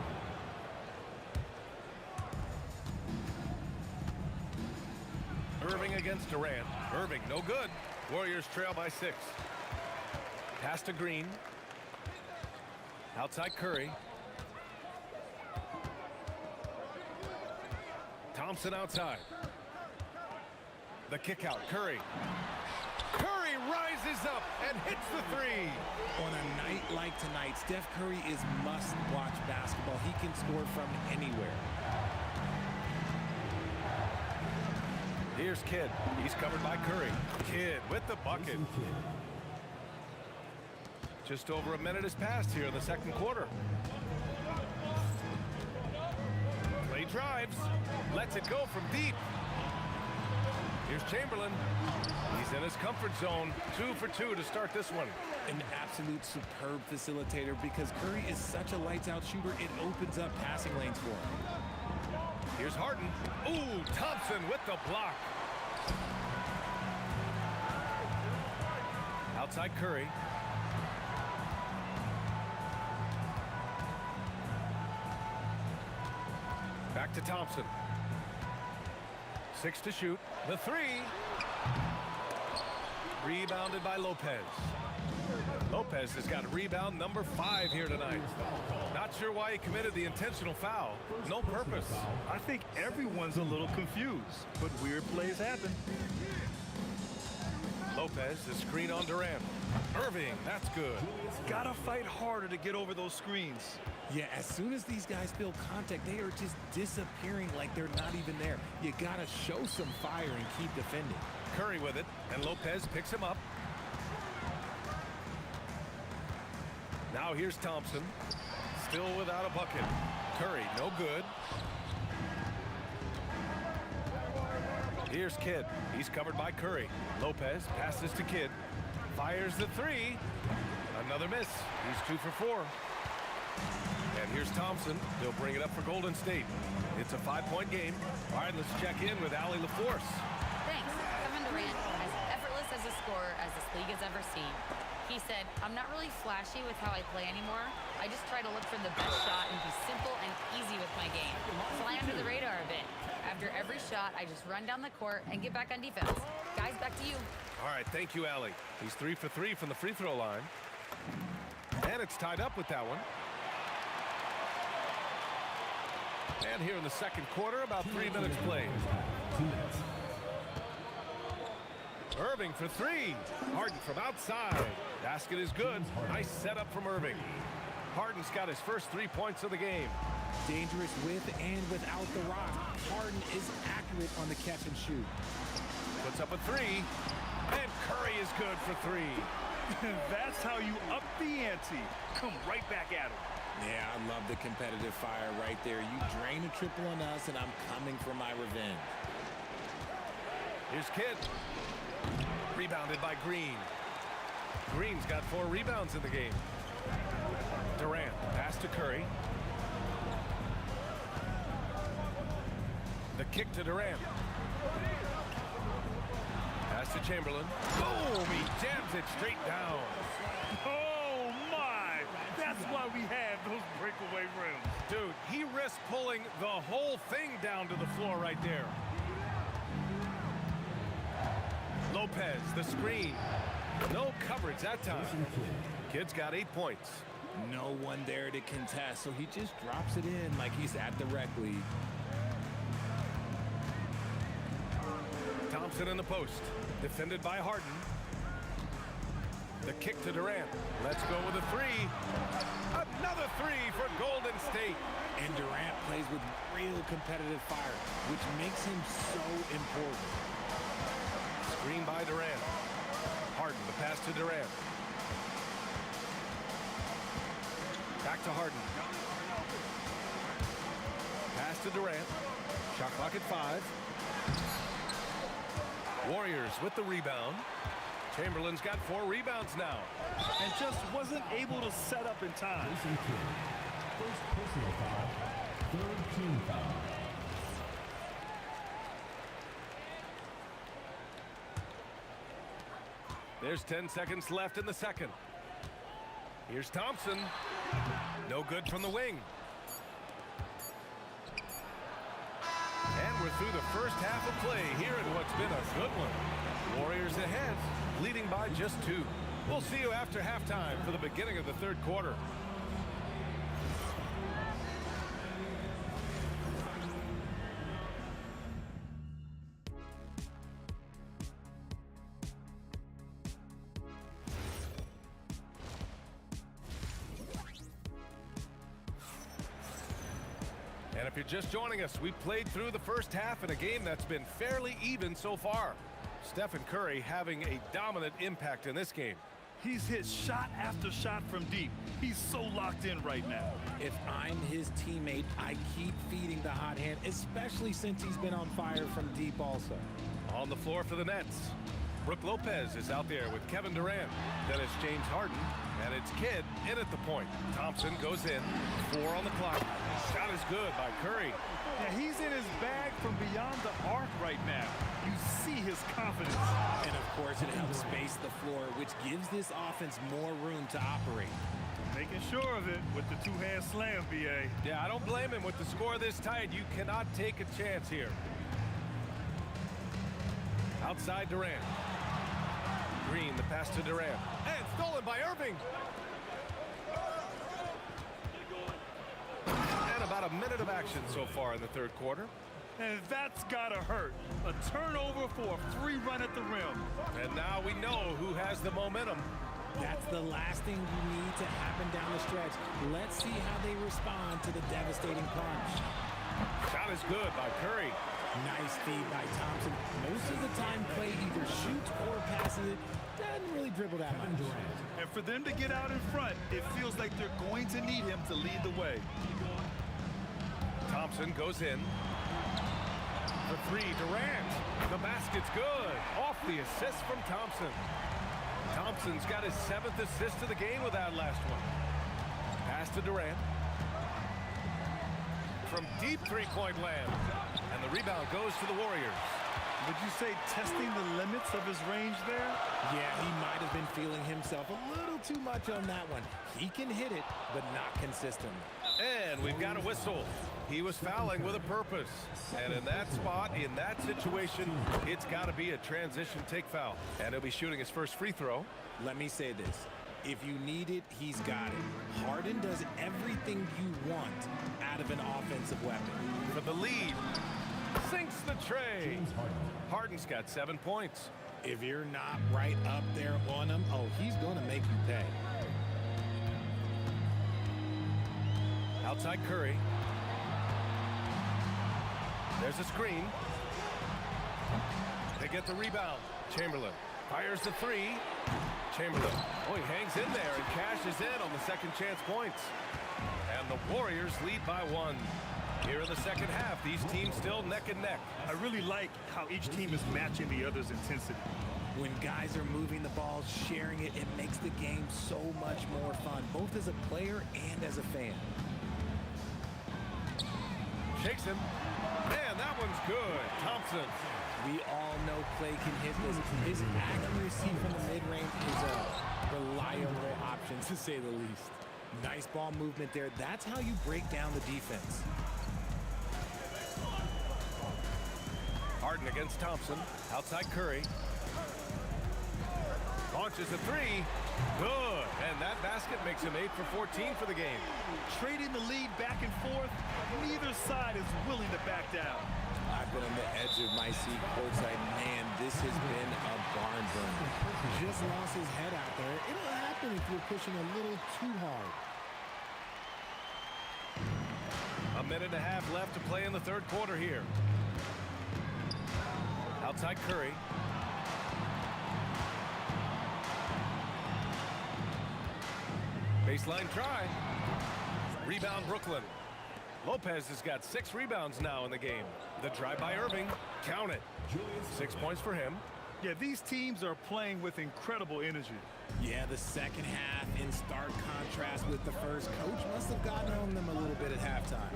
Irving against Durant. Irving, no good. Warriors trail by 6. Pass to Green. Outside Curry. Thompson outside. The kick out, Curry. Curry rises up and hits the three. On a night like tonight, Steph Curry is must-watch basketball. He can score from anywhere. Here's Kidd. He's covered by Curry. Kidd with the bucket. Just over a minute has passed here in the second quarter. Clay drives. Lets it go from deep. Here's Chamberlain. He's in his comfort zone. 2 for 2 to start this one. An absolute superb facilitator because Curry is such a lights-out shooter. It opens up passing lanes for him. Here's Harden. Ooh, Thompson with the block. Outside Curry. Back to Thompson. 6 to shoot. The three. Rebounded by Lopez. Lopez has got rebound number 5 here tonight. Not sure why he committed the intentional foul. No purpose. I think everyone's a little confused, but weird plays happen. Lopez, the screen on Durant. Irving, that's good. Gotta fight harder to get over those screens. Yeah, as soon as these guys feel contact, they are just disappearing like they're not even there. You gotta show some fire and keep defending. Curry with it, and Lopez picks him up. Now here's Thompson. Still without a bucket. Curry, no good. Here's Kidd. He's covered by Curry. Lopez passes to Kidd. Fires the three. Another miss. He's 2 for 4. And here's Thompson. He'll bring it up for Golden State. It's a 5-point game. All right, let's check in with Allie LaForce. Thanks. Kevin Durant, as effortless as a scorer as this league has ever seen. He said, I'm not really flashy with how I play anymore. I just try to look for the best shot and be simple and easy with my game. Fly under the radar a bit. After every shot, I just run down the court and get back on defense. Guys, back to you. All right, thank you, Allie. He's 3 for 3 from the free throw line. And it's tied up with that one. And here in the second quarter, about 3 minutes played. Irving for 3. Harden from outside. Basket is good. Nice setup from Irving. Harden's got his first 3 points of the game. Dangerous with and without the rock. Harden is accurate on the catch and shoot. Puts up a 3. And Curry is good for 3. That's how you up the ante. Come right back at him. Yeah, I love the competitive fire right there. You drain a triple on us, and I'm coming for my revenge. Here's Kidd. Rebounded by Green. Green's got 4 rebounds in the game. Durant, pass to Curry. The kick to Durant. Pass to Chamberlain. Boom! He jams it straight down. Oh, my! That's why we have those breakaway rims. Dude, he risked pulling the whole thing down to the floor right there. Lopez, the screen. No coverage that time. Kid's got 8 points. No one there to contest, so he just drops it in like he's at the rec league. Thompson in the post. Defended by Harden. The kick to Durant. Let's go with a three. Another three for Golden State. And Durant plays with real competitive fire, which makes him so important. Screen by Durant. Harden, the pass to Durant. Back to Harden. Pass to Durant. Shot clock at 5. Warriors with the rebound. Chamberlain's got 4 rebounds now. And just wasn't able to set up in time. First personal foul, third team foul. There's 10 seconds left in the second. Here's Thompson. No good from the wing. And we're through the first half of play here in what's been a good one. Warriors ahead, leading by just 2. We'll see you after halftime for the beginning of the third quarter. And if you're just joining us, we played through the first half in a game that's been fairly even so far. Stephen Curry having a dominant impact in this game. He's hit shot after shot from deep. He's so locked in right now. If I'm his teammate, I keep feeding the hot hand, especially since he's been on fire from deep also. On the floor for the Nets. Brook Lopez is out there with Kevin Durant. Then it's James Harden, and it's Kidd in at the point. Thompson goes in. 4 on the clock. Shot is good by Curry. Yeah, he's in his bag from beyond the arc right now. You see his confidence. And of course, it helps space the floor, which gives this offense more room to operate. Making sure of it with the two-hand slam, B.A. Yeah, I don't blame him. With the score this tight, you cannot take a chance here. Outside Durant. Green, the pass to Durant. And stolen by Irving. And about a minute of action so far in the third quarter. And that's gotta hurt. A turnover for a free run at the rim. And now we know who has the momentum. That's the last thing you need to happen down the stretch. Let's see how they respond to the devastating punch. Shot is good by Curry. Nice feed by Thompson. Most of the time, Clay either shoots or passes it. Doesn't really dribble that much. And for them to get out in front, it feels like they're going to need him to lead the way. Thompson goes in. For 3, Durant. The basket's good. Off the assist from Thompson. Thompson's got his 7th assist of the game with that last one. Pass to Durant. From deep three-point land. And the rebound goes to the Warriors. Would you say testing the limits of his range there? Yeah, he might have been feeling himself a little too much on that one. He can hit it, but not consistently. And we've got a whistle. He was fouling with a purpose. And in that spot, in that situation, it's got to be a transition take foul. And he'll be shooting his first free throw. Let me say this. If you need it, he's got it. Harden does everything you want out of an offensive weapon. For the lead. Sinks the tray. Harden's got 7 points. If you're not right up there on him, oh, he's going to make you pay. Outside Curry. There's a screen. They get the rebound. Chamberlain fires the 3. Chamberlain, oh, he hangs in there and cashes in on the second chance points. And the Warriors lead by 1. Here in the second half, these teams still neck and neck. I really like how each team is matching the other's intensity. When guys are moving the ball, sharing it, it makes the game so much more fun, both as a player and as a fan. Shakes him. Man, that one's good. Thompson. We all know Clay can hit this. His accuracy from the mid-range is a reliable option, to say the least. Nice ball movement there. That's how you break down the defense. Harden against Thompson. Outside Curry. Launches a three. Good. And that basket makes him 8 for 14 for the game. Trading the lead back and forth, neither side is willing to back down. I've been on the edge of my seat courtside. Man, this has been a barn burner. Just lost his head out there. It'll happen if you're pushing a little too hard. A minute and a half left to play in the third quarter here. Outside Curry. Baseline try. Rebound Brooklyn. Lopez has got 6 rebounds now in the game. The drive by Irving. Count it. 6 points for him. Yeah, these teams are playing with incredible energy. Yeah, the second half in stark contrast with the first. Coach must have gotten on them a little bit at halftime.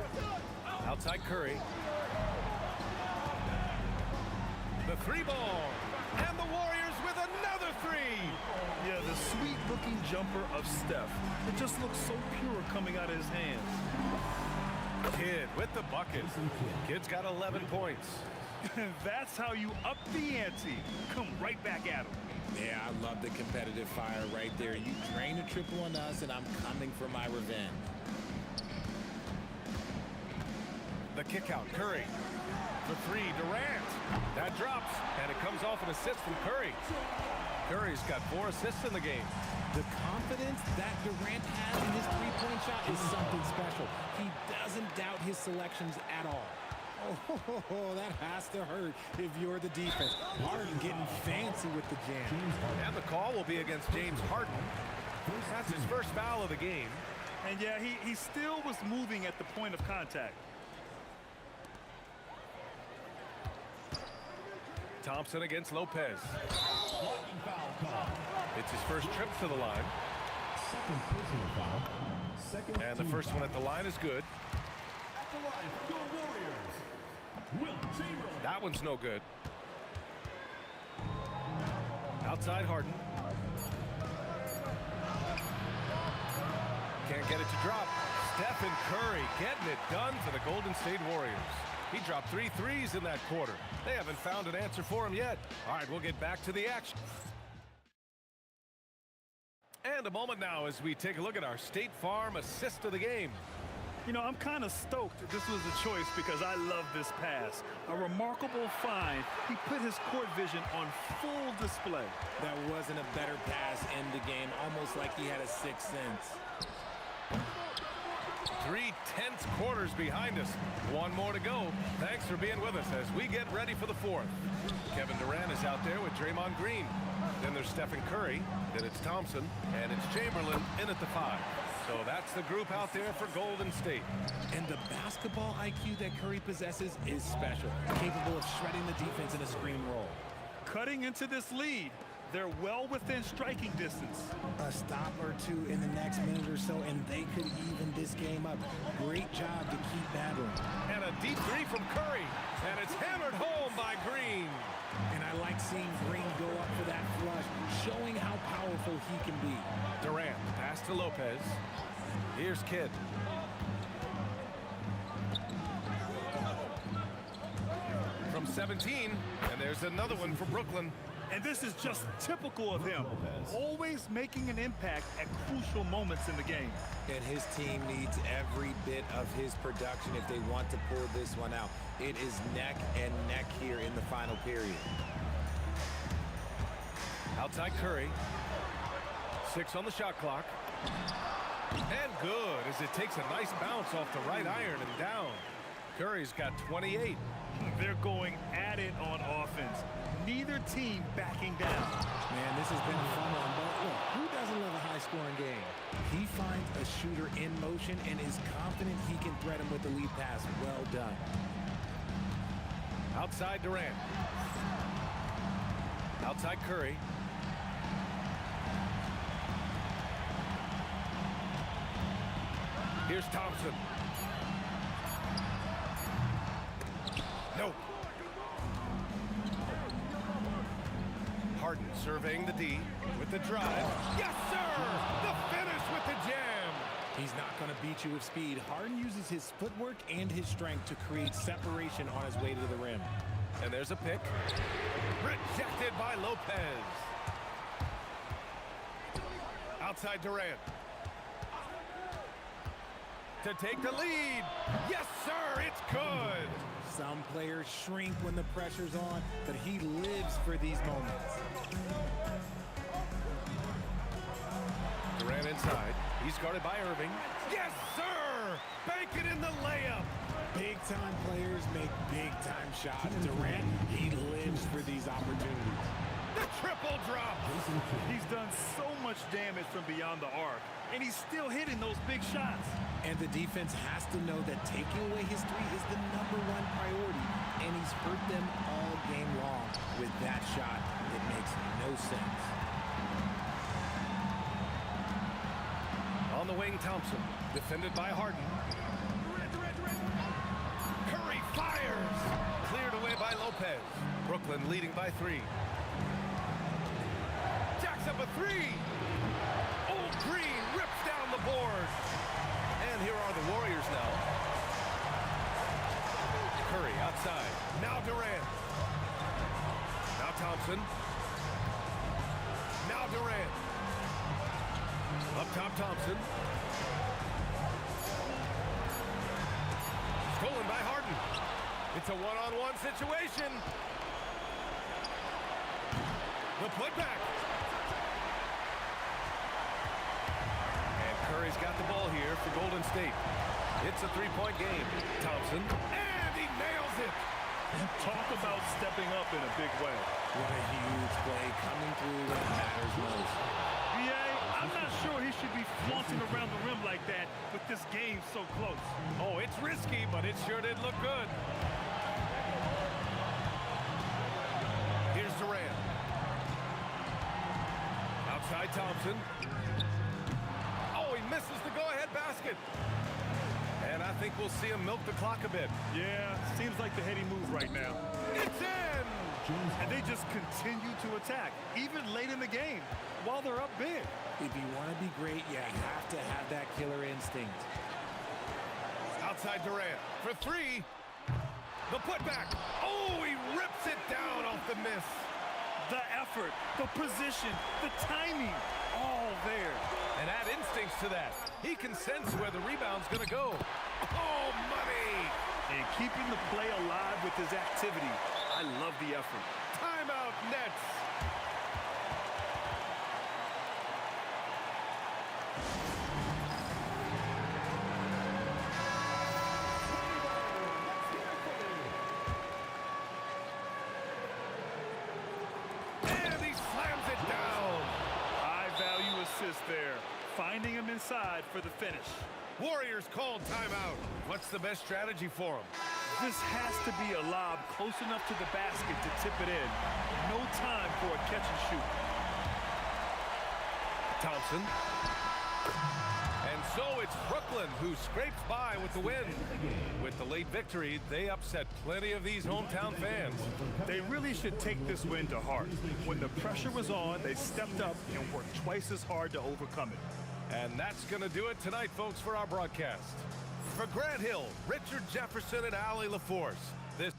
Outside Curry. The 3 ball. And the Warriors with another 3. Yeah, the sweet-looking jumper of Steph. It just looks so pure coming out of his hands. Kidd with the bucket. Kidd's got 11 points. That's how you up the ante. Come right back at him. Yeah, I love the competitive fire right there. You drain a triple on us, and I'm coming for my revenge. The kick out, Curry. The 3, Durant. That drops, and it comes off an assist from Curry. Curry's got 4 assists in the game. The confidence that Durant has in his three-point shot is something special. He doesn't doubt his selections at all. Oh, that has to hurt if you're the defense. Harden getting fancy with the jam. And the call will be against James Harden. That's his first foul of the game. And yeah, he still was moving at the point of contact. Thompson against Lopez. It's his first trip to the line. And the first one at the line is good. That one's no good. Outside Harden. Can't get it to drop. Stephen Curry getting it done for the Golden State Warriors. He dropped 3 threes in that quarter. They haven't found an answer for him yet. All right, we'll get back to the action. And a moment now as we take a look at our State Farm assist of the game. You know, I'm kind of stoked that this was a choice because I love this pass. A remarkable find. He put his court vision on full display. That wasn't a better pass in the game, almost like he had a sixth sense. 3 tense quarters behind us. 1 more to go. Thanks for being with us as we get ready for the 4th. Kevin Durant is out there with Draymond Green. Then there's Stephen Curry. Then it's Thompson. And it's Chamberlain in at the 5. So that's the group out there for Golden State. And the basketball IQ that Curry possesses is special. Capable of shredding the defense in a screen roll. Cutting into this lead. They're well within striking distance. A stop or 2 in the next minute or so, and they could even this game up. Great job to keep battling. And a deep 3 from Curry. And it's hammered home by Green. And I like seeing Green go up for that flush, showing how powerful he can be. Durant, pass to Lopez. Here's Kidd. From 17, and there's another one for Brooklyn. And this is just typical of him. Always making an impact at crucial moments in the game. And his team needs every bit of his production if they want to pull this one out. It is neck and neck here in the final period. Outside Curry. 6 on the shot clock. And good as it takes a nice bounce off the right iron and down. Curry's got 28. They're going at it on offense. Neither team backing down. Man, this has been a fun one, but look, who doesn't love a high-scoring game? He finds a shooter in motion and is confident he can thread him with the lead pass. Well done. Outside Durant. Outside Curry. Here's Thompson. No. Harden surveying the D with the drive. Yes, sir! The finish with the jam. He's not going to beat you with speed. Harden uses his footwork and his strength to create separation on his way to the rim. And there's a pick. Rejected by Lopez. Outside Durant. To take the lead. Yes, sir, it's good. Some players shrink when the pressure's on, but he lives for these moments. Durant inside. He's guarded by Irving. Yes, sir! Bank it in the layup. Big-time players make big-time shots. Durant, he lives for these opportunities. The triple drop. He's done so much damage from beyond the arc, and he's still hitting those big shots. And the defense has to know that taking away his three is the #1 priority, and he's hurt them all game long. With that shot, it makes no sense. On the wing, Thompson, defended by Harden. Curry fires. Cleared away by Lopez. Brooklyn leading by 3. Jacks up a 3. Old Green rips down the board. And here are the Warriors now. Curry outside. Now Durant. Now Thompson. Now Durant. Up top, Thompson. Stolen by Harden. It's a one-on-one situation. The putback. And Curry's got the ball here for Golden State. It's a three-point game. Thompson. And he nails it. Talk about stepping up in a big way. What a huge play coming through when it matters most. I'm not sure he should be flaunting around the rim like that with this game so close. Oh, it's risky, but it sure did look good. Here's Durant. Outside Thompson. Oh, he misses the go-ahead basket. And I think we'll see him milk the clock a bit. Yeah, seems like the heady move right now. It's in! And they just continue to attack, even late in the game, while they're up big. If you want to be great, you have to have that killer instinct. Outside Durant for 3. The putback. Oh, he rips it down off the miss. The effort, the position, the timing, all there. And add instincts to that. He can sense where the rebound's going to go. Oh, money. And keeping the play alive with his activity. I love the effort. Timeout Nets. And he slams it down. High value assist there. Finding him inside for the finish. Warriors called timeout. What's the best strategy for him? This has to be a lob close enough to the basket to tip it in. No time for a catch and shoot. Thompson. And so it's Brooklyn who scrapes by with the win. With the late victory, they upset plenty of these hometown fans. They really should take this win to heart. When the pressure was on, they stepped up and worked twice as hard to overcome it. And that's going to do it tonight, folks, for our broadcast. For Grant Hill, Richard Jefferson, and Allie LaForce, this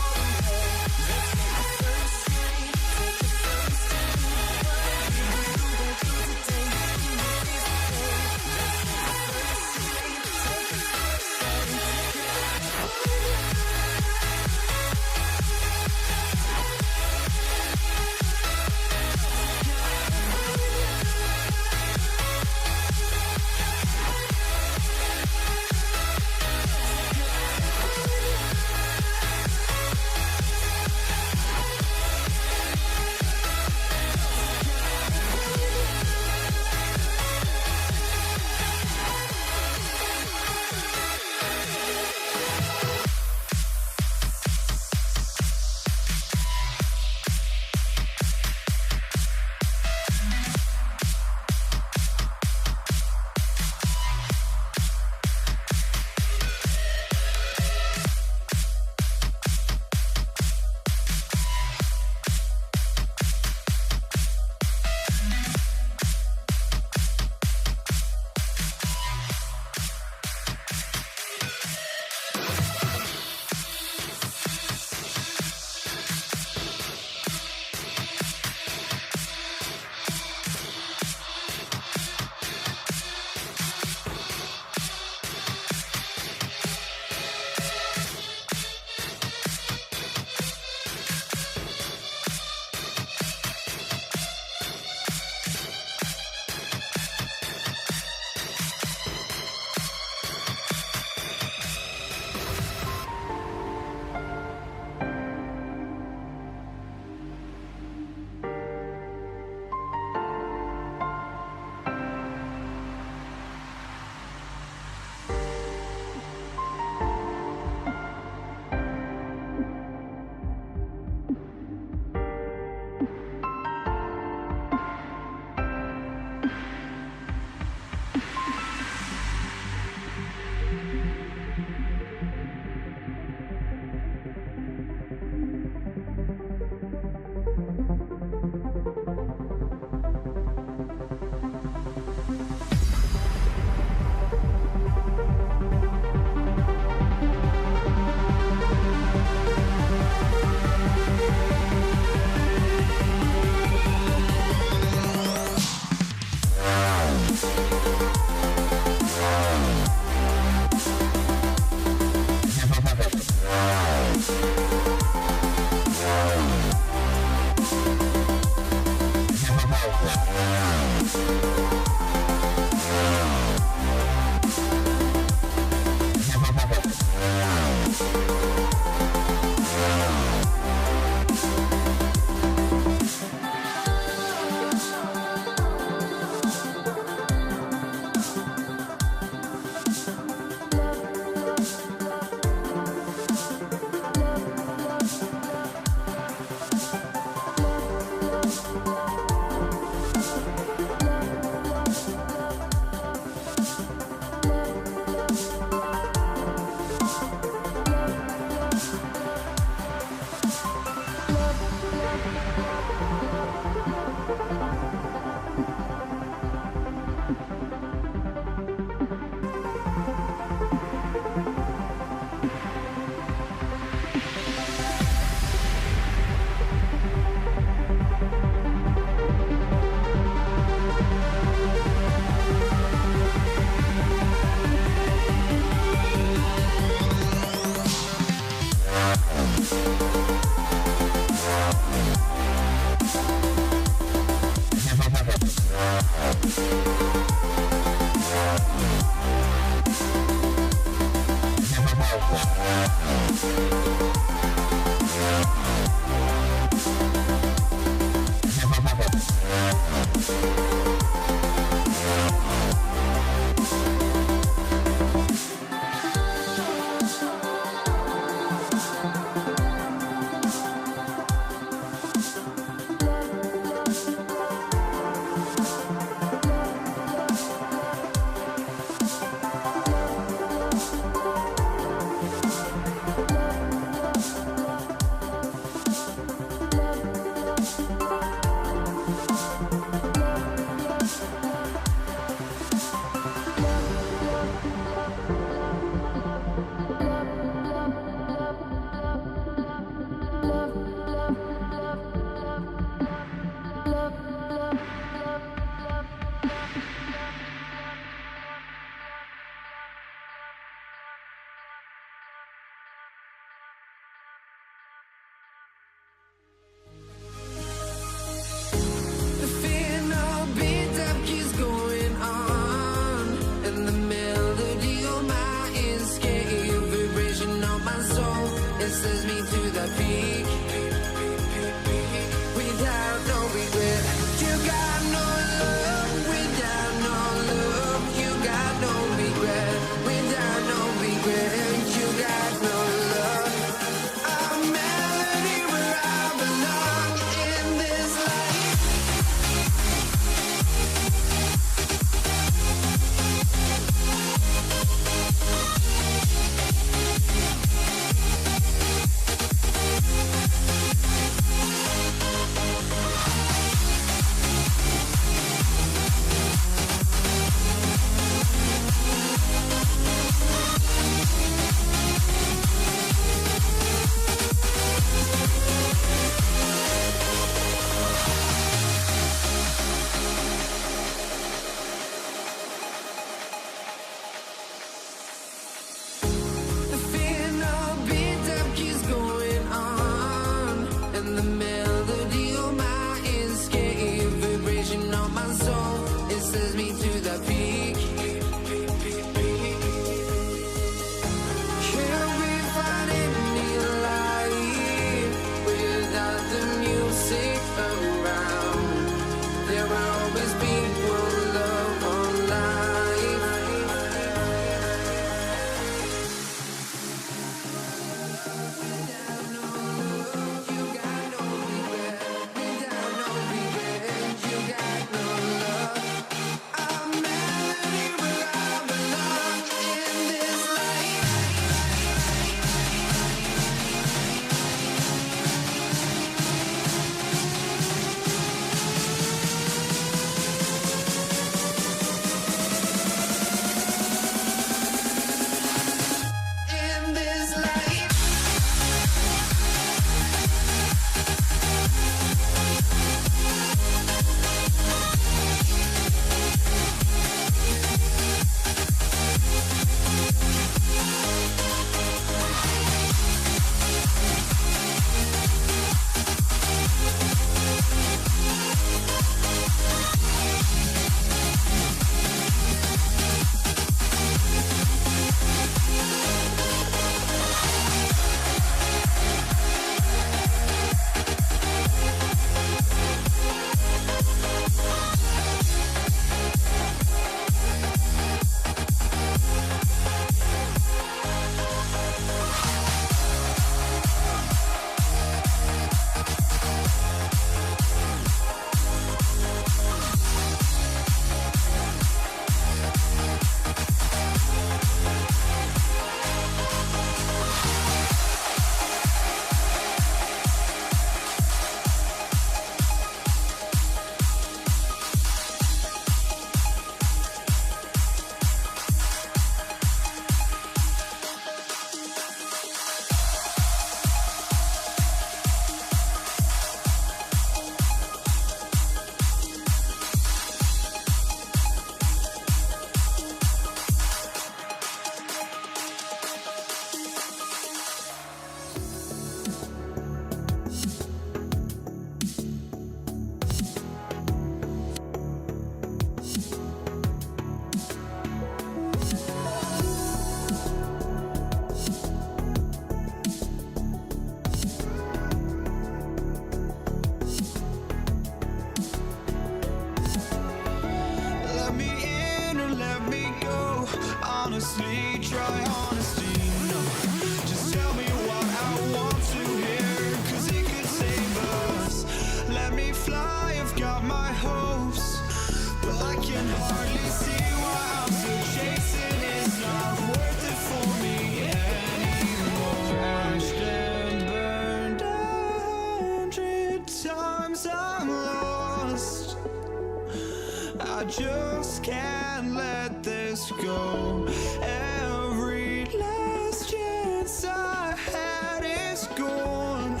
I just can't let this go. Every last chance I had is gone,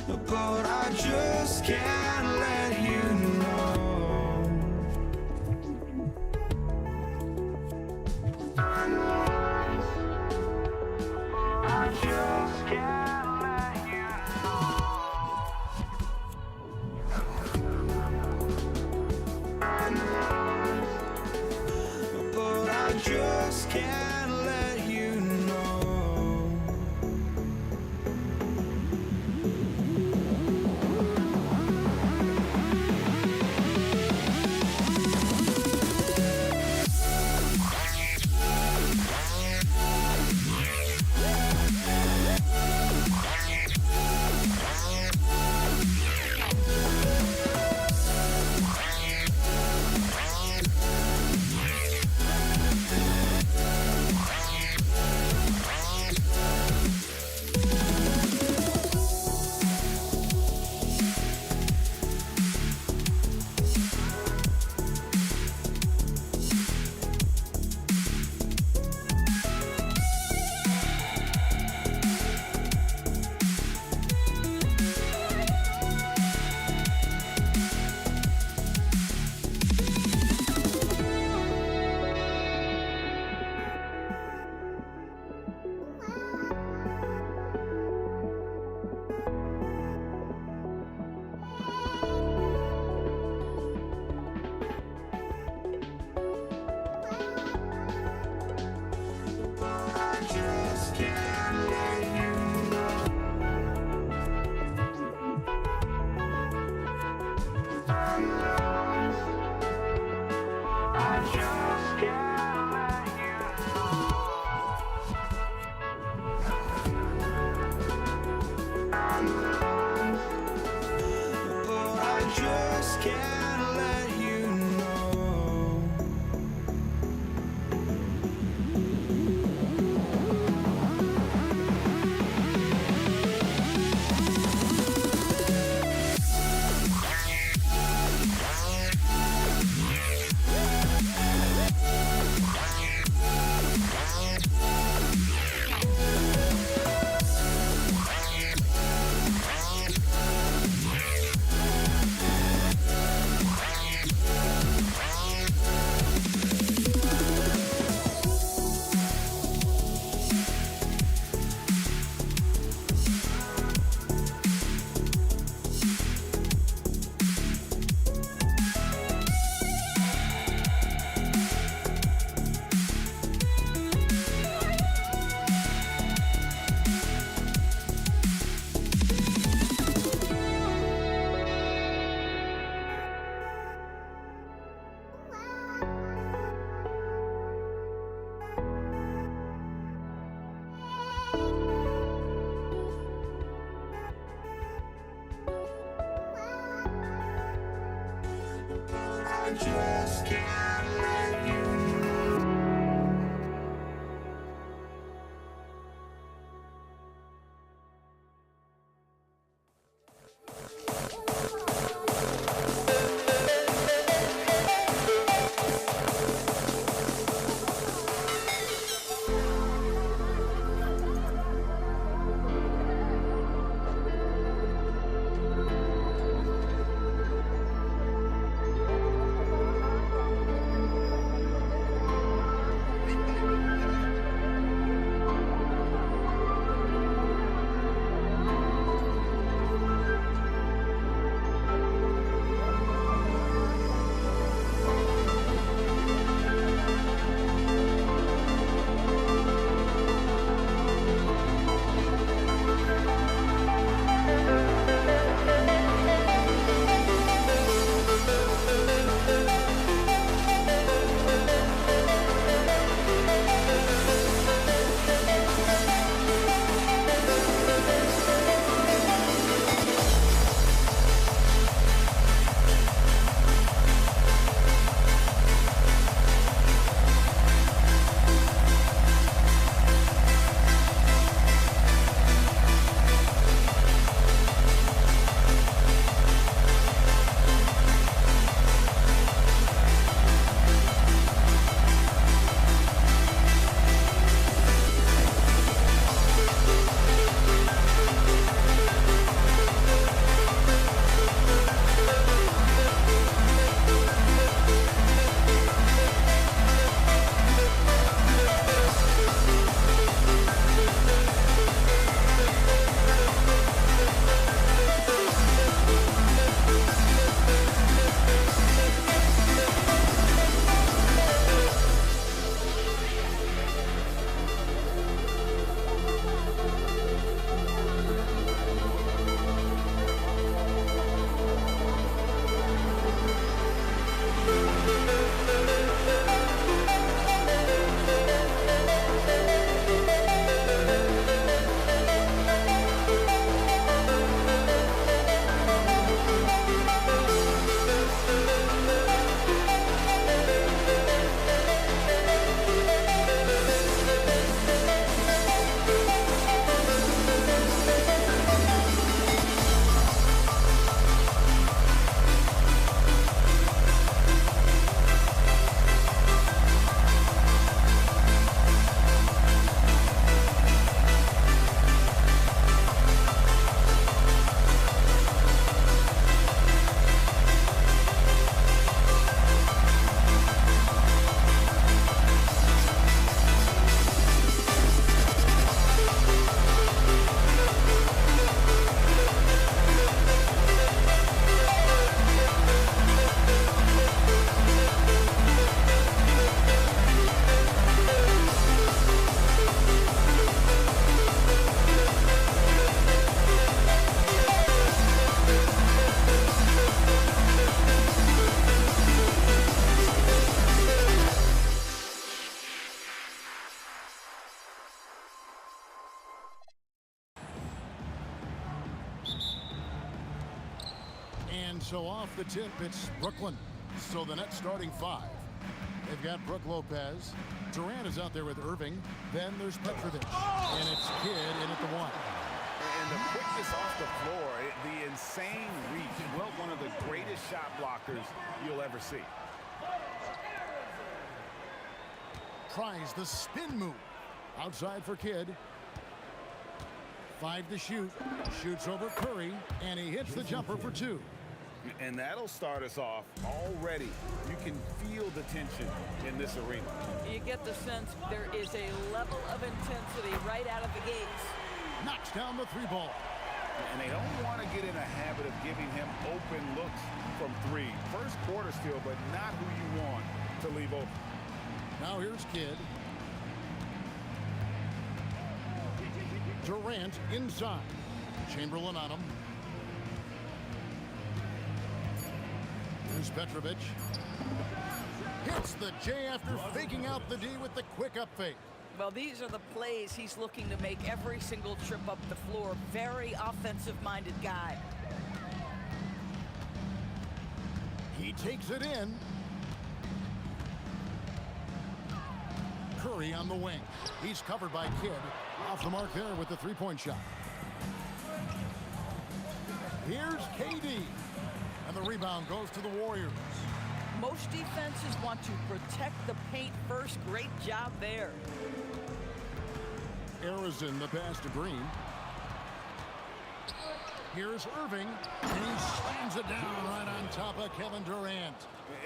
but I just can't let you know. I just can't let you know. But I just can't let you know. Just can't let you know. And so off the tip, it's Brooklyn. So the net starting 5. They've got Brook Lopez. Durant is out there with Irving. Then there's Petrovic. And it's Kidd in at the 1. And the quickness off the floor, the insane reach. Well, one of the greatest shot blockers you'll ever see. Tries the spin move. Outside for Kidd. 5 to shoot. Shoots over Curry. And he hits the jumper for 2. And that'll start us off already. You can feel the tension in this arena. You get the sense there is a level of intensity right out of the gates. Knocks down the 3 ball. And they don't want to get in a habit of giving him open looks from 3. First quarter still, but not who you want to leave open. Now here's Kidd. Durant inside. Chamberlain on him. Here's Petrovic. Hits the J after faking out the D with the quick up fake. Well, these are the plays he's looking to make every single trip up the floor. Very offensive-minded guy. He takes it in. Curry on the wing. He's covered by Kidd. Off the mark there with the 3-point shot. Here's KD. And the rebound goes to the Warriors. Most defenses want to protect the paint first. Great job there. Arizin the pass to Green. Here's Irving, and he slams it down right on top of Kevin Durant.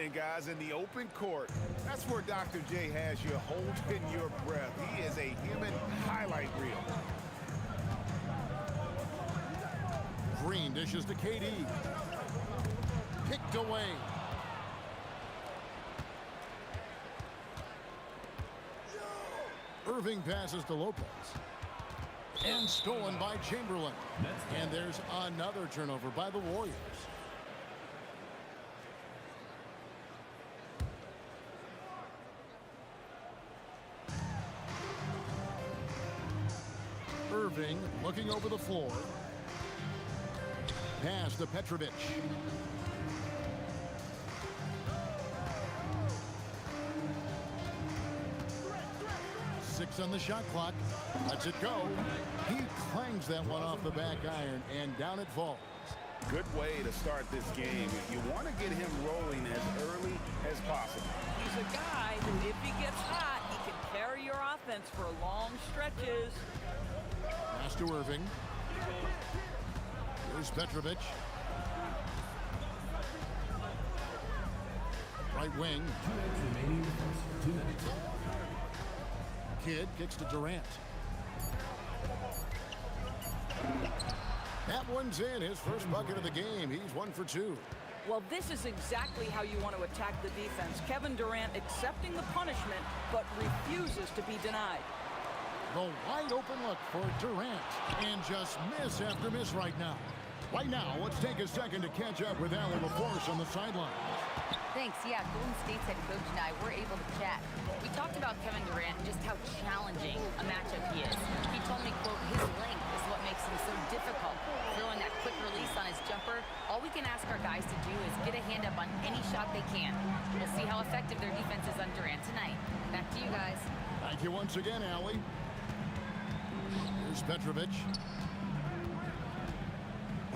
And guys, in the open court, that's where Dr. J has you holding your breath. He is a human highlight reel. Green dishes to KD. Picked away. Irving passes to Lopez. And stolen by Chamberlain. And there's another turnover by the Warriors. Irving looking over the floor. Pass to Petrovic. Six on the shot clock. Lets it go. He clangs that one off the back iron, and down it falls. Good way to start this game. You want to get him rolling as early as possible. He's a guy who, if he gets hot, he can carry your offense for long stretches. Pass to Irving. Here's Petrovic. Right wing. 2 minutes remaining. 2 minutes. Kidd kicks to Durant. That one's in. His first bucket of the game. He's 1 for 2. Well, this is exactly how you want to attack the defense. Kevin Durant accepting the punishment, but refuses to be denied. The wide open look for Durant. And just miss after miss right now. Right now, let's take a second to catch up with Allie LaForce on the sideline. Thanks. Yeah, Golden State's head coach and I were able to chat. We talked about Kevin Durant and just how challenging a matchup he is. He told me, quote, his length is what makes him so difficult. Throwing that quick release on his jumper, all we can ask our guys to do is get a hand up on any shot they can. We'll see how effective their defense is on Durant tonight. Back to you guys. Thank you once again, Allie. Here's Petrovic.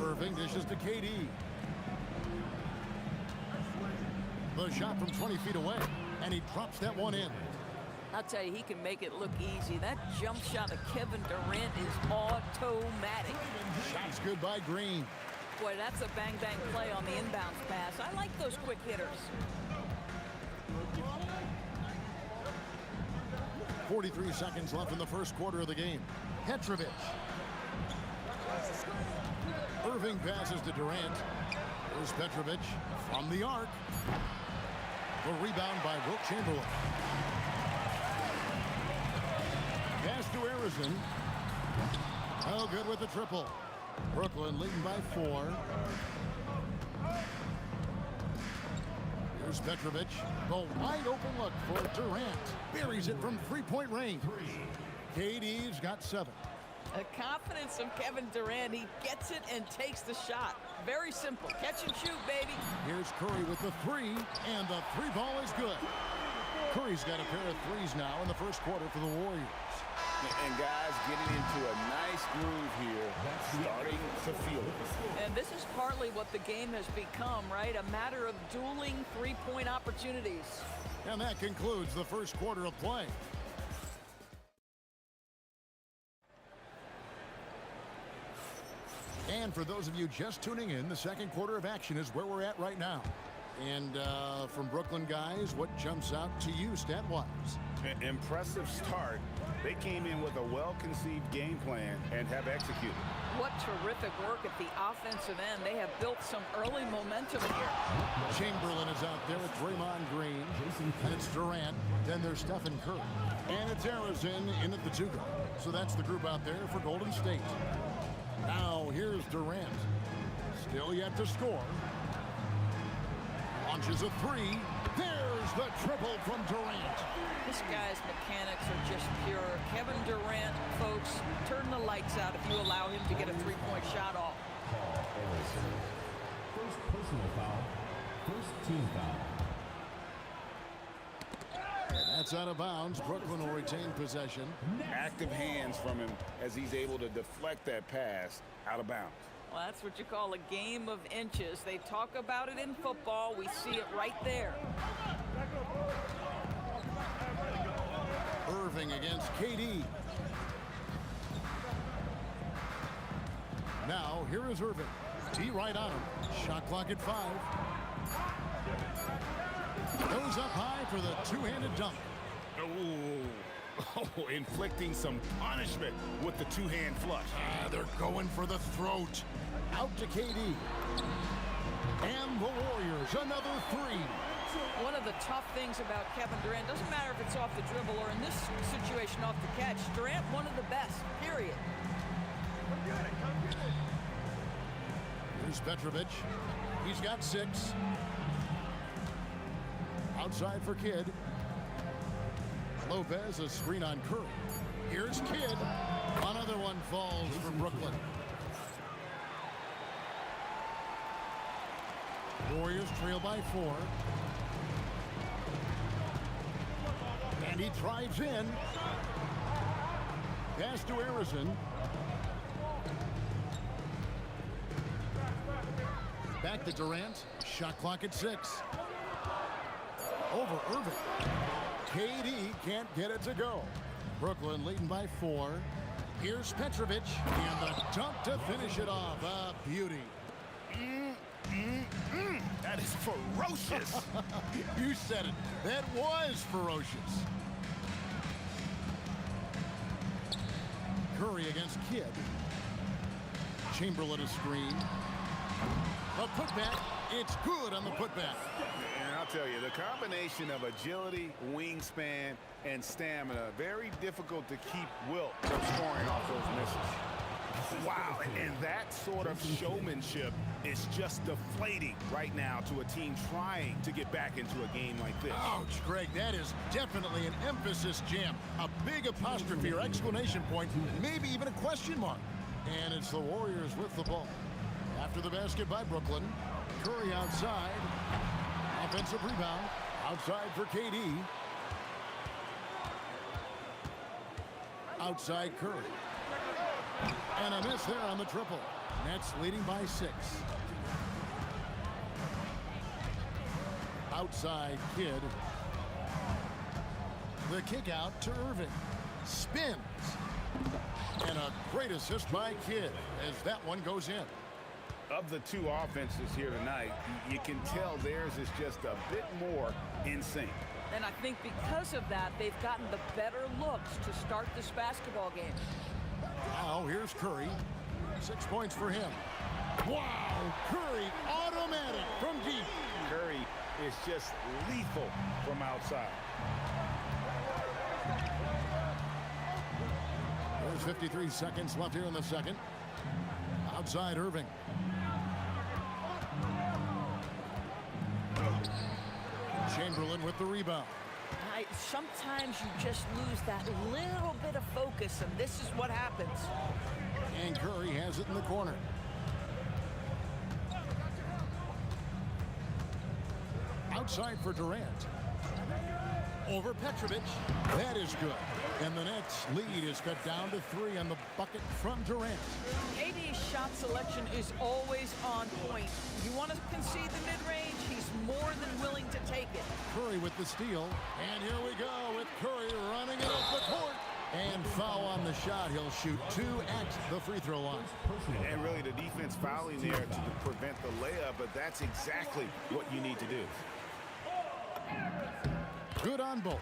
Irving dishes to KD. The shot from 20 feet away, and he drops that one in. I'll tell you, he can make it look easy. That jump shot of Kevin Durant is automatic. Shot's good by Green. Boy, that's a bang-bang play on the inbounds pass. I like those quick hitters. 43 seconds left in the first quarter of the game. Petrovic. Irving passes to Durant. There's Petrovic from the arc. The rebound by Wilt Chamberlain. Pass to Arizin. Oh, good with the triple. Brooklyn leading by 4. Here's Petrovic. The wide open look for Durant. Buries it from 3-point range. KD's got 7. The confidence of Kevin Durant. He gets it and takes the shot. Very simple. Catch and shoot, baby. Here's Curry with the three, and the three ball is good. Curry's got a pair of threes now in the first quarter for the Warriors. And guys getting into a nice groove here, starting to feel it. And this is partly what the game has become, right? A matter of dueling three-point opportunities. And that concludes the first quarter of play. And for those of you just tuning in, the second quarter of action is where we're at right now. And from Brooklyn guys, what jumps out to you stat-wise? Impressive start. They came in with a well-conceived game plan and have executed. What terrific work at the offensive end. They have built some early momentum here. Chamberlain is out there with Draymond Green. And it's Durant. Then there's Stephen Curry. And it's Arizona in at the two guard. So that's the group out there for Golden State. Now here's Durant. Still yet to score. Launches a three. There's the triple from Durant. This guy's mechanics are just pure. Kevin Durant, folks, turn the lights out if you allow him to get a three-point shot off. First personal foul. First team foul. And that's out of bounds. Brooklyn will retain possession. Active hands from him as he's able to deflect that pass out of bounds. Well, that's what you call a game of inches. They talk about it in football. We see it right there. Irving against KD. Now, here is Irving. T right on him. Shot clock at 5. Goes up high for the two-handed dunk. Oh, inflicting some punishment with the two-hand flush. They're going for the throat. Out to KD. And the Warriors, another three. One of the tough things about Kevin Durant, doesn't matter if it's off the dribble or in this situation off the catch, Durant one of the best, period. Here's Petrovic. He's got 6. Outside for Kidd. Lopez, a screen on Curry. Here's Kidd. Another one falls for Brooklyn. Warriors trail by 4. And he drives in. Pass to Arizona. Back to Durant. Shot clock at 6. Over Irving. KD can't get it to go. Brooklyn leading by 4. Here's Petrovic. And the dunk to finish it off. A beauty. That is ferocious. You said it. That was ferocious. Curry against Kidd. Chamberlain a screen. A putback. It's good on the putback. And I'll tell you, the combination of agility, wingspan, and stamina, very difficult to keep Wilt from scoring off those misses. Wow, and that sort of showmanship is just deflating right now to a team trying to get back into a game like this. Ouch, Greg, that is definitely an emphasis jam. A big apostrophe or exclamation point, maybe even a question mark. And it's the Warriors with the ball. After the basket by Brooklyn, Curry outside. Offensive rebound. Outside for KD. Outside Curry. And a miss there on the triple. Nets leading by 6. Outside Kidd. The kick out to Irving. Spins. And a great assist by Kidd as that one goes in. Of the two offenses here tonight, you can tell theirs is just a bit more in sync. And I think because of that, they've gotten the better looks to start this basketball game. Now here's Curry. 6 points for him. Wow! Curry automatic from deep. Curry is just lethal from outside. There's 53 seconds left here in the second. Outside Irving. I right? Sometimes you just lose that little bit of focus, and this is what happens. And Curry has it in the corner. Outside for Durant. Over Petrovic. That is good. And the Nets lead is cut down to 3 on the bucket from Durant. KD's shot selection is always on point. You want to concede the mid-range, he's more than willing to take it. Curry with the steal. And here we go with Curry running it up the court. And foul on the shot. He'll shoot 2 at the free throw line. And really the defense fouling there to prevent the layup, but that's exactly what you need to do. Good on both.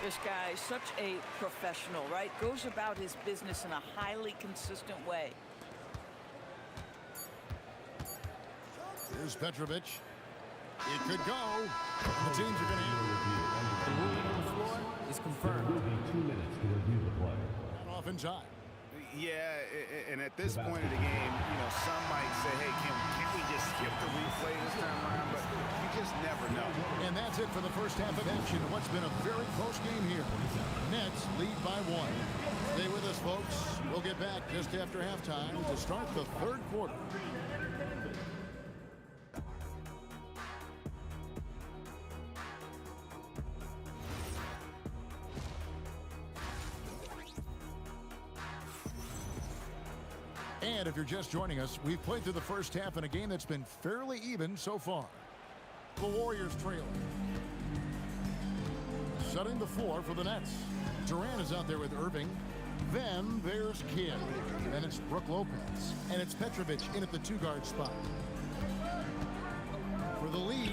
This guy is such a professional, right? Goes about his business in a highly consistent way. Here's Petrovic. It could go. The teams are going to The ruling on the floor is confirmed. There will be 2 minutes to review the play. off in time. Yeah, and at this point of the game, you know, some might say, hey, can we just skip the replay this time around? But you just never know. And that's it for the first half of action. What's been a very close game here. Nets lead by 1. Stay with us, folks. We'll get back just after halftime to start the third quarter. And if you're just joining us, we've played through the first half in a game that's been fairly even so far. The Warriors trail. Setting the floor for the Nets. Durant is out there with Irving. Then there's Kidd. And it's Brook Lopez. And it's Petrovic in at the 2-guard spot. For the lead,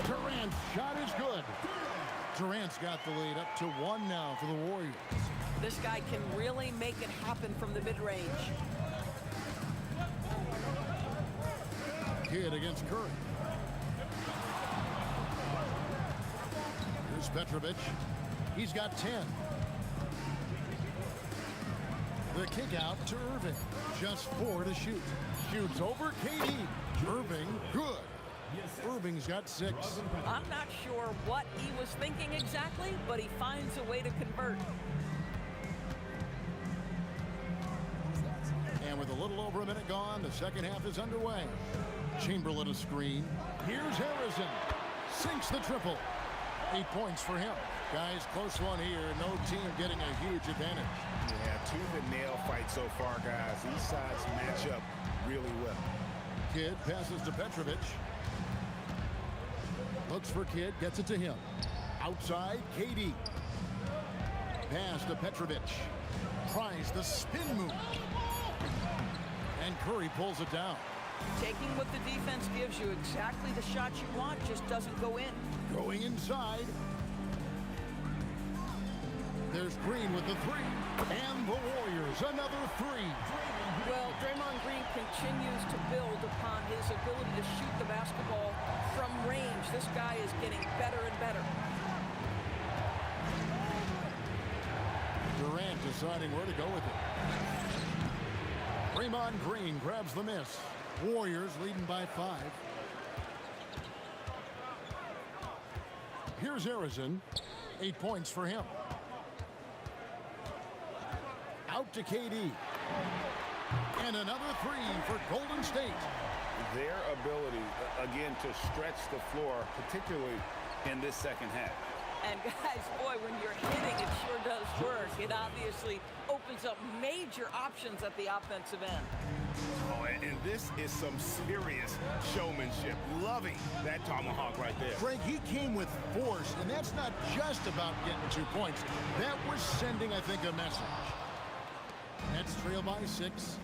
Durant shot is good. Durant's got the lead up to 1 now for the Warriors. This guy can really make it happen from the mid-range. Kidd against Curry. Here's Petrovic. He's got 10. The kick out to Irving. Just 4 to shoot. Shoots over KD. Irving, good. Irving's got 6. I'm not sure what he was thinking exactly, but he finds a way to convert. And with a little over a minute gone, the second half is underway. Chamberlain a screen. Here's Harrison. Sinks the triple. 8 points for him. Guys, close one here. No team getting a huge advantage. Yeah, 2 the nail fight so far, guys. These sides match up really well. Kidd passes to Petrovic. Looks for Kidd, gets it to him. Outside, KD. Pass to Petrovic. Tries the spin move. And Curry pulls it down. Taking what the defense gives you, exactly the shot you want, just doesn't go in. Going inside. There's Green with the 3. And the Warriors, another 3. Well, Draymond Green continues to build upon his ability to shoot the basketball from range. This guy is getting better and better. Durant deciding where to go with it. Draymond Green grabs the miss. Warriors leading by 5. Here's Harrison. 8 points for him. Out to KD. And another 3 for Golden State. Their ability, again, to stretch the floor, particularly in this second half. And guys, boy, when you're hitting, it sure does work. It obviously opens up major options at the offensive end. Oh, and this is some serious showmanship. Loving that tomahawk right there. Greg, he came with force, and that's not just about getting 2 points. That was sending, I think, a message. Nets trail by 6.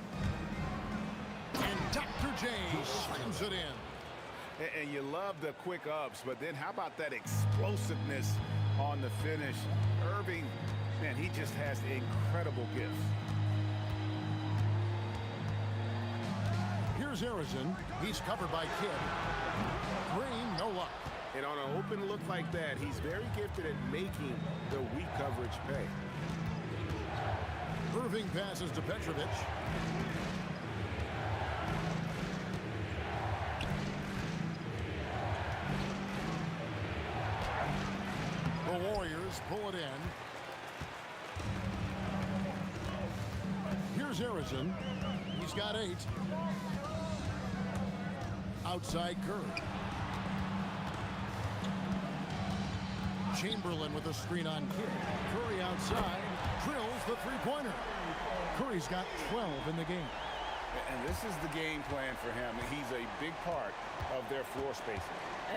And Dr. J slams it in. And you love the quick ups, but then how about that explosiveness on the finish? Irving, man, he just has incredible gifts. Here's Harrison. He's covered by Kidd. Green, no luck. And on an open look like that, he's very gifted at making the weak coverage pay. Irving passes to Petrovic. The Warriors pull it in. Here's Harrison. He's got 8. Outside Curry. Chamberlain with a screen on Kidd. Curry outside. Drills the three-pointer. Curry's got 12 in the game. And this is the game plan for him. He's a big part of their floor spacing.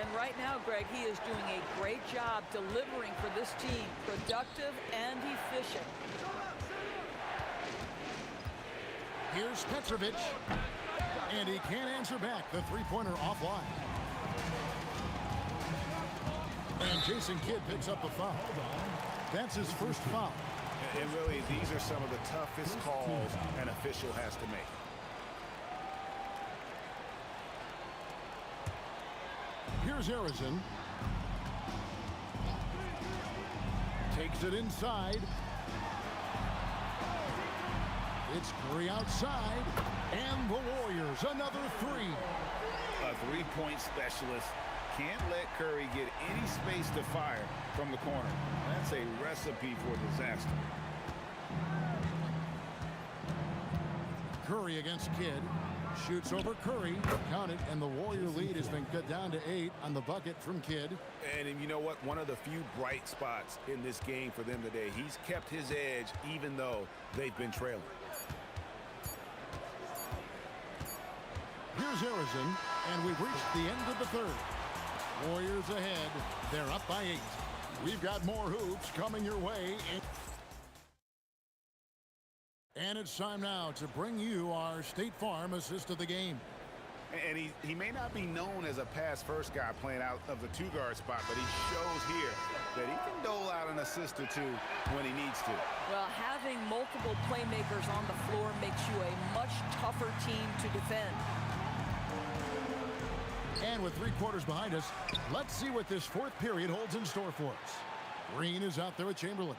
And right now, Greg, he is doing a great job delivering for this team. Productive and efficient. Here's Petrovic. And he can't answer back. The three-pointer offline. And Jason Kidd picks up a foul. That's his first foul. And really, these are some of the toughest calls an official has to make. Here's Harrison. Takes it inside. It's Curry outside. And the Warriors, another 3. A three-point specialist can't let Curry get any space to fire from the corner. That's a recipe for disaster. Curry against Kidd. Shoots over Curry. Count it, and the Warrior lead has been cut down to 8 on the bucket from Kidd. And you know what? One of the few bright spots in this game for them today. He's kept his edge even though they've been trailing. Here's Harrison, and we've reached the end of the third. Warriors ahead. They're up by 8. We've got more hoops coming your way. And it's time now to bring you our State Farm assist of the game. And he may not be known as a pass-first guy playing out of the 2-guard spot, but he shows here that he can dole out an assist or 2 when he needs to. Well, having multiple playmakers on the floor makes you a much tougher team to defend. And with 3 quarters behind us, let's see what this 4th period holds in store for us. Green is out there with Chamberlain.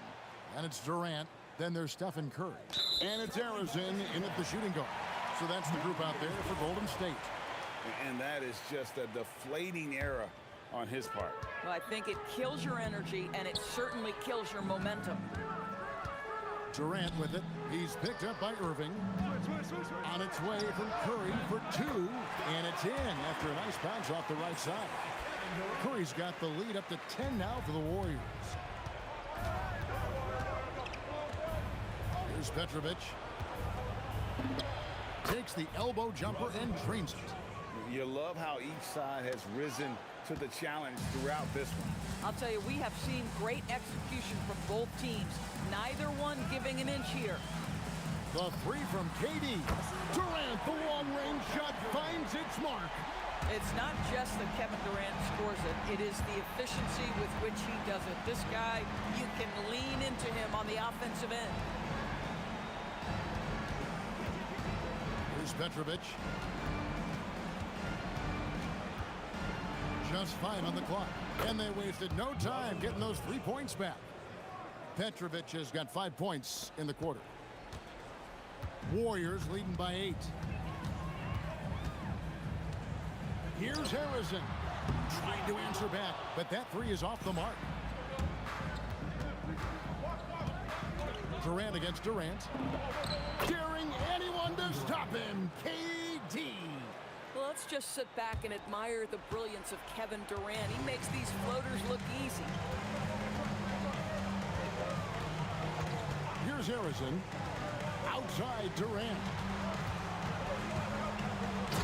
And it's Durant. Then there's Stephen Curry. And it's Harrison in at the shooting guard. So that's the group out there for Golden State. And that is just a deflating era on his part. Well, I think it kills your energy, and it certainly kills your momentum. Durant with it. He's picked up by Irving. On its way from Curry for 2. And it's in after a nice bounce off the right side. Curry's got the lead up to 10 now for the Warriors. Here's Petrovic. Takes the elbow jumper and drains it. You love how each side has risen to the challenge throughout this one. I'll tell you, we have seen great execution from both teams. Neither one giving an inch here. The 3 from KD. Durant, the long-range shot finds its mark. It's not just that Kevin Durant scores it. It is the efficiency with which he does it. This guy, you can lean into him on the offensive end. Here's Petrovic. Just 5 on the clock. And they wasted no time getting those 3 points back. Petrovic has got 5 points in the quarter. Warriors leading by 8. Here's Harrison. Trying to answer back, but that 3 is off the mark. Durant against Durant. Daring anyone to stop him. KD. Well, let's just sit back and admire the brilliance of Kevin Durant. He makes these floaters look easy. Here's Harrison. Outside Durant.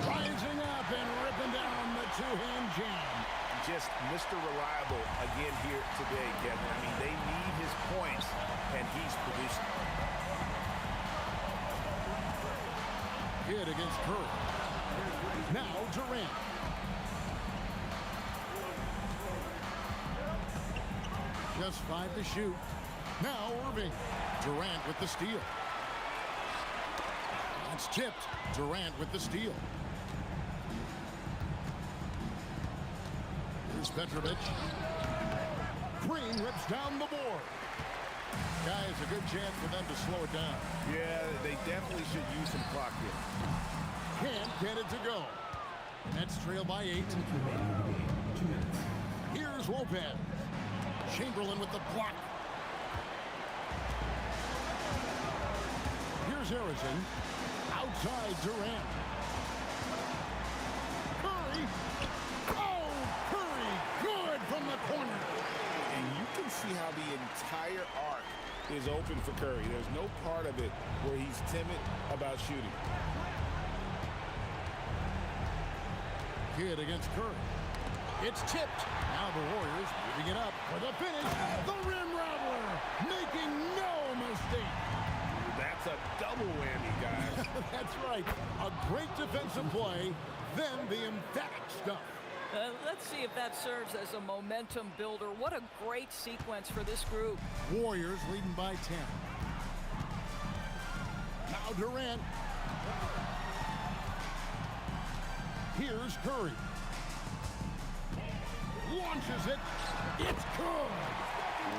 Rising up and ripping down the 2-hand jam. Just Mr. Reliable again here today, Kevin. I mean, they need his points, and he's producing. Kidd against Curry. Now Durant. Just 5 to shoot. Now Irving. Durant with the steal. It's tipped. Durant with the steal. Here's Petrovic. Green rips down the board. Guys, a good chance for them to slow it down. Yeah, they definitely should use some clock here. Can't get it to go. Nets trail by 8. Here's Lopez. Chamberlain with the block. Here's Harrison. Outside Durant. Curry. Oh, Curry. Good from the corner. And you can see how the entire arc is open for Curry. There's no part of it where he's timid about shooting. Kidd against Curry. It's tipped. Now the Warriors moving it up for the finish. The rim rattler, making no mistake. That's a double whammy, guys. That's right. A great defensive play, then the emphatic stuff. Let's see if that serves as a momentum builder. What a great sequence for this group. Warriors leading by 10. Now Durant. Here's Curry. Launches it. It's good.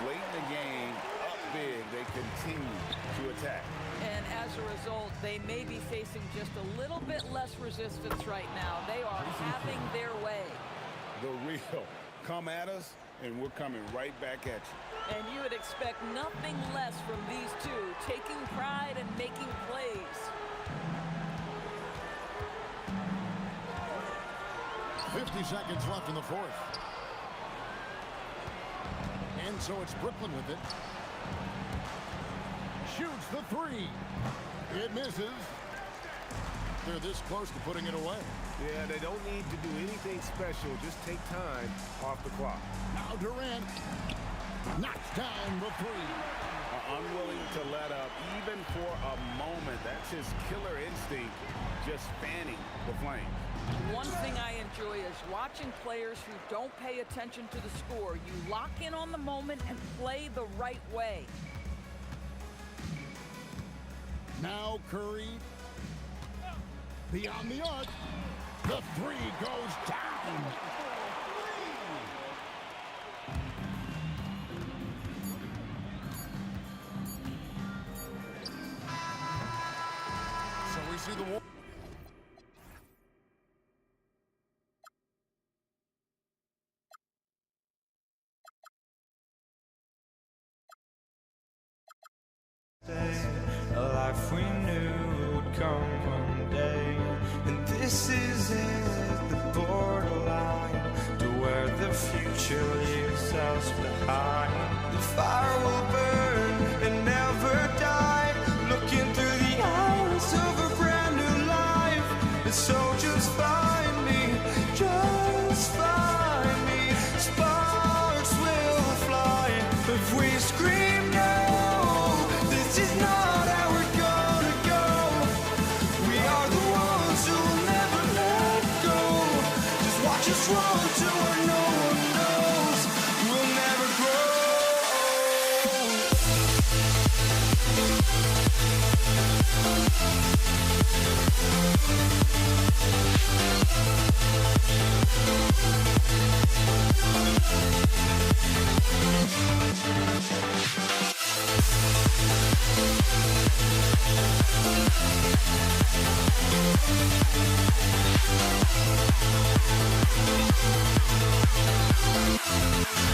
Late in the game, up big, they continue to attack. And as a result, they may be facing just a little bit less resistance right now. They are having their way. The real. Come at us, and we're coming right back at you. And you would expect nothing less from these two, taking pride and making plays. 50 seconds left in the fourth. And so it's Brooklyn with it. Shoots the three. It misses. They're this close to putting it away. Yeah, they don't need to do anything special. Just take time off the clock. Now Durant knocks down the three. Unwilling to let up even for a moment. That's his killer instinct, just fanning the flames. One thing I enjoy is watching players who don't pay attention to the score. You lock in on the moment and play the right way. Now Curry. Beyond the arc. The three goes down. So we see the war. A life we knew would come one day, and this is it, the borderline to where the future leaves us behind. The fire will burn and never die, looking through the eyes of a brand new life. And so just find me, just find me. Sparks will fly if we scream no. This is not how we're gonna go. We are the ones who will never let go. Just watch us run to where no one knows. We'll never grow.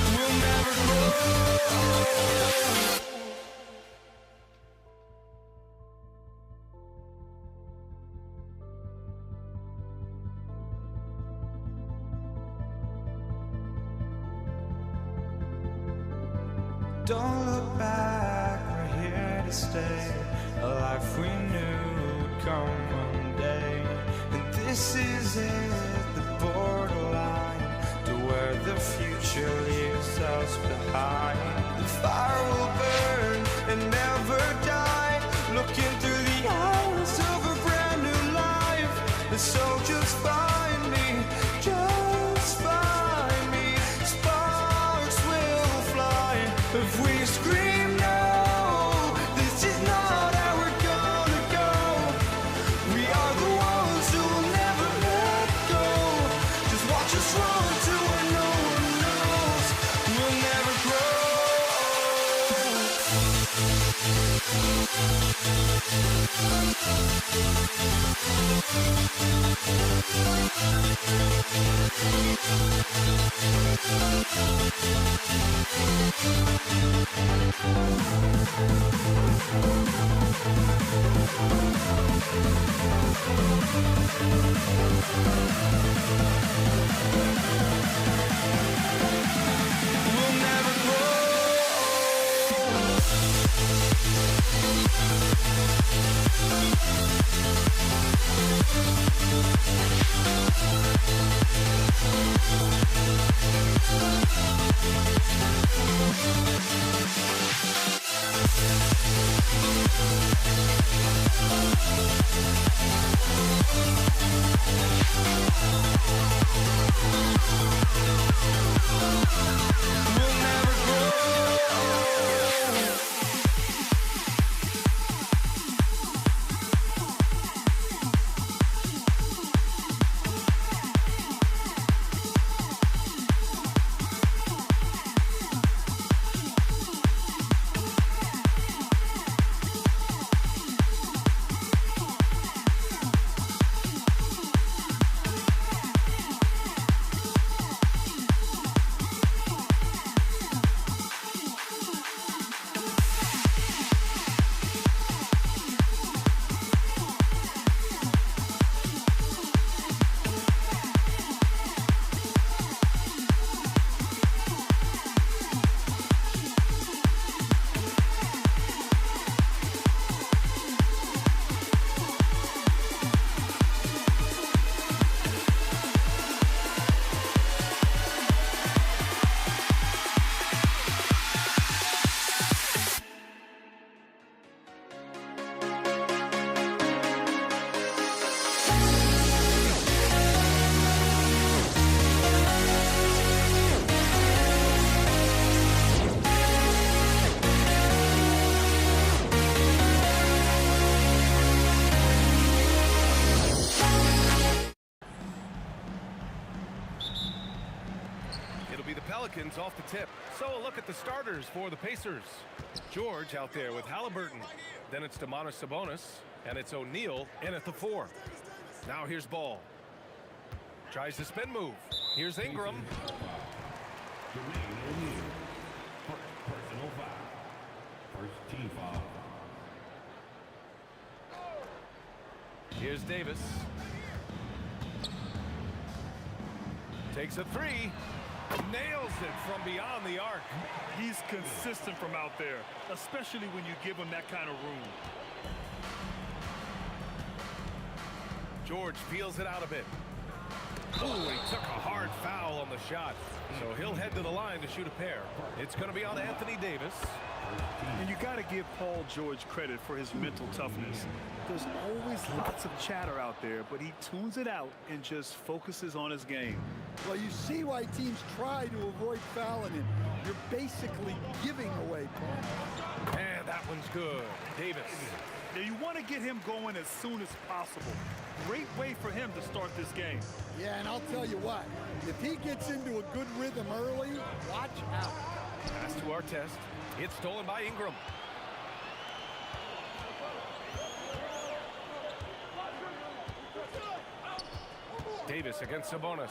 We'll never grow. Don't look back, we're here to stay. A life we knew would come one day. And this is it, the borderline to where the future leaves us behind. The fire will burn and never die, looking through the eyes of a brand new life. And so just find me, just find me. Sparks will fly if we scream no. This is not how we're gonna go. We are the ones who will never let go. Just watch us run to where no one knows. We'll never grow. We'll never grow. We'll never grow. Pelicans off the tip. So a look at the starters for the Pacers. George out there with Halliburton. Then it's Sabonis, and it's O'Neal in at the 4. Now here's Ball. Tries the spin move. Here's Ingram. Personal foul. First team foul. Here's Davis. Takes a 3. Nails it from beyond the arc. He's consistent from out there, especially when you give him that kind of room. George feels it out a bit. Oh, he took a hard foul on the shot. So he'll head to the line to shoot a pair. It's going to be on Anthony Davis. And you got to give Paul George credit for his mental toughness. There's always lots of chatter out there, but he tunes it out and just focuses on his game. Well, you see why teams try to avoid fouling him. You're basically giving away points. And that one's good. Davis. Now you want to get him going as soon as possible. Great way for him to start this game. Yeah, and I'll tell you what, if he gets into a good rhythm early, watch out. Pass to our test. It's stolen by Ingram. Davis against Sabonis.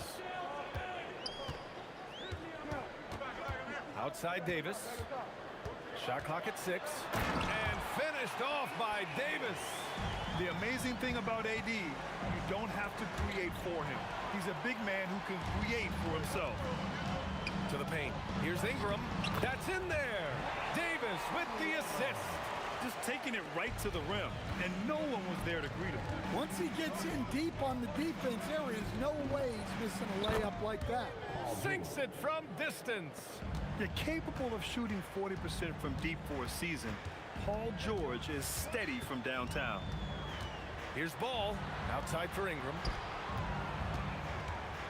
Outside Davis. Shot clock at 6. And finished off by Davis. The amazing thing about AD, you don't have to create for him. He's a big man who can create for himself. To the paint. Here's Ingram. That's in there. Davis with the assist. Just taking it right to the rim, and no one was there to greet him. Once he gets in deep on the defense, there is no way he's missing a layup like that. Sinks it from distance. You're capable of shooting 40% from deep for a season. Paul George is steady from downtown. Here's Ball. Outside for Ingram.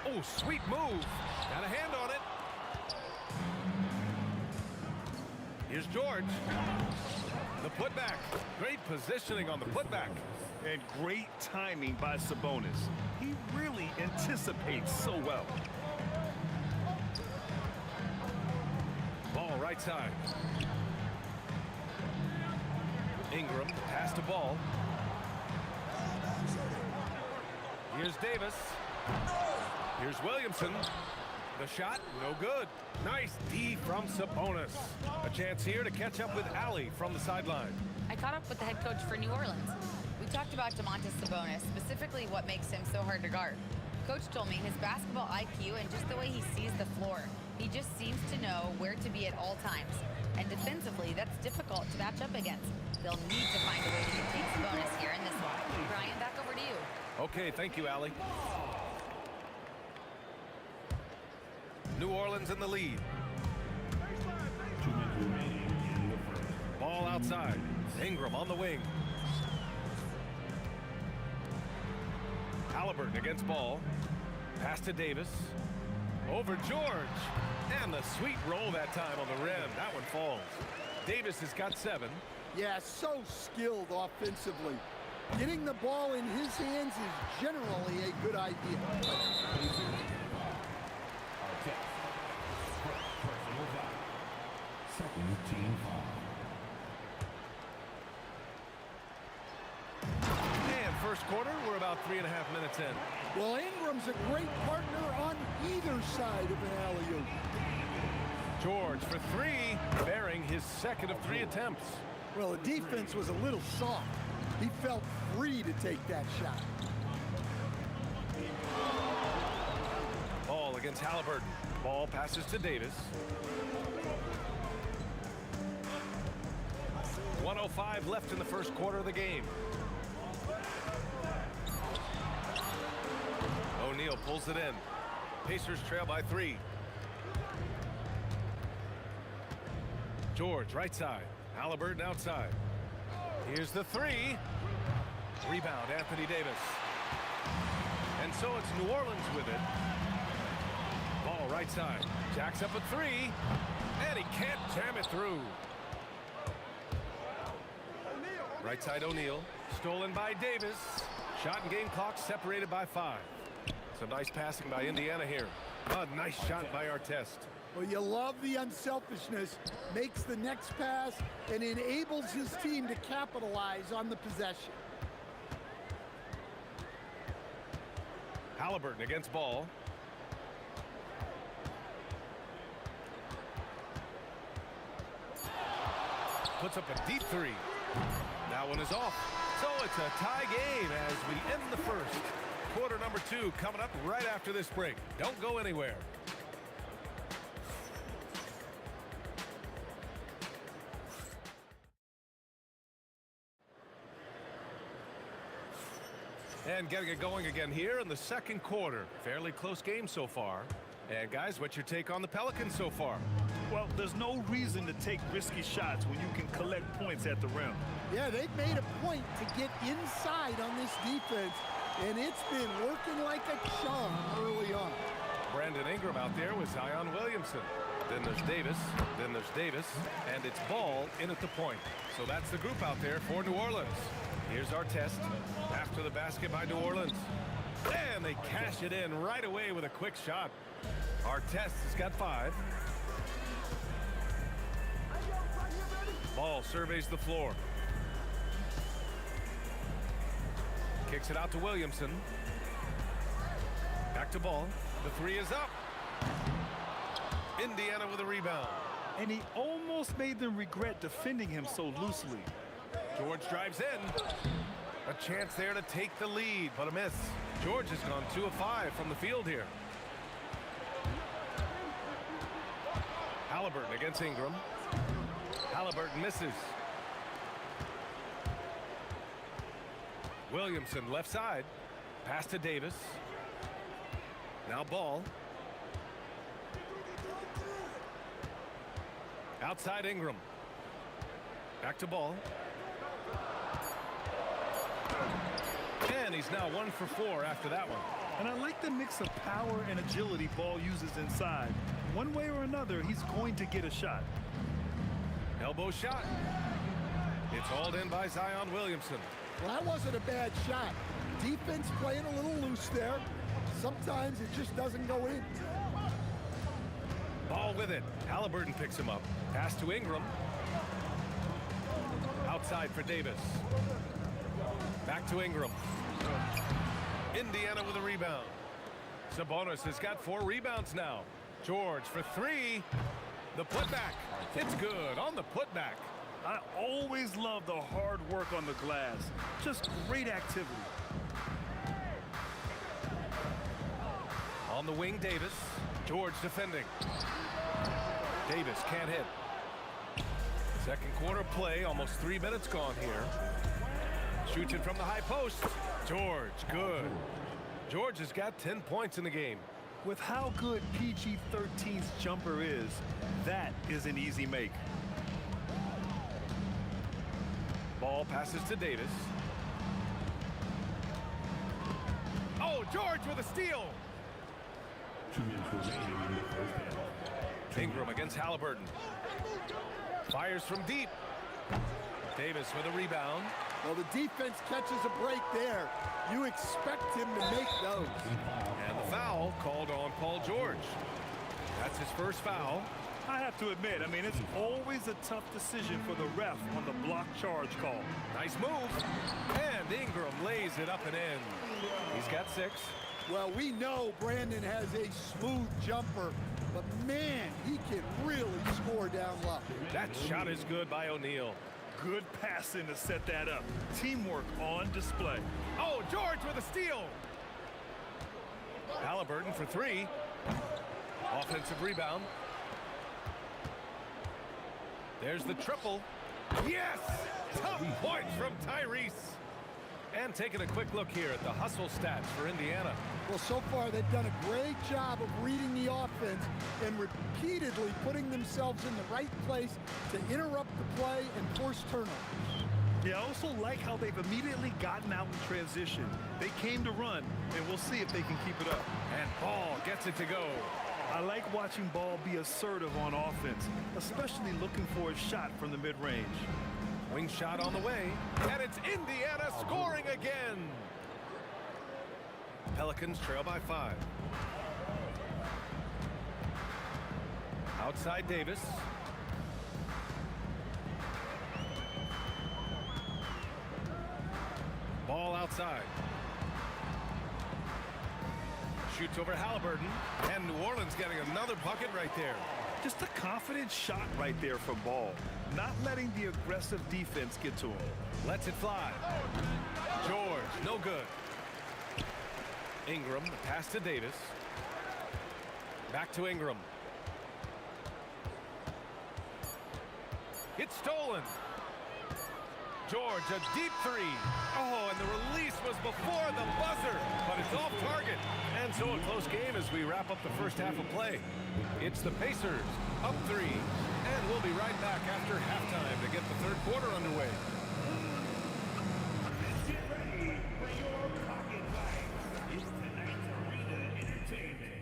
Oh, sweet move. Got a hand on it. Here's George. The putback. Great positioning on the putback. And great timing by Sabonis. He really anticipates so well. Ball right side. Ingram pass to Ball. Here's Davis. Here's Williamson. The shot, no good. Nice D from Sabonis. A chance here to catch up with Allie from the sideline. I caught up with the head coach for New Orleans. We We talked about Domantas Sabonis, specifically what makes him so hard to guard. Coach told me his basketball IQ and just the way he sees the floor. He just seems to know where to be at all times. And defensively, that's difficult to match up against. They'll need to find a way to contain Sabonis here in this one. Brian, back over to you. Okay, thank you, Allie. New Orleans in the lead. 2 minutes remaining in the first. Ball outside. Ingram on the wing. Halliburton against ball. Pass to Davis. Over George. And the sweet roll that time on the rim. That one falls. Davis has got 7. Yeah, so skilled offensively. Getting the ball in his hands is generally a good idea. Second team foul. And first quarter, we're about 3.5 minutes in. Well, Ingram's a great partner on either side of an alley-oop. George for 3, bearing his second of 3 attempts. Well, the defense was a little soft. He felt free to take that shot. Ball against Halliburton. Ball passes to Davis. 1:05 left in the first quarter of the game. O'Neal pulls it in. Pacers trail by 3. George right side. Halliburton outside. Here's the 3. Rebound, Anthony Davis. And so it's New Orleans with it. Ball right side. Jacks up a 3. And he can't jam it through. Right side O'Neal. Stolen by Davis. Shot and game clock separated by 5. Some nice passing by Indiana here. A nice shot by Artest. Well, you love the unselfishness. Makes the next pass and enables his team to capitalize on the possession. Halliburton against ball. Puts up a deep 3. That one is off. So it's a tie game as we end the first. Quarter number 2 coming up right after this break. Don't go anywhere. And getting it going again here in the second quarter. Fairly close game so far. And guys, what's your take on the Pelicans so far? Well, there's no reason to take risky shots when you can collect points at the rim. Yeah, they've made a point to get inside on this defense, and it's been working like a charm early on. Brandon Ingram out there with Zion Williamson. Then there's Davis. Then there's Davis. And it's Ball in at the point. So that's the group out there for New Orleans. Here's Artest after the basket by New Orleans. And they cash it in right away with a quick shot. Artest has got 5. Ball surveys the floor. Kicks it out to Williamson. Back to Ball. The 3 is up. Indiana with a rebound. And he almost made them regret defending him so loosely. George drives in. A chance there to take the lead, but a miss. George has gone 2 of 5 from the field here. Halliburton against Ingram. Halliburton misses. Williamson left side. Pass to Davis. Now Ball. Outside Ingram. Back to Ball. And he's now 1 for 4 after that one. And I like the mix of power and agility Ball uses inside. One way or another, he's going to get a shot. Elbow shot. It's hauled in by Zion Williamson. Well, that wasn't a bad shot. Defense playing a little loose there. Sometimes it just doesn't go in. Ball with it. Halliburton picks him up. Pass to Ingram. Outside for Davis. Back to Ingram. Indiana with a rebound. Sabonis has got 4 rebounds now. George for 3. The putback. It's good on the putback. I always love the hard work on the glass. Just great activity. On the wing, Davis. George defending. Davis can't hit. Second quarter play, almost 3 minutes gone here. Shoots it from the high post. George, good. George has got 10 points in the game. With how good PG-13's jumper is, that is an easy make. Ball passes to Davis. Oh, George with a steal. 2 minutes remaining in the first half. Ingram against Halliburton. Fires from deep. Davis with a rebound. Well, the defense catches a break there. You expect him to make those. And the foul called on Paul George. That's his first foul. I have to admit, I mean, it's always a tough decision for the ref on the block charge call. Nice move. And Ingram lays it up and in. He's got 6. Well, we know Brandon has a smooth jumper, but man, he can really score down low. That shot is good by O'Neal. Good passing to set that up. Teamwork on display. Oh, George with a steal. Halliburton for 3. Offensive rebound. There's the triple. Yes! Tough points from Tyrese. And taking a quick look here at the hustle stats for Indiana. Well, so far they've done a great job of reading the offense and repeatedly putting themselves in the right place to interrupt the play and force turnovers. Yeah, I also like how they've immediately gotten out in transition. They came to run, and we'll see if they can keep it up. And Ball gets it to go. I like watching Ball be assertive on offense, especially looking for a shot from the mid-range. Wing shot on the way, and it's Indiana scoring again. Pelicans trail by 5. Outside Davis. Ball outside. Shoots over Halliburton, and New Orleans getting another bucket right there. Just a confident shot right there from Ball. Not letting the aggressive defense get to him. Lets it fly. George, no good. Ingram, the pass to Davis. Back to Ingram. It's stolen. George, a deep 3. Oh, and the release was before the buzzer, but it's off target. And so a close game as we wrap up the first half of play. It's the Pacers up 3, and we'll be right back after halftime to get the third quarter underway. Get ready for your pocket fight. It's tonight's Arena Entertainment.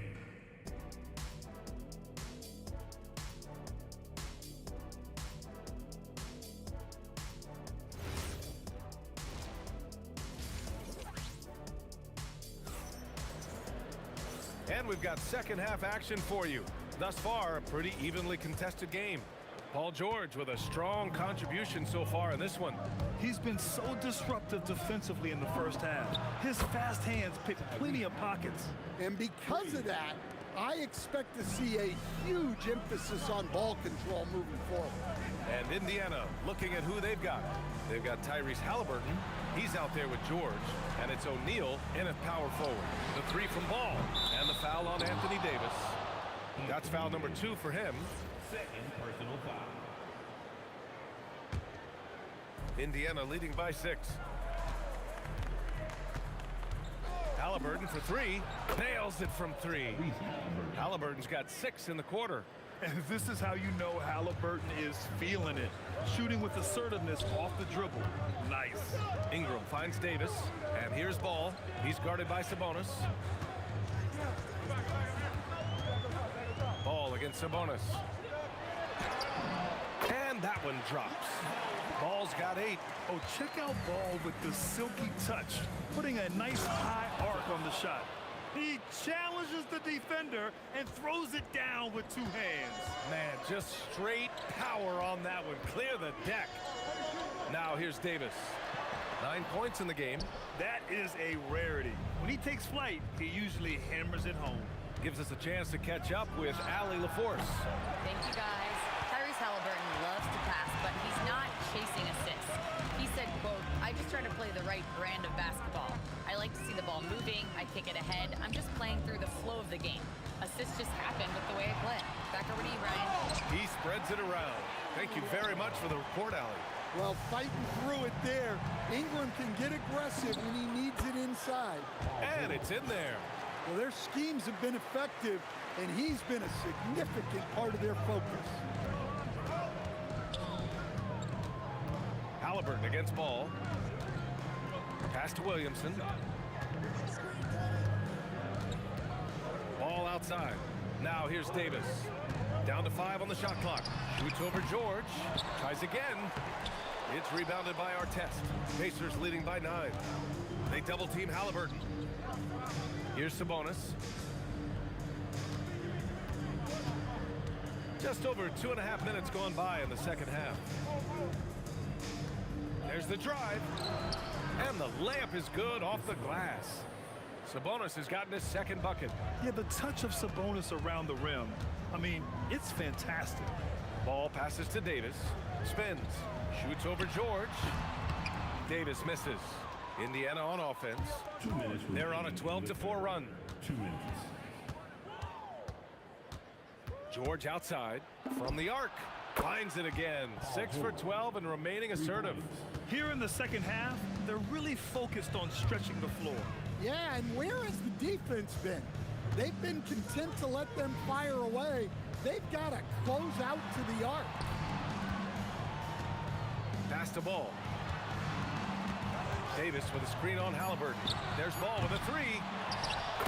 And we've got second half action for you. Thus far, a pretty evenly contested game. Paul George with a strong contribution so far in this one. He's been so disruptive defensively in the first half. His fast hands pick plenty of pockets. And because of that, I expect to see a huge emphasis on ball control moving forward. And Indiana looking at who they've got. They've got Tyrese Halliburton. He's out there with George. And it's O'Neal in at power forward. The 3 from Ball. And the foul on Anthony Davis. That's foul number 2 for him. Second personal foul. Indiana leading by 6. Halliburton for 3. Nails it from 3. Halliburton's got 6 in the quarter. And this is how you know Halliburton is feeling it. Shooting with assertiveness off the dribble. Nice. Ingram finds Davis. And here's Ball. He's guarded by Sabonis. Ball against Sabonis. And that one drops. Ball's got 8. Oh, check out Ball with the silky touch, putting a nice high arc on the shot. He challenges the defender and throws it down with 2 hands. Man, just straight power on that one. Clear the deck. Now here's Davis. 9 points in the game. That is a rarity. When he takes flight, he usually hammers it home. Gives us a chance to catch up with Allie LaForce. Thank you, guys. Tyrese Halliburton loves to pass, but he's not try to play the right brand of basketball. I like to see the ball moving. I kick it ahead. I'm just playing through the flow of the game. Assists just happen with the way I play. Back over to you, Ryan. He spreads it around. Thank you very much for the report, Allie. Well, fighting through it there. Ingram can get aggressive when he needs it inside. And it's in there. Well, their schemes have been effective, and he's been a significant part of their focus. Halliburton against ball. Pass to Williamson. Ball outside. Now here's Davis. Down to 5 on the shot clock. Shoots over George. Tries again. It's rebounded by Artest. Pacers leading by 9. They double team Halliburton. Here's Sabonis. Just over 2.5 minutes gone by in the second half. There's the drive. And the layup is good off the glass. Sabonis has gotten his second bucket. Yeah, the touch of Sabonis around the rim, I mean, it's fantastic. Ball passes to Davis. Spins. Shoots over George. Davis misses. Indiana on offense. 2 minutes. They're on a 12-4 run. 2 minutes. George outside from the arc. Finds it again. 6 for 12 and remaining assertive. Here in the second half, they're really focused on stretching the floor. Yeah, and where has the defense been? They've been content to let them fire away. They've got to close out to the arc. Pass the ball. Davis with a screen on Halliburton. There's ball with a 3.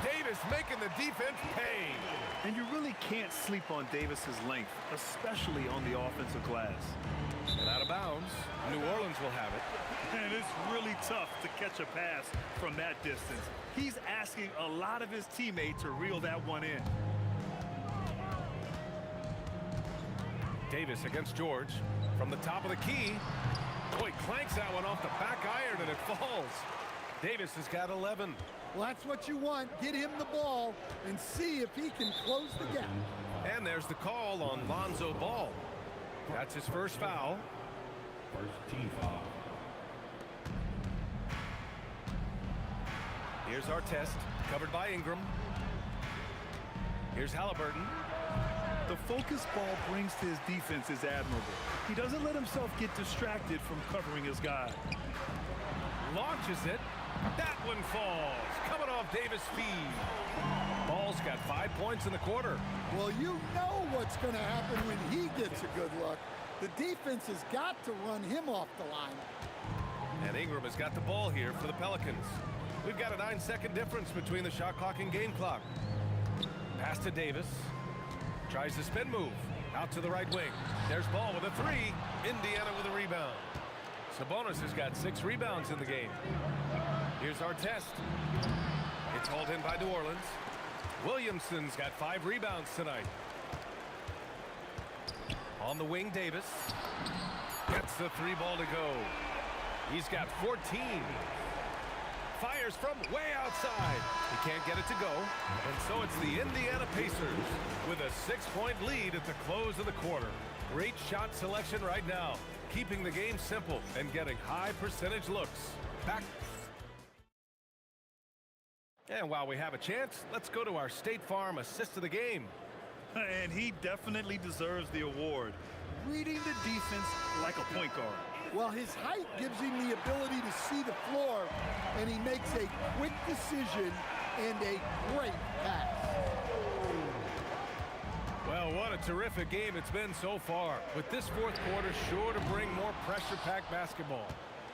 Davis making the defense pay. And you really can't sleep on Davis's length, especially on the offensive glass. And out of bounds, New Orleans will have it. And it's really tough to catch a pass from that distance. He's asking a lot of his teammates to reel that one in. Davis against George from the top of the key. Boy, clanks that one off the back iron and it falls. Davis has got 11. Well, that's what you want. Get him the ball and see if he can close the gap. And there's the call on Lonzo Ball. That's his first foul. First team foul. Here's Artest, covered by Ingram. Here's Halliburton. The focus ball brings to his defense is admirable. He doesn't let himself get distracted from covering his guy. Launches it. That one falls. Coming off Davis' feed. Ball's got 5 points in the quarter. Well, you know what's going to happen when he gets a good look. The defense has got to run him off the line. And Ingram has got the ball here for the Pelicans. We've got a 9-second difference between the shot clock and game clock. Pass to Davis. Tries the spin move. Out to the right wing. There's ball with a 3. Indiana with a rebound. Sabonis has got 6 rebounds in the game. Here's Artest. It's hauled in by New Orleans. Williamson's got 5 rebounds tonight. On the wing, Davis. Gets the 3 ball to go. He's got 14. Fires from way outside. He can't get it to go. And so it's the Indiana Pacers with a 6-point lead at the close of the quarter. Great shot selection right now. Keeping the game simple and getting high percentage looks. Back. And while we have a chance, let's go to our State Farm assist of the game. And he definitely deserves the award. Reading the defense like a point guard. Well, his height gives him the ability to see the floor, and he makes a quick decision and a great pass. Well, what a terrific game it's been so far. With this fourth quarter sure to bring more pressure-packed basketball.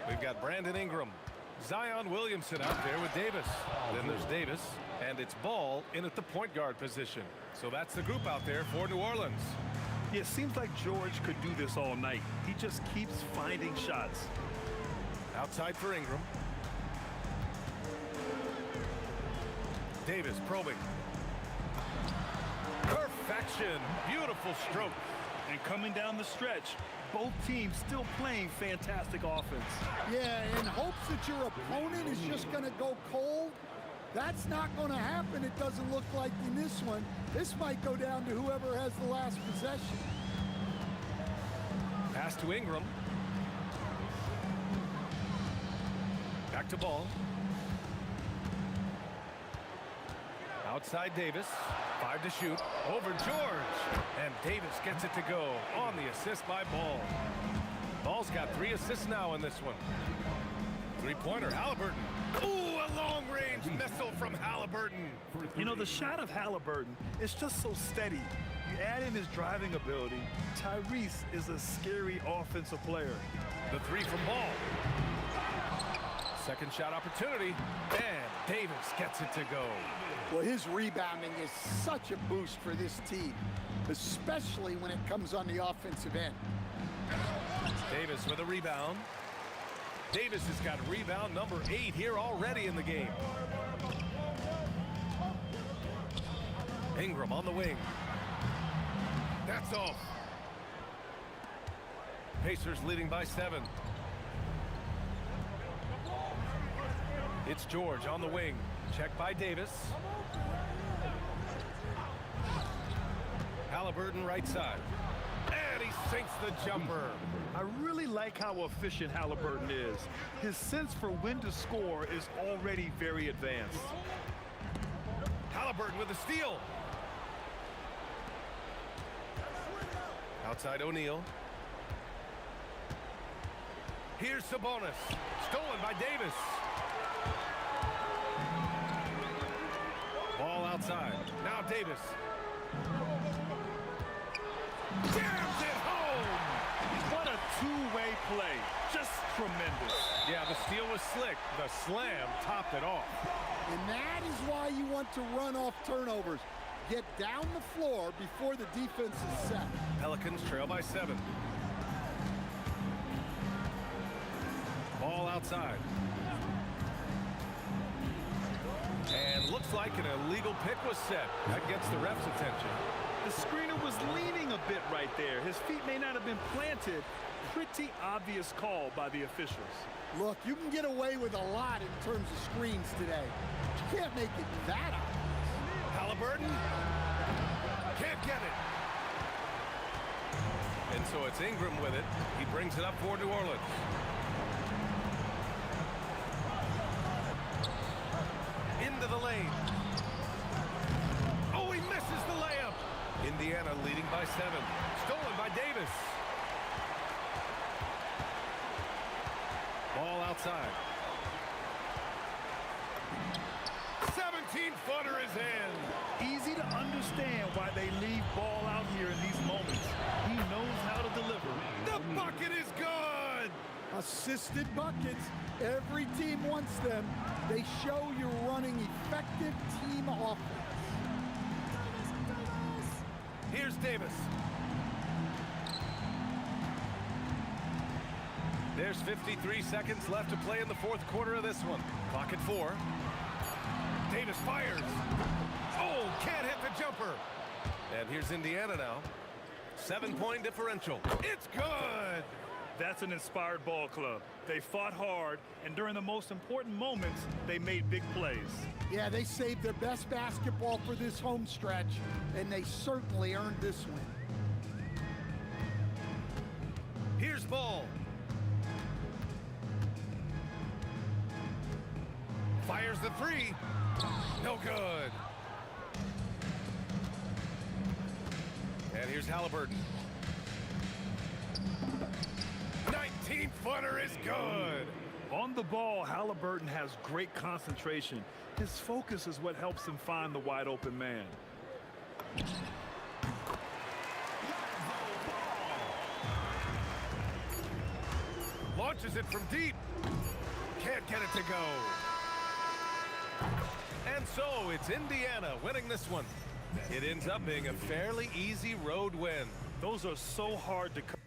We've got Brandon Ingram, Zion Williamson out there with Davis. Then there's Davis, and it's Ball in at the point guard position. So that's the group out there for New Orleans. Yeah, it seems like George could do this all night. He just keeps finding shots. Outside for Ingram. Davis probing. Perfection. Beautiful stroke. And coming down the stretch, both teams still playing fantastic offense. Yeah, in hopes that your opponent is just going to go cold. That's not going to happen, it doesn't look like in this one. This might go down to whoever has the last possession. Pass to Ingram. Back to ball. Outside Davis. 5 to shoot. Over George. And Davis gets it to go on the assist by Ball. Ball's got 3 assists now in this one. Three-pointer, Halliburton. Ooh, a long-range missile from Halliburton. You know, the shot of Halliburton is just so steady. You add in his driving ability, Tyrese is a scary offensive player. The 3 from Ball. Second shot opportunity, and Davis gets it to go. Well, his rebounding is such a boost for this team, especially when it comes on the offensive end. Davis with a rebound. Davis has got rebound number 8 here already in the game. Ingram on the wing. That's off. Pacers leading by 7. It's George on the wing. Checked by Davis. Halliburton right side. And he sinks the jumper. I really like how efficient Halliburton is. His sense for when to score is already very advanced. Halliburton with a steal. Outside O'Neal. Here's Sabonis. Stolen by Davis. Ball outside. Now Davis. Jams it home. What a two-way play. Just tremendous. Yeah, the steal was slick. The slam topped it off. And that is why you want to run off turnovers. Get down the floor before the defense is set. Pelicans trail by 7. Ball outside. And looks like an illegal pick was set. That gets the ref's attention. The screener was leaning a bit right there. His feet may not have been planted. Pretty obvious call by the officials. Look, you can get away with a lot in terms of screens today. But you can't make it that obvious. Halliburton can't get it. And so it's Ingram with it. He brings it up for New Orleans. Into the lane. Oh, he misses the layup. Indiana leading by 7. Stolen by Davis. Ball outside. 17-footer is in. Easy to understand why they leave Ball out here in these moments. He knows how to deliver. The bucket is good. Assisted buckets. Every team wants them. They show you're running effective team offense. Here's Davis. There's 53 seconds left to play in the fourth quarter of this one. Clock at 4. Davis fires. Oh, can't hit the jumper. And here's Indiana now. 7-point differential. It's good. That's an inspired ball club. They fought hard, and during the most important moments, they made big plays. Yeah, they saved their best basketball for this home stretch, and they certainly earned this win. Here's Ball. Fires the 3. No good. And here's Halliburton. 19-footer is good. On the ball, Halliburton has great concentration. His focus is what helps him find the wide open man. Launches it from deep. Can't get it to go. And so it's Indiana winning this one. It ends up being a fairly easy road win. Those are so hard to cover.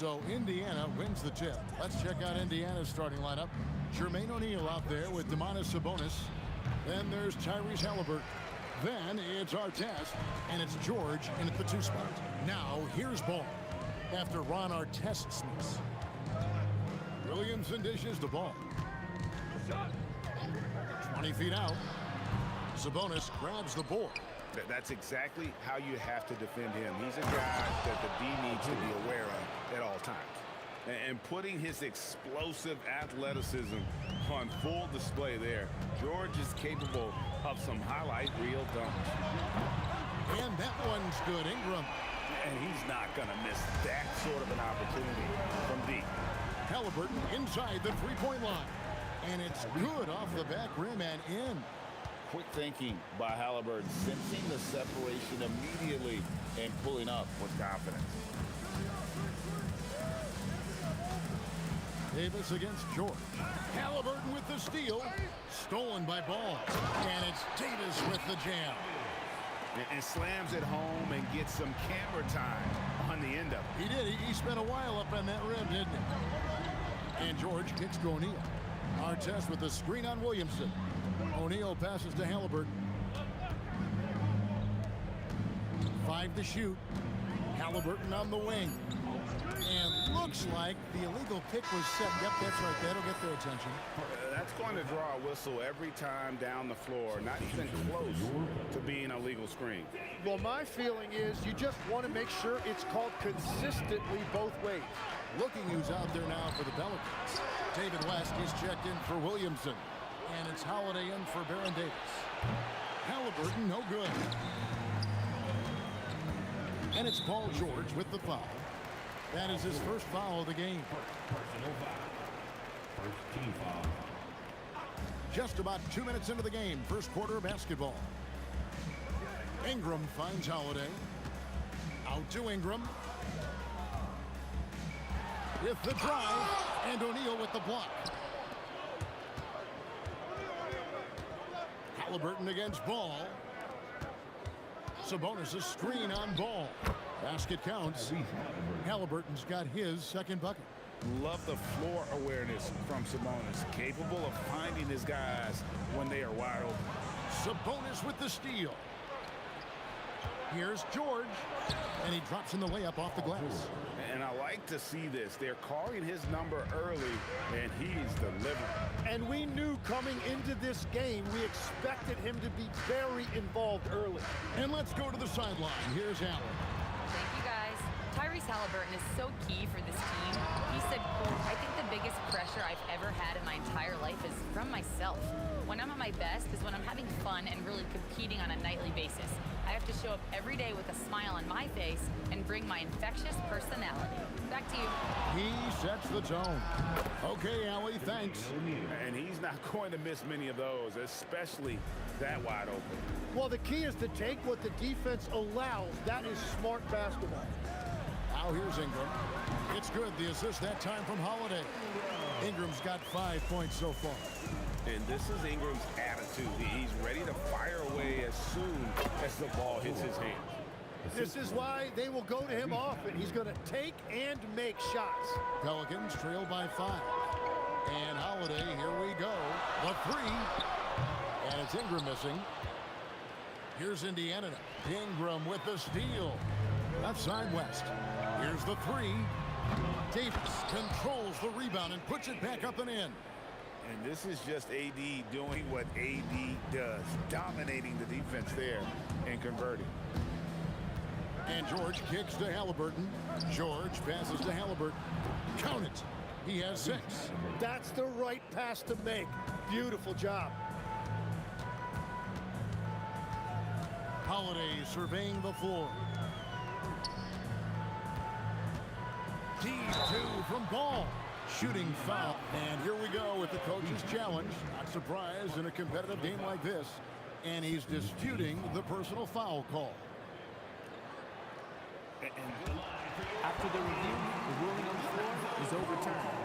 So Indiana wins the tip. Let's check out Indiana's starting lineup. Jermaine O'Neal out there with Domantas Sabonis. Then there's Tyrese Halliburton. Then it's Artest, and it's George in at the 2 spot. Now here's Ball after Ron Artest sneaks. Williamson dishes the ball. 20 feet out. Sabonis grabs the board. That's exactly how you have to defend him. He's a guy that the D needs to be aware of at all times. And putting his explosive athleticism on full display there, George is capable of some highlight reel dunks. And that one's good. Ingram. And he's not going to miss that sort of an opportunity from deep. Halliburton inside the three-point line. And it's good off the back rim and in. Quick thinking by Halliburton, sensing the separation immediately and pulling up with confidence. Davis against George. Halliburton with the steal. Stolen by Ball. And it's Davis with the jam. And slams it home and gets some camera time on the end of it. He did. He spent a while up on that rim, didn't he? And George kicks to O'Neal. Artest with the screen on Williamson. O'Neal passes to Halliburton. 5 to shoot. Halliburton on the wing. And looks like the illegal pick was set. Yep, that's right. That'll get their attention. That's going to draw a whistle every time down the floor. Not even close to being a legal screen. Well, my feeling is you just want to make sure it's called consistently both ways. Looking who's out there now for the Pelicans. David West is checked in for Williamson. And it's Holiday in for Baron Davis. Halliburton, no good. And it's Paul George with the foul. That is his first foul of the game. Personal foul. First team foul. Just about 2 minutes into the game, first quarter of basketball. Ingram finds Holiday. Out to Ingram. With the drive, and O'Neal with the block. Halliburton against Ball. Sabonis' screen on Ball. Basket counts. Halliburton's got his second bucket. Love the floor awareness from Sabonis. Capable of finding his guys when they are wide open. Sabonis with the steal. Here's George. And he drops in the layup off the glass. And I like to see this. They're calling his number early, and he's delivering. And we knew coming into this game, we expected him to be very involved early. And let's go to the sideline. Here's Allen. Thank you, guys. Tyrese Halliburton is so key for this team. He said, quote, "I think the biggest pressure I've ever had in my entire life is from myself. When I'm at my best is when I'm having fun and really competing on a nightly basis. I have to show up every day with a smile on my face and bring my infectious personality." Back to you. He sets the tone. Okay, Allie, thanks. And he's not going to miss many of those, especially that wide open. Well, the key is to take what the defense allows. That is smart basketball. Now here's Ingram. It's good. The assist that time from Holiday. Ingram's got 5 points so far. And this is Ingram's attitude. He's ready to fire away as soon as the ball hits his hand. This is why they will go to him often. He's going to take and make shots. Pelicans trail by 5. And Holiday, here we go. The three. And it's Ingram missing. Here's Indiana. Ingram with the steal. Left side West. Here's the three. Davis controls the rebound and puts it back up and in. And this is just AD doing what AD does, dominating the defense there and converting. And George kicks to Halliburton. George passes to Halliburton. Count it. He has 6. That's the right pass to make. Beautiful job. Holiday surveying the floor. Deep 2 from Ball. Shooting foul. And here we go with the coach's challenge. Not surprised in a competitive game like this. And he's disputing the personal foul call. After the review, the ruling on the floor is overturned.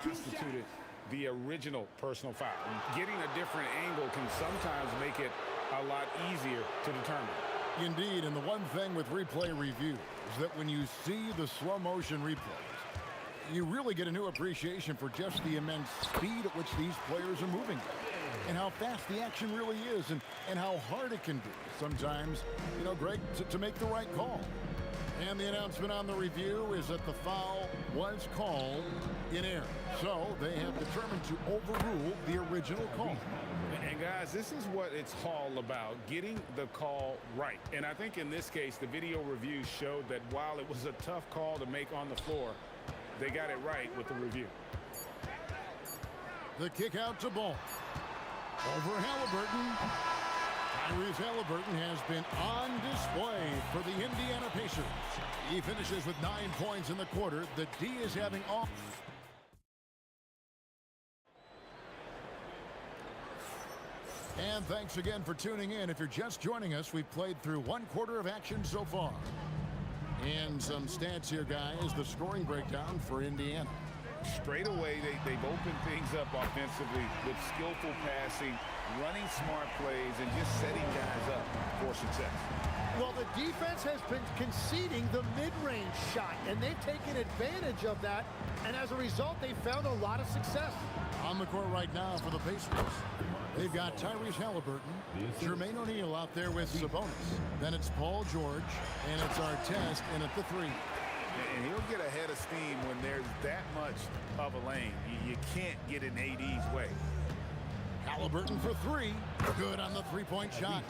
Constituted the original personal foul. Getting a different angle can sometimes make it a lot easier to determine. Indeed, and the one thing with replay review is that when you see the slow motion replays, you really get a new appreciation for just the immense speed at which these players are moving and how fast the action really is and how hard it can be sometimes, Greg, to make the right call. And the announcement on the review is that the foul was called in error. So they have determined to overrule the original call. And guys, this is what it's all about, getting the call right. And I think in this case, the video review showed that while it was a tough call to make on the floor, they got it right with the review. The kick out to Ball. Over Halliburton. Tyrese Halliburton has been on display for the Indiana Pacers. He finishes with 9 points in the quarter. The D is having off. And thanks again for tuning in. If you're just joining us, we've played through 1 quarter of action so far. And some stats here, guys. The scoring breakdown for Indiana. Straight away, they've opened things up offensively with skillful passing, running smart plays, and just setting guys up for success. Well, the defense has been conceding the mid-range shot, and they've taken advantage of that, and as a result, they've found a lot of success. On the court right now for the Pacers, they've got Tyrese Halliburton, Jermaine O'Neal out there with Sabonis. Then it's Paul George, and it's Artest in at the 3. And he'll get ahead of steam when there's that much of a lane. You can't get in AD's way. Halliburton for 3. Good on the three-point shot.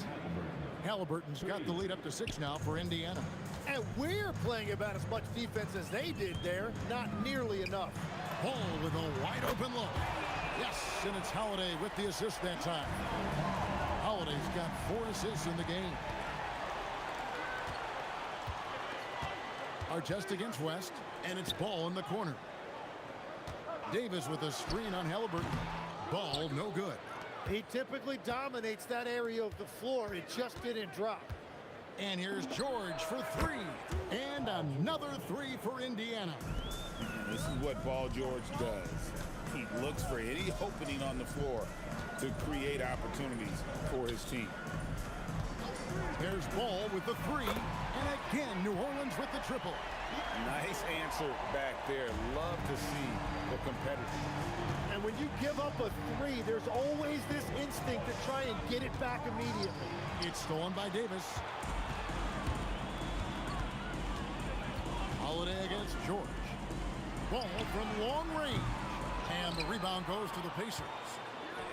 Halliburton's got the lead up to 6 now for Indiana. And we're playing about as much defense as they did there. Not nearly enough. Paul with a wide-open look. Yes, and it's Holiday with the assist that time. Holiday's got 4 assists in the game. Artest against West, and it's Ball in the corner. Davis with a screen on Halliburton. Ball no good. He typically dominates that area of the floor. It just didn't drop. And here's George for three. And another three for Indiana. This is what Ball George does. He looks for any opening on the floor to create opportunities for his team. There's Ball with the three. And again, New Orleans with the triple. Nice answer back there. Love to see the competitor. And when you give up a three, there's always this instinct to try and get it back immediately. It's stolen by Davis. Holiday against George. Ball from long range. And the rebound goes to the Pacers.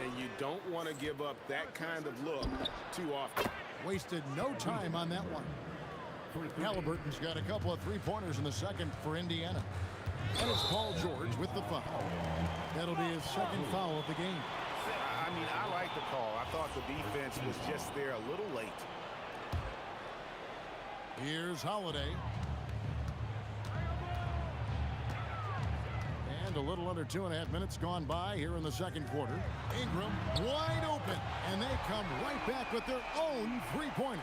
And you don't want to give up that kind of look too often. Wasted no time on that one. Halliburton's got a couple of three-pointers in the second for Indiana. And it's Paul George with the foul. That'll be his second foul of the game. I mean, I like the call. I thought the defense was just there a little late. Here's Holiday. And a little under 2.5 minutes gone by here in the second quarter. Ingram wide open. And they come right back with their own three-pointer.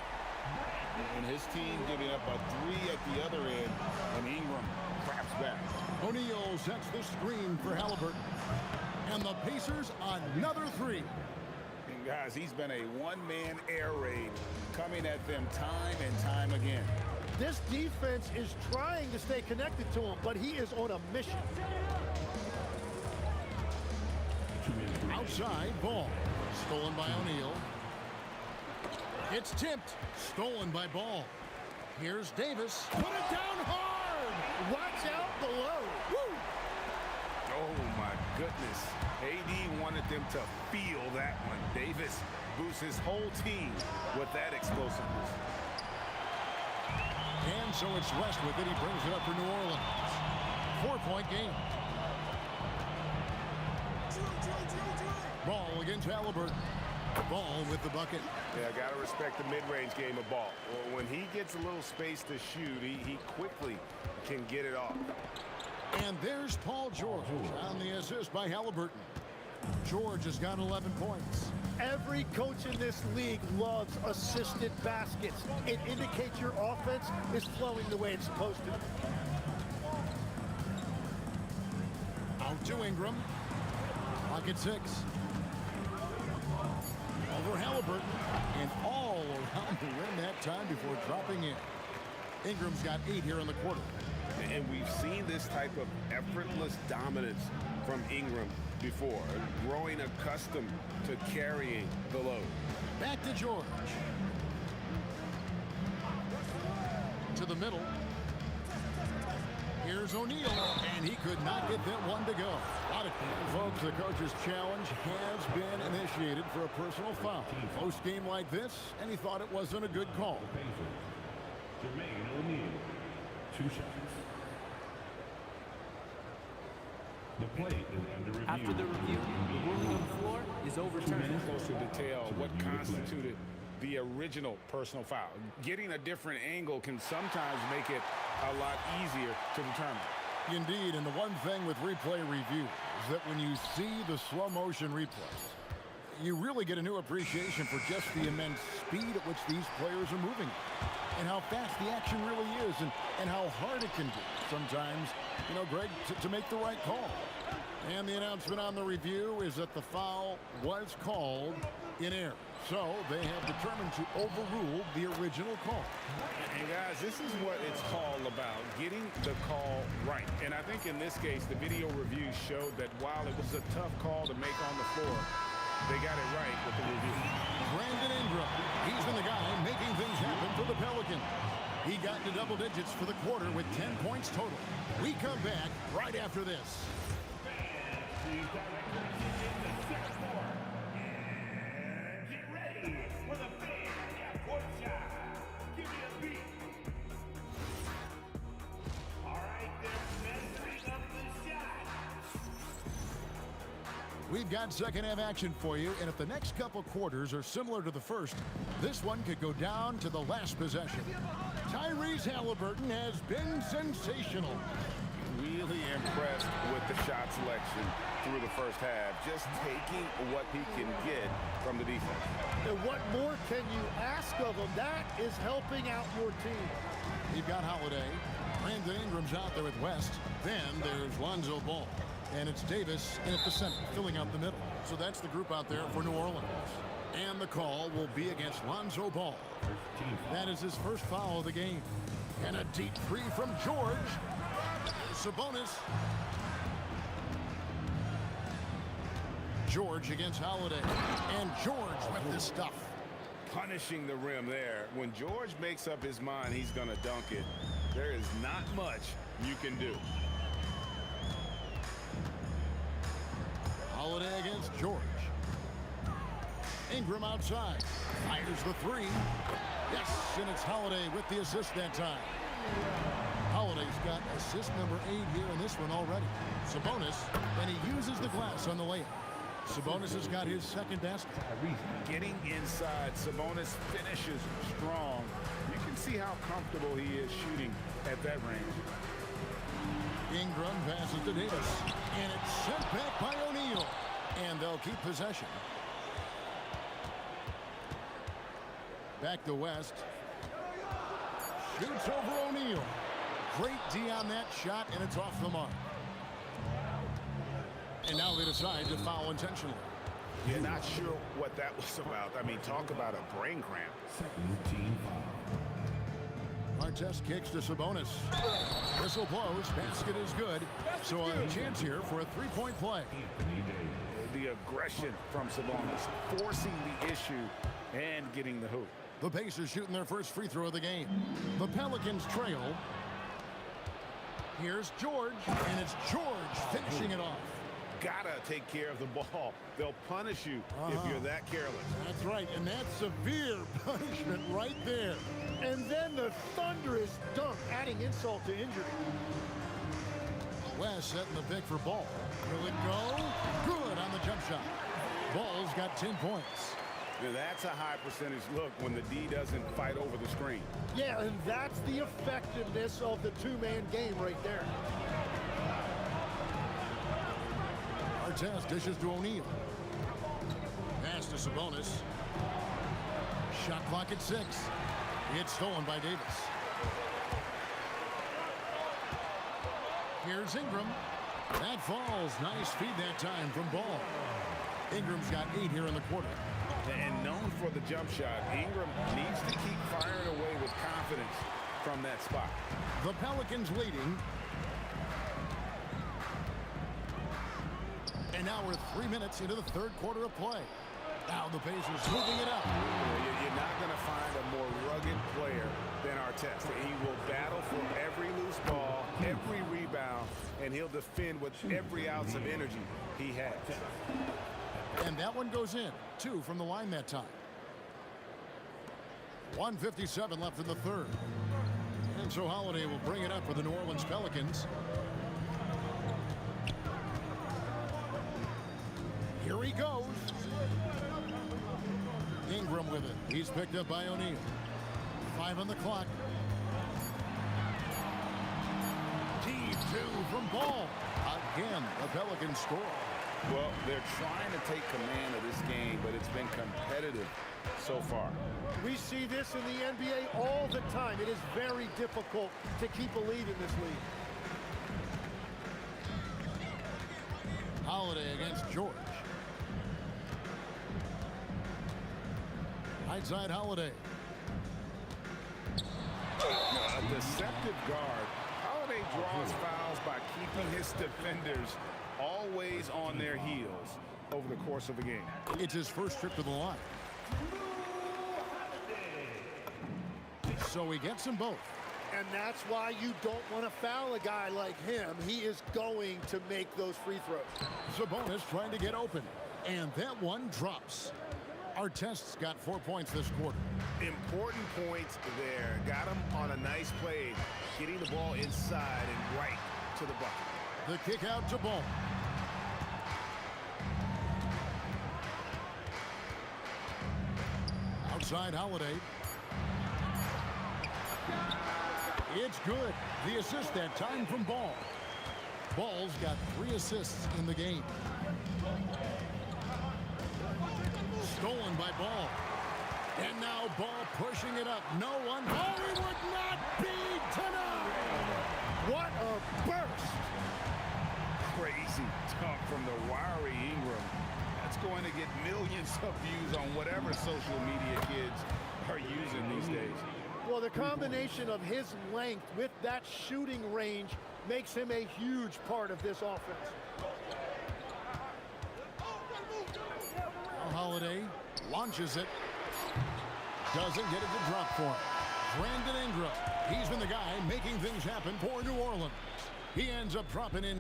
And his team giving up a three at the other end, and Ingram claps back. O'Neal sets the screen for Halliburton. And the Pacers another three. And guys, he's been a one-man air raid coming at them time and time again. This defense is trying to stay connected to him, but he is on a mission. Outside ball. Stolen by O'Neal. It's tipped. Stolen by Ball. Here's Davis. Put it down hard. Watch out below. Woo! Oh, my goodness. AD wanted them to feel that one. Davis boosts his whole team with that explosiveness. And so it's Westwood that he brings it up for New Orleans. 4-point game. Ball against Halliburton. Ball with the bucket. Yeah, got to respect the mid-range game of Ball. Well, when he gets a little space to shoot, he quickly can get it off. And there's Paul George on the assist by Halliburton. George has got 11 points. Every coach in this league loves assisted baskets. It indicates your offense is flowing the way it's supposed to. Out to Ingram. Pocket 6. Over Halliburton. And all around the rim that time before dropping in. Ingram's got 8 here in the quarter. And we've seen this type of effortless dominance from Ingram before, growing accustomed to carrying the load. Back to George. To the middle. Here's O'Neal, and he could not get that one to go. Folks, the coach's challenge has been initiated for a personal foul. Post game like this, and he thought it wasn't a good call. Jermaine O'Neal, 2 shots. The play is under review. After the review, the ruling on the floor is overturned. Closer detail what constituted the original personal foul. Getting a different angle can sometimes make it a lot easier to determine. Indeed, and the one thing with replay review is that when you see the slow motion replays, you really get a new appreciation for just the immense speed at which these players are moving and how fast the action really is and how hard it can be sometimes, you know, Greg, to make the right call. And the announcement on the review is that the foul was called in error. So they have determined to overrule the original call. And guys, this is what it's all about, getting the call right. And I think in this case, the video review showed that while it was a tough call to make on the floor, they got it right with the review. Brandon Ingram, he's been the guy making things happen for the Pelicans. He got into double digits for the quarter with 10 points total. We come back right after this. We've got second half action for you, and if the next couple quarters are similar to the first, this one could go down to the last possession. Tyrese Halliburton has been sensational. really impressed with the shot selection through the first half, just taking what he can get from the defense. And what more can you ask of him? That is helping out your team. You've got Holiday. Brandon Ingram's out there with West. Then there's Lonzo Ball. And it's Davis in at the center, filling out the middle. So that's the group out there for New Orleans. And the call will be against Lonzo Ball. That is his first foul of the game. And a deep three from George. Sabonis. George against Holiday. And George with this stuff. Punishing the rim there. When George makes up his mind he's going to dunk it, there is not much you can do. Holiday against George. Ingram outside. Fires the three. Yes, and it's Holiday with the assist that time. Holiday's got assist number 8 here in this one already. Sabonis, and he uses the glass on the layup. Sabonis has got his second basket. Getting inside, Sabonis finishes strong. You can see how comfortable he is shooting at that range. Ingram passes to Davis, and it's sent back by O'Neal, and they'll keep possession. Back to West. Shoots over O'Neal. Great D on that shot, and it's off the mark. And now they decide to foul intentionally. You're not sure what that was about. I mean, talk about a brain cramp. Artest kicks to Sabonis. Whistle blows. Basket is good. So a chance here for a three-point play. The aggression from Sabonis, forcing the issue and getting the hoop. The Pacers shooting their first free throw of the game. The Pelicans trail. Here's George, and it's George finishing it off. Gotta take care of the ball. They'll punish you if you're that careless. That's right, and that's severe punishment right there. And then the thunderous dunk, adding insult to injury. West setting the pick for Ball. Will it go? Good on the jump shot. Ball's got 10 points. Now that's a high percentage look when the D doesn't fight over the screen. Yeah, and that's the effectiveness of the two-man game right there. Artest dishes to O'Neal. Pass to Sabonis. Shot clock at 6. It's stolen by Davis. Here's Ingram. That falls. Nice feed that time from Ball. Ingram's got 8 here in the quarter. And known for the jump shot, Ingram needs to keep firing away with confidence from that spot. The Pelicans leading. And now we're 3 minutes into the third quarter of play. Now the Pacers moving it up. You're not going to find a more rugged player than Artest. He will battle for every loose ball, every rebound, and he'll defend with every ounce of energy he has. And that one goes in. 2 from the line that time. 1:57 left in the third. And so Holiday will bring it up for the New Orleans Pelicans. Here he goes. Ingram with it. He's picked up by O'Neal. 5 on the clock. Deep 2 from Ball. Again, the Pelicans score. Well, they're trying to take command of this game, but it's been competitive so far. We see this in the NBA all the time. It is very difficult to keep a lead in this league. Holiday against George. Right side Holiday. A deceptive guard. Holiday draws fouls by keeping his defenders always on their heels over the course of a game. It's his first trip to the line. So he gets them both. And that's why you don't want to foul a guy like him. He is going to make those free throws. Sabonis trying to get open. And that one drops. Artest's got 4 points this quarter. Important points there. Got him on a nice play, getting the ball inside and right to the bucket. The kick out to Ball. Outside Holiday. It's good. The assist that time from Ball. Ball's got 3 assists in the game. Stolen by Ball. And now Ball pushing it up. No one. Oh, he would not be denied. What a burst. Crazy dunk from the wiry Ingram. That's going to get millions of views on whatever social media kids are using these days. Well, the combination of his length with that shooting range makes him a huge part of this offense. Now Holiday launches it. Doesn't get it to drop for him. Brandon Ingram. He's been the guy making things happen for New Orleans. He ends up dropping in.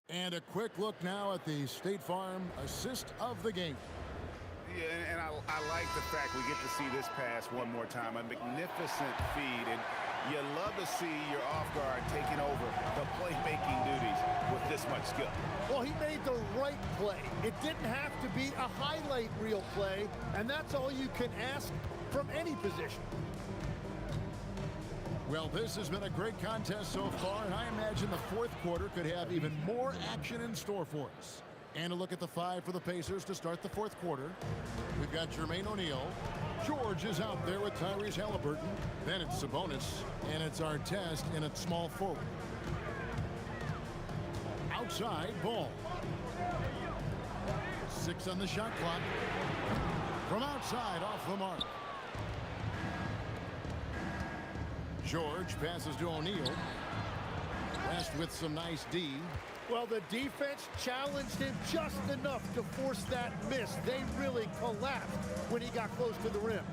And a quick look now at the State Farm assist of the game. Yeah, and I like the fact we get to see this pass one more time. A magnificent feed, and you love to see your off guard taking over the playmaking duties with this much skill. Well, he made the right play. It didn't have to be a highlight reel play, and that's all you can ask from any position. Well, this has been a great contest so far, and I imagine the fourth quarter could have even more action in store for us. And a look at the 5 for the Pacers to start the fourth quarter. We've got Jermaine O'Neal. George is out there with Tyrese Halliburton. Then it's Sabonis, and it's Artest in at small forward. Outside, Ball. 6 on the shot clock. From outside, off the mark. George passes to O'Neal. West with some nice D. Well, the defense challenged him just enough to force that miss. They really collapsed when he got close to the rim.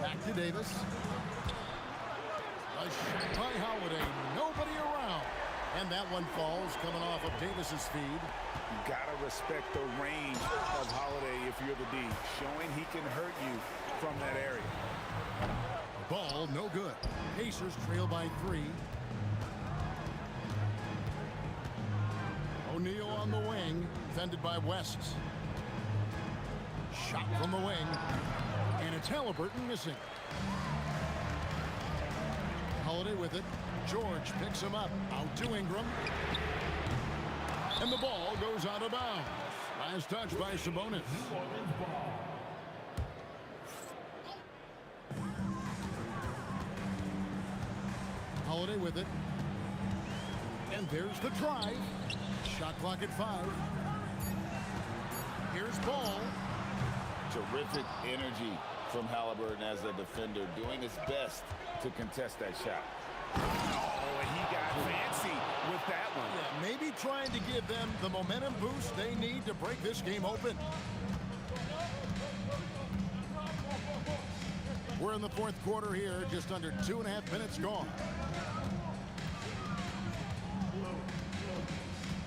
Back to Davis. A shot by Holiday. Nobody around. And that one falls coming off of Davis's feed. You gotta respect the range of Holiday if you're the D, showing he can hurt you from that area. Ball, no good. Pacers trail by 3. O'Neal on the wing, defended by West. Shot from the wing, and it's Halliburton missing. Holiday with it. George picks him up, out to Ingram. And the ball goes out of bounds. Last touch by Sabonis. Holiday with it. And there's the drive. Shot clock at 5. Here's Ball. Terrific energy from Halliburton as a defender, doing his best to contest that shot. Oh, and he got fancy with that one. Yeah, maybe trying to give them the momentum boost they need to break this game open. We're in the fourth quarter here, just under 2.5 minutes gone.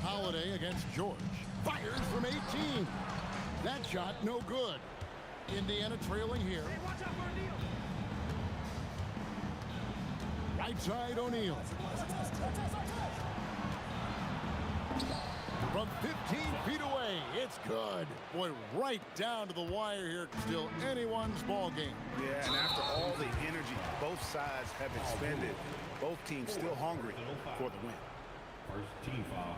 Holiday against George. Fires from 18. That shot no good. Indiana trailing here. Right side O'Neal. From 15 feet away, it's good. Boy, right down to the wire here. Still anyone's ball game. Yeah, and after all the energy both sides have expended, both teams still hungry for the win. First team foul.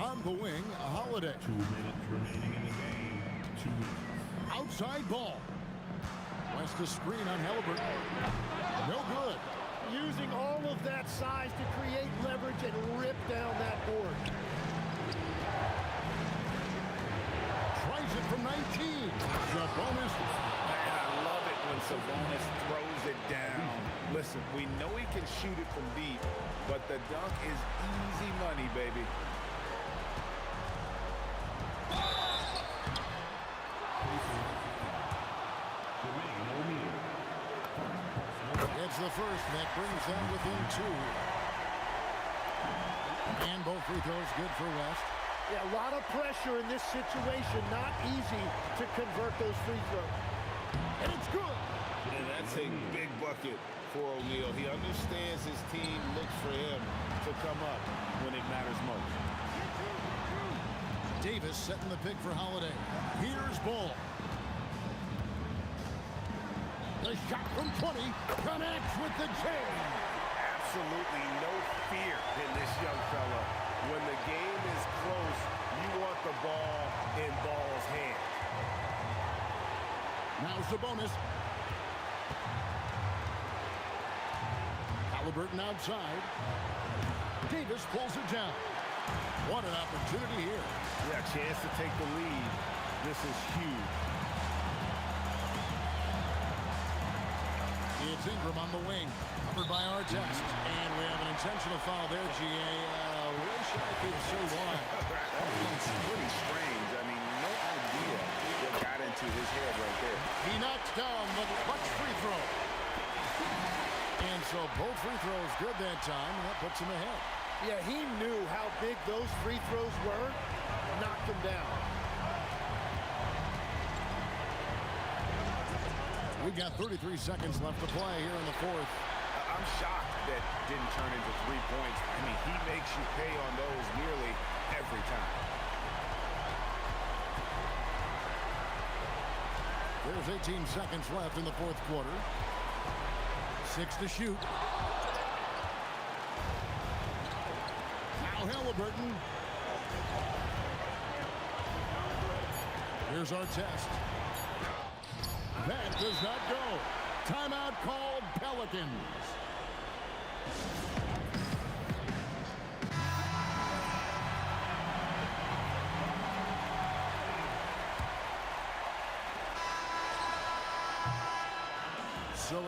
On the wing, a Holiday. 2 minutes remaining in the game. 2 minutes. Outside Ball. West to screen on Halliburton. No good. Using all of that size to create leverage and rip down that board. Tries it from 19. Sabonis. Man, I love it when Sabonis throws it down. Listen, we know he can shoot it from deep, but the dunk is easy money, baby. It's the first that brings them within 2. And both free throws good for West. Yeah, a lot of pressure in this situation. Not easy to convert those free throws. And it's good. And that's a big bucket for O'Neal. He understands his team looks for him to come up when it matters most. Davis setting the pick for Holiday. Here's Ball. The shot from 20 connects with the J. Absolutely no fear in this young fella. When the game is close, you want the ball in Ball's hand. Now's the bonus. Halliburton outside. Davis pulls it down. What an opportunity here. Yeah, chance to take the lead. This is huge. It's Ingram on the wing. Covered by Artest. And we have an intentional foul there, G.A. Wish I could say why. That's pretty strange. I mean, no idea what got into his head right there. He knocks down the clutch free throw. And so both free throws good that time, and that puts him ahead. Yeah, he knew how big those free throws were. Knocked them down. We've got 33 seconds left to play here in the fourth. I'm shocked that didn't turn into 3 points. I mean, he makes you pay on those nearly every time. There's 18 seconds left in the fourth quarter. 6 to shoot. Now Halliburton. Here's our test. That does not go. Timeout called Pelicans. So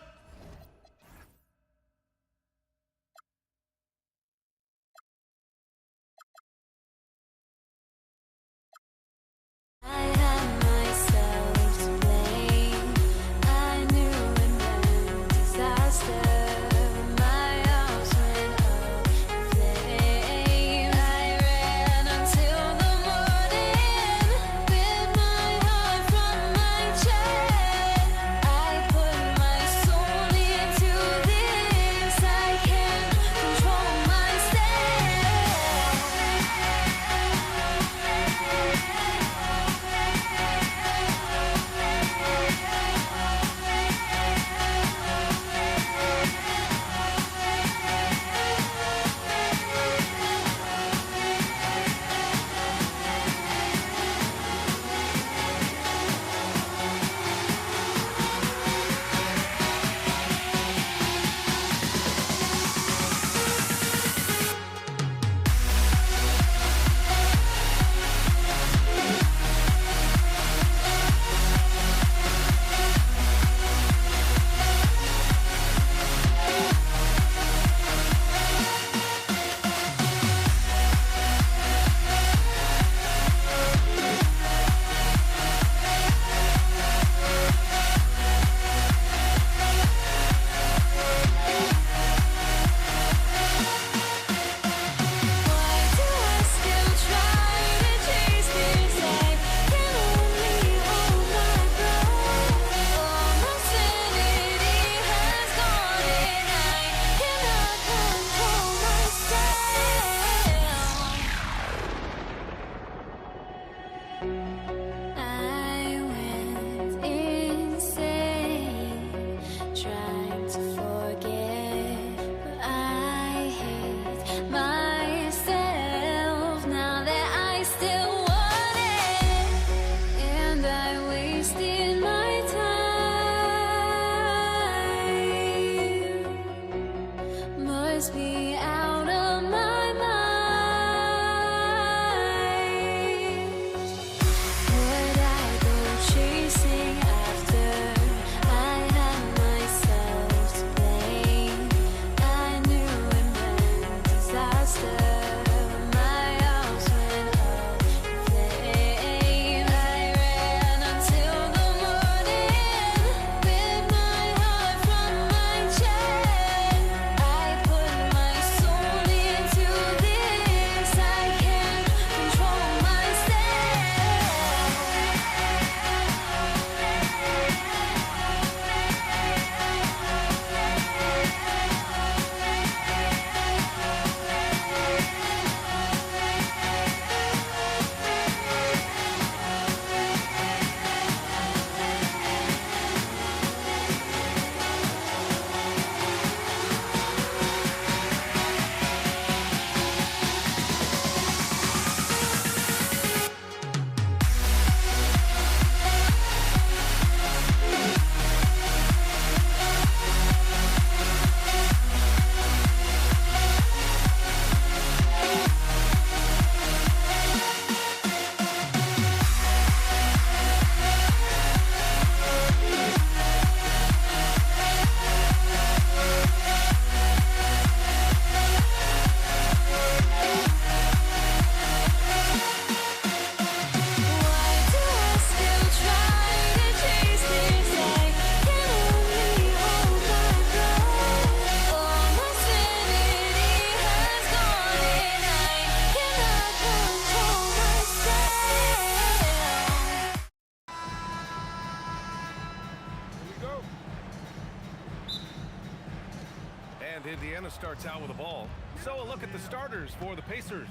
And Indiana starts out with the ball. So a look at the starters for the Pacers.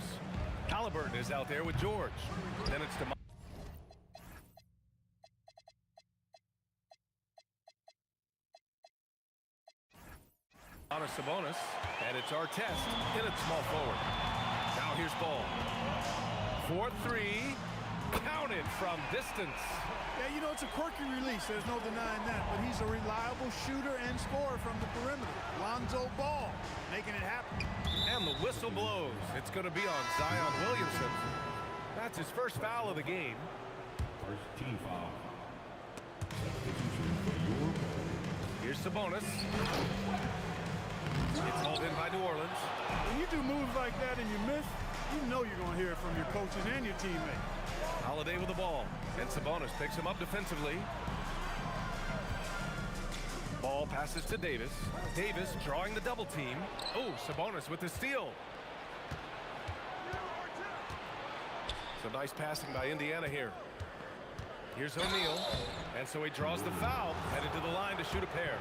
Halliburton is out there with George. Then it's to Sabonis, and it's Artest in at small forward. Now here's Ball. 4-3, counted from distance. Yeah, you know, it's a quirky release. There's no denying that. But he's a reliable shooter and scorer from the perimeter. Lonzo Ball making it happen. And the whistle blows. It's going to be on Zion Williamson. That's his first foul of the game. First team foul. Here's Sabonis. It's hauled in by New Orleans. When you do moves like that and you miss, you know you're going to hear it from your coaches and your teammates. Holiday with the ball, and Sabonis picks him up defensively. Ball passes to Davis. Davis drawing the double team. Oh, Sabonis with the steal. Some nice passing by Indiana here. Here's O'Neal, and so he draws the foul, headed to the line to shoot a pair.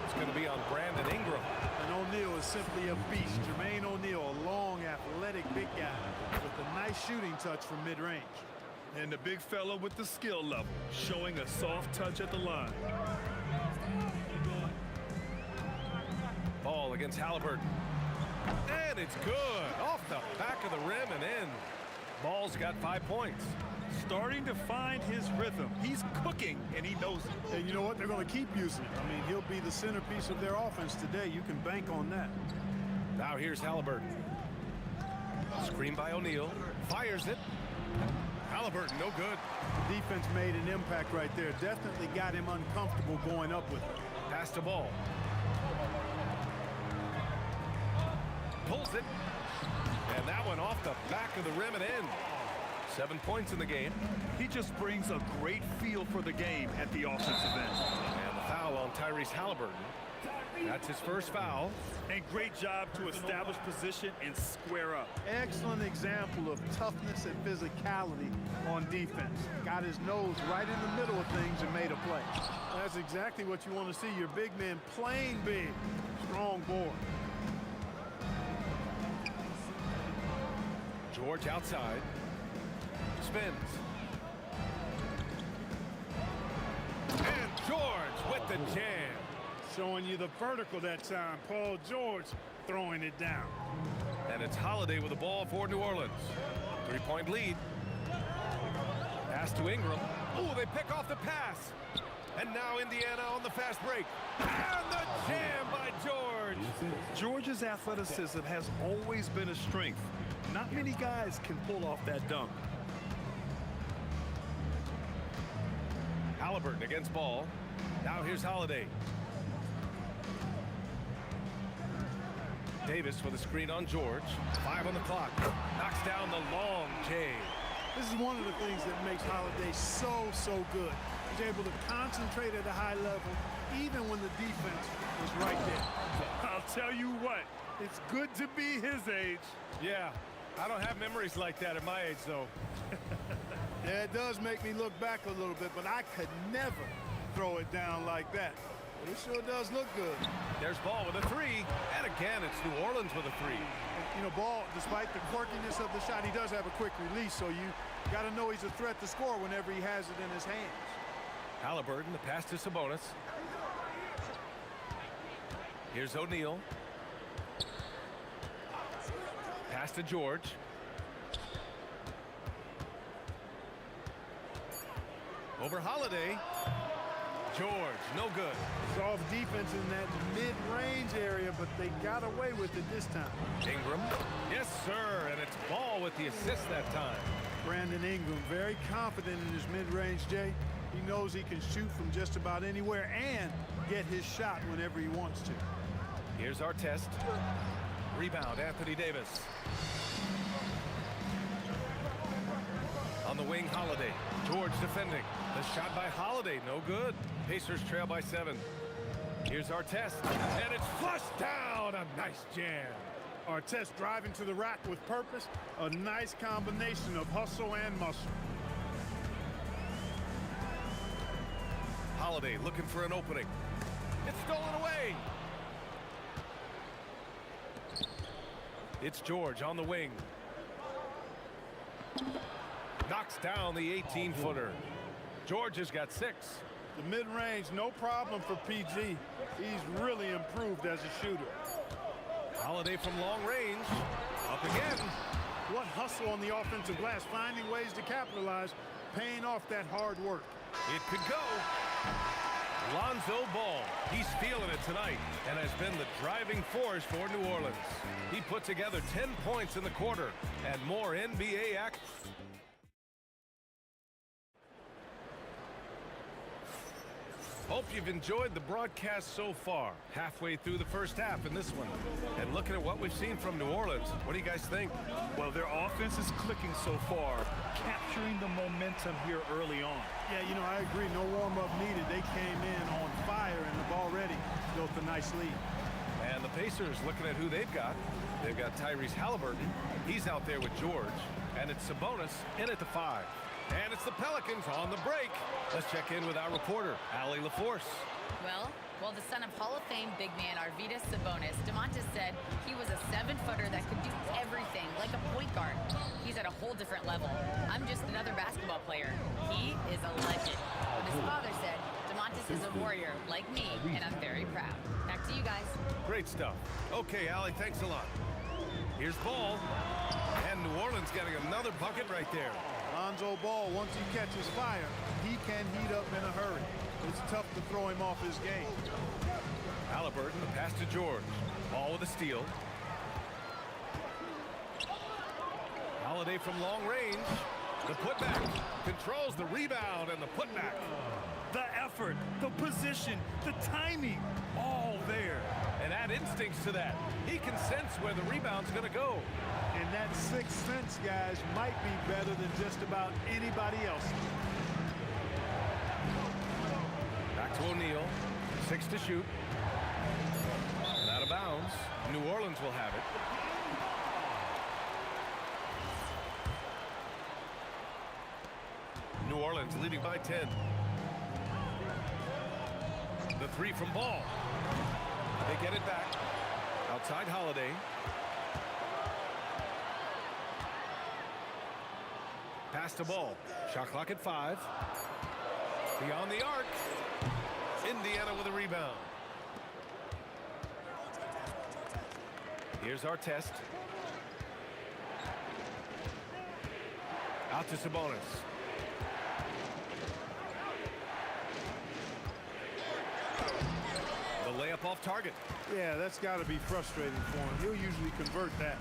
It's going to be on Brandon Ingram. And O'Neal is simply a beast. Jermaine O'Neal, a long, athletic, big guy with a nice shooting touch from mid-range. And the big fella with the skill level, showing a soft touch at the line. Ball against Halliburton. And it's good. Off the back of the rim and in. Ball's got 5 points. Starting to find his rhythm. He's cooking, and he knows it. And you know what? They're going to keep using it. I mean, he'll be the centerpiece of their offense today. You can bank on that. Now here's Halliburton. Screen by O'Neal. Fires it. Halliburton, no good. The defense made an impact right there. Definitely got him uncomfortable going up with it. Pass the ball. Pulls it. And that one off the back of the rim and in. 7 points in the game. He just brings a great feel for the game at the offensive end. And the foul on Tyrese Halliburton. That's his first foul. And great job to establish position and square up. Excellent example of toughness and physicality on defense. Got his nose right in the middle of things and made a play. That's exactly what you want to see. Your big man playing big. Strong board. George outside. Spins. And George with the jam. Showing you the vertical that time. Paul George throwing it down. And it's Holiday with the ball for New Orleans. 3-point lead. Pass to Ingram. Oh, they pick off the pass. And now Indiana on the fast break. And the jam by George. George's athleticism has always been a strength. Not many guys can pull off that dunk. Halliburton against Ball. Now here's Holiday. Davis with a screen on George. 5 on the clock. Knocks down the long J. This is one of the things that makes Holiday so good. He's able to concentrate at a high level, even when the defense is right there. I'll tell you what, it's good to be his age. Yeah, I don't have memories like that at my age, though. Yeah, it does make me look back a little bit, but I could never throw it down like that. But it sure does look good. There's Ball with a 3, and again, it's New Orleans with a 3. You know, Ball, despite the quirkiness of the shot, he does have a quick release, so you got to know he's a threat to score whenever he has it in his hands. Halliburton, the pass to Sabonis. Here's O'Neal. Pass to George. Over Holiday. George, no good. Soft defense in that mid-range area, but they got away with it this time. Ingram. Yes, sir, and it's Ball with the assist that time. Brandon Ingram, very confident in his mid-range, Jay. He knows he can shoot from just about anywhere and get his shot whenever he wants to. Here's Artest. Rebound, Anthony Davis. On the wing, Holiday. George defending. The shot by Holiday, no good. Pacers trail by 7. Here's Artest, and it's flushed down. A nice jam. Artest driving to the rack with purpose. A nice combination of hustle and muscle. Holiday looking for an opening. It's stolen away. It's George on the wing. Knocks down the 18-footer. George has got 6. The mid-range, no problem for PG. He's really improved as a shooter. Holiday from long range. Up again. What hustle on the offensive glass, finding ways to capitalize, paying off that hard work. It could go. Lonzo Ball. He's feeling it tonight and has been the driving force for New Orleans. He put together 10 points in the quarter and more NBA action. Hope you've enjoyed the broadcast so far. Halfway through the first half in this one. And looking at what we've seen from New Orleans, what do you guys think? Well, their offense is clicking so far, capturing the momentum here early on. Yeah, you know, I agree. No warm-up needed. They came in on fire and have already built a nice lead. And the Pacers, looking at who they've got Tyrese Halliburton. He's out there with George. And it's Sabonis in at the 5. And it's the Pelicans on the break. Let's check in with our reporter, Allie LaForce. Well, the son of Hall of Fame big man Arvydas Sabonis, DeMontis said he was a 7-footer that could do everything, like a point guard. He's at a whole different level. I'm just another basketball player. He is a legend. His father said, DeMontis is a warrior, like me, and I'm very proud. Back to you guys. Great stuff. Okay, Allie, thanks a lot. Here's Ball. And New Orleans getting another bucket right there. Lonzo Ball, once he catches fire, he can heat up in a hurry. It's tough to throw him off his game. Halliburton, the pass to George. Ball with a steal. Holiday from long range. The putback. Controls the rebound and the putback. The effort, the position, the timing, all there. And add instincts to that. He can sense where the rebound's going to go. And that sixth sense, guys, might be better than just about anybody else. Back to O'Neal. 6 to shoot. And out of bounds. New Orleans will have it. New Orleans leading by 10. The 3 from Ball. They get it back. Outside Holiday. Pass to Ball. Shot clock at 5. Beyond the arc. Indiana with a rebound. Here's our test. Out to Sabonis. The layup off target. Yeah, that's got to be frustrating for him. He'll usually convert that.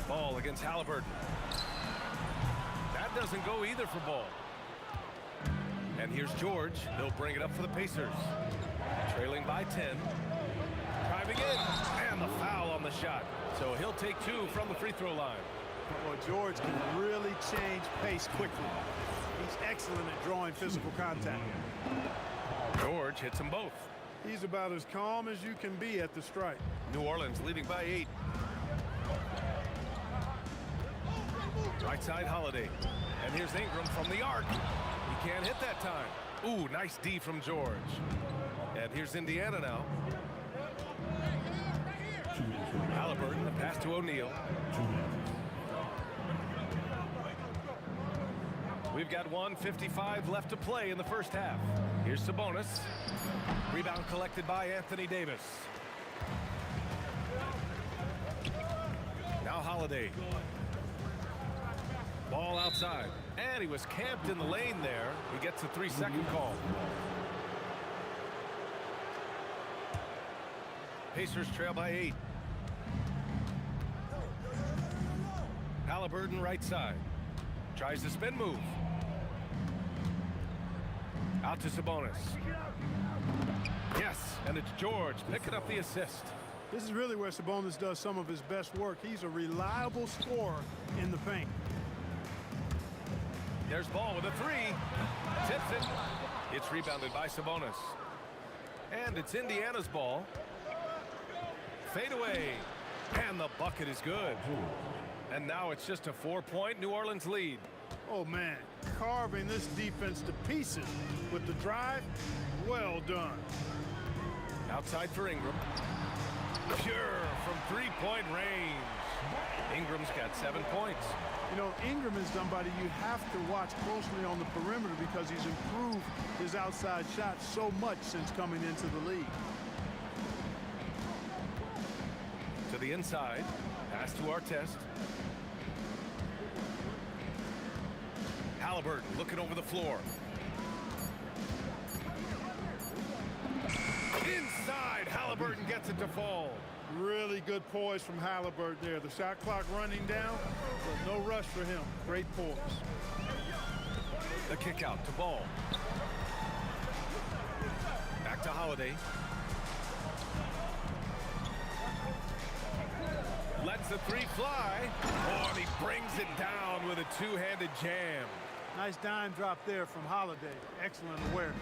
Ball against Halliburton. That doesn't go either for Ball. And here's George. He'll bring it up for the Pacers. Trailing by 10. Driving in. And the foul on the shot. So he'll take 2 from the free throw line. Well, George can really change pace quickly. He's excellent at drawing physical contact. George hits them both. He's about as calm as you can be at the strike. New Orleans leading by 8. Right side Holiday. And here's Ingram from the arc. He can't hit that time. Ooh, nice D from George. And here's Indiana now. Halliburton, the pass to O'Neal. We've got 1:55 left to play in the first half. Here's Sabonis. Rebound collected by Anthony Davis. Now Holiday. Ball outside. And he was camped in the lane there. He gets a 3-second call. Pacers trail by 8. Halliburton right side. Tries the spin move. Out to Sabonis. Yes, and it's George picking up the assist. This is really where Sabonis does some of his best work. He's a reliable scorer in the paint. There's Ball with a 3. Tips it. It's rebounded by Sabonis. And it's Indiana's ball. Fade away. And the bucket is good. And now it's just a 4-point New Orleans lead. Oh, man. Carving this defense to pieces with the drive. Well done. Outside for Ingram. Pure from three-point range. Ingram's got 7 points. You know, Ingram is somebody you have to watch closely on the perimeter because he's improved his outside shot so much since coming into the league. To the inside. Pass to Artest. Halliburton looking over the floor. Inside, Halliburton gets it to fall. Really good poise from Halliburton there. The shot clock running down, but no rush for him. Great poise. The kick out to Ball. Back to Holiday. Lets the three fly. Oh, and he brings it down with a two-handed jam. Nice dime drop there from Holiday. Excellent awareness.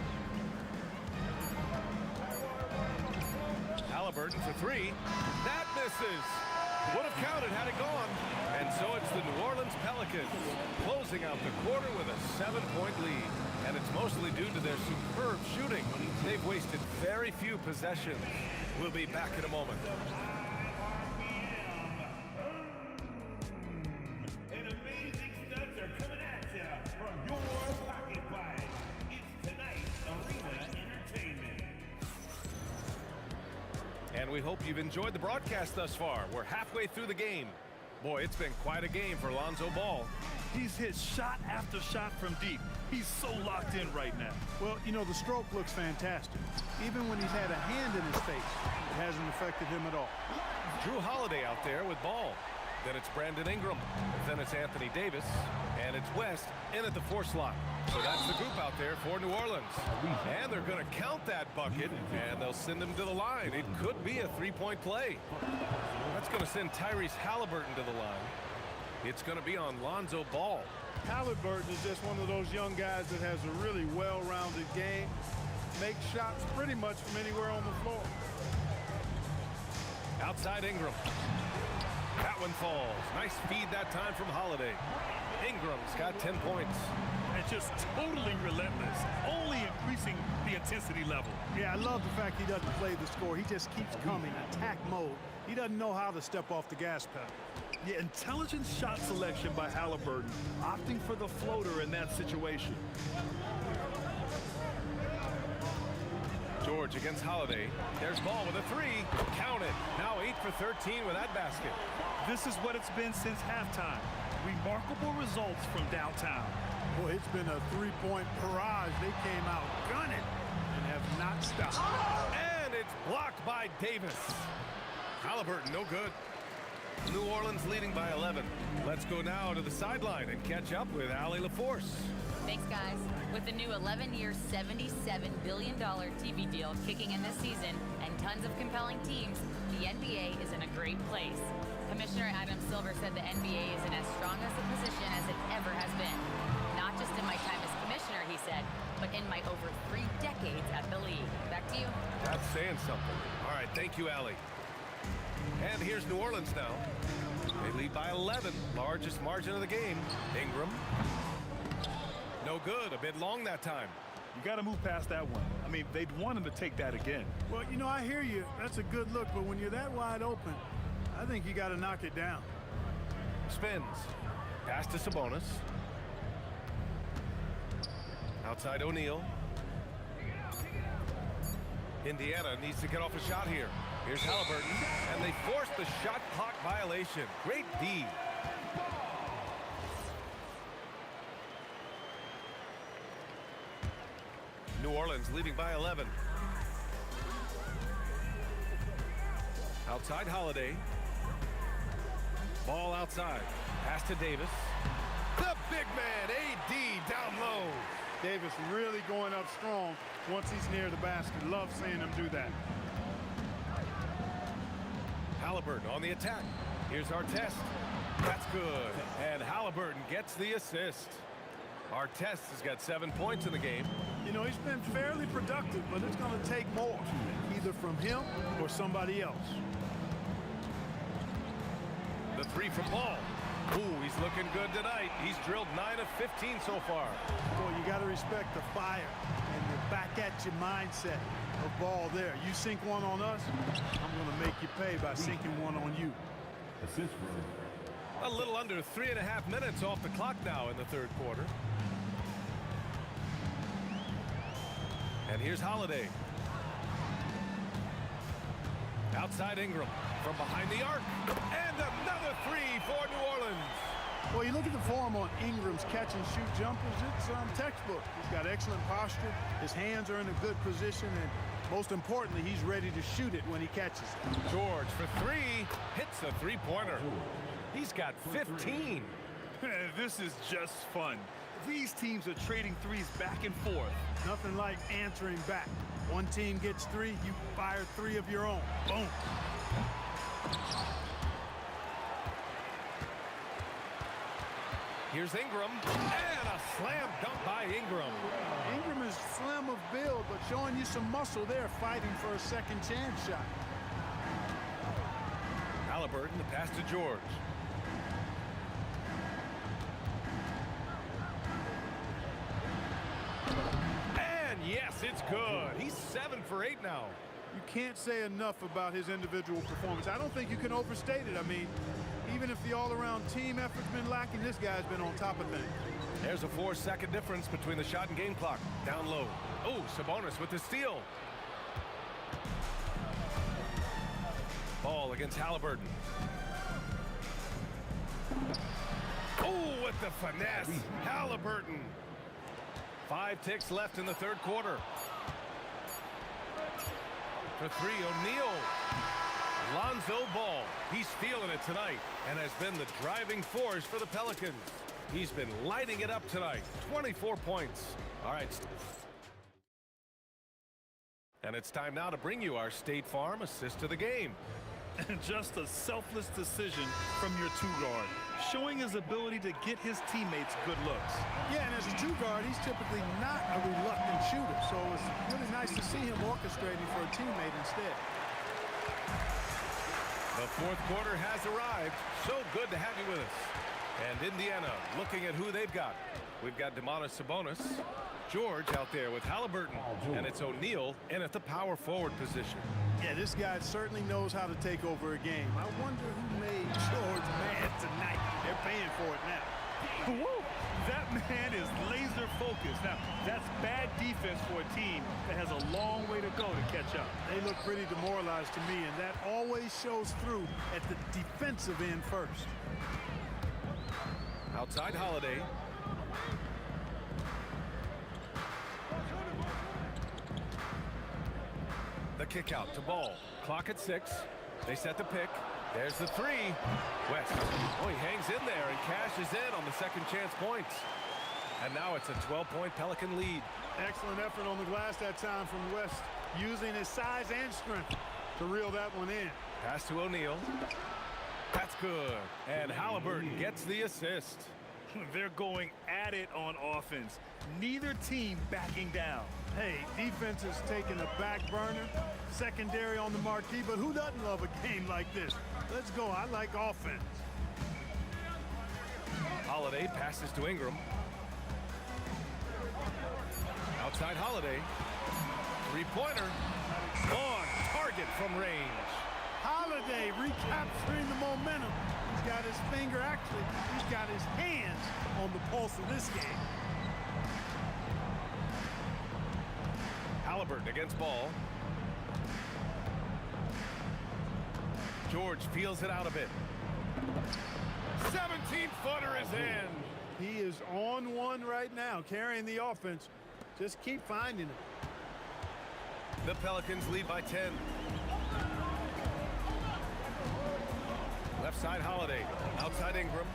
Halliburton for three. That misses. Would have counted had it gone. And so it's the New Orleans Pelicans closing out the quarter with a 7-point lead. And it's mostly due to their superb shooting. They've wasted very few possessions. We'll be back in a moment. And amazing studs are coming at you from your pocket bag. It's tonight's Arena Entertainment. And we hope you've enjoyed the broadcast thus far. We're halfway through the game. Boy, it's been quite a game for Lonzo Ball. He's hit shot after shot from deep. He's so locked in right now. Well, you know, the stroke looks fantastic. Even when he's had a hand in his face, it hasn't affected him at all. Drew Holiday out there with Ball. Then it's Brandon Ingram. Then it's Anthony Davis. And it's West in at the 4 slot. So that's the group out there for New Orleans. And they're going to count that bucket, and they'll send him to the line. It could be a 3-point play. That's going to send Tyrese Halliburton to the line. It's going to be on Lonzo Ball. Halliburton is just one of those young guys that has a really well-rounded game. Makes shots pretty much from anywhere on the floor. Outside Ingram. That one falls. Nice feed that time from Holiday. Ingram's got 10 points. And just totally relentless, only increasing the intensity level. Yeah, I love the fact he doesn't play the score. He just keeps coming, attack mode. He doesn't know how to step off the gas pedal. Yeah, intelligent shot selection by Halliburton, opting for the floater in that situation. George against Holiday. There's Ball with a 3. Count it. Now 8 for 13 with that basket. This is what it's been since halftime. Remarkable results from downtown. Boy, it's been a 3-point barrage. They came out gunning and have not stopped. And it's blocked by Davis. Halliburton, no good. New Orleans leading by 11. Let's go now to the sideline and catch up with Allie LaForce. Thanks, guys. With the new 11-year, $77 billion TV deal kicking in this season and tons of compelling teams, the NBA is in a great place. Commissioner Adam Silver said the NBA is in as strong as a position as it ever has been. Not just in my time as commissioner, he said, but in my over 3 decades at the league. Back to you. That's saying something. All right, thank you, Allie. And here's New Orleans now. They lead by 11, largest margin of the game. Ingram. No good, a bit long that time. You got to move past that one. I mean, they'd want him to take that again. Well, you know, I hear you. That's a good look, but when you're that wide open, I think you got to knock it down. Spins. Pass to Sabonis. Outside O'Neal. Indiana needs to get off a shot here. Here's Halliburton, and they force the shot clock violation. Great D. New Orleans leading by 11. Outside Holiday. Ball outside. Pass to Davis. The big man, AD, down low. Davis really going up strong once he's near the basket. Love seeing him do that. Halliburton on the attack. Here's Artest. That's good. And Halliburton gets the assist. Artest has got 7 points in the game. You know, he's been fairly productive, but it's going to take more, either from him or somebody else. The 3 from Ball. Ooh, he's looking good tonight. He's drilled 9 of 15 so far. Boy, you got to respect the fire and the back at you mindset of Ball there. You sink one on us, I'm going to make you pay by sinking one on you. Assist row. A little under 3.5 minutes off the clock now in the third quarter. And here's Holiday. Outside Ingram from behind the arc. And another three for New Orleans. Well, you look at the form on Ingram's catch-and-shoot jumpers, it's textbook. He's got excellent posture. His hands are in a good position, and most importantly, he's ready to shoot it when he catches it. George for three. Hits the three-pointer. He's got 15. This is just fun. These teams are trading threes back and forth. Nothing like answering back. One team gets three, you fire three of your own. Boom. Here's Ingram, and a slam dunk by Ingram. Ingram is slim of build, but showing you some muscle there, fighting for a second chance shot. Halliburton, the pass to George. And yes, it's good. He's 7 for 8 now. You can't say enough about his individual performance. I don't think you can overstate it. I mean, even if the all-around team effort's been lacking, this guy's been on top of things. There's a 4-second difference between the shot and game clock. Down low. Oh, Sabonis with the steal. Ball against Halliburton. Oh, with the finesse. Halliburton. 5 ticks left in the third quarter. For three, O'Neal. Lonzo Ball. He's feeling it tonight and has been the driving force for the Pelicans. He's been lighting it up tonight. 24 points. All right. And it's time now to bring you our State Farm assist of the game. And just a selfless decision from your two-guard, showing his ability to get his teammates good looks. Yeah, and as a two-guard, he's typically not a reluctant shooter, so it's really nice to see him orchestrating for a teammate instead. The fourth quarter has arrived. So good to have you with us. And Indiana looking at who they've got. We've got Domantas Sabonis, George out there with Halliburton, and it's O'Neal in at the power forward position. Yeah, this guy certainly knows how to take over a game. I wonder who made George mad tonight. They're paying for it now. Woo! That man is laser focused. Now, that's bad defense for a team that has a long way to go to catch up. They look pretty demoralized to me, and that always shows through at the defensive end first. Outside Holiday. The kick out to Ball. Clock at 6. They set the pick. There's the three. West. Oh, he hangs in there and cashes in on the second chance points. And now it's a 12-point Pelican lead. Excellent effort on the glass that time from West, using his size and strength to reel that one in. Pass to O'Neal. That's good. And Halliburton gets the assist. They're going at it on offense. Neither team backing down. Hey, defense is taking a back burner, secondary on the marquee, but who doesn't love a game like this? Let's go. I like offense. Holiday passes to Ingram. Outside Holiday. Three-pointer. On target from range. Holiday recapturing the momentum. He's got his finger, actually, he's got his hands on the pulse of this game. Halliburton against Ball. George feels it out a bit. 17-footer is in. He is on one right now, carrying the offense. Just keep finding it. The Pelicans lead by 10. Left side Holiday. Outside Ingram.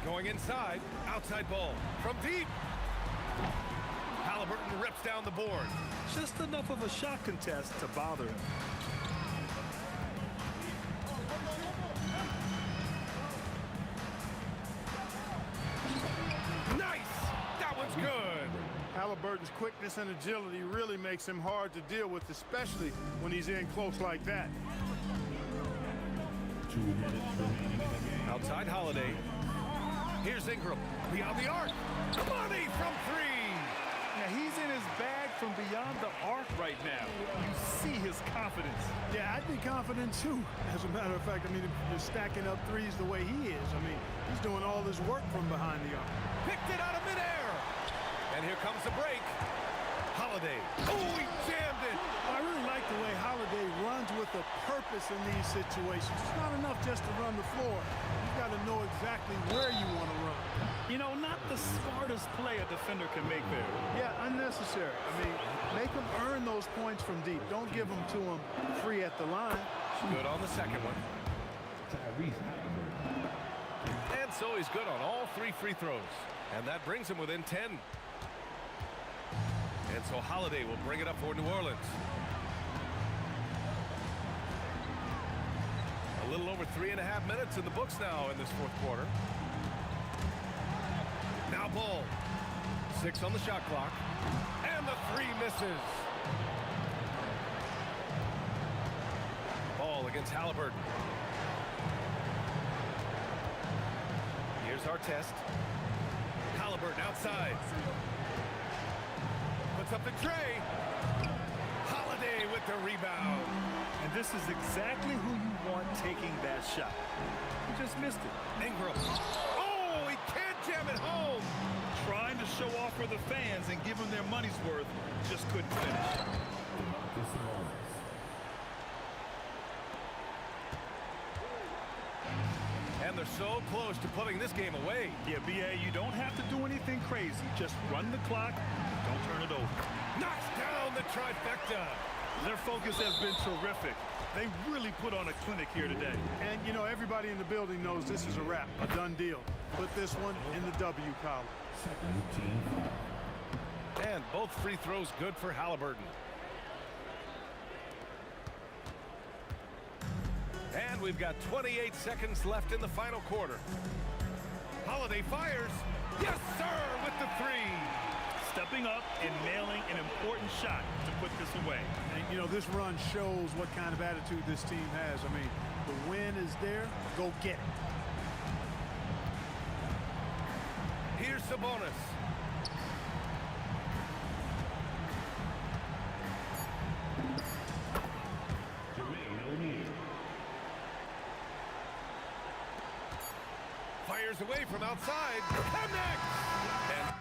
Going inside. Outside Ball. From deep. Halliburton rips down the board. Just enough of a shot contest to bother him. Nice! That one's good. Halliburton's quickness and agility really makes him hard to deal with, especially when he's in close like that. 2 minutes remaining in the game. Outside Holiday. Here's Ingram. Beyond the arc. Money from three. Yeah, he's in his bag from beyond the arc right now. You see his confidence. Yeah, I'd be confident too. As a matter of fact, I mean, if you're stacking up threes the way he is, I mean, he's doing all his work from behind the arc. Picked it out of midair. And here comes the break. Holiday. Oh, he jammed it. I really like the way Holiday runs with a purpose in these situations. It's not enough just to run the floor. You've got to know exactly where you want to run. You know, not the smartest play a defender can make there. Yeah, unnecessary. I mean, make them earn those points from deep. Don't give them to them free at the line. Good on the second one. And so he's good on all three free throws. And that brings him within 10. And so Holiday will bring it up for New Orleans. A little over 3.5 minutes in the books now in this fourth quarter. Now Ball. 6 on the shot clock. And the three misses. Ball against Halliburton. Here's our test. Halliburton outside. Puts up the tray. Holiday with the rebound. And this is exactly who you want taking that shot. He just missed it. Ingram. Oh, he can't jam it home. Trying to show off for the fans and give them their money's worth. Just couldn't finish. And they're so close to putting this game away. Yeah, B.A., you don't have to do anything crazy. Just run the clock. Don't turn it over. Knocks down the trifecta. Their focus has been terrific. They really put on a clinic here today. And, you know, everybody in the building knows this is a wrap, a done deal. Put this one in the W column. And both free throws good for Halliburton. And we've got 28 seconds left in the final quarter. Holiday fires. Yes, sir, with the three. Stepping up and nailing an important shot to put this away. And, you know, this run shows what kind of attitude this team has. I mean, the win is there. Go get it. Here's Sabonis. Fires away from outside. Connects. And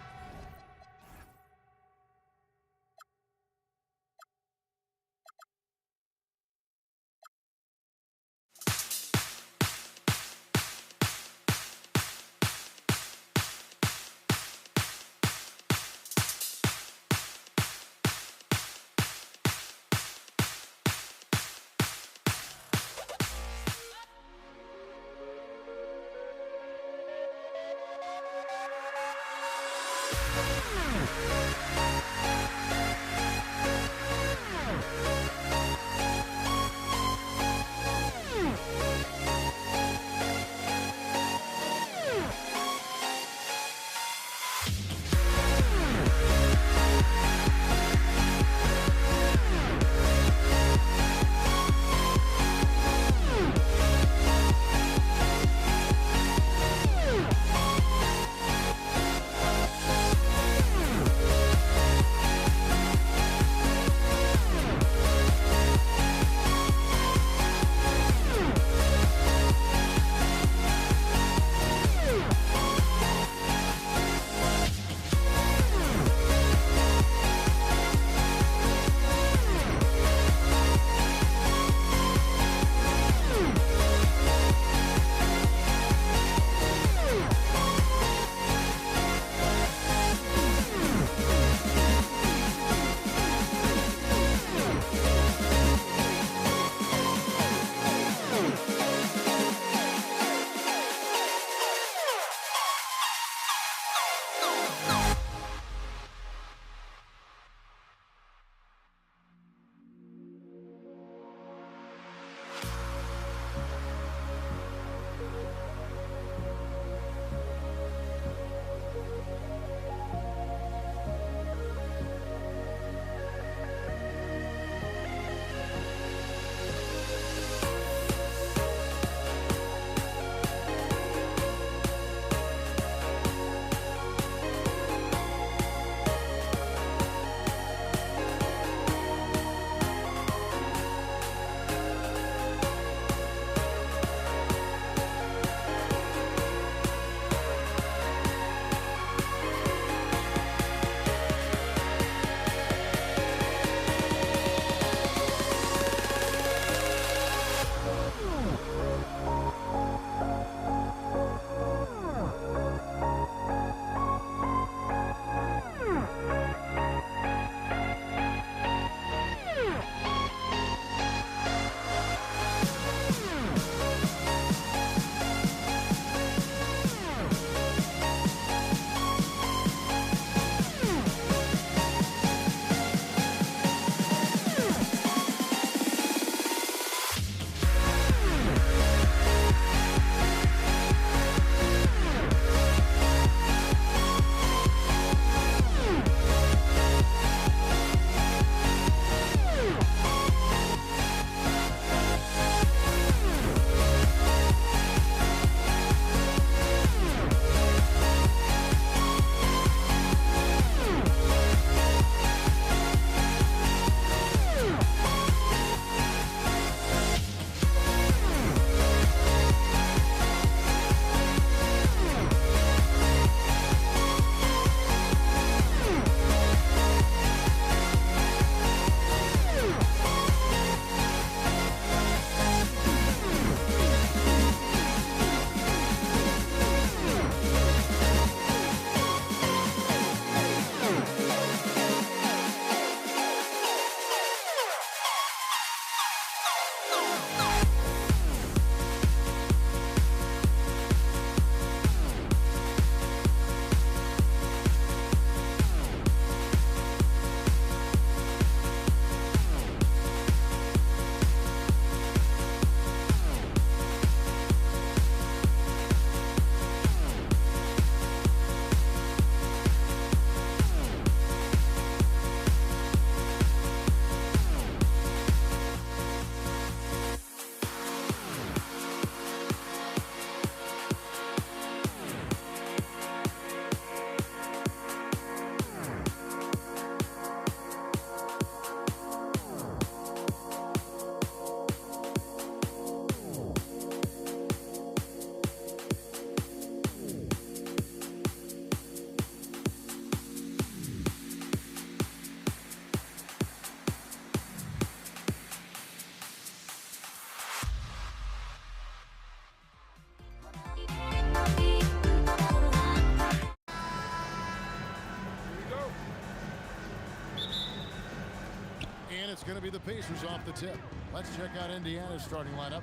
be the Pacers off the tip. Let's check out Indiana's starting lineup.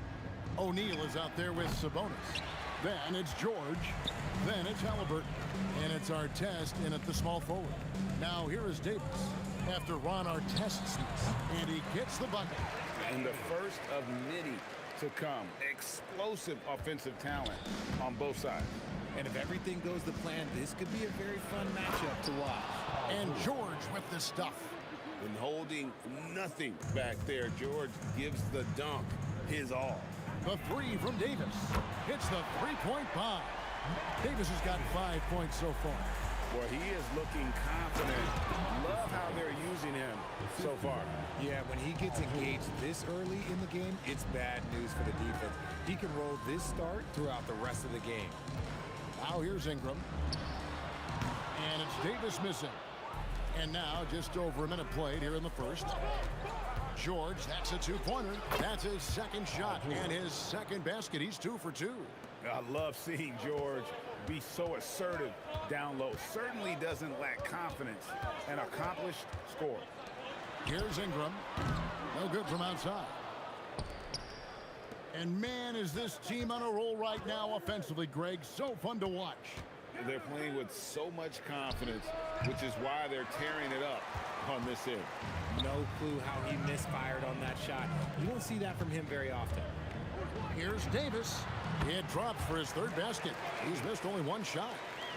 O'Neal is out there with Sabonis. Then it's George. Then it's Halliburton. And it's Artest in at the small forward. Now here is Davis after Ron Artest sneaks. And he gets the bucket. And the first of many to come. Explosive offensive talent on both sides. And if everything goes to plan, this could be a very fun matchup to watch. And George with the stuff. When holding nothing back there, George gives the dunk his all. The three from Davis. It's the three-point bomb. Davis has gotten 5 points so far. Well, he is looking confident. Love how they're using him so far. Yeah, when he gets engaged this early in the game, it's bad news for the defense. He can roll this start throughout the rest of the game. Now here's Ingram. And it's Davis missing. And now just over a minute played here in the first. George, that's a two-pointer. That's his second shot and his second basket. He's 2 for 2. I love seeing George be so assertive down low. Certainly doesn't lack confidence. An accomplished scorer. Here's Ingram. No good from outside. And man, is this team on a roll right now offensively, Greg. So fun to watch. They're playing with so much confidence, which is why they're tearing it up on this end. No clue how he misfired on that shot. You don't see that from him very often. Here's Davis. It drops for his third basket. He's missed only one shot.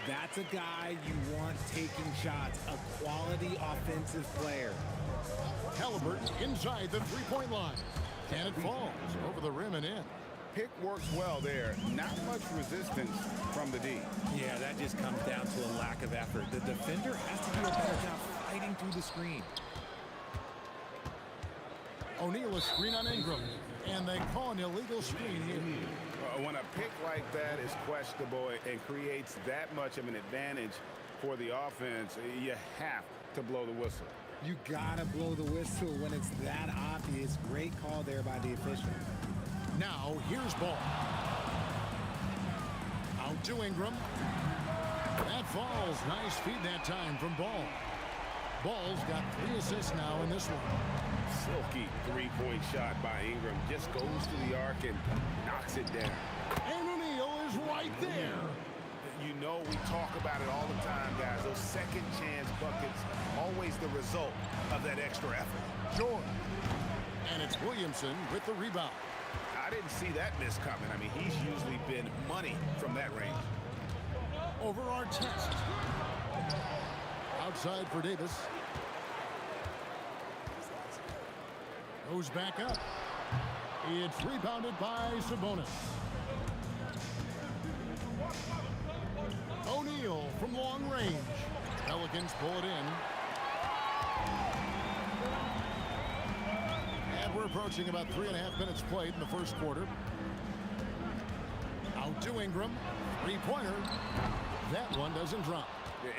That's a guy you want taking shots, a quality offensive player. Halliburton inside the three-point line. And it falls over the rim and in. Pick works well there. Not much resistance from the D. Yeah, that just comes down to a lack of effort. The defender has to do a better job fighting through the screen. O'Neal a screen on Ingram. And they call an illegal screen here. When a pick like that is questionable and creates that much of an advantage for the offense, you have to blow the whistle. You gotta blow the whistle when it's that obvious. Great call there by the official. Now here's Ball. Out to Ingram. That falls. Nice feed that time from Ball. Ball's got 3 assists now in this one. Silky three-point shot by Ingram. Just goes to the arc and knocks it down. And O'Neal is right there. You know, we talk about it all the time, guys. Those second chance buckets, always the result of that extra effort. George. And it's Williamson with the rebound. I didn't see that miss coming. I mean, he's usually been money from that range. Over Artest. Outside for Davis. Goes back up. It's rebounded by Sabonis. O'Neal from long range. Pelicans pull it in. And we're approaching about 3.5 minutes played in the first quarter. Out to Ingram. Three-pointer. That one doesn't drop.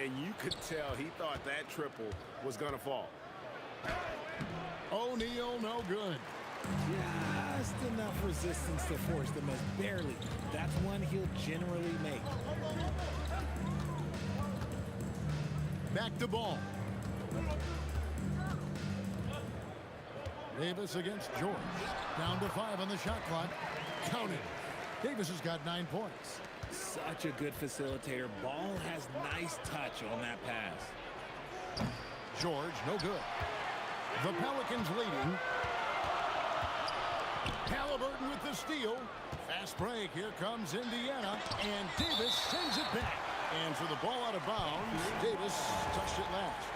And you could tell he thought that triple was going to fall. O'Neal, no good. Just enough resistance to force the miss. Barely. That's one he'll generally make. Back to Ball. Davis against George. Down to 5 on the shot clock. Counted. Davis has got 9 points. Such a good facilitator. Ball has nice touch on that pass. George, no good. The Pelicans leading. Halliburton with the steal. Fast break. Here comes Indiana. And Davis sends it back. And for the ball out of bounds, Davis touched it last.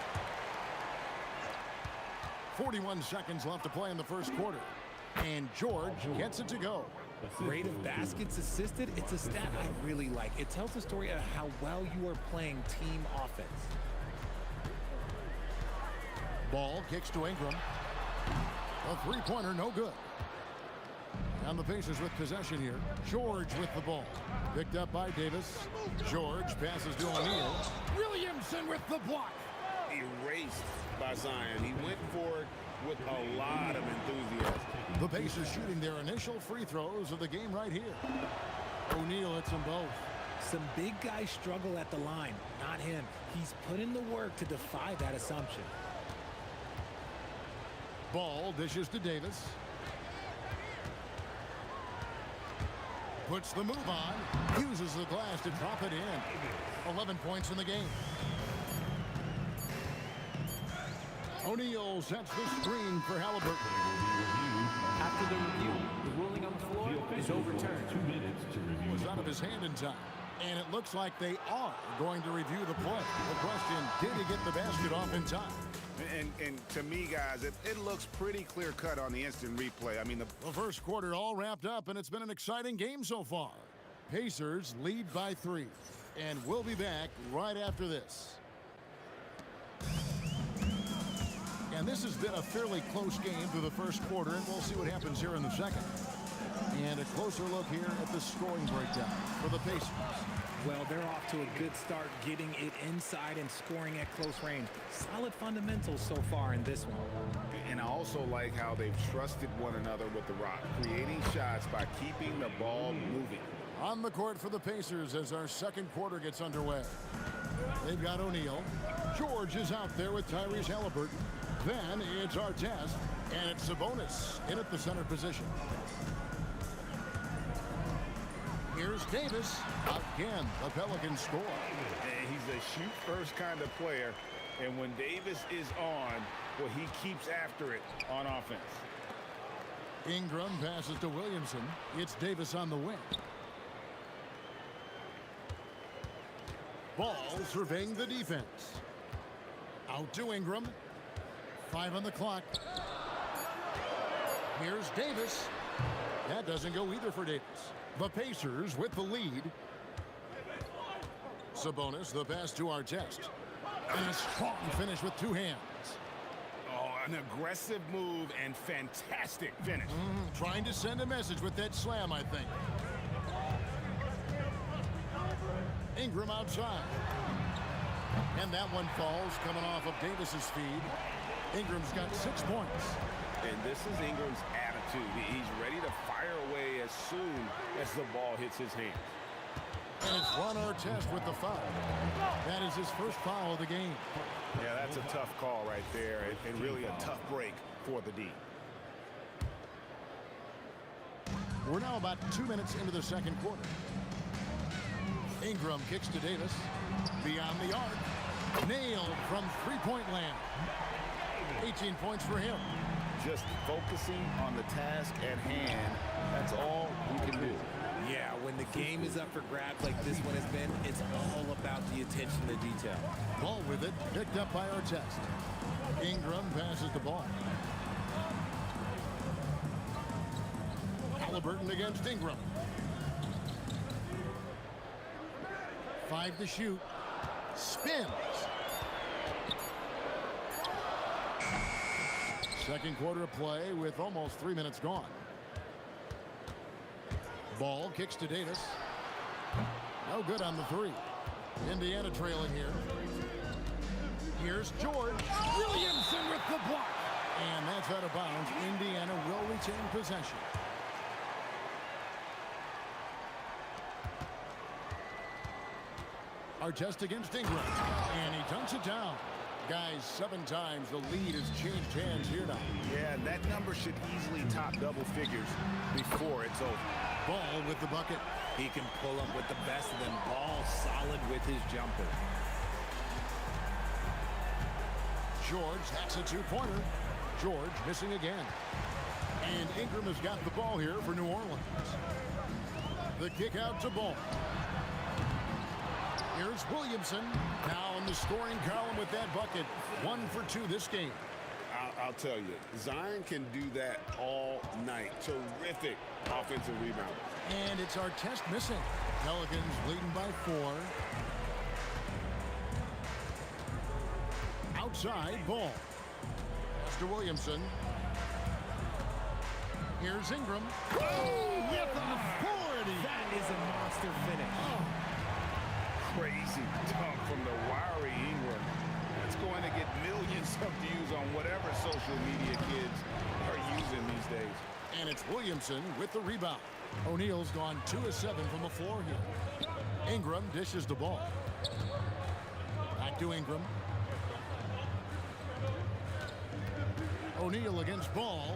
41 seconds left to play in the first quarter. And George gets it to go. Rate of baskets assisted, it's a stat I really like. It tells the story of how well you are playing team offense. Ball kicks to Ingram. A three-pointer, no good. And the Pacers with possession here. George with the ball. Picked up by Davis. George passes to O'Neal. Williamson with the block. Erased by Zion. He went for it with a lot of enthusiasm. The Pacers shooting their initial free throws of the game right here. O'Neal hits them both. Some big guys struggle at the line, not him. He's put in the work to defy that assumption. Ball dishes to Davis. Puts the move on. Uses the glass to drop it in. 11 points in the game. O'Neal sets the screen for Halliburton. After the review, the ruling on the floor is overturned. 2 minutes to review. Was out of his hand in time. And it looks like they are going to review the play. The question, did he get the basket off in time? And to me, guys, it looks pretty clear-cut on the instant replay. I mean, the first quarter all wrapped up, and it's been an exciting game so far. Pacers lead by 3. And we'll be back right after this. And this has been a fairly close game through the first quarter, and we'll see what happens here in the second. And a closer look here at the scoring breakdown for the Pacers. Well, they're off to a good start, getting it inside and scoring at close range. Solid fundamentals so far in this one. And I also like how they've trusted one another with the rock, creating shots by keeping the ball moving. On the court for the Pacers as our second quarter gets underway. They've got O'Neal. George is out there with Tyrese Halliburton. Then it's Artest, and it's Sabonis in at the center position. Here's Davis. Again, the Pelicans score. And he's a shoot-first kind of player, and when Davis is on, well, he keeps after it on offense. Ingram passes to Williamson. It's Davis on the wing. Ball surveying the defense. Out to Ingram. 5 on the clock. Here's Davis. That doesn't go either for Davis. The Pacers with the lead. Sabonis, the pass to Artest. And a strong finish with 2 hands. Oh, an aggressive move and fantastic finish. Trying to send a message with that slam, I think. Ingram outside. And that one falls coming off of Davis's feed. Ingram's got 6 points. And this is Ingram's attitude. He's ready to fire away as soon as the ball hits his hand. And it's Ron Artest with the foul. That is his first foul of the game. Yeah, that's a tough call right there, and really a tough break for the D. We're now about 2 minutes into the second quarter. Ingram kicks to Davis. Beyond the arc. Nailed from three-point land. 18 points for him. Just focusing on the task at hand. That's all we can do. Yeah, when the game is up for grabs like this one has been, it's all about the attention to detail. Ball with it, picked up by Artest. Ingram passes the ball. Halliburton against Ingram. 5 to shoot. Spins. Second quarter of play with almost 3 minutes gone. Ball kicks to Davis. No good on the 3. Indiana trailing here. Here's George. Williamson with the block. And that's out of bounds. Indiana will retain possession. Artest against Ingram. And he dunks it down. Guys, 7 times the lead has changed hands here now. Yeah, that number should easily top double figures before it's over. Ball with the bucket. He can pull up with the best of them. Ball solid with his jumper. George, that's a 2-pointer. George missing again. And Ingram has got the ball here for New Orleans. The kick out to Ball. Here's Williamson. Now in the scoring column with that bucket. 1 for 2 this game. I'll tell you, Zion can do that all night. Terrific offensive rebound. And it's Artest missing. Pelicans leading by 4. Outside, Ball. Mr. Williamson. Here's Ingram. Oh, with authority. That is a monster finish. Oh. Crazy dunk from the wiry Ingram. That's going to get millions of views on whatever social media kids are using these days. And it's Williamson with the rebound. O'Neal's gone 2 of 7 from the floor here. Ingram dishes the ball. Back to Ingram. O'Neal against Ball.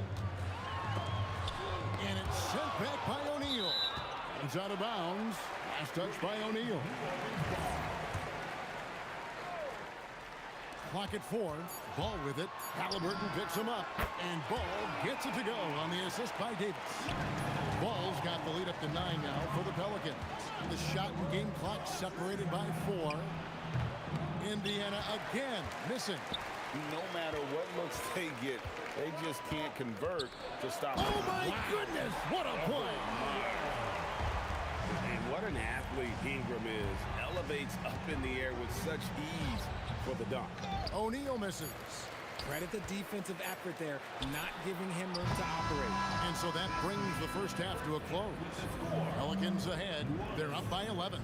And it's sent back by O'Neal. It's out of bounds. Last touch by O'Neal. Clock at 4. Ball with it. Halliburton picks him up. And Ball gets it to go on the assist by Davis. Ball's got the lead up to 9 now for the Pelicans. The shot and game clock separated by 4. Indiana again missing. No matter what looks they get, they just can't convert to stop. Oh my goodness, what a play! And what an athlete Ingram is. Elevates up in the air with such ease for the dunk. O'Neal misses. Credit the defensive effort there, not giving him room to operate. And so that brings the first half to a close. Pelicans ahead. They're up by 11.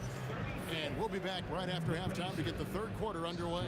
And we'll be back right after halftime to get the third quarter underway.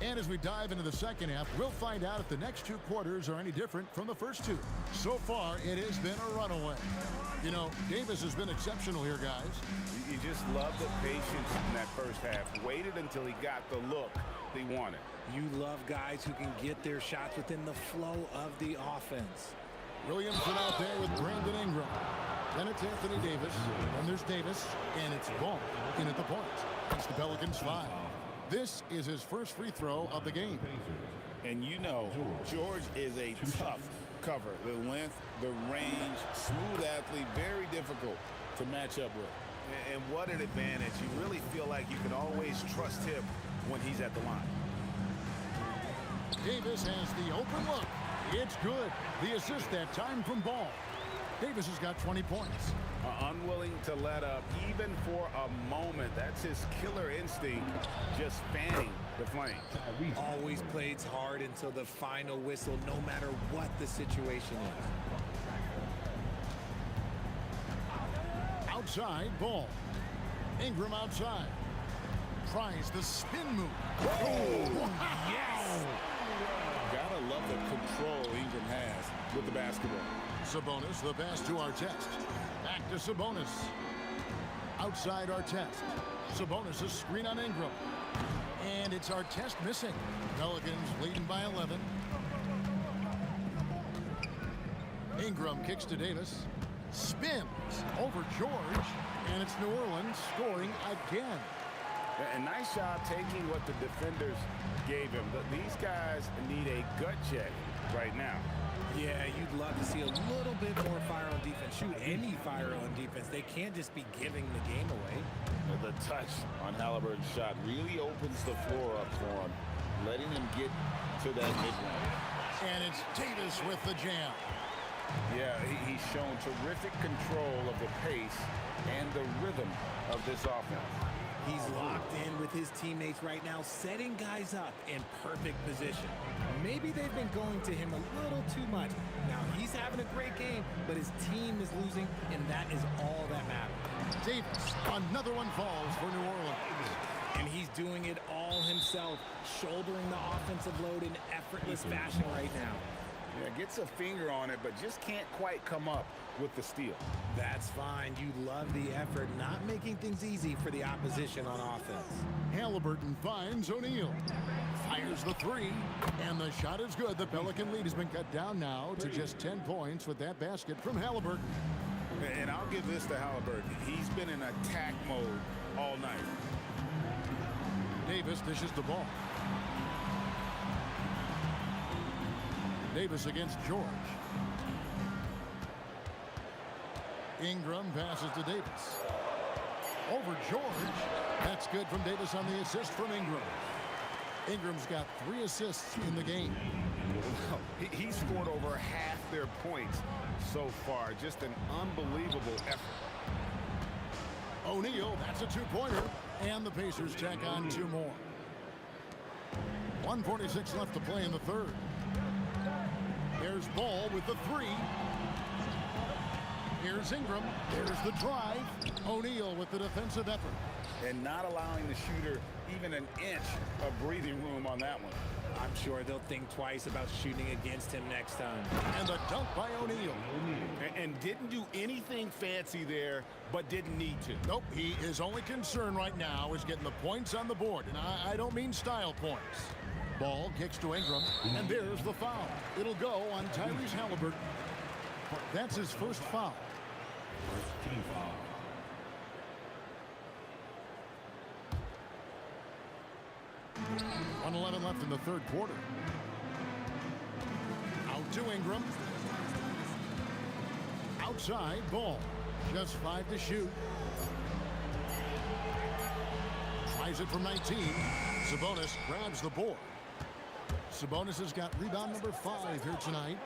And as we dive into the second half, we'll find out if the next 2 quarters are any different from the first 2. So far, it has been a runaway. You know, Davis has been exceptional here, guys. You just love the patience in that first half. Waited until he got the look he wanted. You love guys who can get their shots within the flow of the offense. Williamson out there with Brandon Ingram. Then it's Anthony Davis. Then there's Davis. And it's Ball in at the point. It's the Pelicans 5. This is his first free throw of the game. And you know, George is a tough cover. The length, the range, smooth athlete, very difficult to match up with. And what an advantage. You really feel like you can always trust him when he's at the line. Davis has the open look. It's good. The assist that time from Ball. Davis has got 20 points. Unwilling to let up even for a moment. That's his killer instinct, just fanning the flame. Always plays hard until the final whistle, no matter what the situation is. Outside, Ball. Ingram outside. Tries the spin move. Oh, yes! Gotta love the control Ingram has with the basketball. Sabonis, the pass to Artest. Back to Sabonis. Outside Artest. Sabonis, a screen on Ingram. And it's Artest missing. Pelicans leading by 11. Ingram kicks to Davis. Spins over George. And it's New Orleans scoring again. A nice job taking what the defenders gave him. These guys need a gut check right now. Yeah, you'd love to see a little bit more fire on defense. Shoot, any fire on defense. They can't just be giving the game away. Well, the touch on Halliburton's shot really opens the floor up for him, letting him get to that mid-range. And it's Davis with the jam. Yeah, he's shown terrific control of the pace and the rhythm of this offense. He's locked in with his teammates right now, setting guys up in perfect position. Maybe they've been going to him a little too much. Now, he's having a great game, but his team is losing, and that is all that matters. Davis, another one falls for New Orleans. And he's doing it all himself, shouldering the offensive load in effortless fashion right now. Yeah, gets a finger on it, but just can't quite come up with the steal. That's fine. You love the effort, not making things easy for the opposition on offense. Halliburton finds O'Neal. Fires the 3, and the shot is good. The Pelican lead has been cut down now to just 10 points with that basket from Halliburton. And I'll give this to Halliburton. He's been in attack mode all night. Davis dishes the ball. Davis against George. Ingram passes to Davis. Over George. That's good from Davis on the assist from Ingram. Ingram's got 3 assists in the game. He scored over half their points so far. Just an unbelievable effort. O'Neal, that's a 2-pointer. And the Pacers tack on 2 more. 1:46 left to play in the third. There's Ball with the 3. Here's Ingram. There's the drive. O'Neal with the defensive effort. And not allowing the shooter even an inch of breathing room on that one. I'm sure they'll think twice about shooting against him next time. And the dunk by O'Neal. And didn't do anything fancy there, but didn't need to. Nope, his only concern right now is getting the points on the board. And I don't mean style points. Ball kicks to Ingram, and there's the foul. It'll go on Tyrese Halliburton. That's his first foul. First team foul. 1:11 left in the third quarter. Out to Ingram. Outside, Ball. Just 5 to shoot. Tries it from 19. Sabonis grabs the board. Sabonis has got rebound number 5 here tonight.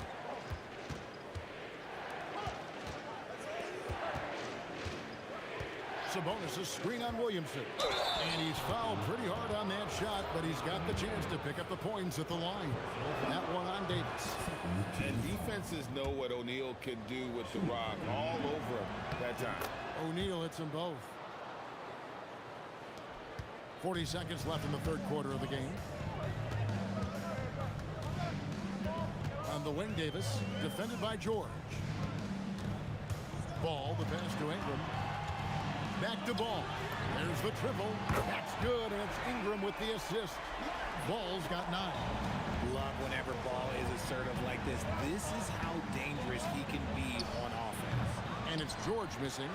Sabonis' screen on Williamson. And he's fouled pretty hard on that shot, but he's got the chance to pick up the points at the line. That one on Davis. And defenses know what O'Neal can do with the rock all over him that time. O'Neal hits them both. 40 seconds left in the third quarter of the game. On the wing, Davis, defended by George. Ball, the pass to Ingram. Back to Ball. There's the triple. That's good, and it's Ingram with the assist. Ball's got 9. Love whenever Ball is assertive like this. This is how dangerous he can be on offense. And it's George missing.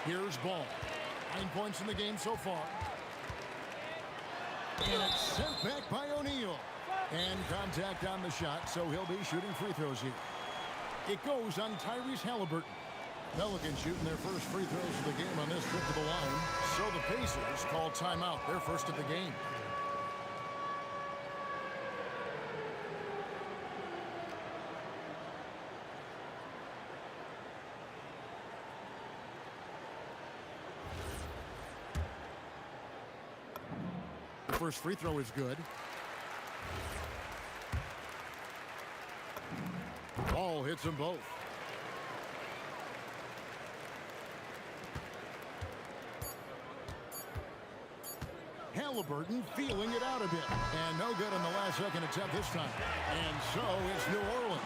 Here's Ball. 9 points in the game so far. And it's sent back by O'Neal. And contact on the shot, so he'll be shooting free throws here. It goes on Tyrese Halliburton. Pelicans shooting their first free throws of the game on this trip to the line. So the Pacers call timeout, their first of the game. The first free throw is good. Ball hits them both. Halliburton feeling it out a bit. And no good on the last second attempt this time. And so it's New Orleans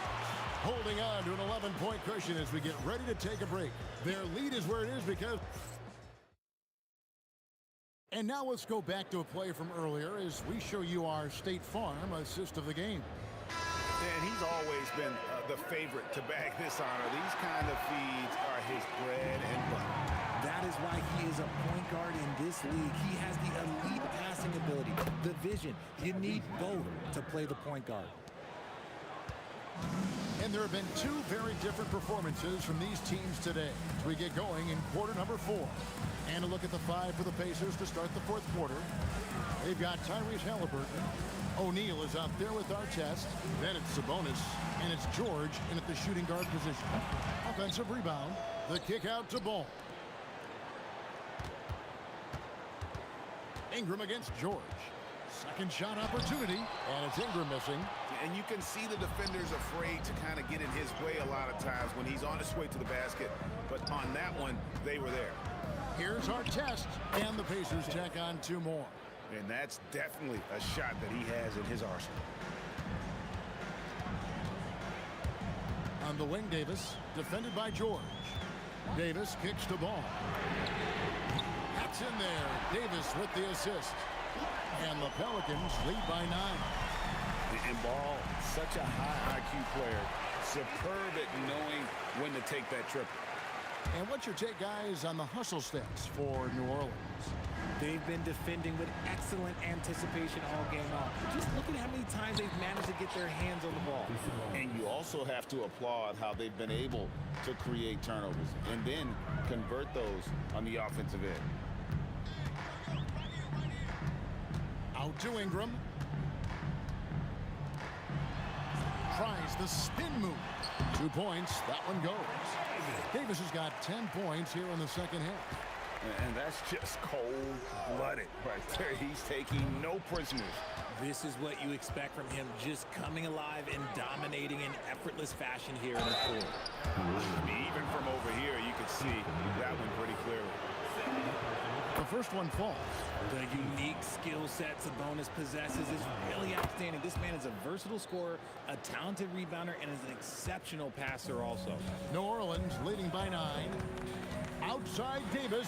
holding on to an 11-point cushion as we get ready to take a break. Their lead is where it is because... And now let's go back to a play from earlier as we show you our State Farm assist of the game. And he's always been the favorite to bag this honor. These kind of feeds are his bread and butter. That is why he is a point guard in this league. He has the elite passing ability, the vision. You need both to play the point guard. And there have been 2 very different performances from these teams today as we get going in quarter number 4. And a look at the 5 for the Pacers to start the fourth quarter. They've got Tyrese Halliburton. O'Neal is out there with Artest. Then it's Sabonis. And it's George in at the shooting guard position. Offensive rebound. The kick out to Ball. Ingram against George. Second shot opportunity. And it's Ingram missing. And you can see the defenders afraid to kind of get in his way a lot of times when he's on his way to the basket. But on that one, they were there. Here's Artest. And the Pacers tack on 2 more. And that's definitely a shot that he has in his arsenal. On the wing, Davis, defended by George. Davis kicks to Ball. That's in there. Davis with the assist. And the Pelicans lead by 9. And Ball, such a high IQ player. Superb at knowing when to take that triple. And what's your take, guys, on the hustle stats for New Orleans? They've been defending with excellent anticipation all game long. Just look at how many times they've managed to get their hands on the ball. And you also have to applaud how they've been able to create turnovers and then convert those on the offensive end. Out to Ingram. Tries the spin move. 2 points. That one goes. Davis has got 10 points here in the second half. And that's just cold-blooded right there. He's taking no prisoners. This is what you expect from him, just coming alive and dominating in effortless fashion here in the fourth. I mean, even from over here, you can see that one pretty clearly. The first one falls. The unique skill set Sabonis possesses is really outstanding. This man is a versatile scorer, a talented rebounder, and is an exceptional passer also. New Orleans leading by 9. Outside Davis.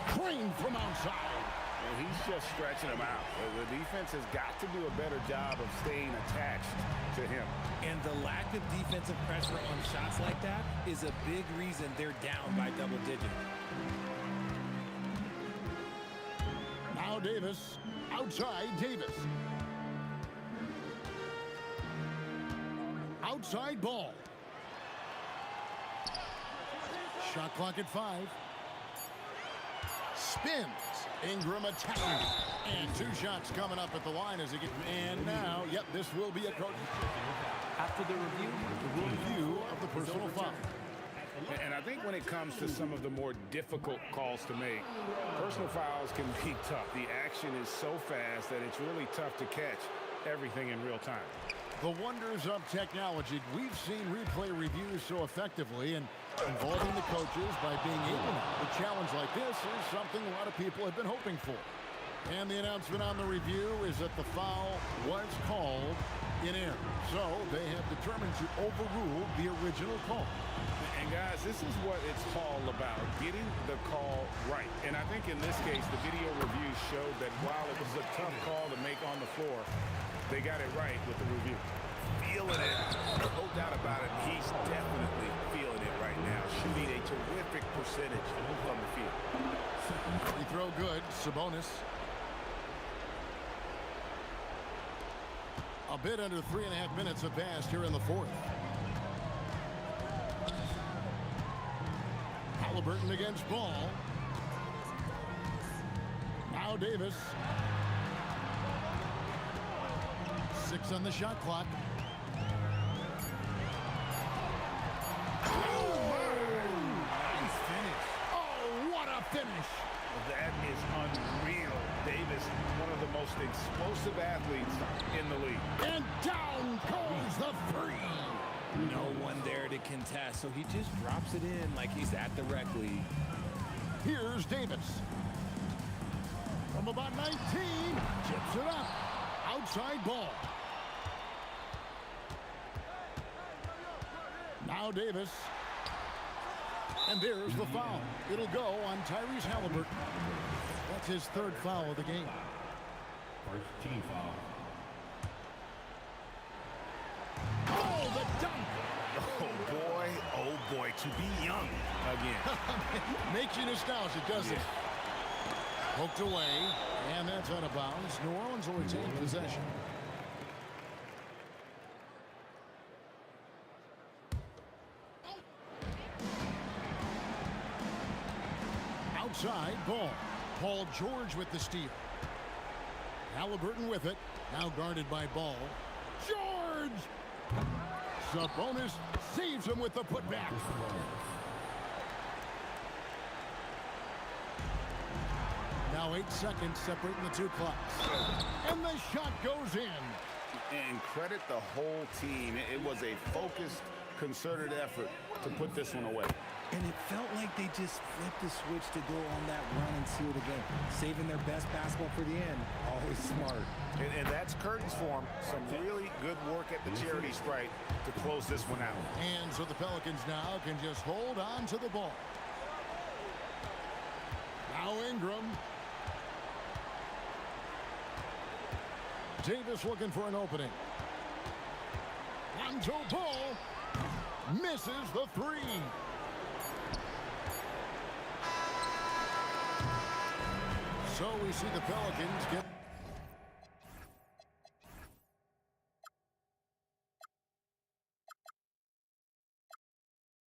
Cream from outside. And he's just stretching him out. The defense has got to do a better job of staying attached to him. And the lack of defensive pressure on shots like that is a big reason they're down by double digits. Now Davis. Outside Davis. Outside Ball. Shot clock at 5. Spins. Ingram attacking. And 2 shots coming up at the line as he gets. And now, yep, this will be a coach. After the review of the personal foul. And I think when it comes to some of the more difficult calls to make, personal fouls can be tough. The action is so fast that it's really tough to catch everything in real time. The wonders of technology. We've seen replay reviews so effectively and involving the coaches by being able to. A challenge like this is something a lot of people have been hoping for. And the announcement on the review is that the foul was called in error. So they have determined to overrule the original call. And guys, this is what it's all about, getting the call right. And I think in this case, the video review showed that while it was a tough call to make on the floor, they got it right with the review. Feeling it. No doubt about it. He's definitely feeling it right now. Shooting a terrific percentage from the field. Free throw good. Sabonis. A bit under 3.5 minutes have passed here in the fourth. Halliburton against Ball. Now Davis. 6 on the shot clock. Nice finish. Oh, what a finish. That is unreal. Davis, one of the most explosive athletes in the league. And down goes the three. No one there to contest, so he just drops it in like he's at the rec league. Here's Davis. From about 19, chips it up. Outside Ball. Now Davis. And there's the foul. It'll go on Tyrese Halliburton. That's his 3rd foul of the game. First team foul. Oh, the dunk. Oh boy, to be young again. Makes you nostalgic, doesn't it? Poked away, and that's out of bounds. New Orleans will retain possession. Outside Ball. Paul George with the steal. Halliburton with it. Now guarded by Ball. George! Sabonis saves him with the putback. Now 8 seconds separating the 2 clocks. And the shot goes in. And credit the whole team. It was a focused, concerted effort to put this one away. And it felt like they just flipped the switch to go on that run and seal the game. Saving their best basketball for the end. Always smart. And that's curtains for them. Some really good work at the charity stripe to close this one out. And so the Pelicans now can just hold on to the ball. Now Ingram. Davis looking for an opening. Lonzo Ball misses the 3. So we see the Pelicans get